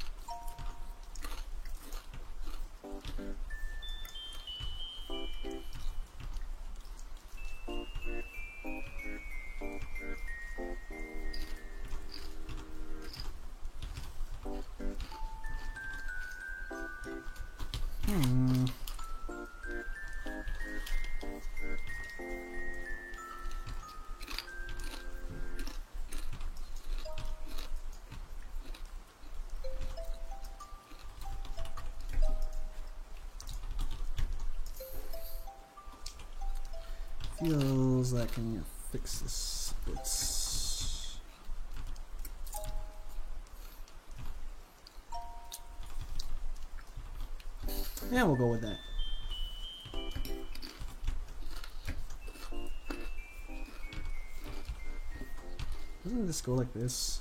Feels like I need to fix this. Yeah, we'll go with that. Doesn't this go like this?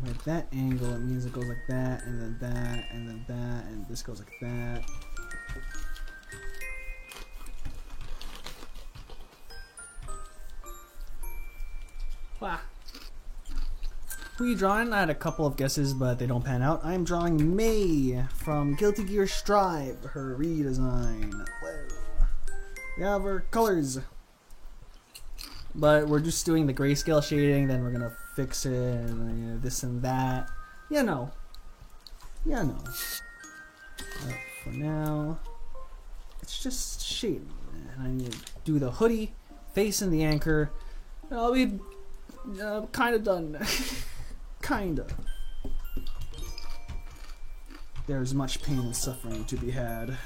Like that angle, it means it goes like that, and then that, and then that, and this goes like that. Wow. Who are you drawing? I had a couple of guesses, but they don't pan out. I'm drawing May from Guilty Gear Strive, her redesign. Whoa. We have her colors. But we're just doing the grayscale shading, then we're gonna fix it, and you know, this and that. You know. Yeah, no. For now, it's just shading. And I need to do the hoodie, face and the anchor. And I'll be kind of done. Kinda. There's much pain and suffering to be had.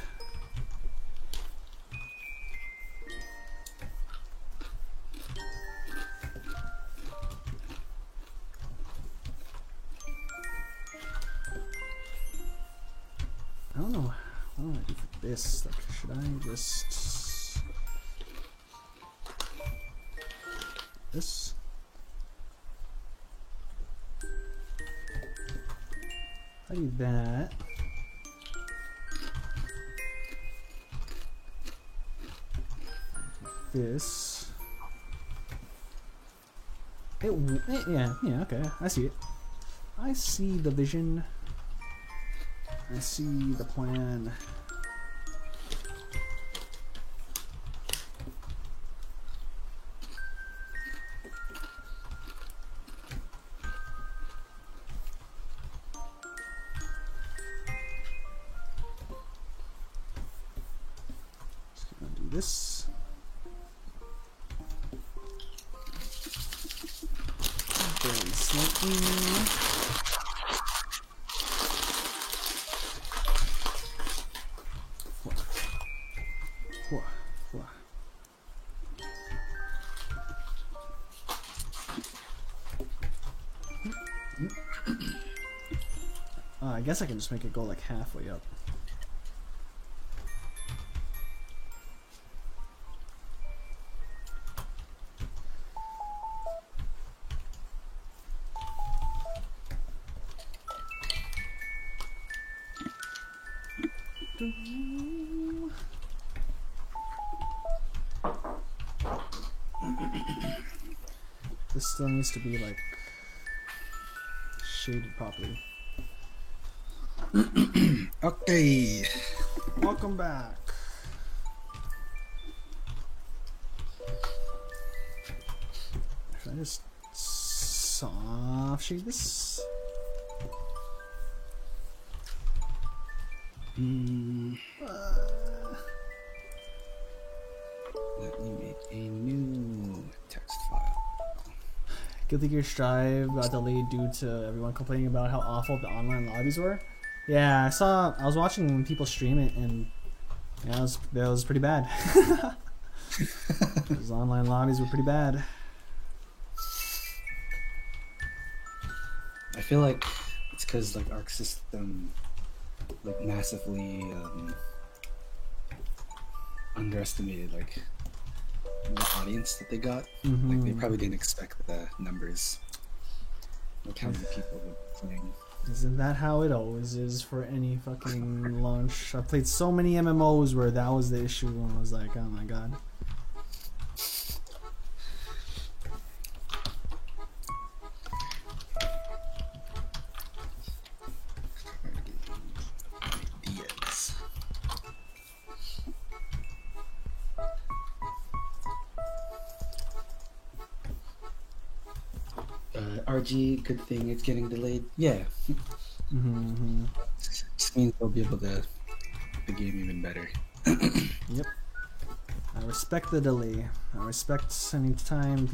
I don't know. What do I do for this? Like, should I just this? I do that. This. Yeah, okay. I see it. I see the vision. I see the plan. Just gonna do this. Very slightly. I guess I can just make it go like halfway up. This still needs to be like shaded properly. Okay. Welcome back. Should I just soft shade this? Let me make a new text file. Guilty Gear Strive got delayed due to everyone complaining about how awful the online lobbies were. Yeah, I was watching people stream it, and yeah, that was pretty bad. Those online lobbies were pretty bad. I feel like it's because like Arc System like massively underestimated like the audience that they got. Like they probably didn't expect the numbers, like how many people were playing. Isn't that how it always is for any fucking launch? I played so many MMOs where that was the issue, and I was like, oh my god. Ideas. RG, good thing it's getting delayed. Yeah. Just means they'll be able to make the game even better. Yep. I respect the delay. I respect any time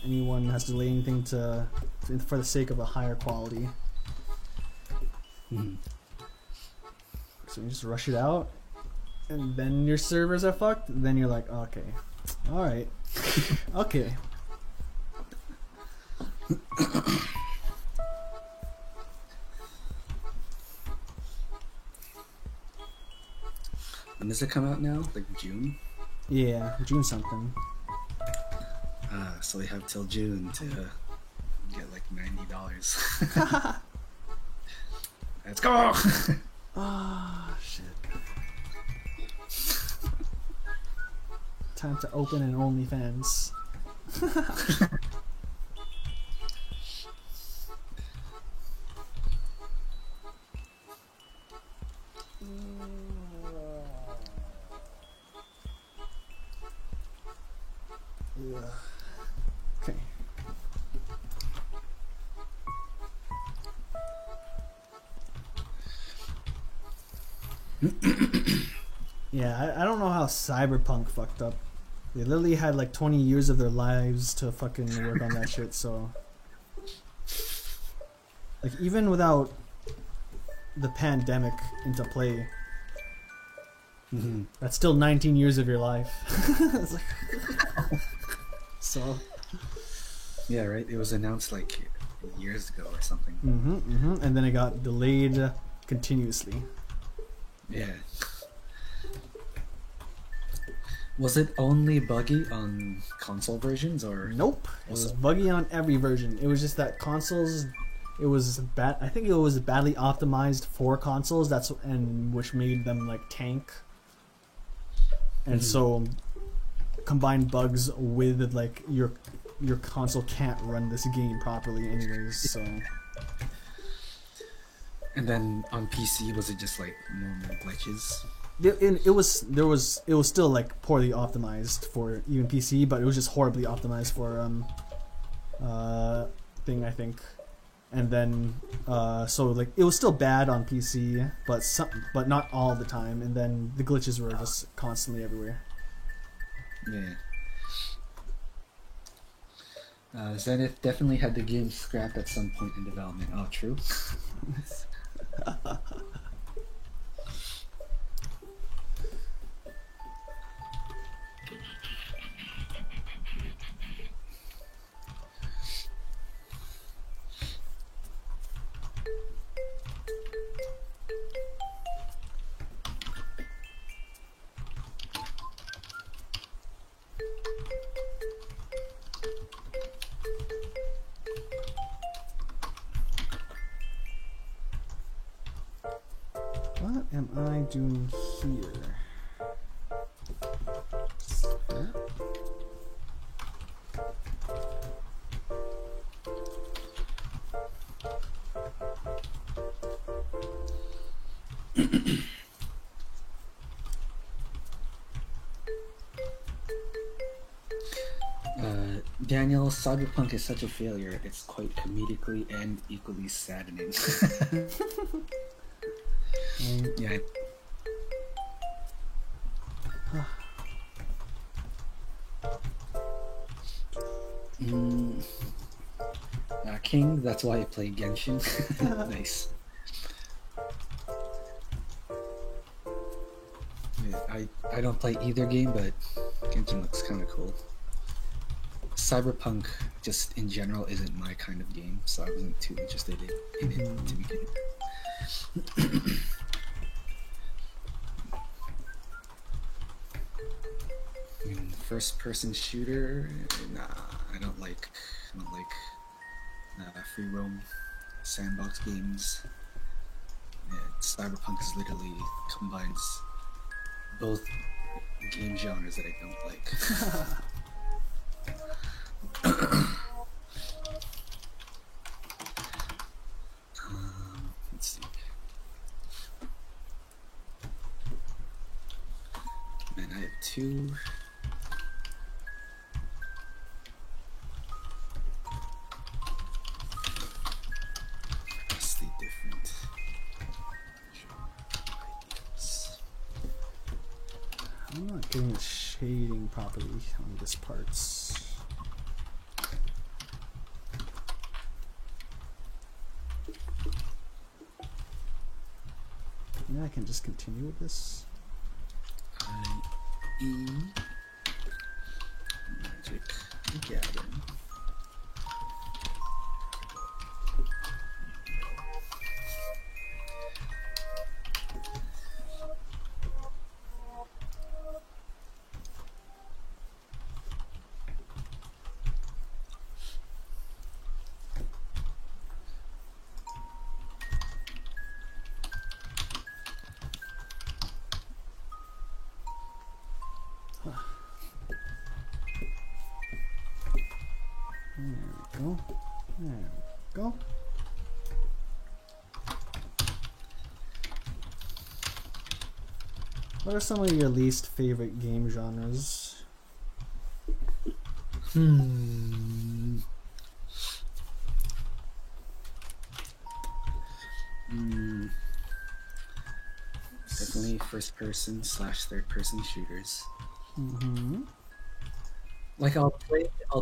anyone has to delay anything for the sake of a higher quality. So you just rush it out, and then your servers are fucked. Then you're like, okay, all right, okay. When does it come out now? Like June? Yeah, June something. So we have till June to get like $90. Let's go! Ah, shit. Time to open an OnlyFans. Okay. Yeah, I don't know how Cyberpunk fucked up. They literally had like 20 years of their lives to fucking work on that shit, so... Like, even without the pandemic into play, that's still 19 years of your life. It's like... So... Yeah, right? It was announced like years ago or something. And then it got delayed continuously. Yeah. Was it only buggy on console versions or? Nope. It was buggy on every version. It was just that consoles, it was bad. I think it was badly optimized for consoles. Which made them like tank. And so combined bugs with like your console can't run this game properly anyways, so. And then on PC, was it just like normal glitches? It was still like poorly optimized for even PC, but it was just horribly optimized for thing, I think. And then so like it was still bad on PC, but not all the time. And then the glitches were just constantly everywhere. Yeah. Zenith definitely had the game scrapped at some point in development. Oh, true. What am I doing here? Daniel, Cyberpunk is such a failure. It's quite comedically and equally saddening. Yeah. King, that's why I play Genshin. Nice. Yeah, I don't play either game, but Genshin looks kind of cool. Cyberpunk just in general isn't my kind of game, so I wasn't too interested in it to begin with. First person shooter, nah, I don't like free roam sandbox games. Yeah, Cyberpunk is literally combines both game genres that I don't like. Let's see. Man, I have two. Vastly different ideas. I'm not getting the shading properly on this parts. Yeah, I can just continue with this. E Magic the Gathering. There we go. What are some of your least favorite game genres? Definitely first person / third person shooters. Mm-hmm. Like I'll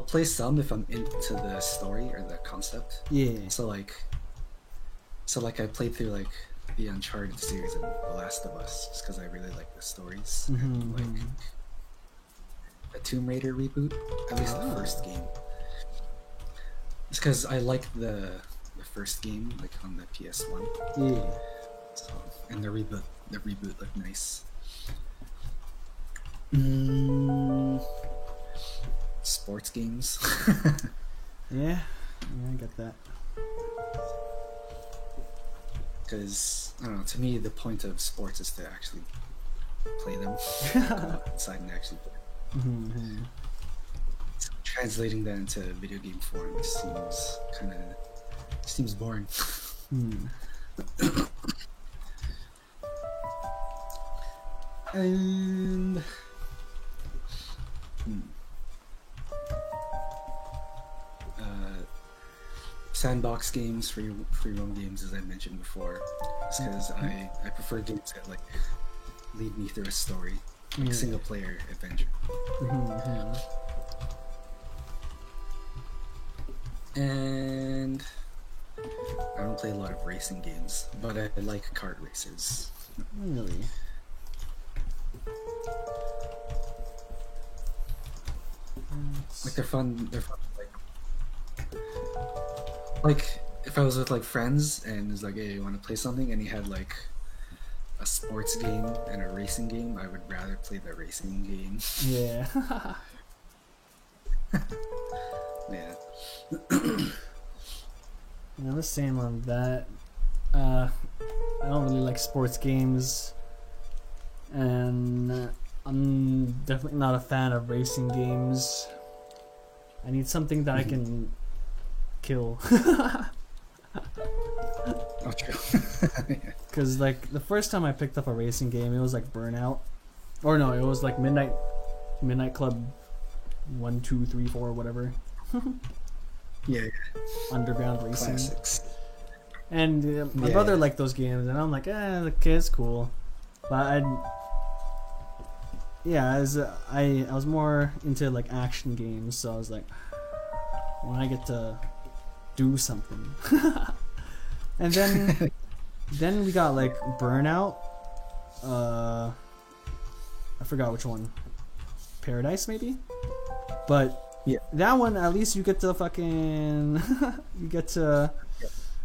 play some if I'm into the story or the concept. Yeah. So like I played through like the Uncharted series and The Last of Us just because I really like the stories. And, like the Tomb Raider reboot, at least the first game. It's because I like the first game like on the PS1. Yeah. So, and the reboot looked nice. Sports games. Yeah, I get that. Because I don't know, to me the point of sports is to actually play them. Go outside and actually play them. So translating that into video game form seems boring. And sandbox games, free roam games, as I mentioned before, because I prefer games that like lead me through a story, like single player adventure. And I don't play a lot of racing games, but I like kart races. Really? Like they're fun. Like if I was with like friends and it's like, hey, you want to play something, and you had like a sports game and a racing game, I would rather play the racing game. Yeah. Yeah. I'm the same on that. I don't really like sports games, and I'm definitely not a fan of racing games. I need something that I can kill. Oh, true. Because like the first time I picked up a racing game, it was like Burnout, or no, it was like Midnight Club 1, 2, 3, 4, whatever. Yeah. Underground racing. Classics. And my brother liked those games, and I'm like, okay, it's cool. But I was more into like action games, so I was like, when I get to do something. And then we got like Burnout. I forgot which one. Paradise maybe? But Yeah. That one, at least you get to fucking you get to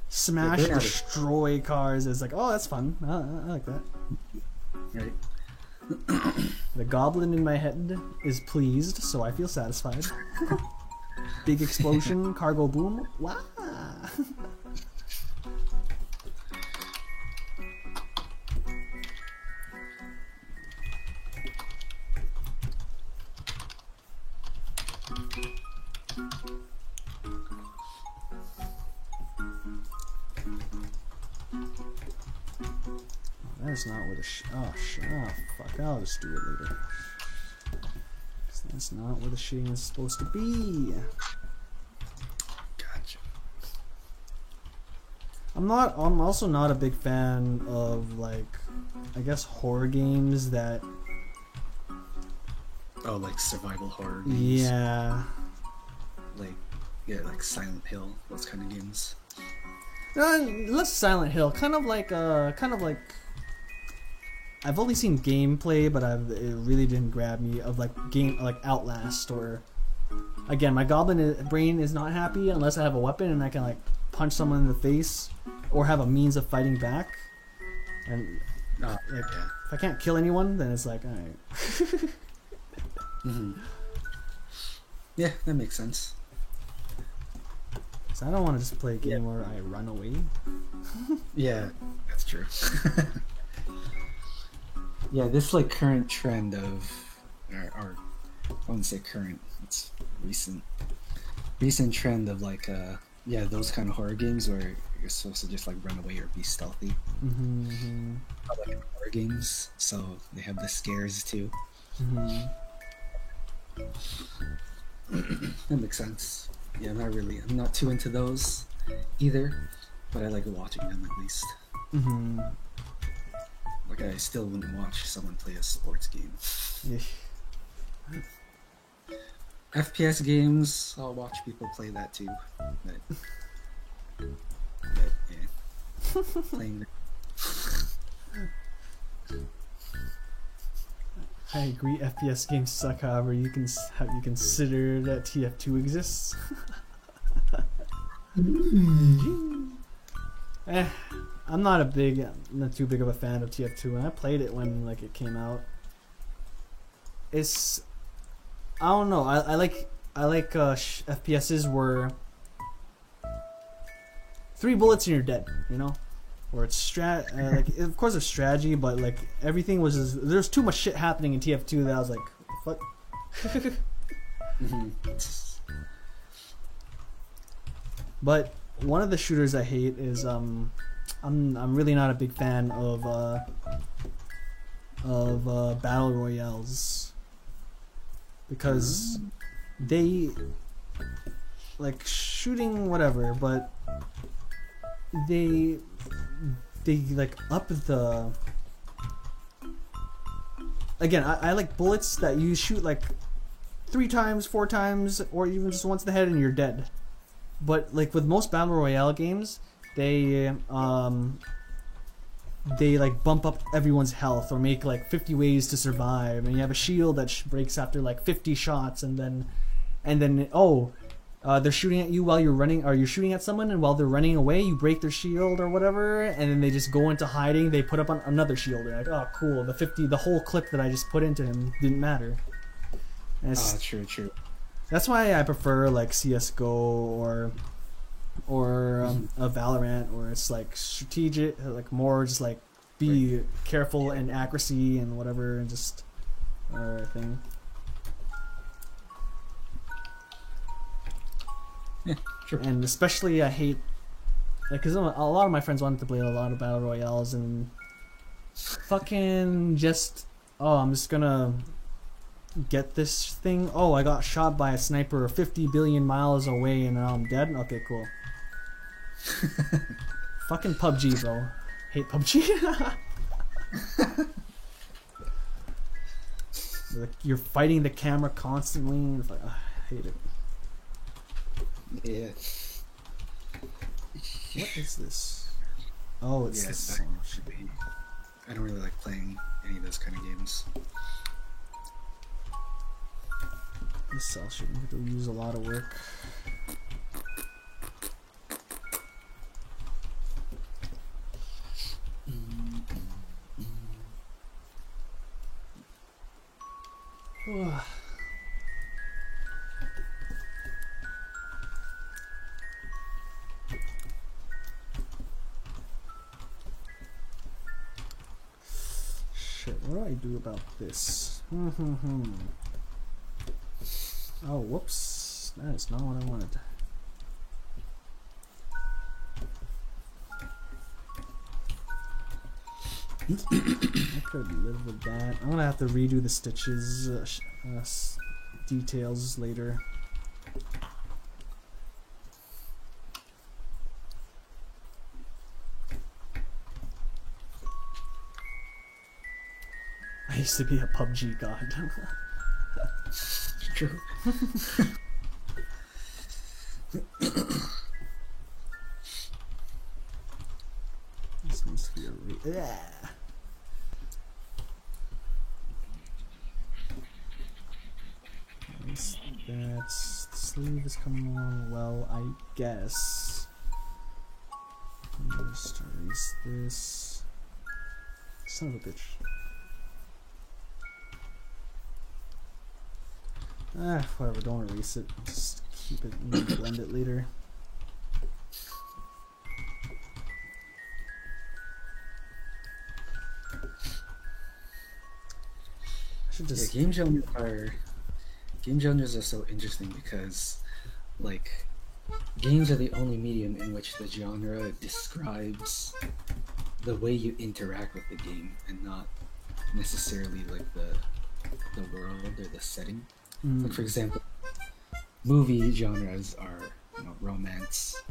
smash, they're not- destroy cars. It's like, oh, that's fun. I like that. Right. The goblin in my head is pleased, so I feel satisfied. Big explosion, cargo boom. Wow. That's not what oh, fuck, I'll just do it later. 'Cause that's not what the shitting is supposed to be. Gotcha. I'm also not a big fan of, like, I guess horror games that, Oh, like survival horror games. yeah. Like Silent Hill, those kind of games. Less Silent Hill, kind of like I've only seen gameplay, but it really didn't grab me. Of like Outlast, or again, my goblin brain is not happy unless I have a weapon and I can like punch someone in the face or have a means of fighting back. And like, if I can't kill anyone, then it's like, all right. Yeah, that makes sense. So I don't want to just play a game where I run away. Yeah, that's true. Yeah, this like current trend of, or I wouldn't say current, it's recent trend of like, yeah, those kind of horror games where you're supposed to just like run away or be stealthy. I like horror games, so they have the scares too. That makes sense. Yeah, I'm not too into those either, but I like watching them at least. Like, I still wouldn't watch someone play a sports game. Yeah. FPS games, I'll watch people play that too. But yeah. Playing I agree. FPS games suck. However, have you considered that TF2 exists? I'm not too big of a fan of TF2, and I played it when like it came out. I don't know. I like FPSs where 3 bullets and you're dead. You know. Or it's like, of course there's strategy, but like everything was there's too much shit happening in TF2 that I was like, fuck. But one of the shooters I hate is I'm really not a big fan of battle royales, because they like shooting whatever, but they like up the. Again, I like bullets that you shoot like 3 times, 4 times, or even just once in the head and you're dead. But like with most battle royale games, they like bump up everyone's health or make like 50 ways to survive, and you have a shield that breaks after like 50 shots, and then they're shooting at you while you're running, or you're shooting at someone, and while they're running away, you break their shield or whatever, and then they just go into hiding. They put up on another shield. They're like, oh, cool. The whole clip that I just put into him didn't matter. True. That's why I prefer like CS:GO or a Valorant, where it's like strategic, like more just like be careful and accuracy and whatever, and just thing. Yeah, sure. And especially I hate, like, because a lot of my friends wanted to play a lot of battle royales, and fucking just, I'm just gonna get this thing. Oh, I got shot by a sniper 50 billion miles away and now I'm dead. Okay, cool. Fucking PUBG, bro. Hate PUBG. Like, you're fighting the camera constantly. It's like, I hate it. Yeah. What is this? Oh, it's Yeah, this. I don't really like playing any of those kind of games. This cell shouldn't have to use a lot of work. Shit, what do I do about this? Oh, whoops. That is not what I wanted. I could live with that. I'm gonna have to redo the stitches details later. I used to be a PUBG god. True. This needs to be a That's the sleeve is coming along well, I guess. Let me just erase this. Son of a bitch. Whatever, don't erase it. Just keep it and blend it later. I should just Game genres are so interesting because, like, games are the only medium in which the genre describes the way you interact with the game and not necessarily like the world or the setting. Like, for example, movie genres are, you know, romance,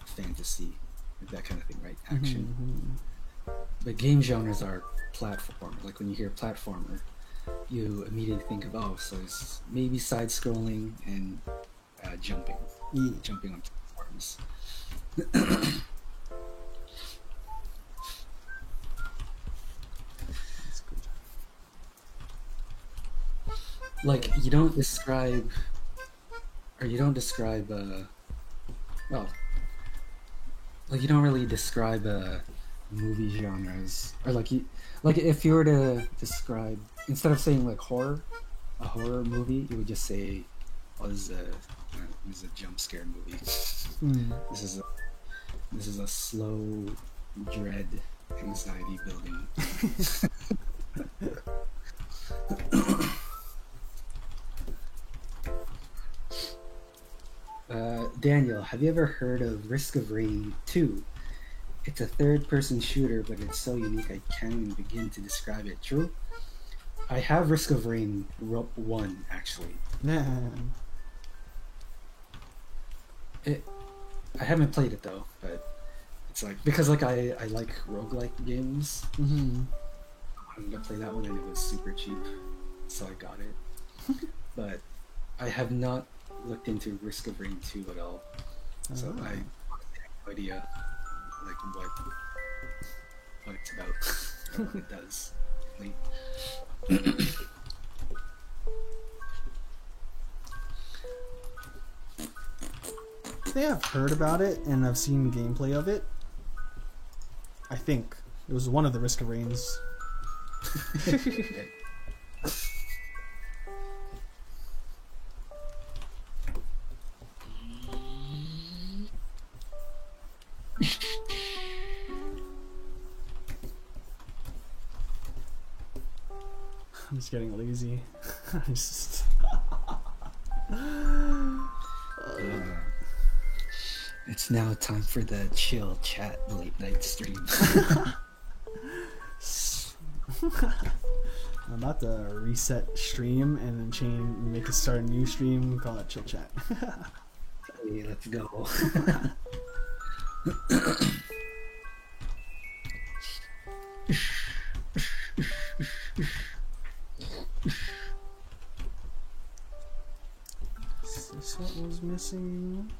fantasy, like that kind of thing, right? Action. But game genres are platformer. Like when you hear platformer, you immediately think of, oh, so it's maybe side-scrolling and jumping on platforms. That's good. Like you don't describe well, like you don't really describe movie genres, or like if you were to describe, instead of saying like a horror movie, you would just say, oh, this is a jump scare movie. This is a slow dread anxiety building. Daniel, have you ever heard of Risk of Rain 2? It's a third-person shooter, but it's so unique I can't even begin to describe it. True? I have Risk of Rain 1, actually. I haven't played it though, but it's like, because like I like roguelike games. I wanted to play that one and it was super cheap, so I got it. But I have not looked into Risk of Rain 2 at all, so I have no idea like what it's about or what it does. I think I've heard about it and I've seen gameplay of it. I think it was one of the Risk of Rains. I'm just getting lazy. It's now time for the chill chat late night stream. I'm about to reset stream and then make it start a new stream, call it chill chat. Hey, let's go. Is this what was missing?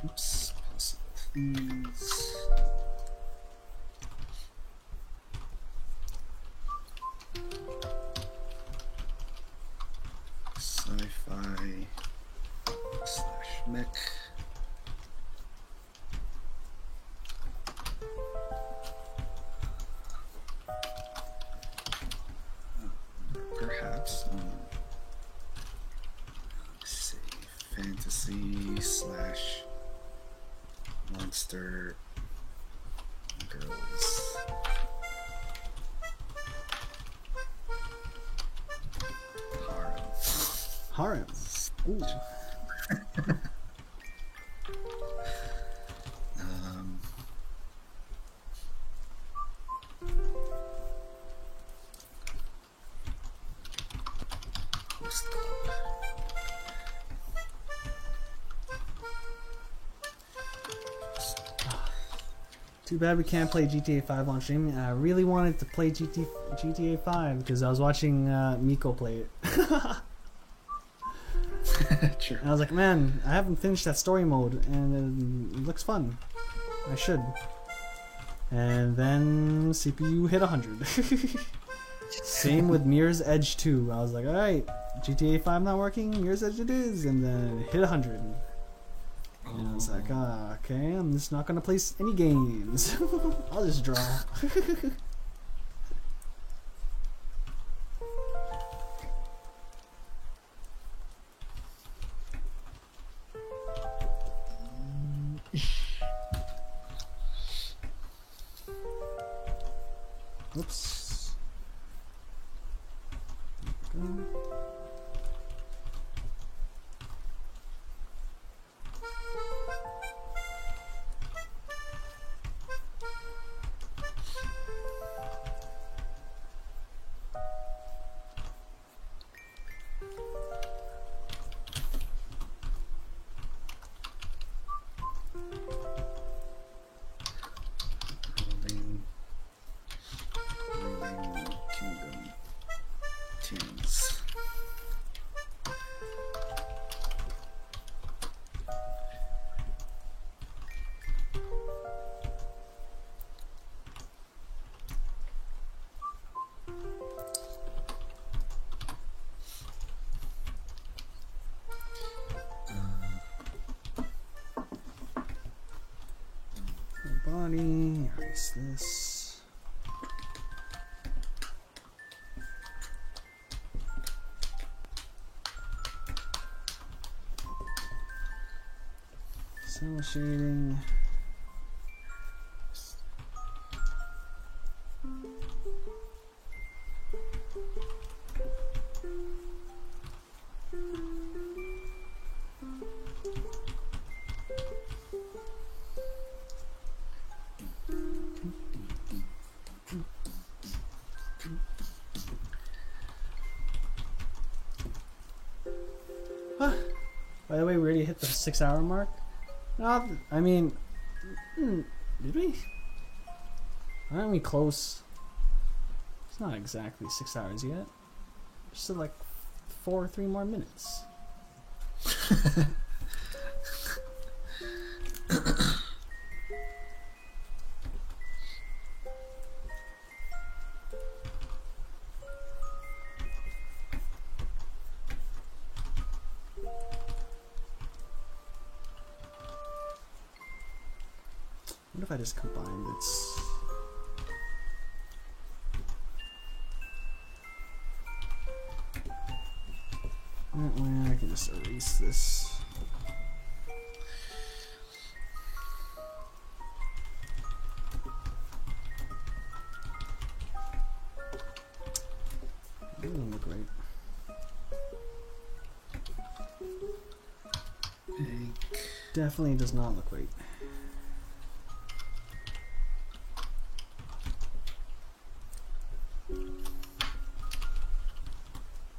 Oops, possible things. Sci-fi / mech. Perhaps. Let's see. Fantasy / monster girls. Harem. Ooh. Host club. Too bad we can't play GTA 5 on stream. I really wanted to play GTA 5 because I was watching Miko play it. True. And I was like, man, I haven't finished that story mode, and it looks fun. I should. And then CPU hit 100. Same with Mirror's Edge 2. I was like, alright, GTA 5 not working, Mirror's Edge it is, and then it hit 100. And I was like, okay, I'm just not gonna play any games. I'll just draw. Oops. There we go. Ruling Kingdom teams. Body, erase this. Cell shading. By the way, we already hit the 6-hour mark. No, I mean, did we? Aren't we close? It's not exactly 6 hours yet. Just like 3 more minutes. What if I just combined its... That way I can just erase this. That doesn't look right. Definitely does not look right.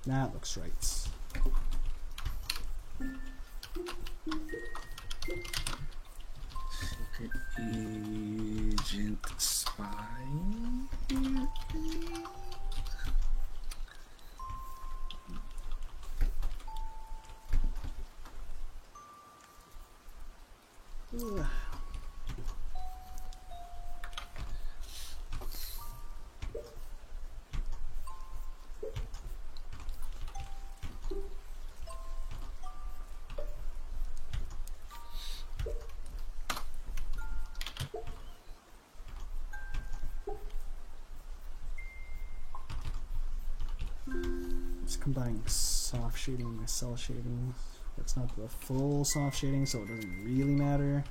That looks right. Agent Spy. Ugh. Just combining soft shading and cell shading. It's not the full soft shading, so it doesn't really matter.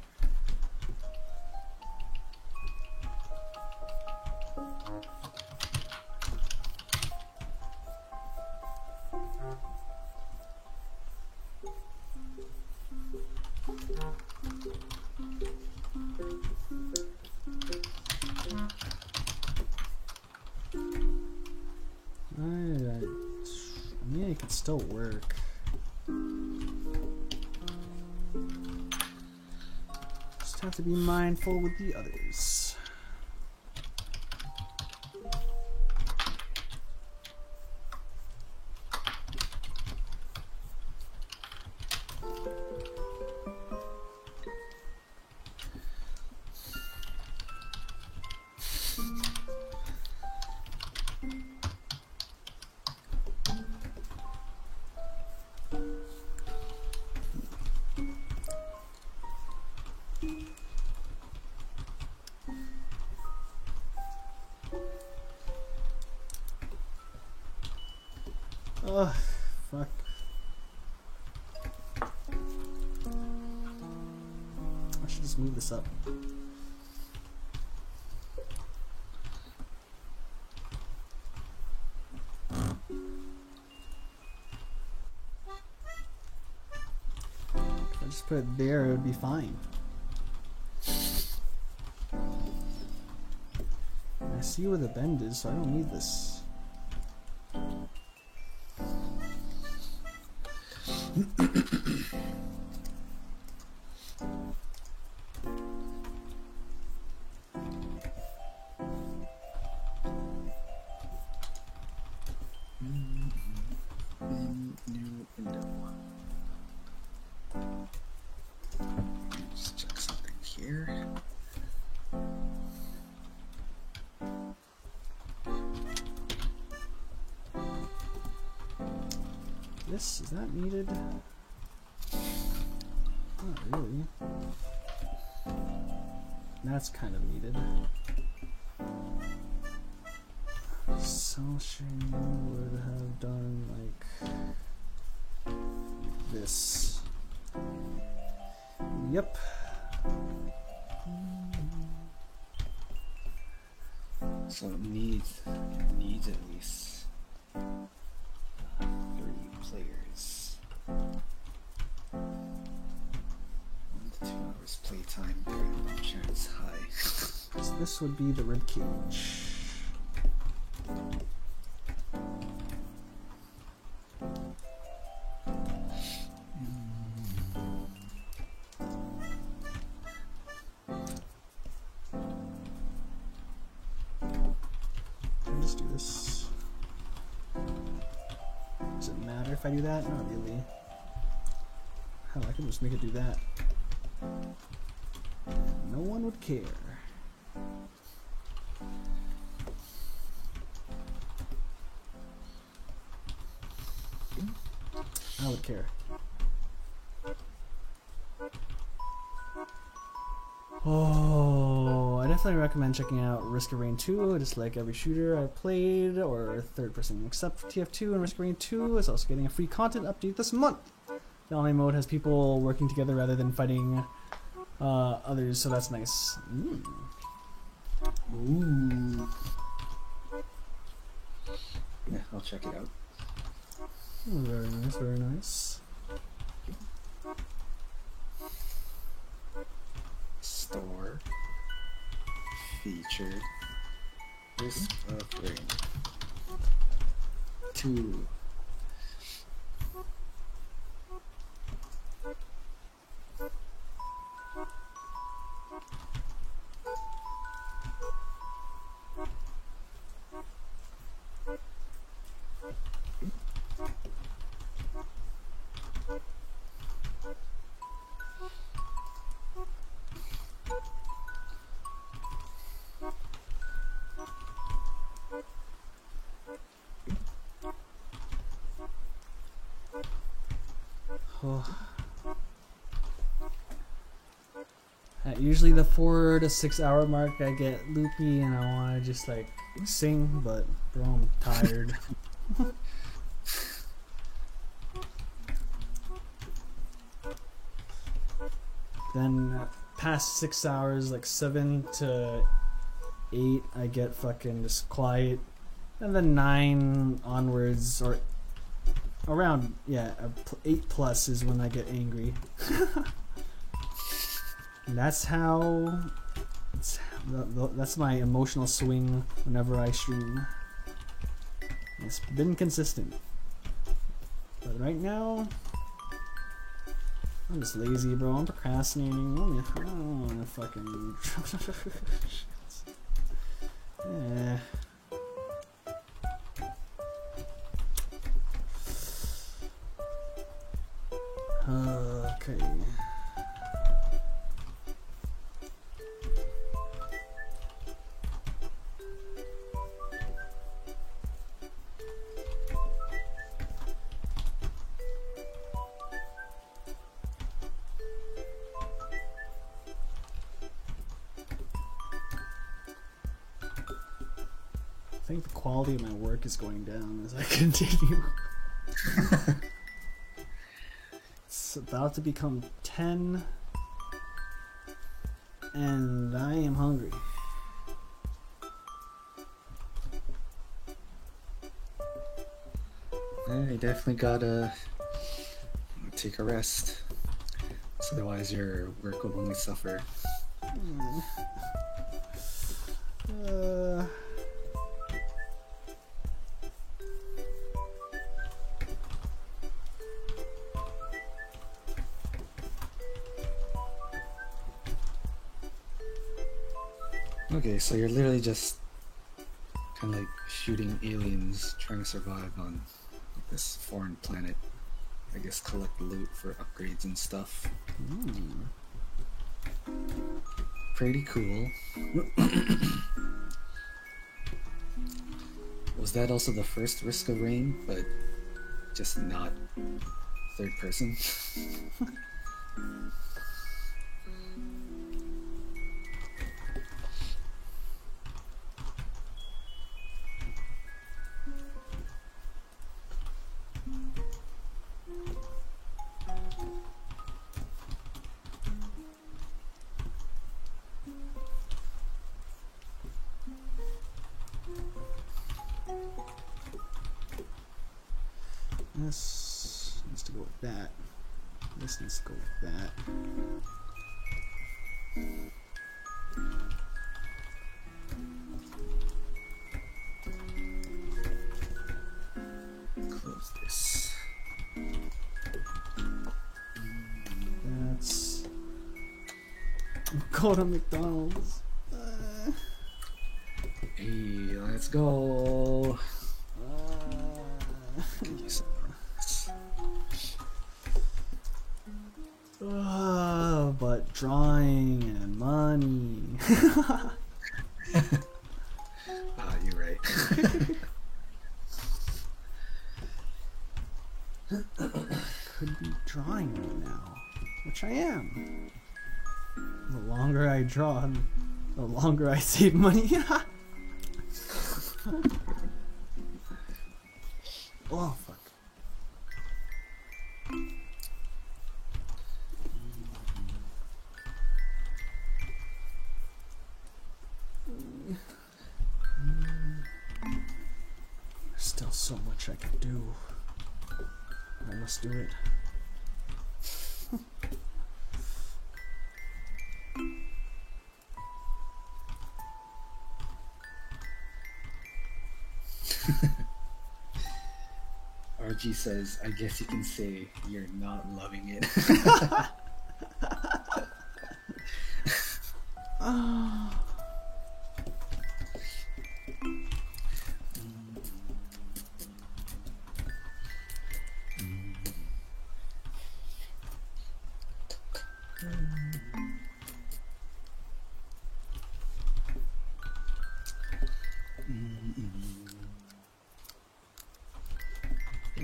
I mean, it could still work. Just have to be mindful with the others. Ugh, fuck. I should just move this up. If I just put it there, it would be fine. I see where the bend is, so I don't need this. New window. Just check something here. This, is that needed? Not really. That's kind of needed. Cell shading would have done like this. Yep. So it needs at least 3 players. 1 to 2 hours playtime. Chance high. So this would be the rib cage. Just do this. Does it matter if I do that? Not really. Hell, I can just make it do that. No one would care. I would care. Oh, I definitely recommend checking out Risk of Rain 2. Just like every shooter I played, or third person except for TF2 and Risk of Rain 2 is also getting a free content update this month. The online mode has people working together rather than fighting others, so that's nice. Ooh. Yeah, I'll check it out. Very nice, very nice. Store. Featured. Risk of Rain 2. At usually the 4 to 6 hour mark, I get loopy and I want to just like sing, but bro, I'm tired. Then past 6 hours, like 7 to 8, I get fucking just quiet, and then 9 onwards, or around 8 plus is when I get angry. And that's my emotional swing whenever I stream. It's been consistent, but right now I'm just lazy, bro. I'm procrastinating. I don't wanna fucking yeah. Okay. I think the quality of my work is going down as I continue. It's about to become 10 and I am hungry. You definitely gotta take a rest. So otherwise your work will only suffer. Okay, so you're literally just kind of like shooting aliens trying to survive on this foreign planet. I guess collect loot for upgrades and stuff. Pretty cool. Was that also the first Risk of Rain, but just not third person? This needs to go with that. This needs to go with that. Close this. That's... Go to McDonald's. Hey, let's go. But drawing and money. You're right. Could be drawing right now, which I am. The longer I draw, the longer I save money. Oh, fuck. There's still so much I can do. I must do it. RG says, I guess you can say you're not loving it.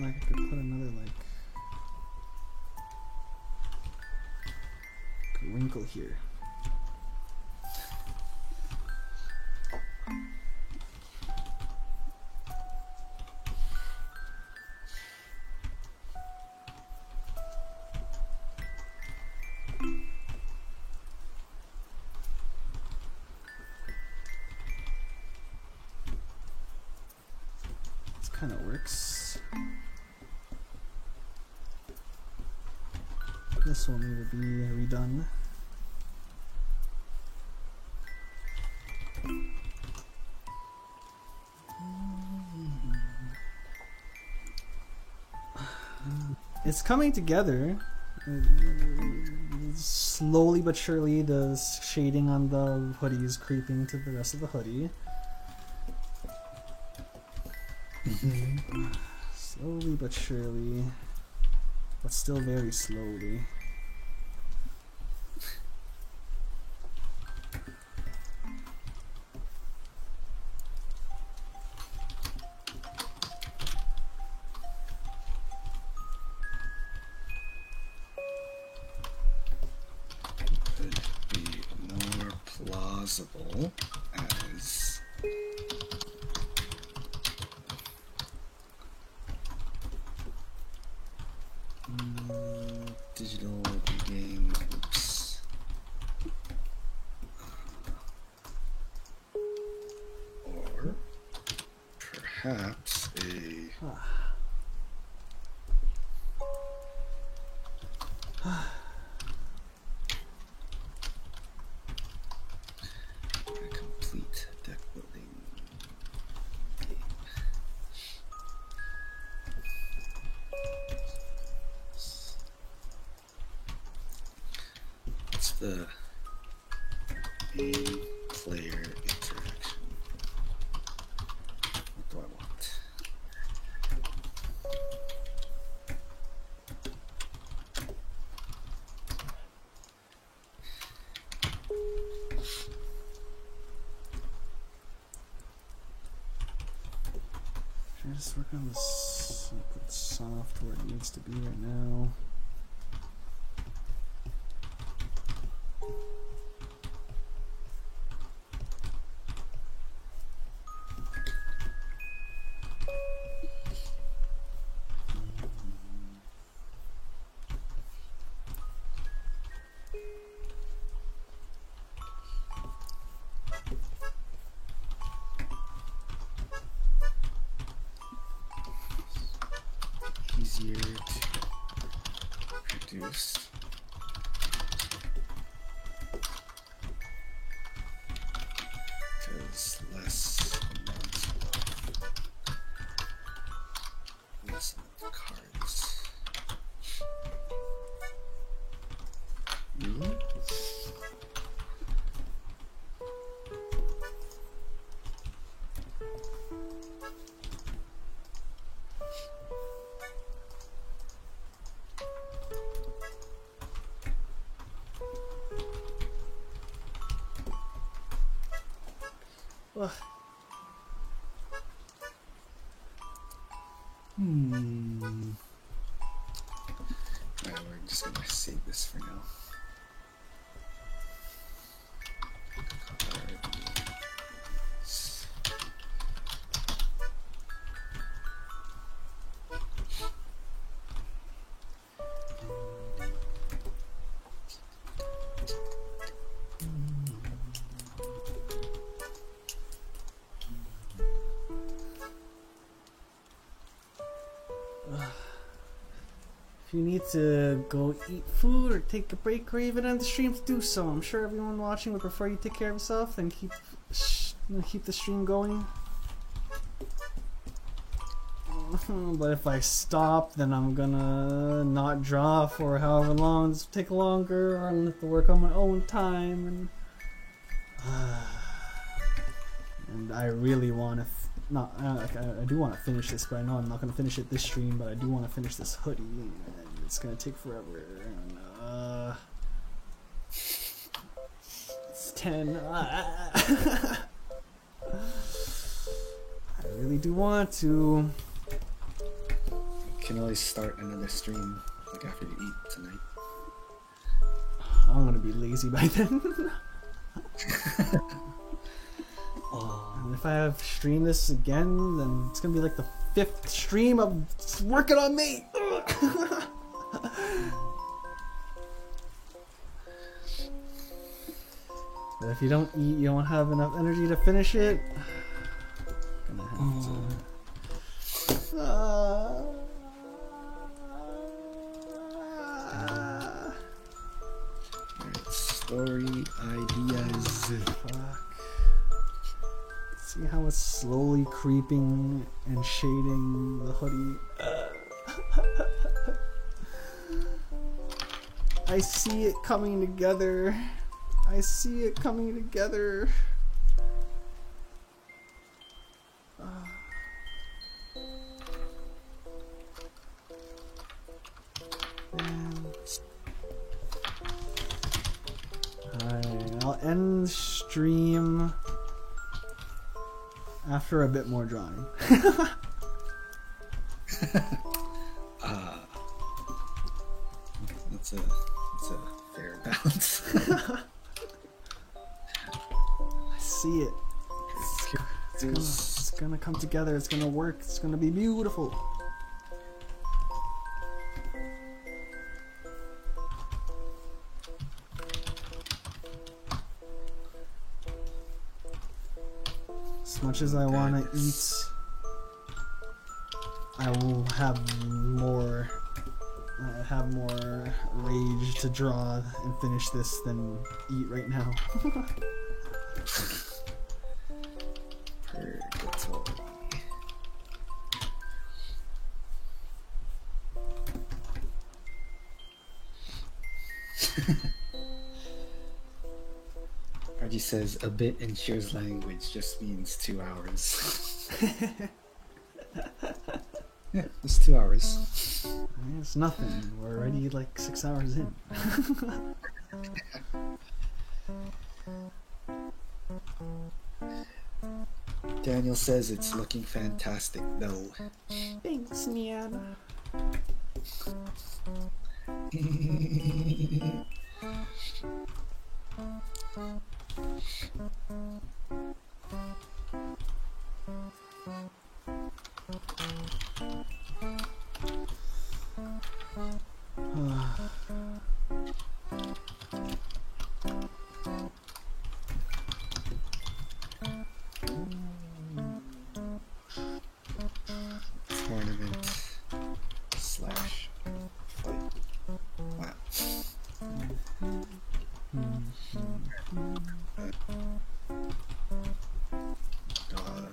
Like I could put another like here. This kind of works. This will need to be redone. It's coming together. Slowly but surely, the shading on the hoodie is creeping to the rest of the hoodie. Slowly but surely, but still very slowly. Could be more plausible as digital game. Oops. Or perhaps a a complete deck building game. What's the main player interaction? What do I want? Should I just work on this? Put soft where it needs to be right now. Easier to produce. Because less amount of cards. Really? Ugh. Alright, we're just gonna save this for now. Cards. If you need to go eat food or take a break or even end the stream, do so. I'm sure everyone watching would prefer you take care of yourself and keep the stream going. But if I stop, then I'm gonna not draw for however long. It's take longer, or I'm gonna have to work on my own time, and I really want to. I do want to finish this, but I know I'm not gonna finish it this stream. But I do want to finish this hoodie. And it's gonna take forever. And, it's 10. I really do want to. You can always start another stream like after you eat tonight. I'm gonna be lazy by then. And if I have streamed this again, then it's gonna be like the 5th stream of working on me. But if you don't eat, you don't have enough energy to finish it. Gonna have to. Story ideas. Fuck. See how it's slowly creeping and shading the hoodie. I see it coming together. I see it coming together. Alright, I'll end the stream after a bit more drawing. That's a fair balance. I see it. It's gonna come together. It's gonna work. It's gonna be beautiful. As much as I want to eat, I will have more rage to draw and finish this than eat right now. Purgatory. Archie says a bit in Shear's language just means 2 hours. Yeah, it's 2 hours. It's nothing. We're already like 6 hours in. Daniel says it's looking fantastic though. Thanks, man. Tournament slash fight. Wow. God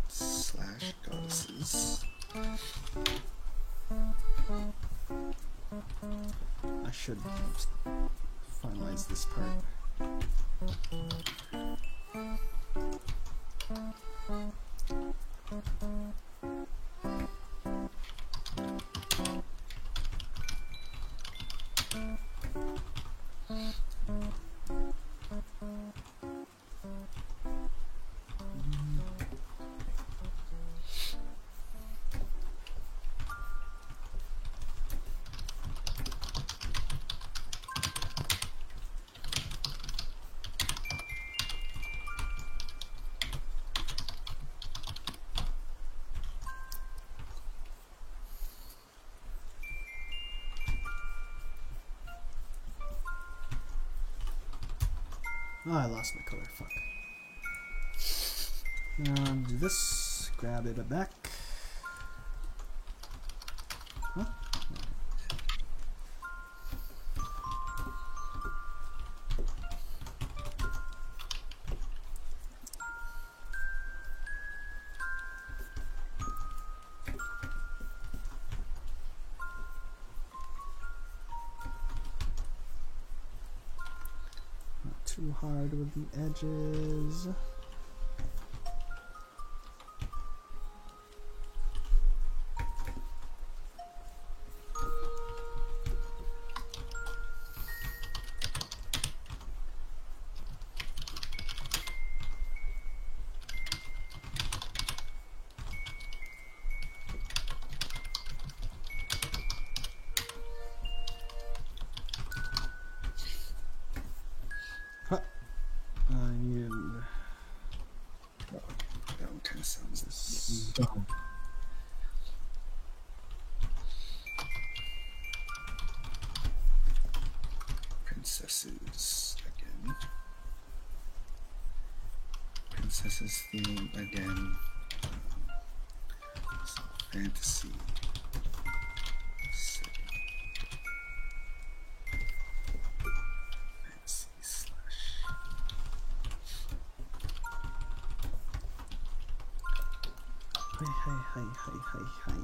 slash goddesses. I should finalize this part. Oh, I lost my color. Fuck. Do this. Grab it back. Huh? Too hard with the edges. Princess's theme again. So fantasy. Setting. Fantasy slash. Hi.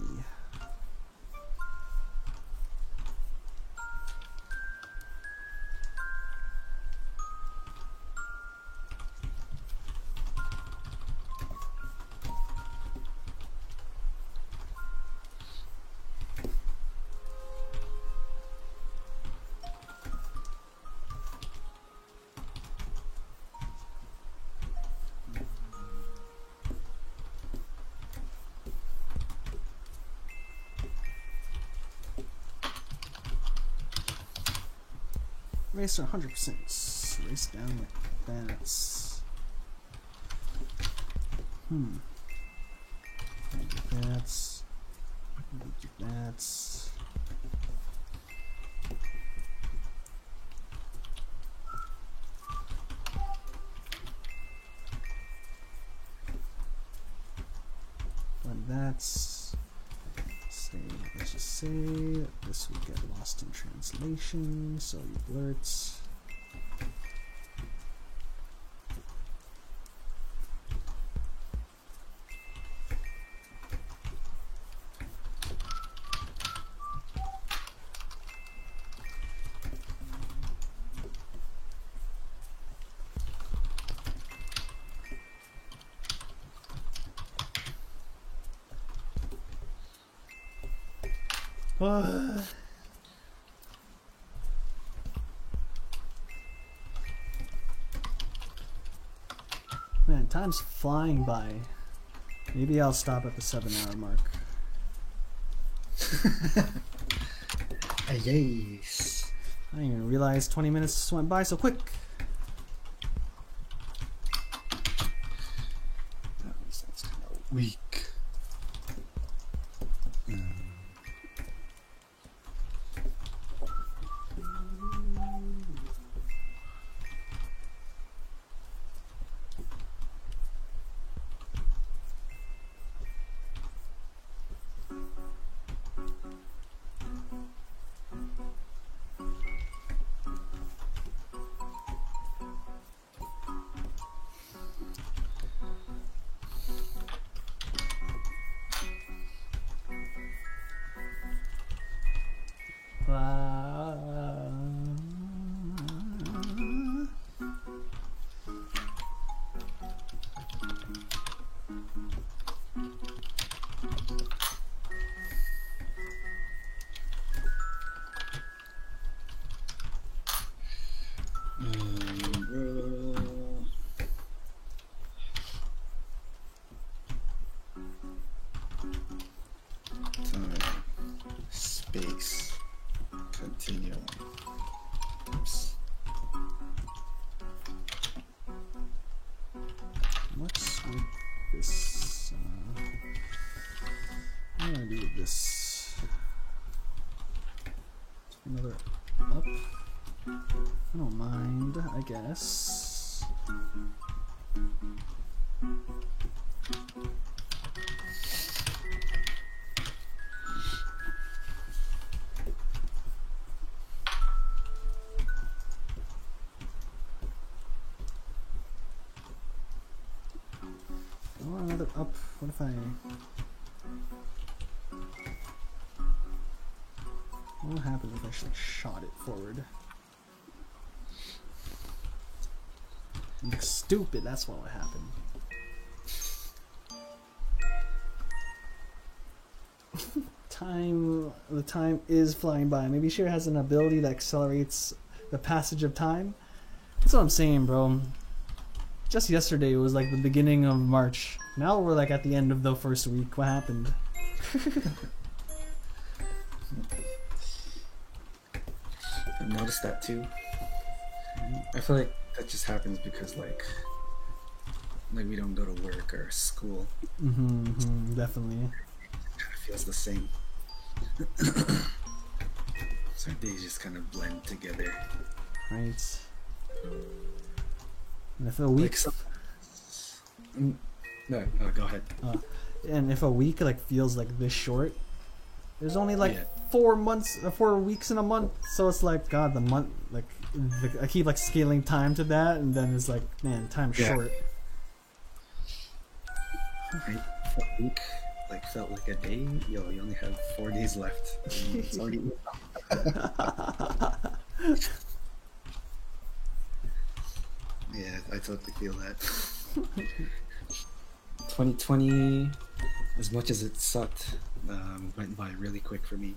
Racer 100%. Race down like that. That's. But that's. Let's just say that this will get lost in translation, so you blurt. Man, time's flying by. Maybe I'll stop at the 7-hour mark. Yes. I didn't even realize 20 minutes went by so quick. That sounds kind of weak. Space. Continue. Oops. What's with this? What do I do with this? Another up? I don't mind, I guess. Or another up. What if I... What would happen if I actually shot it forward? Look stupid, that's what would happen. The time is flying by. Maybe Sheer has an ability that accelerates the passage of time. That's what I'm saying, bro. Just yesterday was like the beginning of March. Now we're like at the end of the first week. What happened? I've noticed that too. I feel like that just happens because like we don't go to work or school. Definitely. It kind of feels the same. So our days just kind of blend together. Right. And I feel weak. No, go ahead. And if a week like feels like this short, there's only like Yeah. 4 weeks in a month, so it's like God, the month like I keep like scaling time to that, and then it's like, man, time's Yeah. short. Right? A week like felt like a day. Yo, you only have 4 days left. And it's already. Yeah, I totally feel that. 2020, as much as it sucked, went by really quick for me.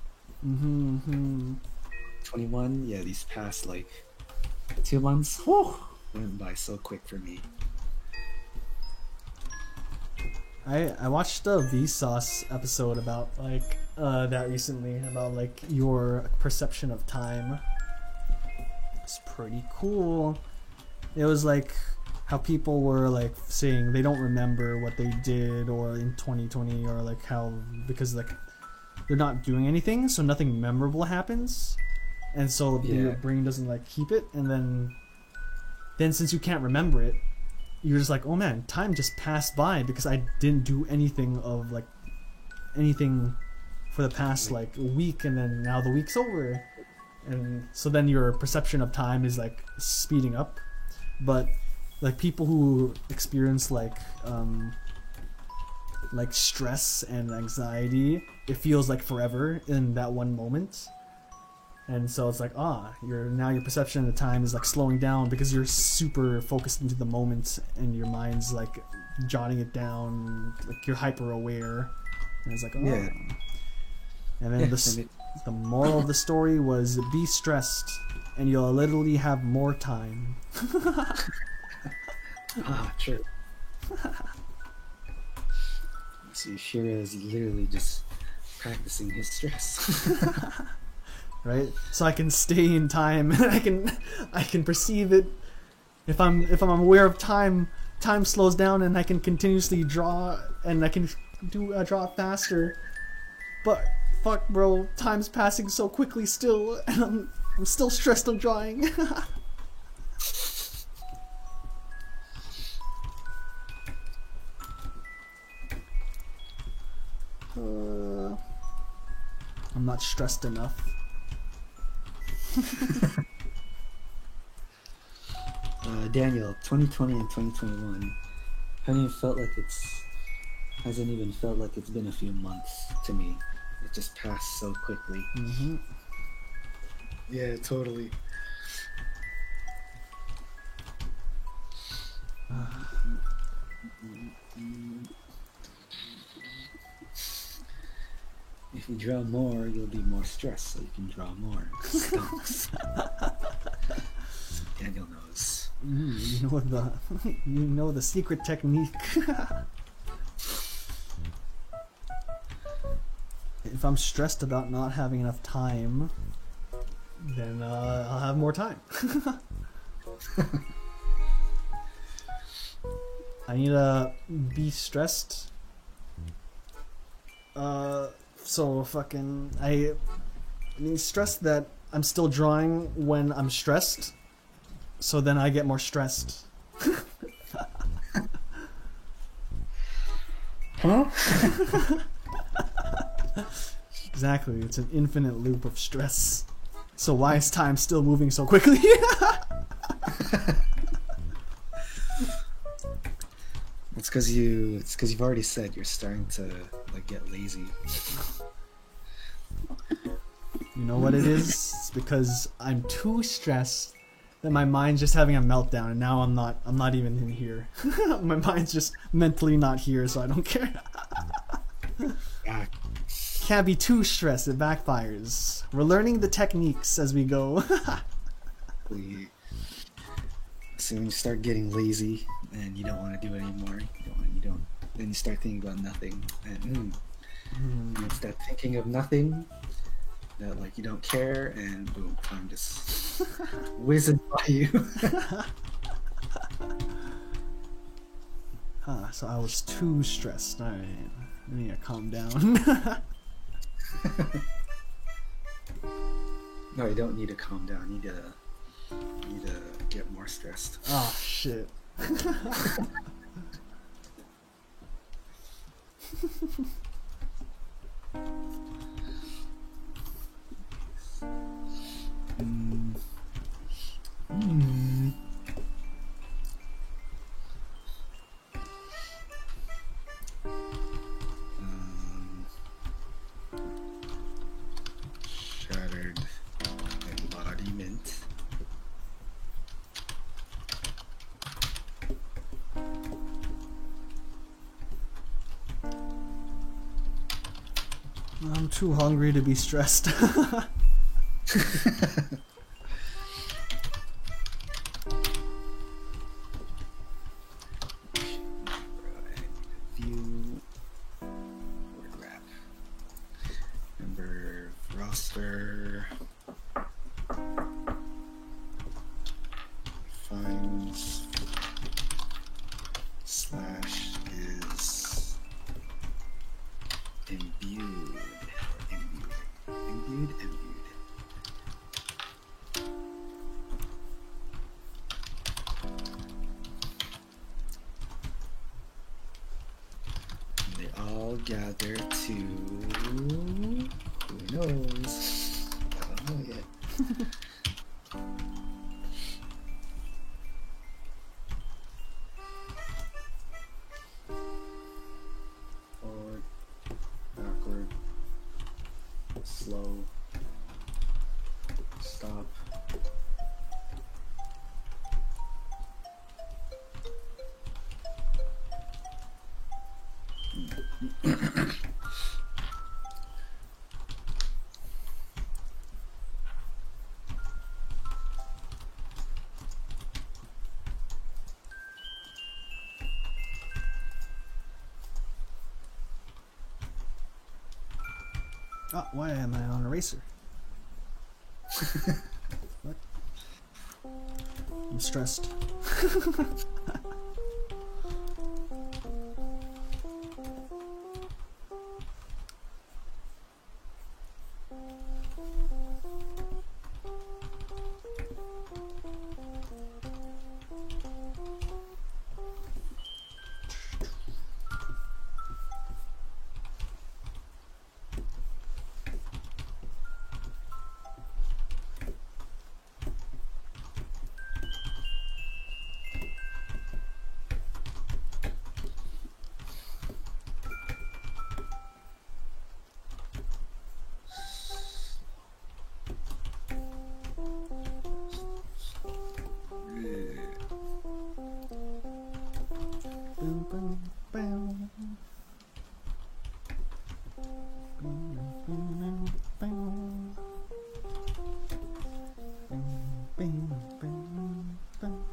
21, yeah, these past like 2 months, whew, went by so quick for me. I watched a Vsauce episode about like that recently, about like your perception of time. It's pretty cool. It was like how people were like saying they don't remember what they did or in 2020, or like how because like they're not doing anything, so nothing memorable happens, and so your Yeah. brain doesn't like keep it, and then since you can't remember it, you're just like, oh man, time just passed by because I didn't do anything for the past like week, and then now the week's over, and so then your perception of time is like speeding up. But like people who experience like stress and anxiety, it feels like forever in that one moment. And so it's like, your perception of the time is like slowing down because you're super focused into the moment, and your mind's like jotting it down, like you're hyper aware. And it's like, Yeah. And then Yeah, the moral of the story was be stressed, and you'll literally have more time. True. See, Shira is literally just practicing his stress. Right? So I can stay in time, and I can perceive it. If I'm aware of time, time slows down, and I can continuously draw, and I can draw faster. But fuck, bro, time's passing so quickly still, and I'm still stressed on drawing. I'm not stressed enough. Daniel, 2020 and 2021 hasn't even felt like it's been a few months to me. It just passed so quickly. Mm-hmm. Yeah, totally. If you draw more, you'll be more stressed, so you can draw more. Stumps. Daniel knows. You know the secret technique. If I'm stressed about not having enough time, then I'll have more time. I need to be stressed. So fucking I mean stressed that I'm still drawing when I'm stressed. So then I get more stressed. Huh? Exactly, it's an infinite loop of stress. So why is time still moving so quickly? It's because you've already said you're starting to like get lazy. You know what it is? It's because I'm too stressed that my mind's just having a meltdown, and now I'm not even in here. My mind's just mentally not here, so I don't care. Ah, Can't be too stressed, it backfires. We're learning the techniques as we go. So when you start getting lazy and you don't want to do it anymore, then you start thinking about nothing, and it's that thinking of nothing that like you don't care, and boom, time just whizzes by you. So I was too stressed. Alright, I need to calm down. No, you don't need to calm down. You need to get more stressed. Oh shit. Shattered embodiment. I'm too hungry to be stressed. View. Word wrap. Member roster. Finds slash is imbued. Imbued. And they all gather to who knows? I don't know yet. Forward, backward, slow, stop. Oh, why am I on eraser? What? I'm stressed. Boom, boom, boom. Boom, boom, boom. Boom, boom, boom, boom.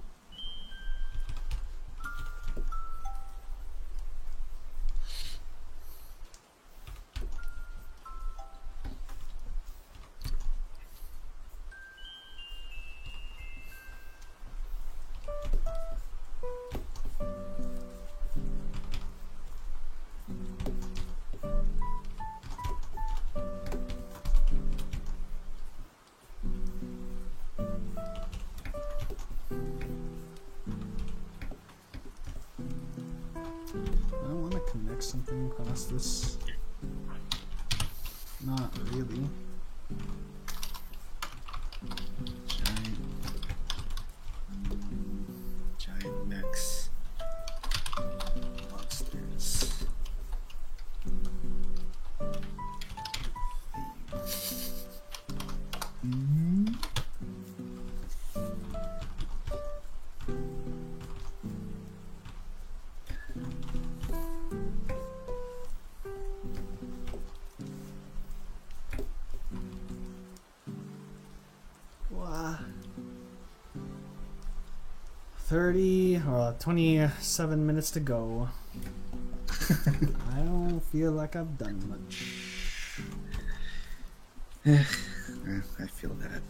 I want to connect something across this. Not really. Giant mechs. Monsters. Wow. 30 or 27 minutes to go. I don't feel like I've done much. I feel that.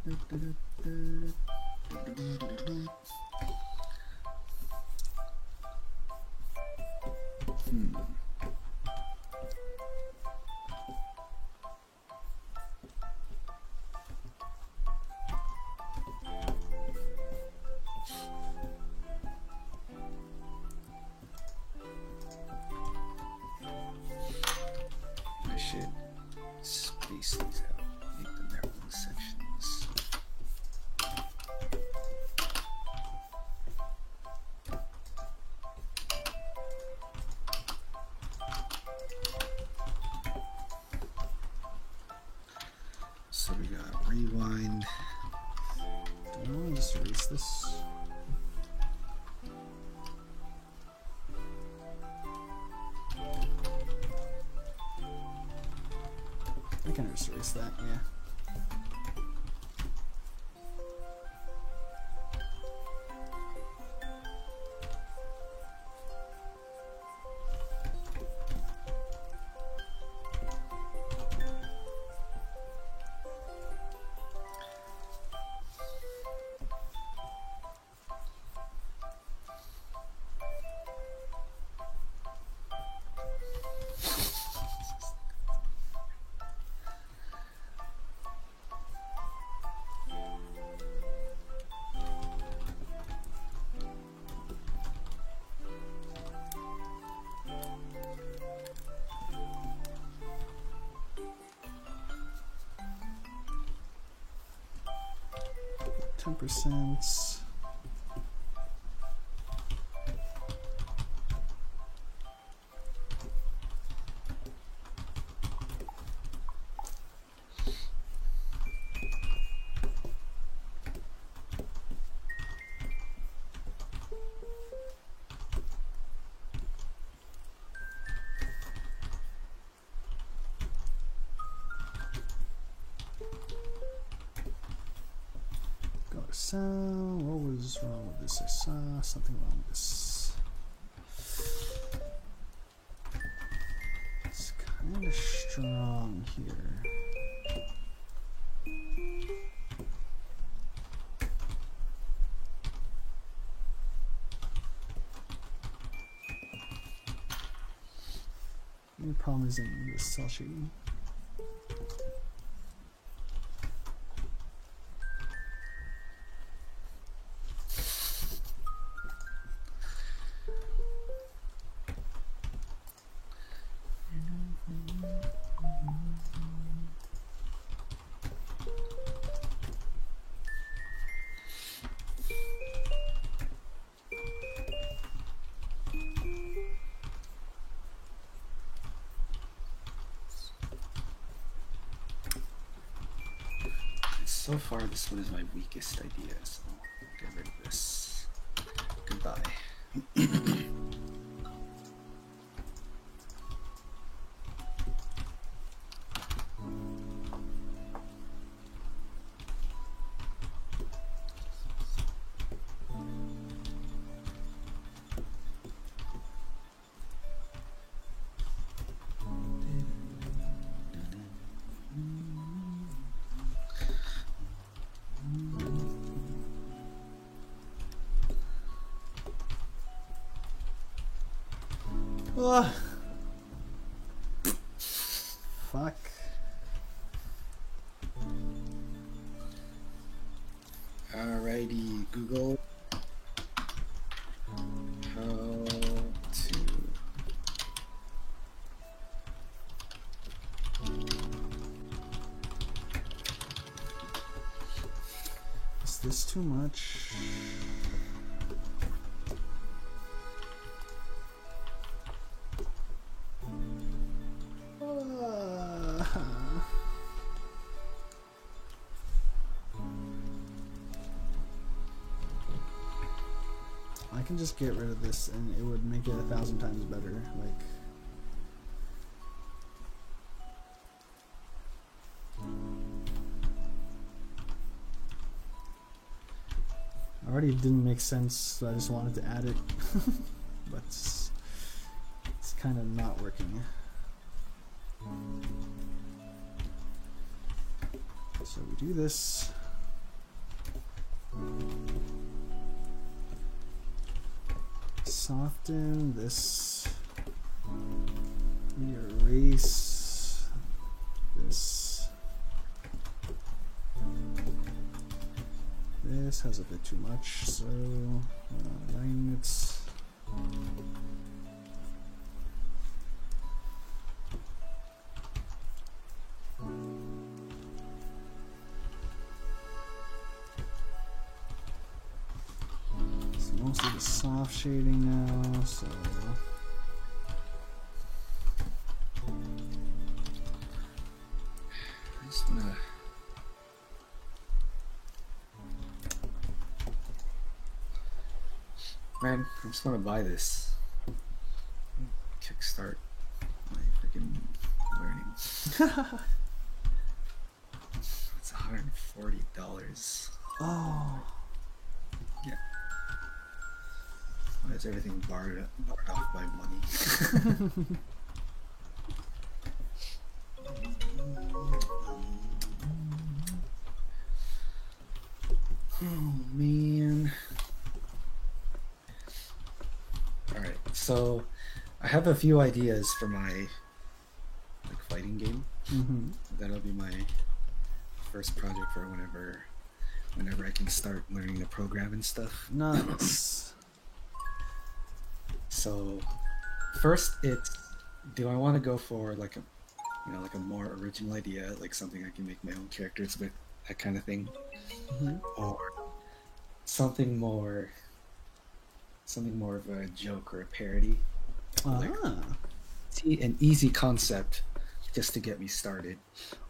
I should space these out, make them their own sections. So we got rewind. I'll just erase this. I can just erase that, yeah. %. Sound. What was wrong with this? I saw something wrong with this. It's kind of strong here. The problem is in the cell shading. So far, this one is my weakest idea, so I'll get rid of this. Goodbye. Fuck. Alrighty, Google. How to Is this too much? I can just get rid of this and it would make it 1,000 times better. Like, already didn't make sense, so I just wanted to add it. But it's kind of not working. So we do this. soften this. Erase this. This has a bit too much, so align it. It's mostly the soft shading now, so. I just wanna. Man, I just wanna buy this. Kickstart my freaking learning. It's $140. Oh. Yeah. Why is everything barred off by money? Oh man. Alright, so I have a few ideas for my like fighting game. Mm-hmm. That'll be my first project for whenever I can start learning to program and stuff. Nice. So first it's, do I want to go for like a like a more original idea, like something I can make my own characters with, that kind of thing, or something more of a joke or a parody, like see an easy concept just to get me started,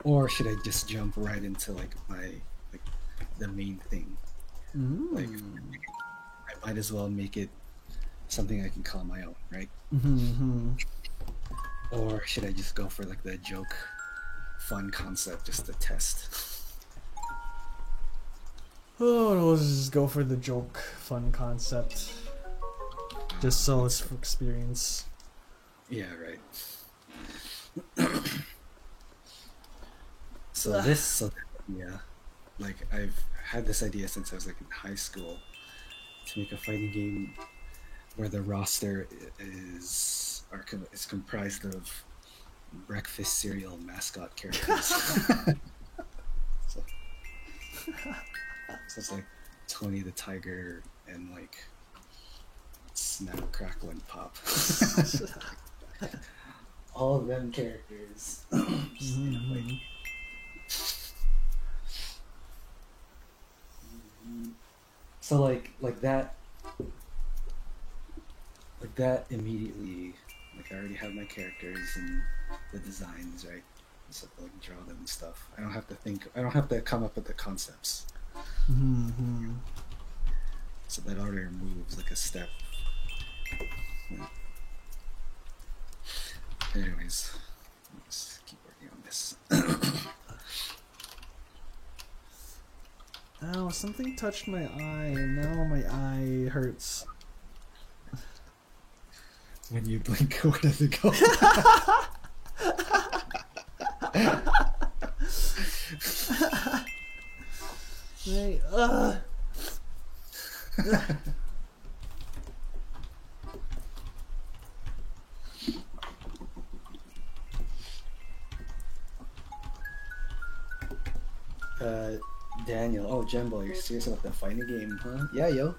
or should I just jump right into like the main thing? Like I might as well make it something I can call my own, right? Or should I just go for like the joke, fun concept just to test? Oh, let's just go for the joke, fun concept. Just so it's for experience. Yeah, right. So yeah, like I've had this idea since I was like in high school to make a fighting game where the roster is comprised of breakfast cereal mascot characters. so it's like Tony the Tiger and like Snap, Crackle, and Pop. All of them characters. So like that immediately, like I already have my characters and the designs, right? So I can draw them and stuff. I don't have to come up with the concepts. So that already removes like a step. Yeah. Anyways, let's keep working on this. Ow, something touched my eye and now my eye hurts. When you blink, where does it go? Right, Daniel, oh Jumbo, you're serious about the fighting game, huh? Yeah, yo.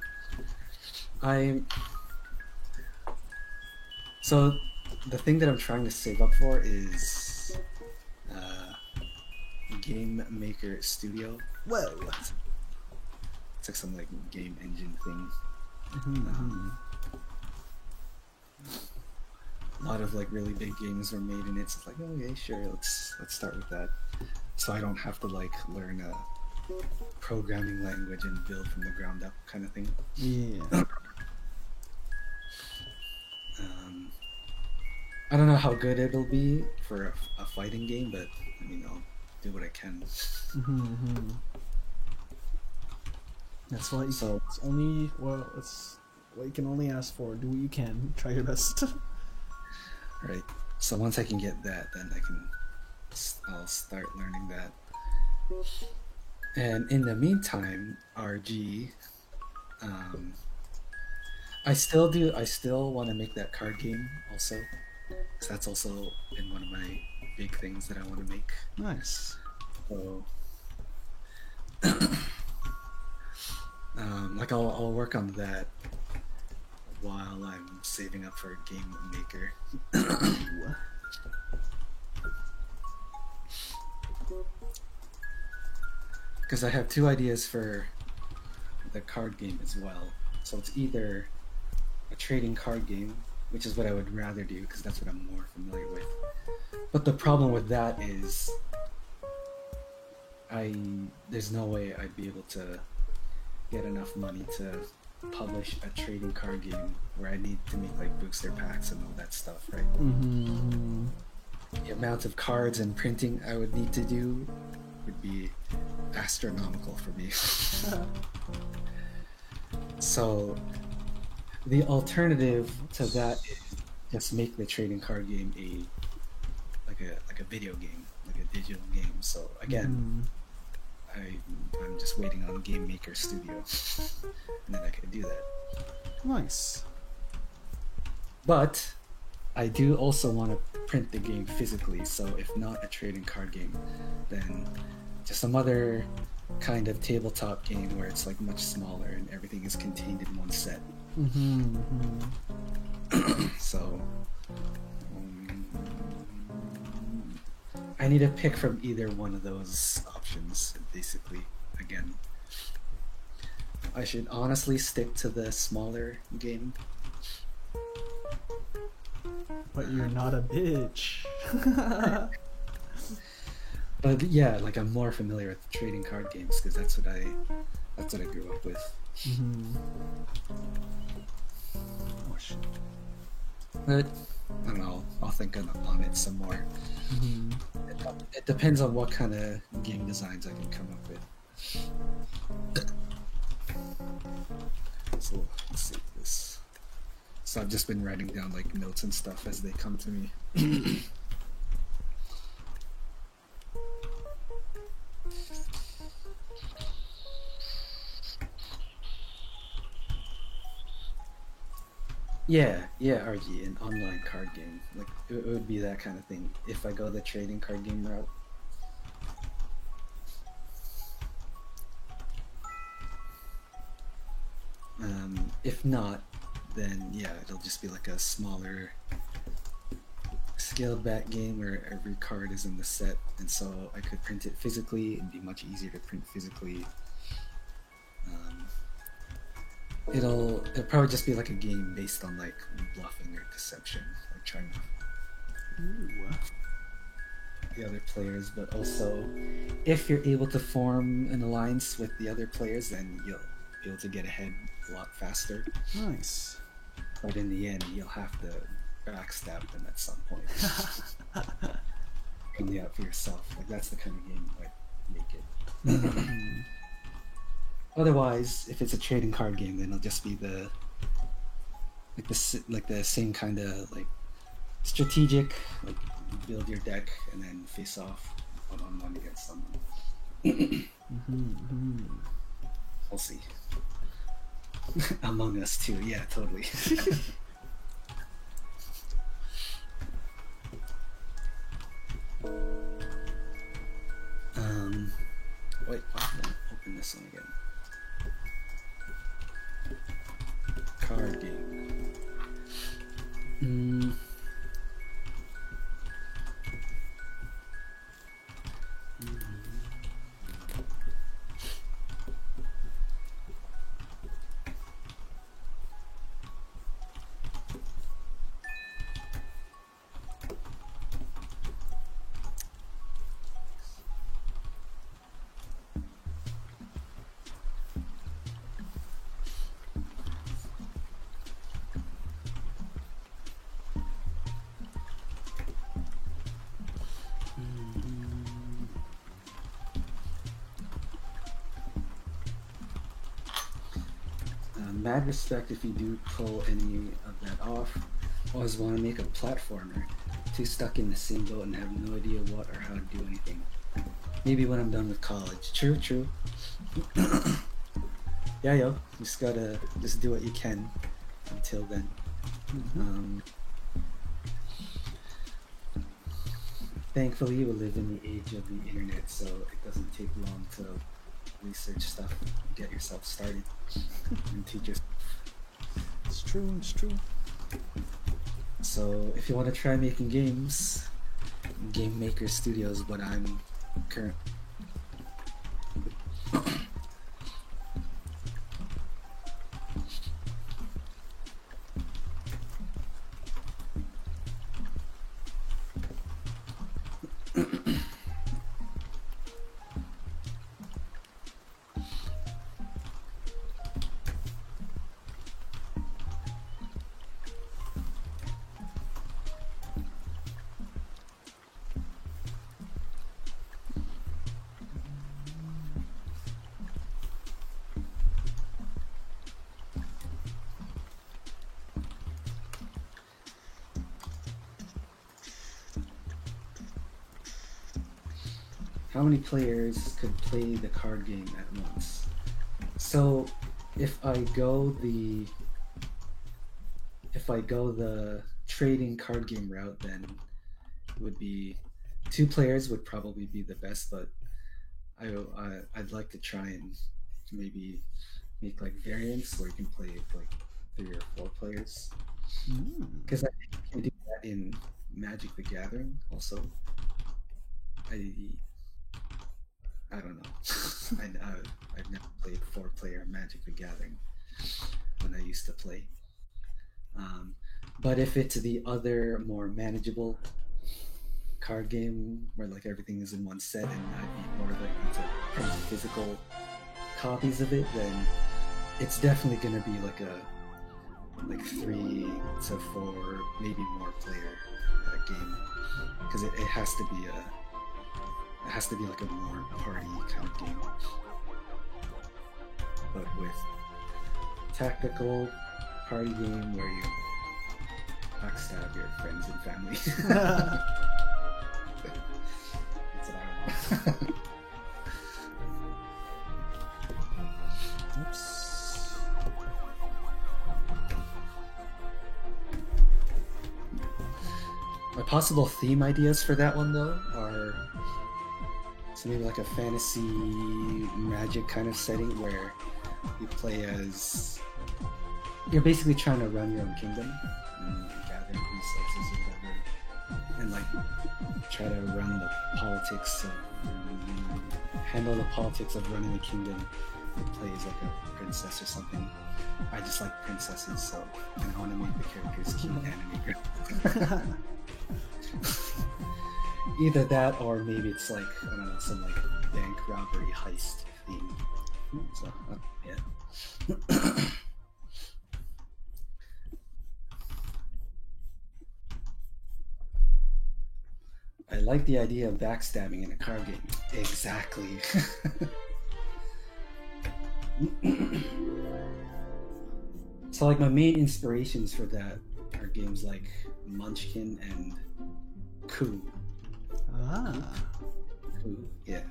So the thing that I'm trying to save up for is Game Maker Studio. Whoa. It's like some like game engine thing. A lot of like really big games were made in it. So it's like, okay, sure, let's start with that. So I don't have to like learn a programming language and build from the ground up kind of thing. Yeah. I don't know how good it'll be for a fighting game, but I mean, I'll do what I can. That's what it's So- only, well, it's what you can only ask for. Do what you can. Try your best. Right. So once I can get that, then I'll start learning that. And in the meantime, RG, I still do. I still want to make that card game also. 'Cause that's also in one of my big things that I want to make. Nice. So, like I'll work on that while I'm saving up for a game maker. Because I have two ideas for the card game as well. So it's either a trading card game, which is what I would rather do because that's what I'm more familiar with. But the problem with that is there's no way I'd be able to get enough money to publish a trading card game where I need to make like booster packs and all that stuff, right? Mm-hmm. The amount of cards and printing I would need to do would be astronomical for me. So the alternative to that is just make the trading card game like a video game, like a digital game. So again, I'm just waiting on Game Maker Studio, and then I can do that. Nice. But I do also want to print the game physically. So if not a trading card game, then just some other kind of tabletop game where it's like much smaller and everything is contained in one set. Mm-hmm. So I need to pick from either one of those options, basically. Again, I should honestly stick to the smaller game. But you're not a bitch. But yeah, like I'm more familiar with trading card games because that's what I grew up with. Mm-hmm. Oh shit. But I don't know. I'll think on it some more. Mm-hmm. It depends on what kind of game designs I can come up with. So let's see this. So I've just been writing down like notes and stuff as they come to me. Yeah, RG, an online card game. Like it would be that kind of thing if I go the trading card game route. If not, then yeah, it'll just be like a smaller scaled back game where every card is in the set, and so I could print it physically. It'd be much easier to print physically. It'll probably just be like a game based on like bluffing or deception, like trying to the other players, but also if you're able to form an alliance with the other players, then you'll be able to get ahead a lot faster. Nice. But in the end, you'll have to backstab them at some point. Only out for yourself. Like that's the kind of game that might make it. Otherwise, if it's a trading card game, then it'll just be the same kind of like strategic, like build your deck and then face off one-on-one against someone. We'll see. Among Us too, yeah, totally. Wait, why did I open this one again? Card game. Mad respect if you do pull any of that off. Always want to make a platformer. Too stuck in the same boat and have no idea what or how to do anything. Maybe when I'm done with college. True. Yeah, yo. Just gotta do what you can. until then. Thankfully, we live in the age of the internet, so it doesn't take long to research stuff, get yourself started, and teach yourself. It's true. It's true. So if you want to try making games, Game Maker Studios, but I'm current. How many players could play the card game at once? So if I go the trading card game route, then it would be 2 players would probably be the best, but I'd like to try and maybe make like variants where you can play with like 3 or 4 players, because I think you can do that in Magic the Gathering also. I don't know. I've never played 4-player Magic the Gathering when I used to play. But if it's the other more manageable card game where like everything is in one set and I'd be more likely to print physical copies of it, then it's definitely gonna be like a 3 to 4, maybe more player game, because it has to be like a more party kind of game, but with tactical party game where you backstab your friends and family. That's what I want. Oops. My possible theme ideas for that one though are so maybe like a fantasy magic kind of setting where you play as, you're basically trying to run your own kingdom and gather resources or whatever, and like try to run the politics of handle the politics of running a kingdom. You play as like a princess or something. I just like princesses, so and I want to make the characters cute anime. Either that or maybe it's like, I don't know, some like bank robbery heist theme. So yeah. I like the idea of backstabbing in a card game. Exactly. So like my main inspirations for that are games like Munchkin and Coup. Coup, yeah.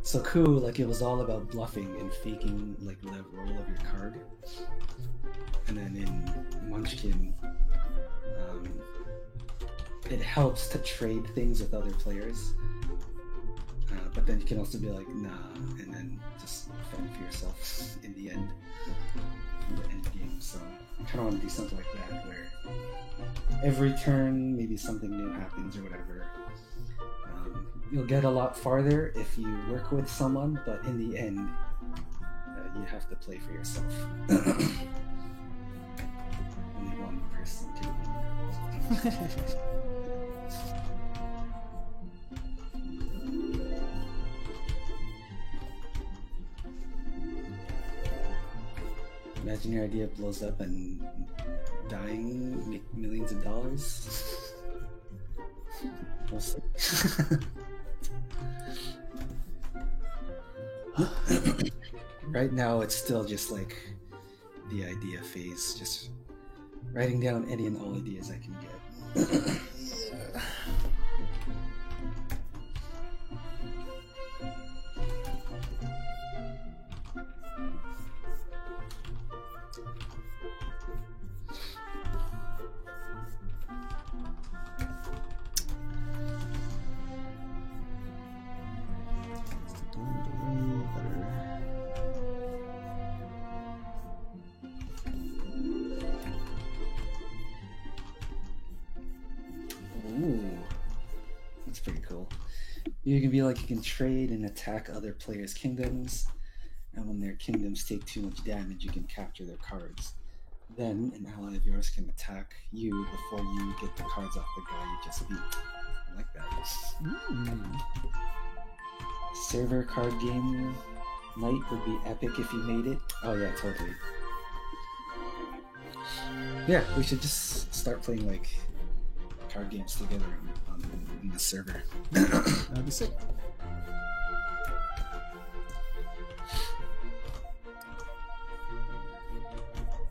So Coup, like it was all about bluffing and faking like the roll of your card. And then in Munchkin, it helps to trade things with other players. But then you can also be like, nah, and then just fend for yourself in the end game. So I kind of want to do something like that where every turn maybe something new happens or whatever. You'll get a lot farther if you work with someone, but in the end, you have to play for yourself. Only one person can win. Imagine your idea blows up and dying millions of dollars. We'll see. Right now, it's still just like the idea phase, just writing down any and all ideas I can get. It's pretty cool. You can be like, you can trade and attack other players' kingdoms, and when their kingdoms take too much damage, you can capture their cards. Then an ally of yours can attack you before you get the cards off the guy you just beat. I like that. Server card game night would be epic if you made it. Oh yeah, totally. Yeah, we should just start playing like card games together in the server. That'd be sick.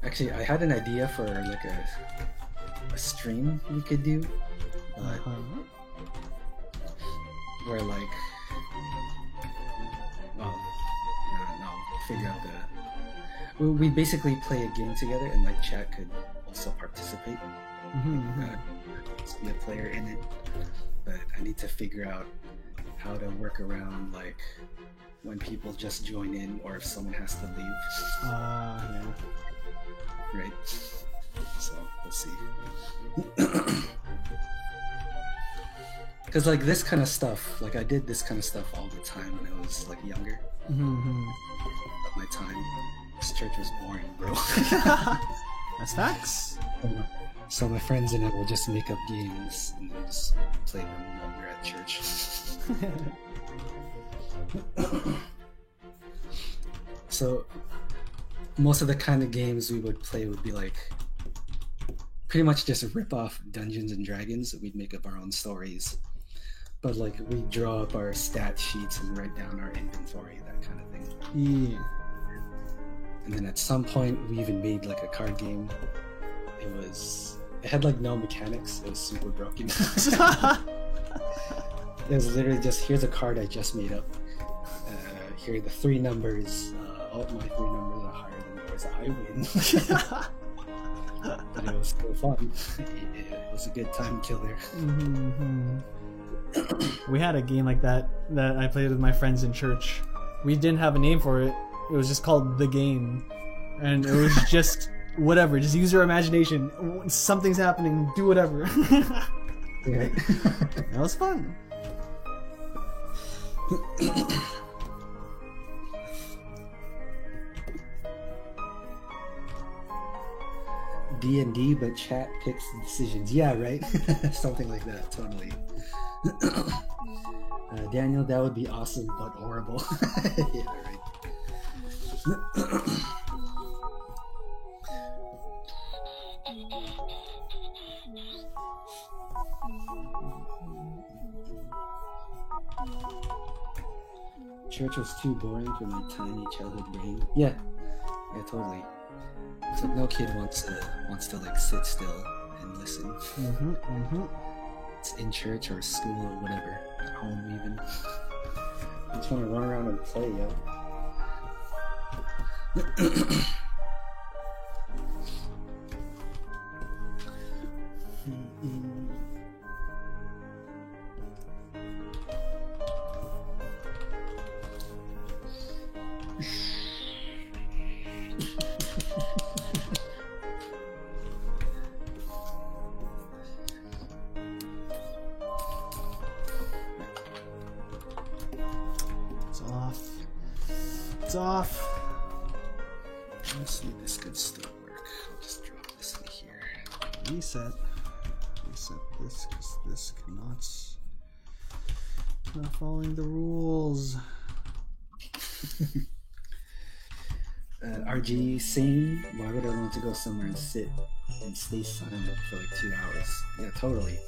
Actually, I had an idea for like a stream we could do, where like, well, no, figure out we basically play a game together, and like chat could also participate. Be a player in it, but I need to figure out how to work around like when people just join in, or if someone has to leave. Yeah. Right. So we'll see. Because like this kind of stuff, like I did this kind of stuff all the time when I was like younger. At my time, this church was boring, bro. That's facts. So my friends and I will just make up games and then just play them when we're at church. So most of the kind of games we would play would be like pretty much just rip off Dungeons and Dragons. We'd make up our own stories, but like we draw up our stat sheets and write down our inventory, that kind of thing. Yeah. And then at some point we even made like a card game. It had like no mechanics. It was super broken. It was literally just, here's a card I just made up. Here are the 3 numbers. All my 3 numbers are higher than yours. I win. But it was so fun. It was a good time killer. We had a game like that I played with my friends in church. We didn't have a name for it. It was just called The Game. And it was just whatever. Just use your imagination. Something's happening. Do whatever. Right. That was fun. D&D, but chat picks decisions. Yeah, right? Something like that, totally. Daniel, that would be awesome, but horrible. Yeah, right. Church was too boring for my tiny childhood brain. Yeah, totally. It's like no kid wants to like sit still and listen. It's in church or school or whatever, at home even. I just want to run around and play, yo. It's off. Let's see if this could still work. I'll just drop this in here. Reset this because this cannot. It's not following the rules. RG sane. Why would I want to go somewhere and sit and stay silent for like 2 hours? Yeah, totally.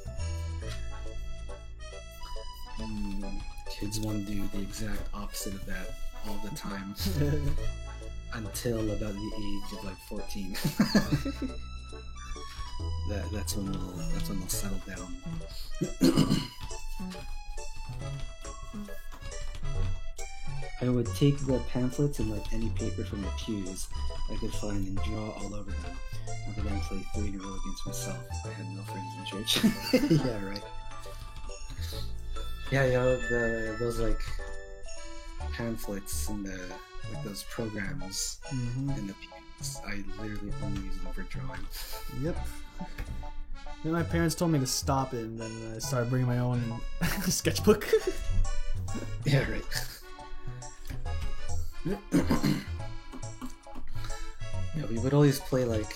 Kids want to do the exact opposite of that all the time. Until about the age of like 14. That's when they'll settle down. I would take the pamphlets and like any paper from the pews I could find and draw all over them. I could then play 3-year-old against myself if I had no friends in church. Yeah, right. Yeah, yo, those like pamphlets and like those programs in the pews, I literally only use them for drawing. Yep. Then my parents told me to stop it, and then I started bringing my own sketchbook. Yeah, right. Yeah, we would always play like,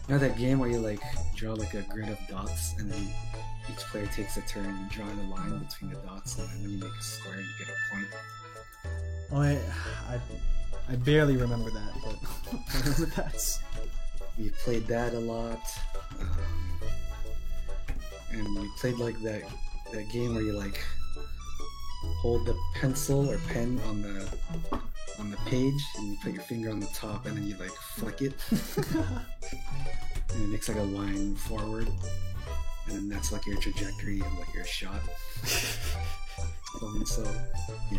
you know that game where you like draw like a grid of dots and then each player takes a turn drawing a line between the dots, and then when you make a square you get a point. Oh, I barely remember that, but I remember that. We played that a lot. And we played like that game where you like hold the pencil or pen on the page and you put your finger on the top and then you like flick it. And it makes like a line forward. And then that's like your trajectory of like your shot. So yeah.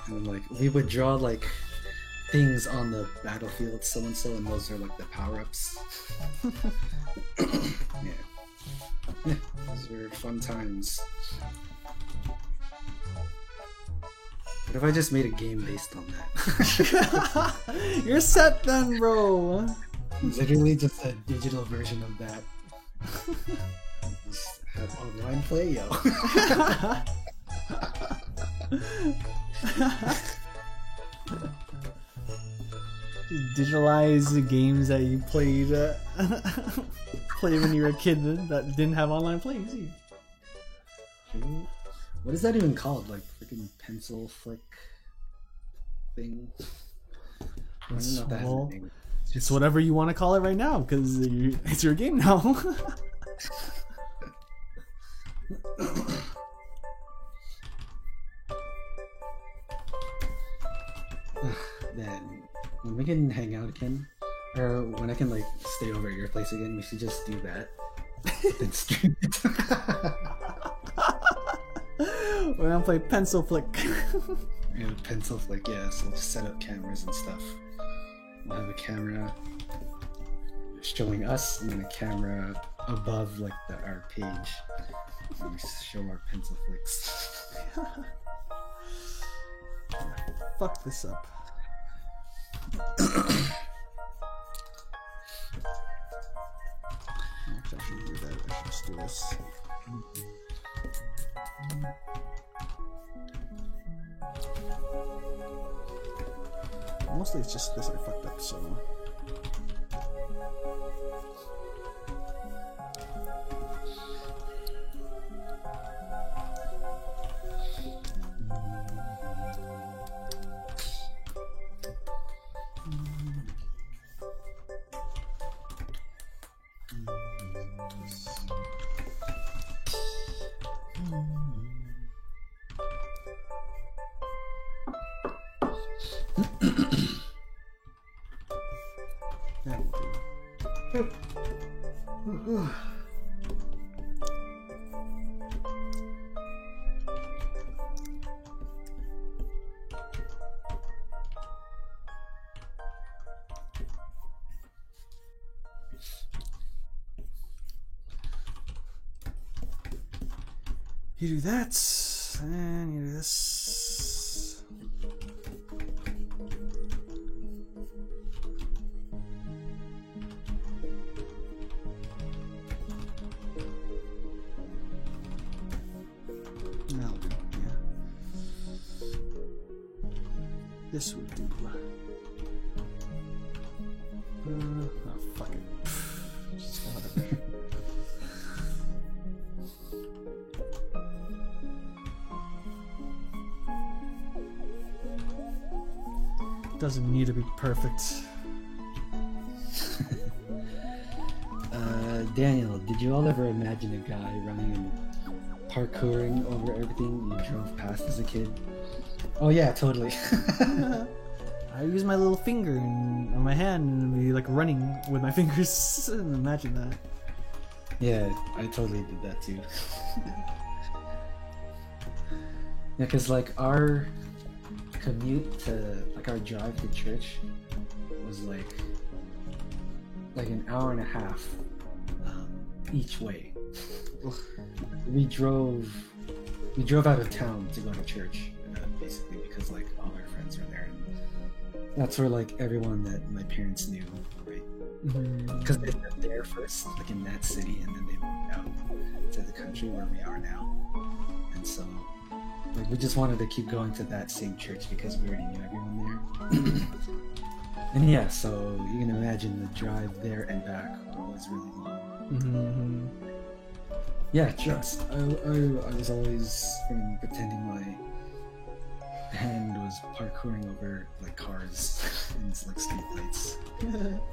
And like we would draw like things on the battlefield so and those are like the power-ups. Yeah, those were fun times. What if I just made a game based on that? You're set then, bro. Literally just a digital version of that. Just have online play, yo. Digitalize the games that you played when you were a kid that didn't have online play. Easy. What is that even called? Like freaking pencil flick thing? I don't know if that has a name. It's whatever you want to call it right now, because it's your game now. Man, when we can hang out again, or when I can like stay over at your place again, we should just do that. And stream it. We're gonna play pencil flick. Yeah, pencil flick, yeah, so we'll just set up cameras and stuff. We'll have a camera showing us and then a camera above like our page. And we show our pencil flicks. Fuck this up. Actually, I shouldn't do that. I should just do this. Mostly it's just this I fucked up, so... You do that, and you do this. That'll do, yeah. This would do. Oh, fuck it. Just whatever. Doesn't need to be perfect. Daniel, did you all ever imagine a guy running and parkouring over everything you drove past as a kid? Oh yeah, totally. I use my little finger on my hand and be like running with my fingers. Imagine that. Yeah, I totally did that too. Yeah, cause like our commute to like our drive to church was like an hour and a half each way. We drove out of town to go to church, basically because like all our friends were there, and that's where like everyone that my parents knew, right, because they lived there first, like in that city, and then they moved out to the country where we are now. And so, like, we just wanted to keep going to that same church because we already knew everyone there. And yeah, so you can imagine the drive there and back was really long. Yeah, just I was always pretending my hand was parkouring over like cars and like streetlights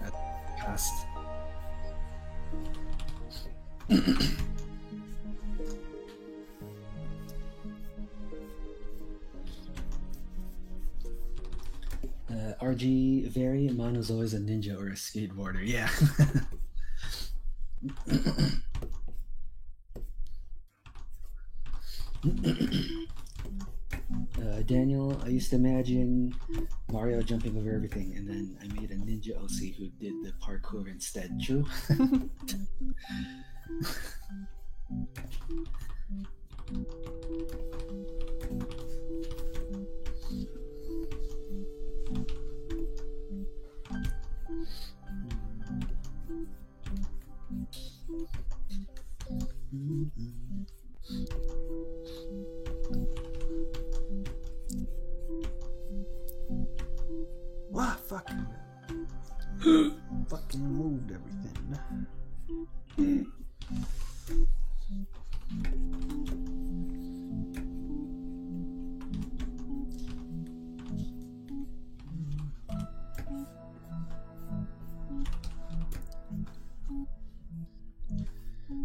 at past. RG very mine was always a ninja or a skateboarder. Yeah. Daniel, I used to imagine Mario jumping over everything, and then I made a ninja OC who did the parkour instead. True. Wow, fucking moved everything.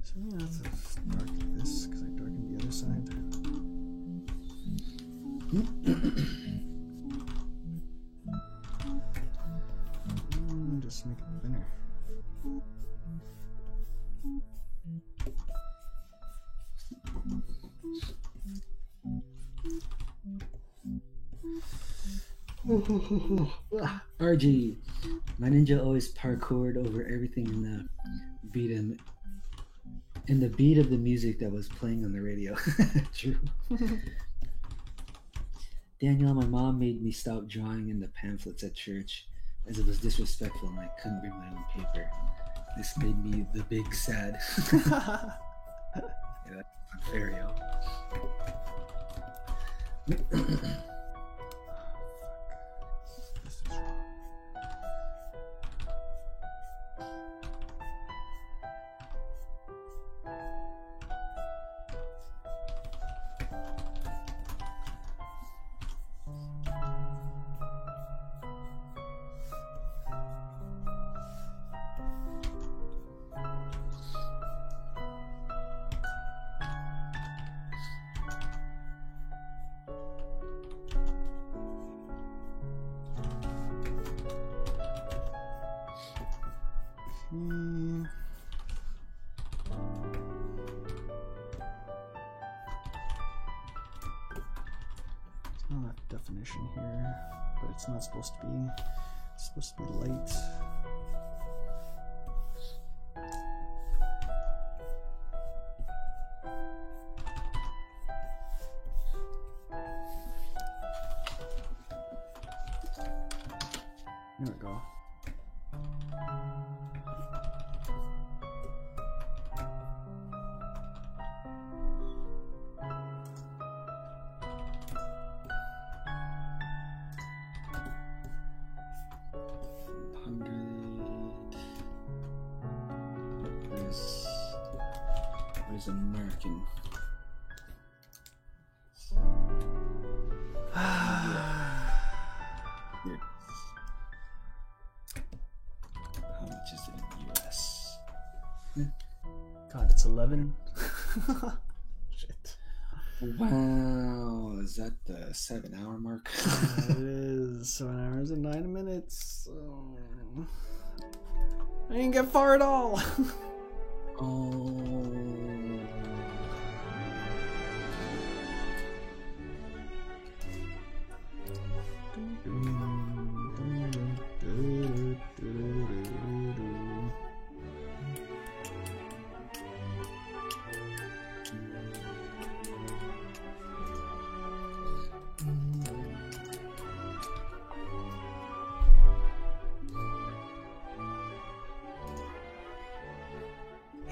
So I'm gonna have to darken this because I darkened the other side. Just make it thinner. RG, my ninja always parkoured over everything in the beat of the music that was playing on the radio. True. Daniel, my mom made me stop drawing in the pamphlets at church as it was disrespectful and I couldn't bring my own paper. This made me the big sad. Yeah, that's unfair, yo. This is wrong. It's not definition here, but it's not supposed to be. It's supposed to be light. There we go. Where's American? Here it is. How much is it in US? God, it's 11. Shit. Wow, is that the 7-hour mark? It is 7 hours and 9 minutes. I didn't get far at all. Oh.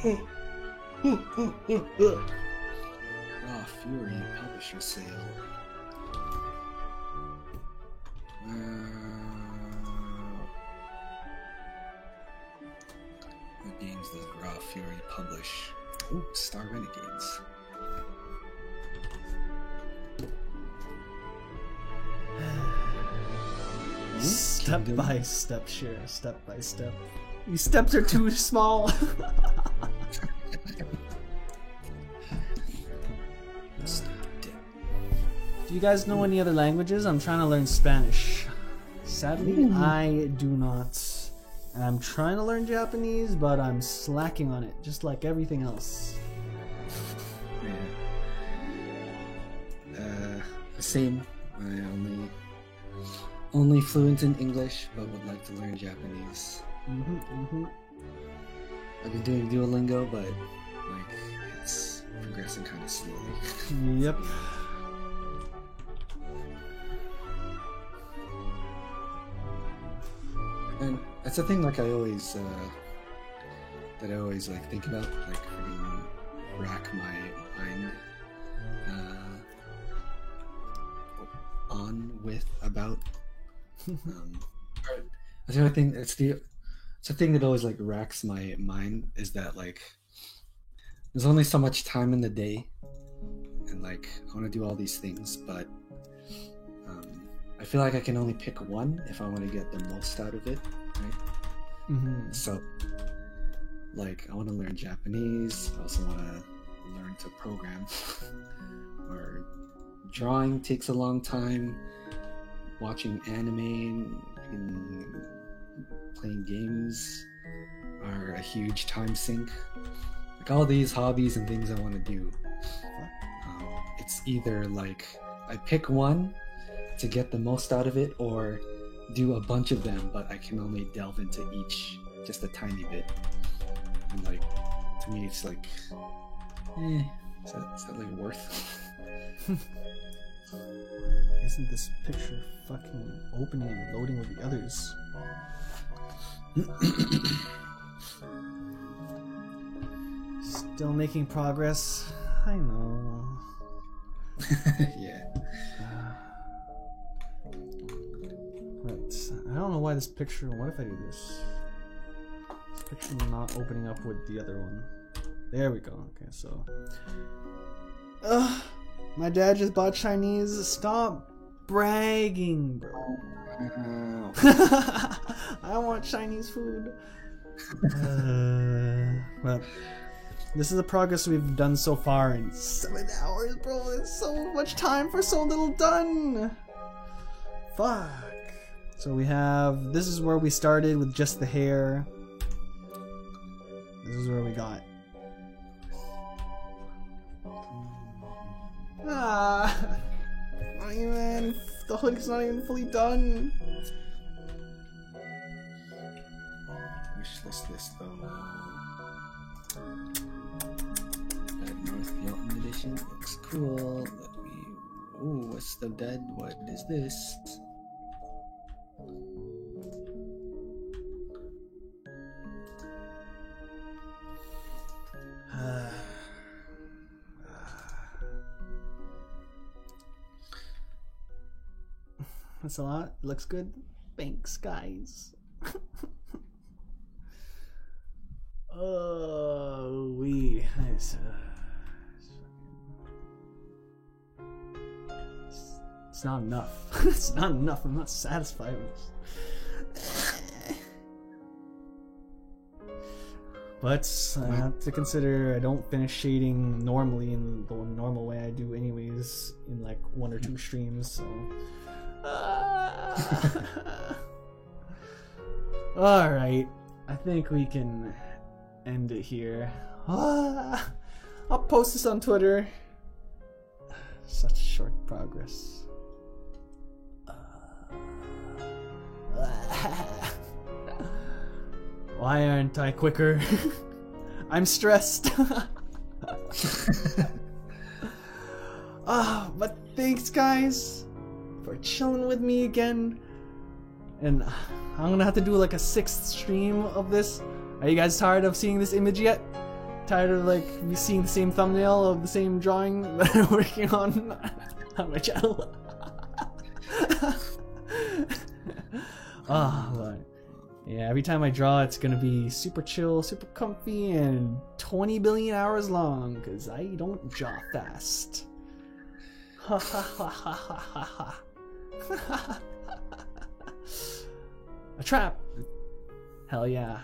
Raw Fury publisher sale. What games does Raw Fury publish? Ooh, Star Renegades. Step by step, share. Step by step. These steps are too small. Do you guys know any other languages? I'm trying to learn Spanish. Sadly, I do not. And I'm trying to learn Japanese, but I'm slacking on it, just like everything else. Same. I only fluent in English, but would like to learn Japanese. I've been doing Duolingo, but like it's progressing kind of slowly. Yep. And that's the thing, like I always like think about, like freaking rack my mind on with about. That's the other thing. It's the thing that always like racks my mind is that like there's only so much time in the day, and like I want to do all these things, but I feel like I can only pick one if I want to get the most out of it, right? So, like, I want to learn Japanese. I also want to learn to program. Or drawing takes a long time. Watching anime and playing games are a huge time sink. Like all these hobbies and things I want to do, it's either like I pick one to get the most out of it, or do a bunch of them, but I can only delve into each just a tiny bit. And like, to me, it's like, is that like worth? Isn't this picture fucking opening and loading with the others? Still making progress. I know. Yeah. But I don't know why this picture. What if I do this? This picture not opening up with the other one. There we go. Okay, so. My dad just bought Chinese. Stop bragging, bro. I want Chinese food. But this is the progress we've done so far in 7 hours, bro. It's so much time for so little done. Fuck. So we have, this is where we started with just the hair. This is where we got. Not even, the hood's not even fully done. Wishlist list though. That North Vietnam edition looks cool. Let me. Ooh, what's the dead? What is this? That's a lot. Looks good. Thanks, guys. Oh, nice. It's not enough. It's not enough. I'm not satisfied with this. But I have to consider I don't finish shading normally in the normal way I do anyways in like 1 or 2 streams, so. Alright, I think we can end it here. I'll post this on Twitter. Such short progress. Why aren't I quicker? I'm stressed. But thanks guys for chilling with me again. And I'm gonna have to do like a 6th stream of this. Are you guys tired of seeing this image yet? Tired of like me seeing the same thumbnail of the same drawing that I'm working on my channel. But yeah, every time I draw, it's gonna be super chill, super comfy, and 20 billion hours long, because I don't draw fast. Ha ha ha ha ha ha ha. A trap! Hell yeah.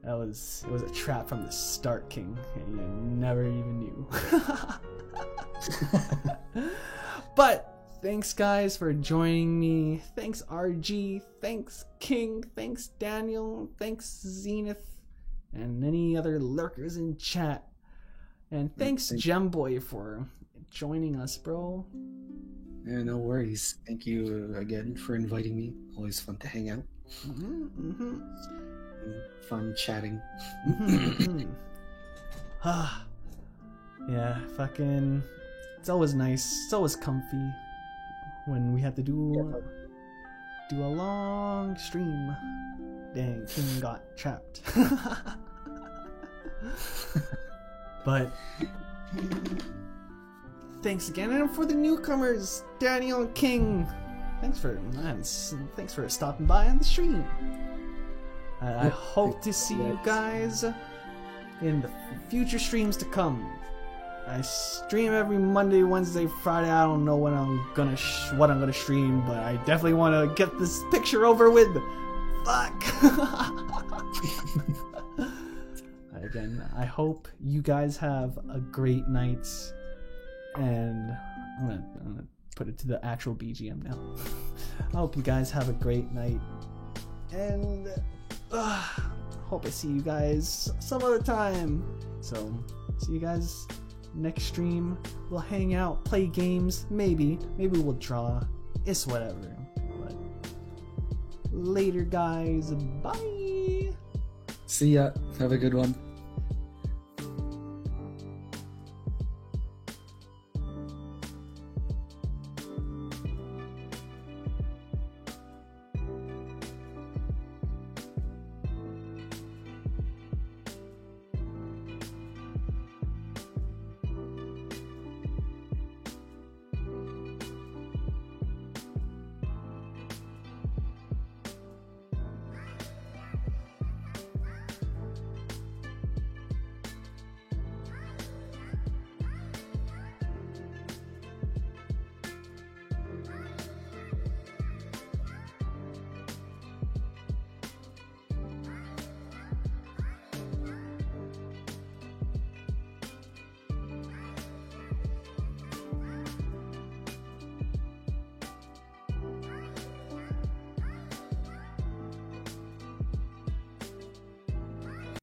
It was a trap from the start, King, and you never even knew. But thanks guys for joining me. Thanks RG, thanks King, thanks Daniel, thanks Zenith, and any other lurkers in chat. And thanks Gemboy for joining us, bro. Yeah, no worries. Thank you again for inviting me. Always fun to hang out. Fun chatting. Yeah, fucking. It's always nice. It's always comfy when we have to do a long stream. Dang, King got trapped. But thanks again, and for the newcomers, Daniel and King. Thanks for stopping by on the stream. I hope to see you guys in the future streams to come. I stream every Monday, Wednesday, Friday. I don't know when I'm gonna stream, but I definitely want to get this picture over with. Fuck. Again, I hope you guys have a great night, and I'm gonna put it to the actual BGM now. I hope you guys have a great night, and hope I see you guys some other time. So, see you guys next stream. We'll hang out, play games, maybe we'll draw. It's whatever. But later, guys. Bye. See ya. Have a good one.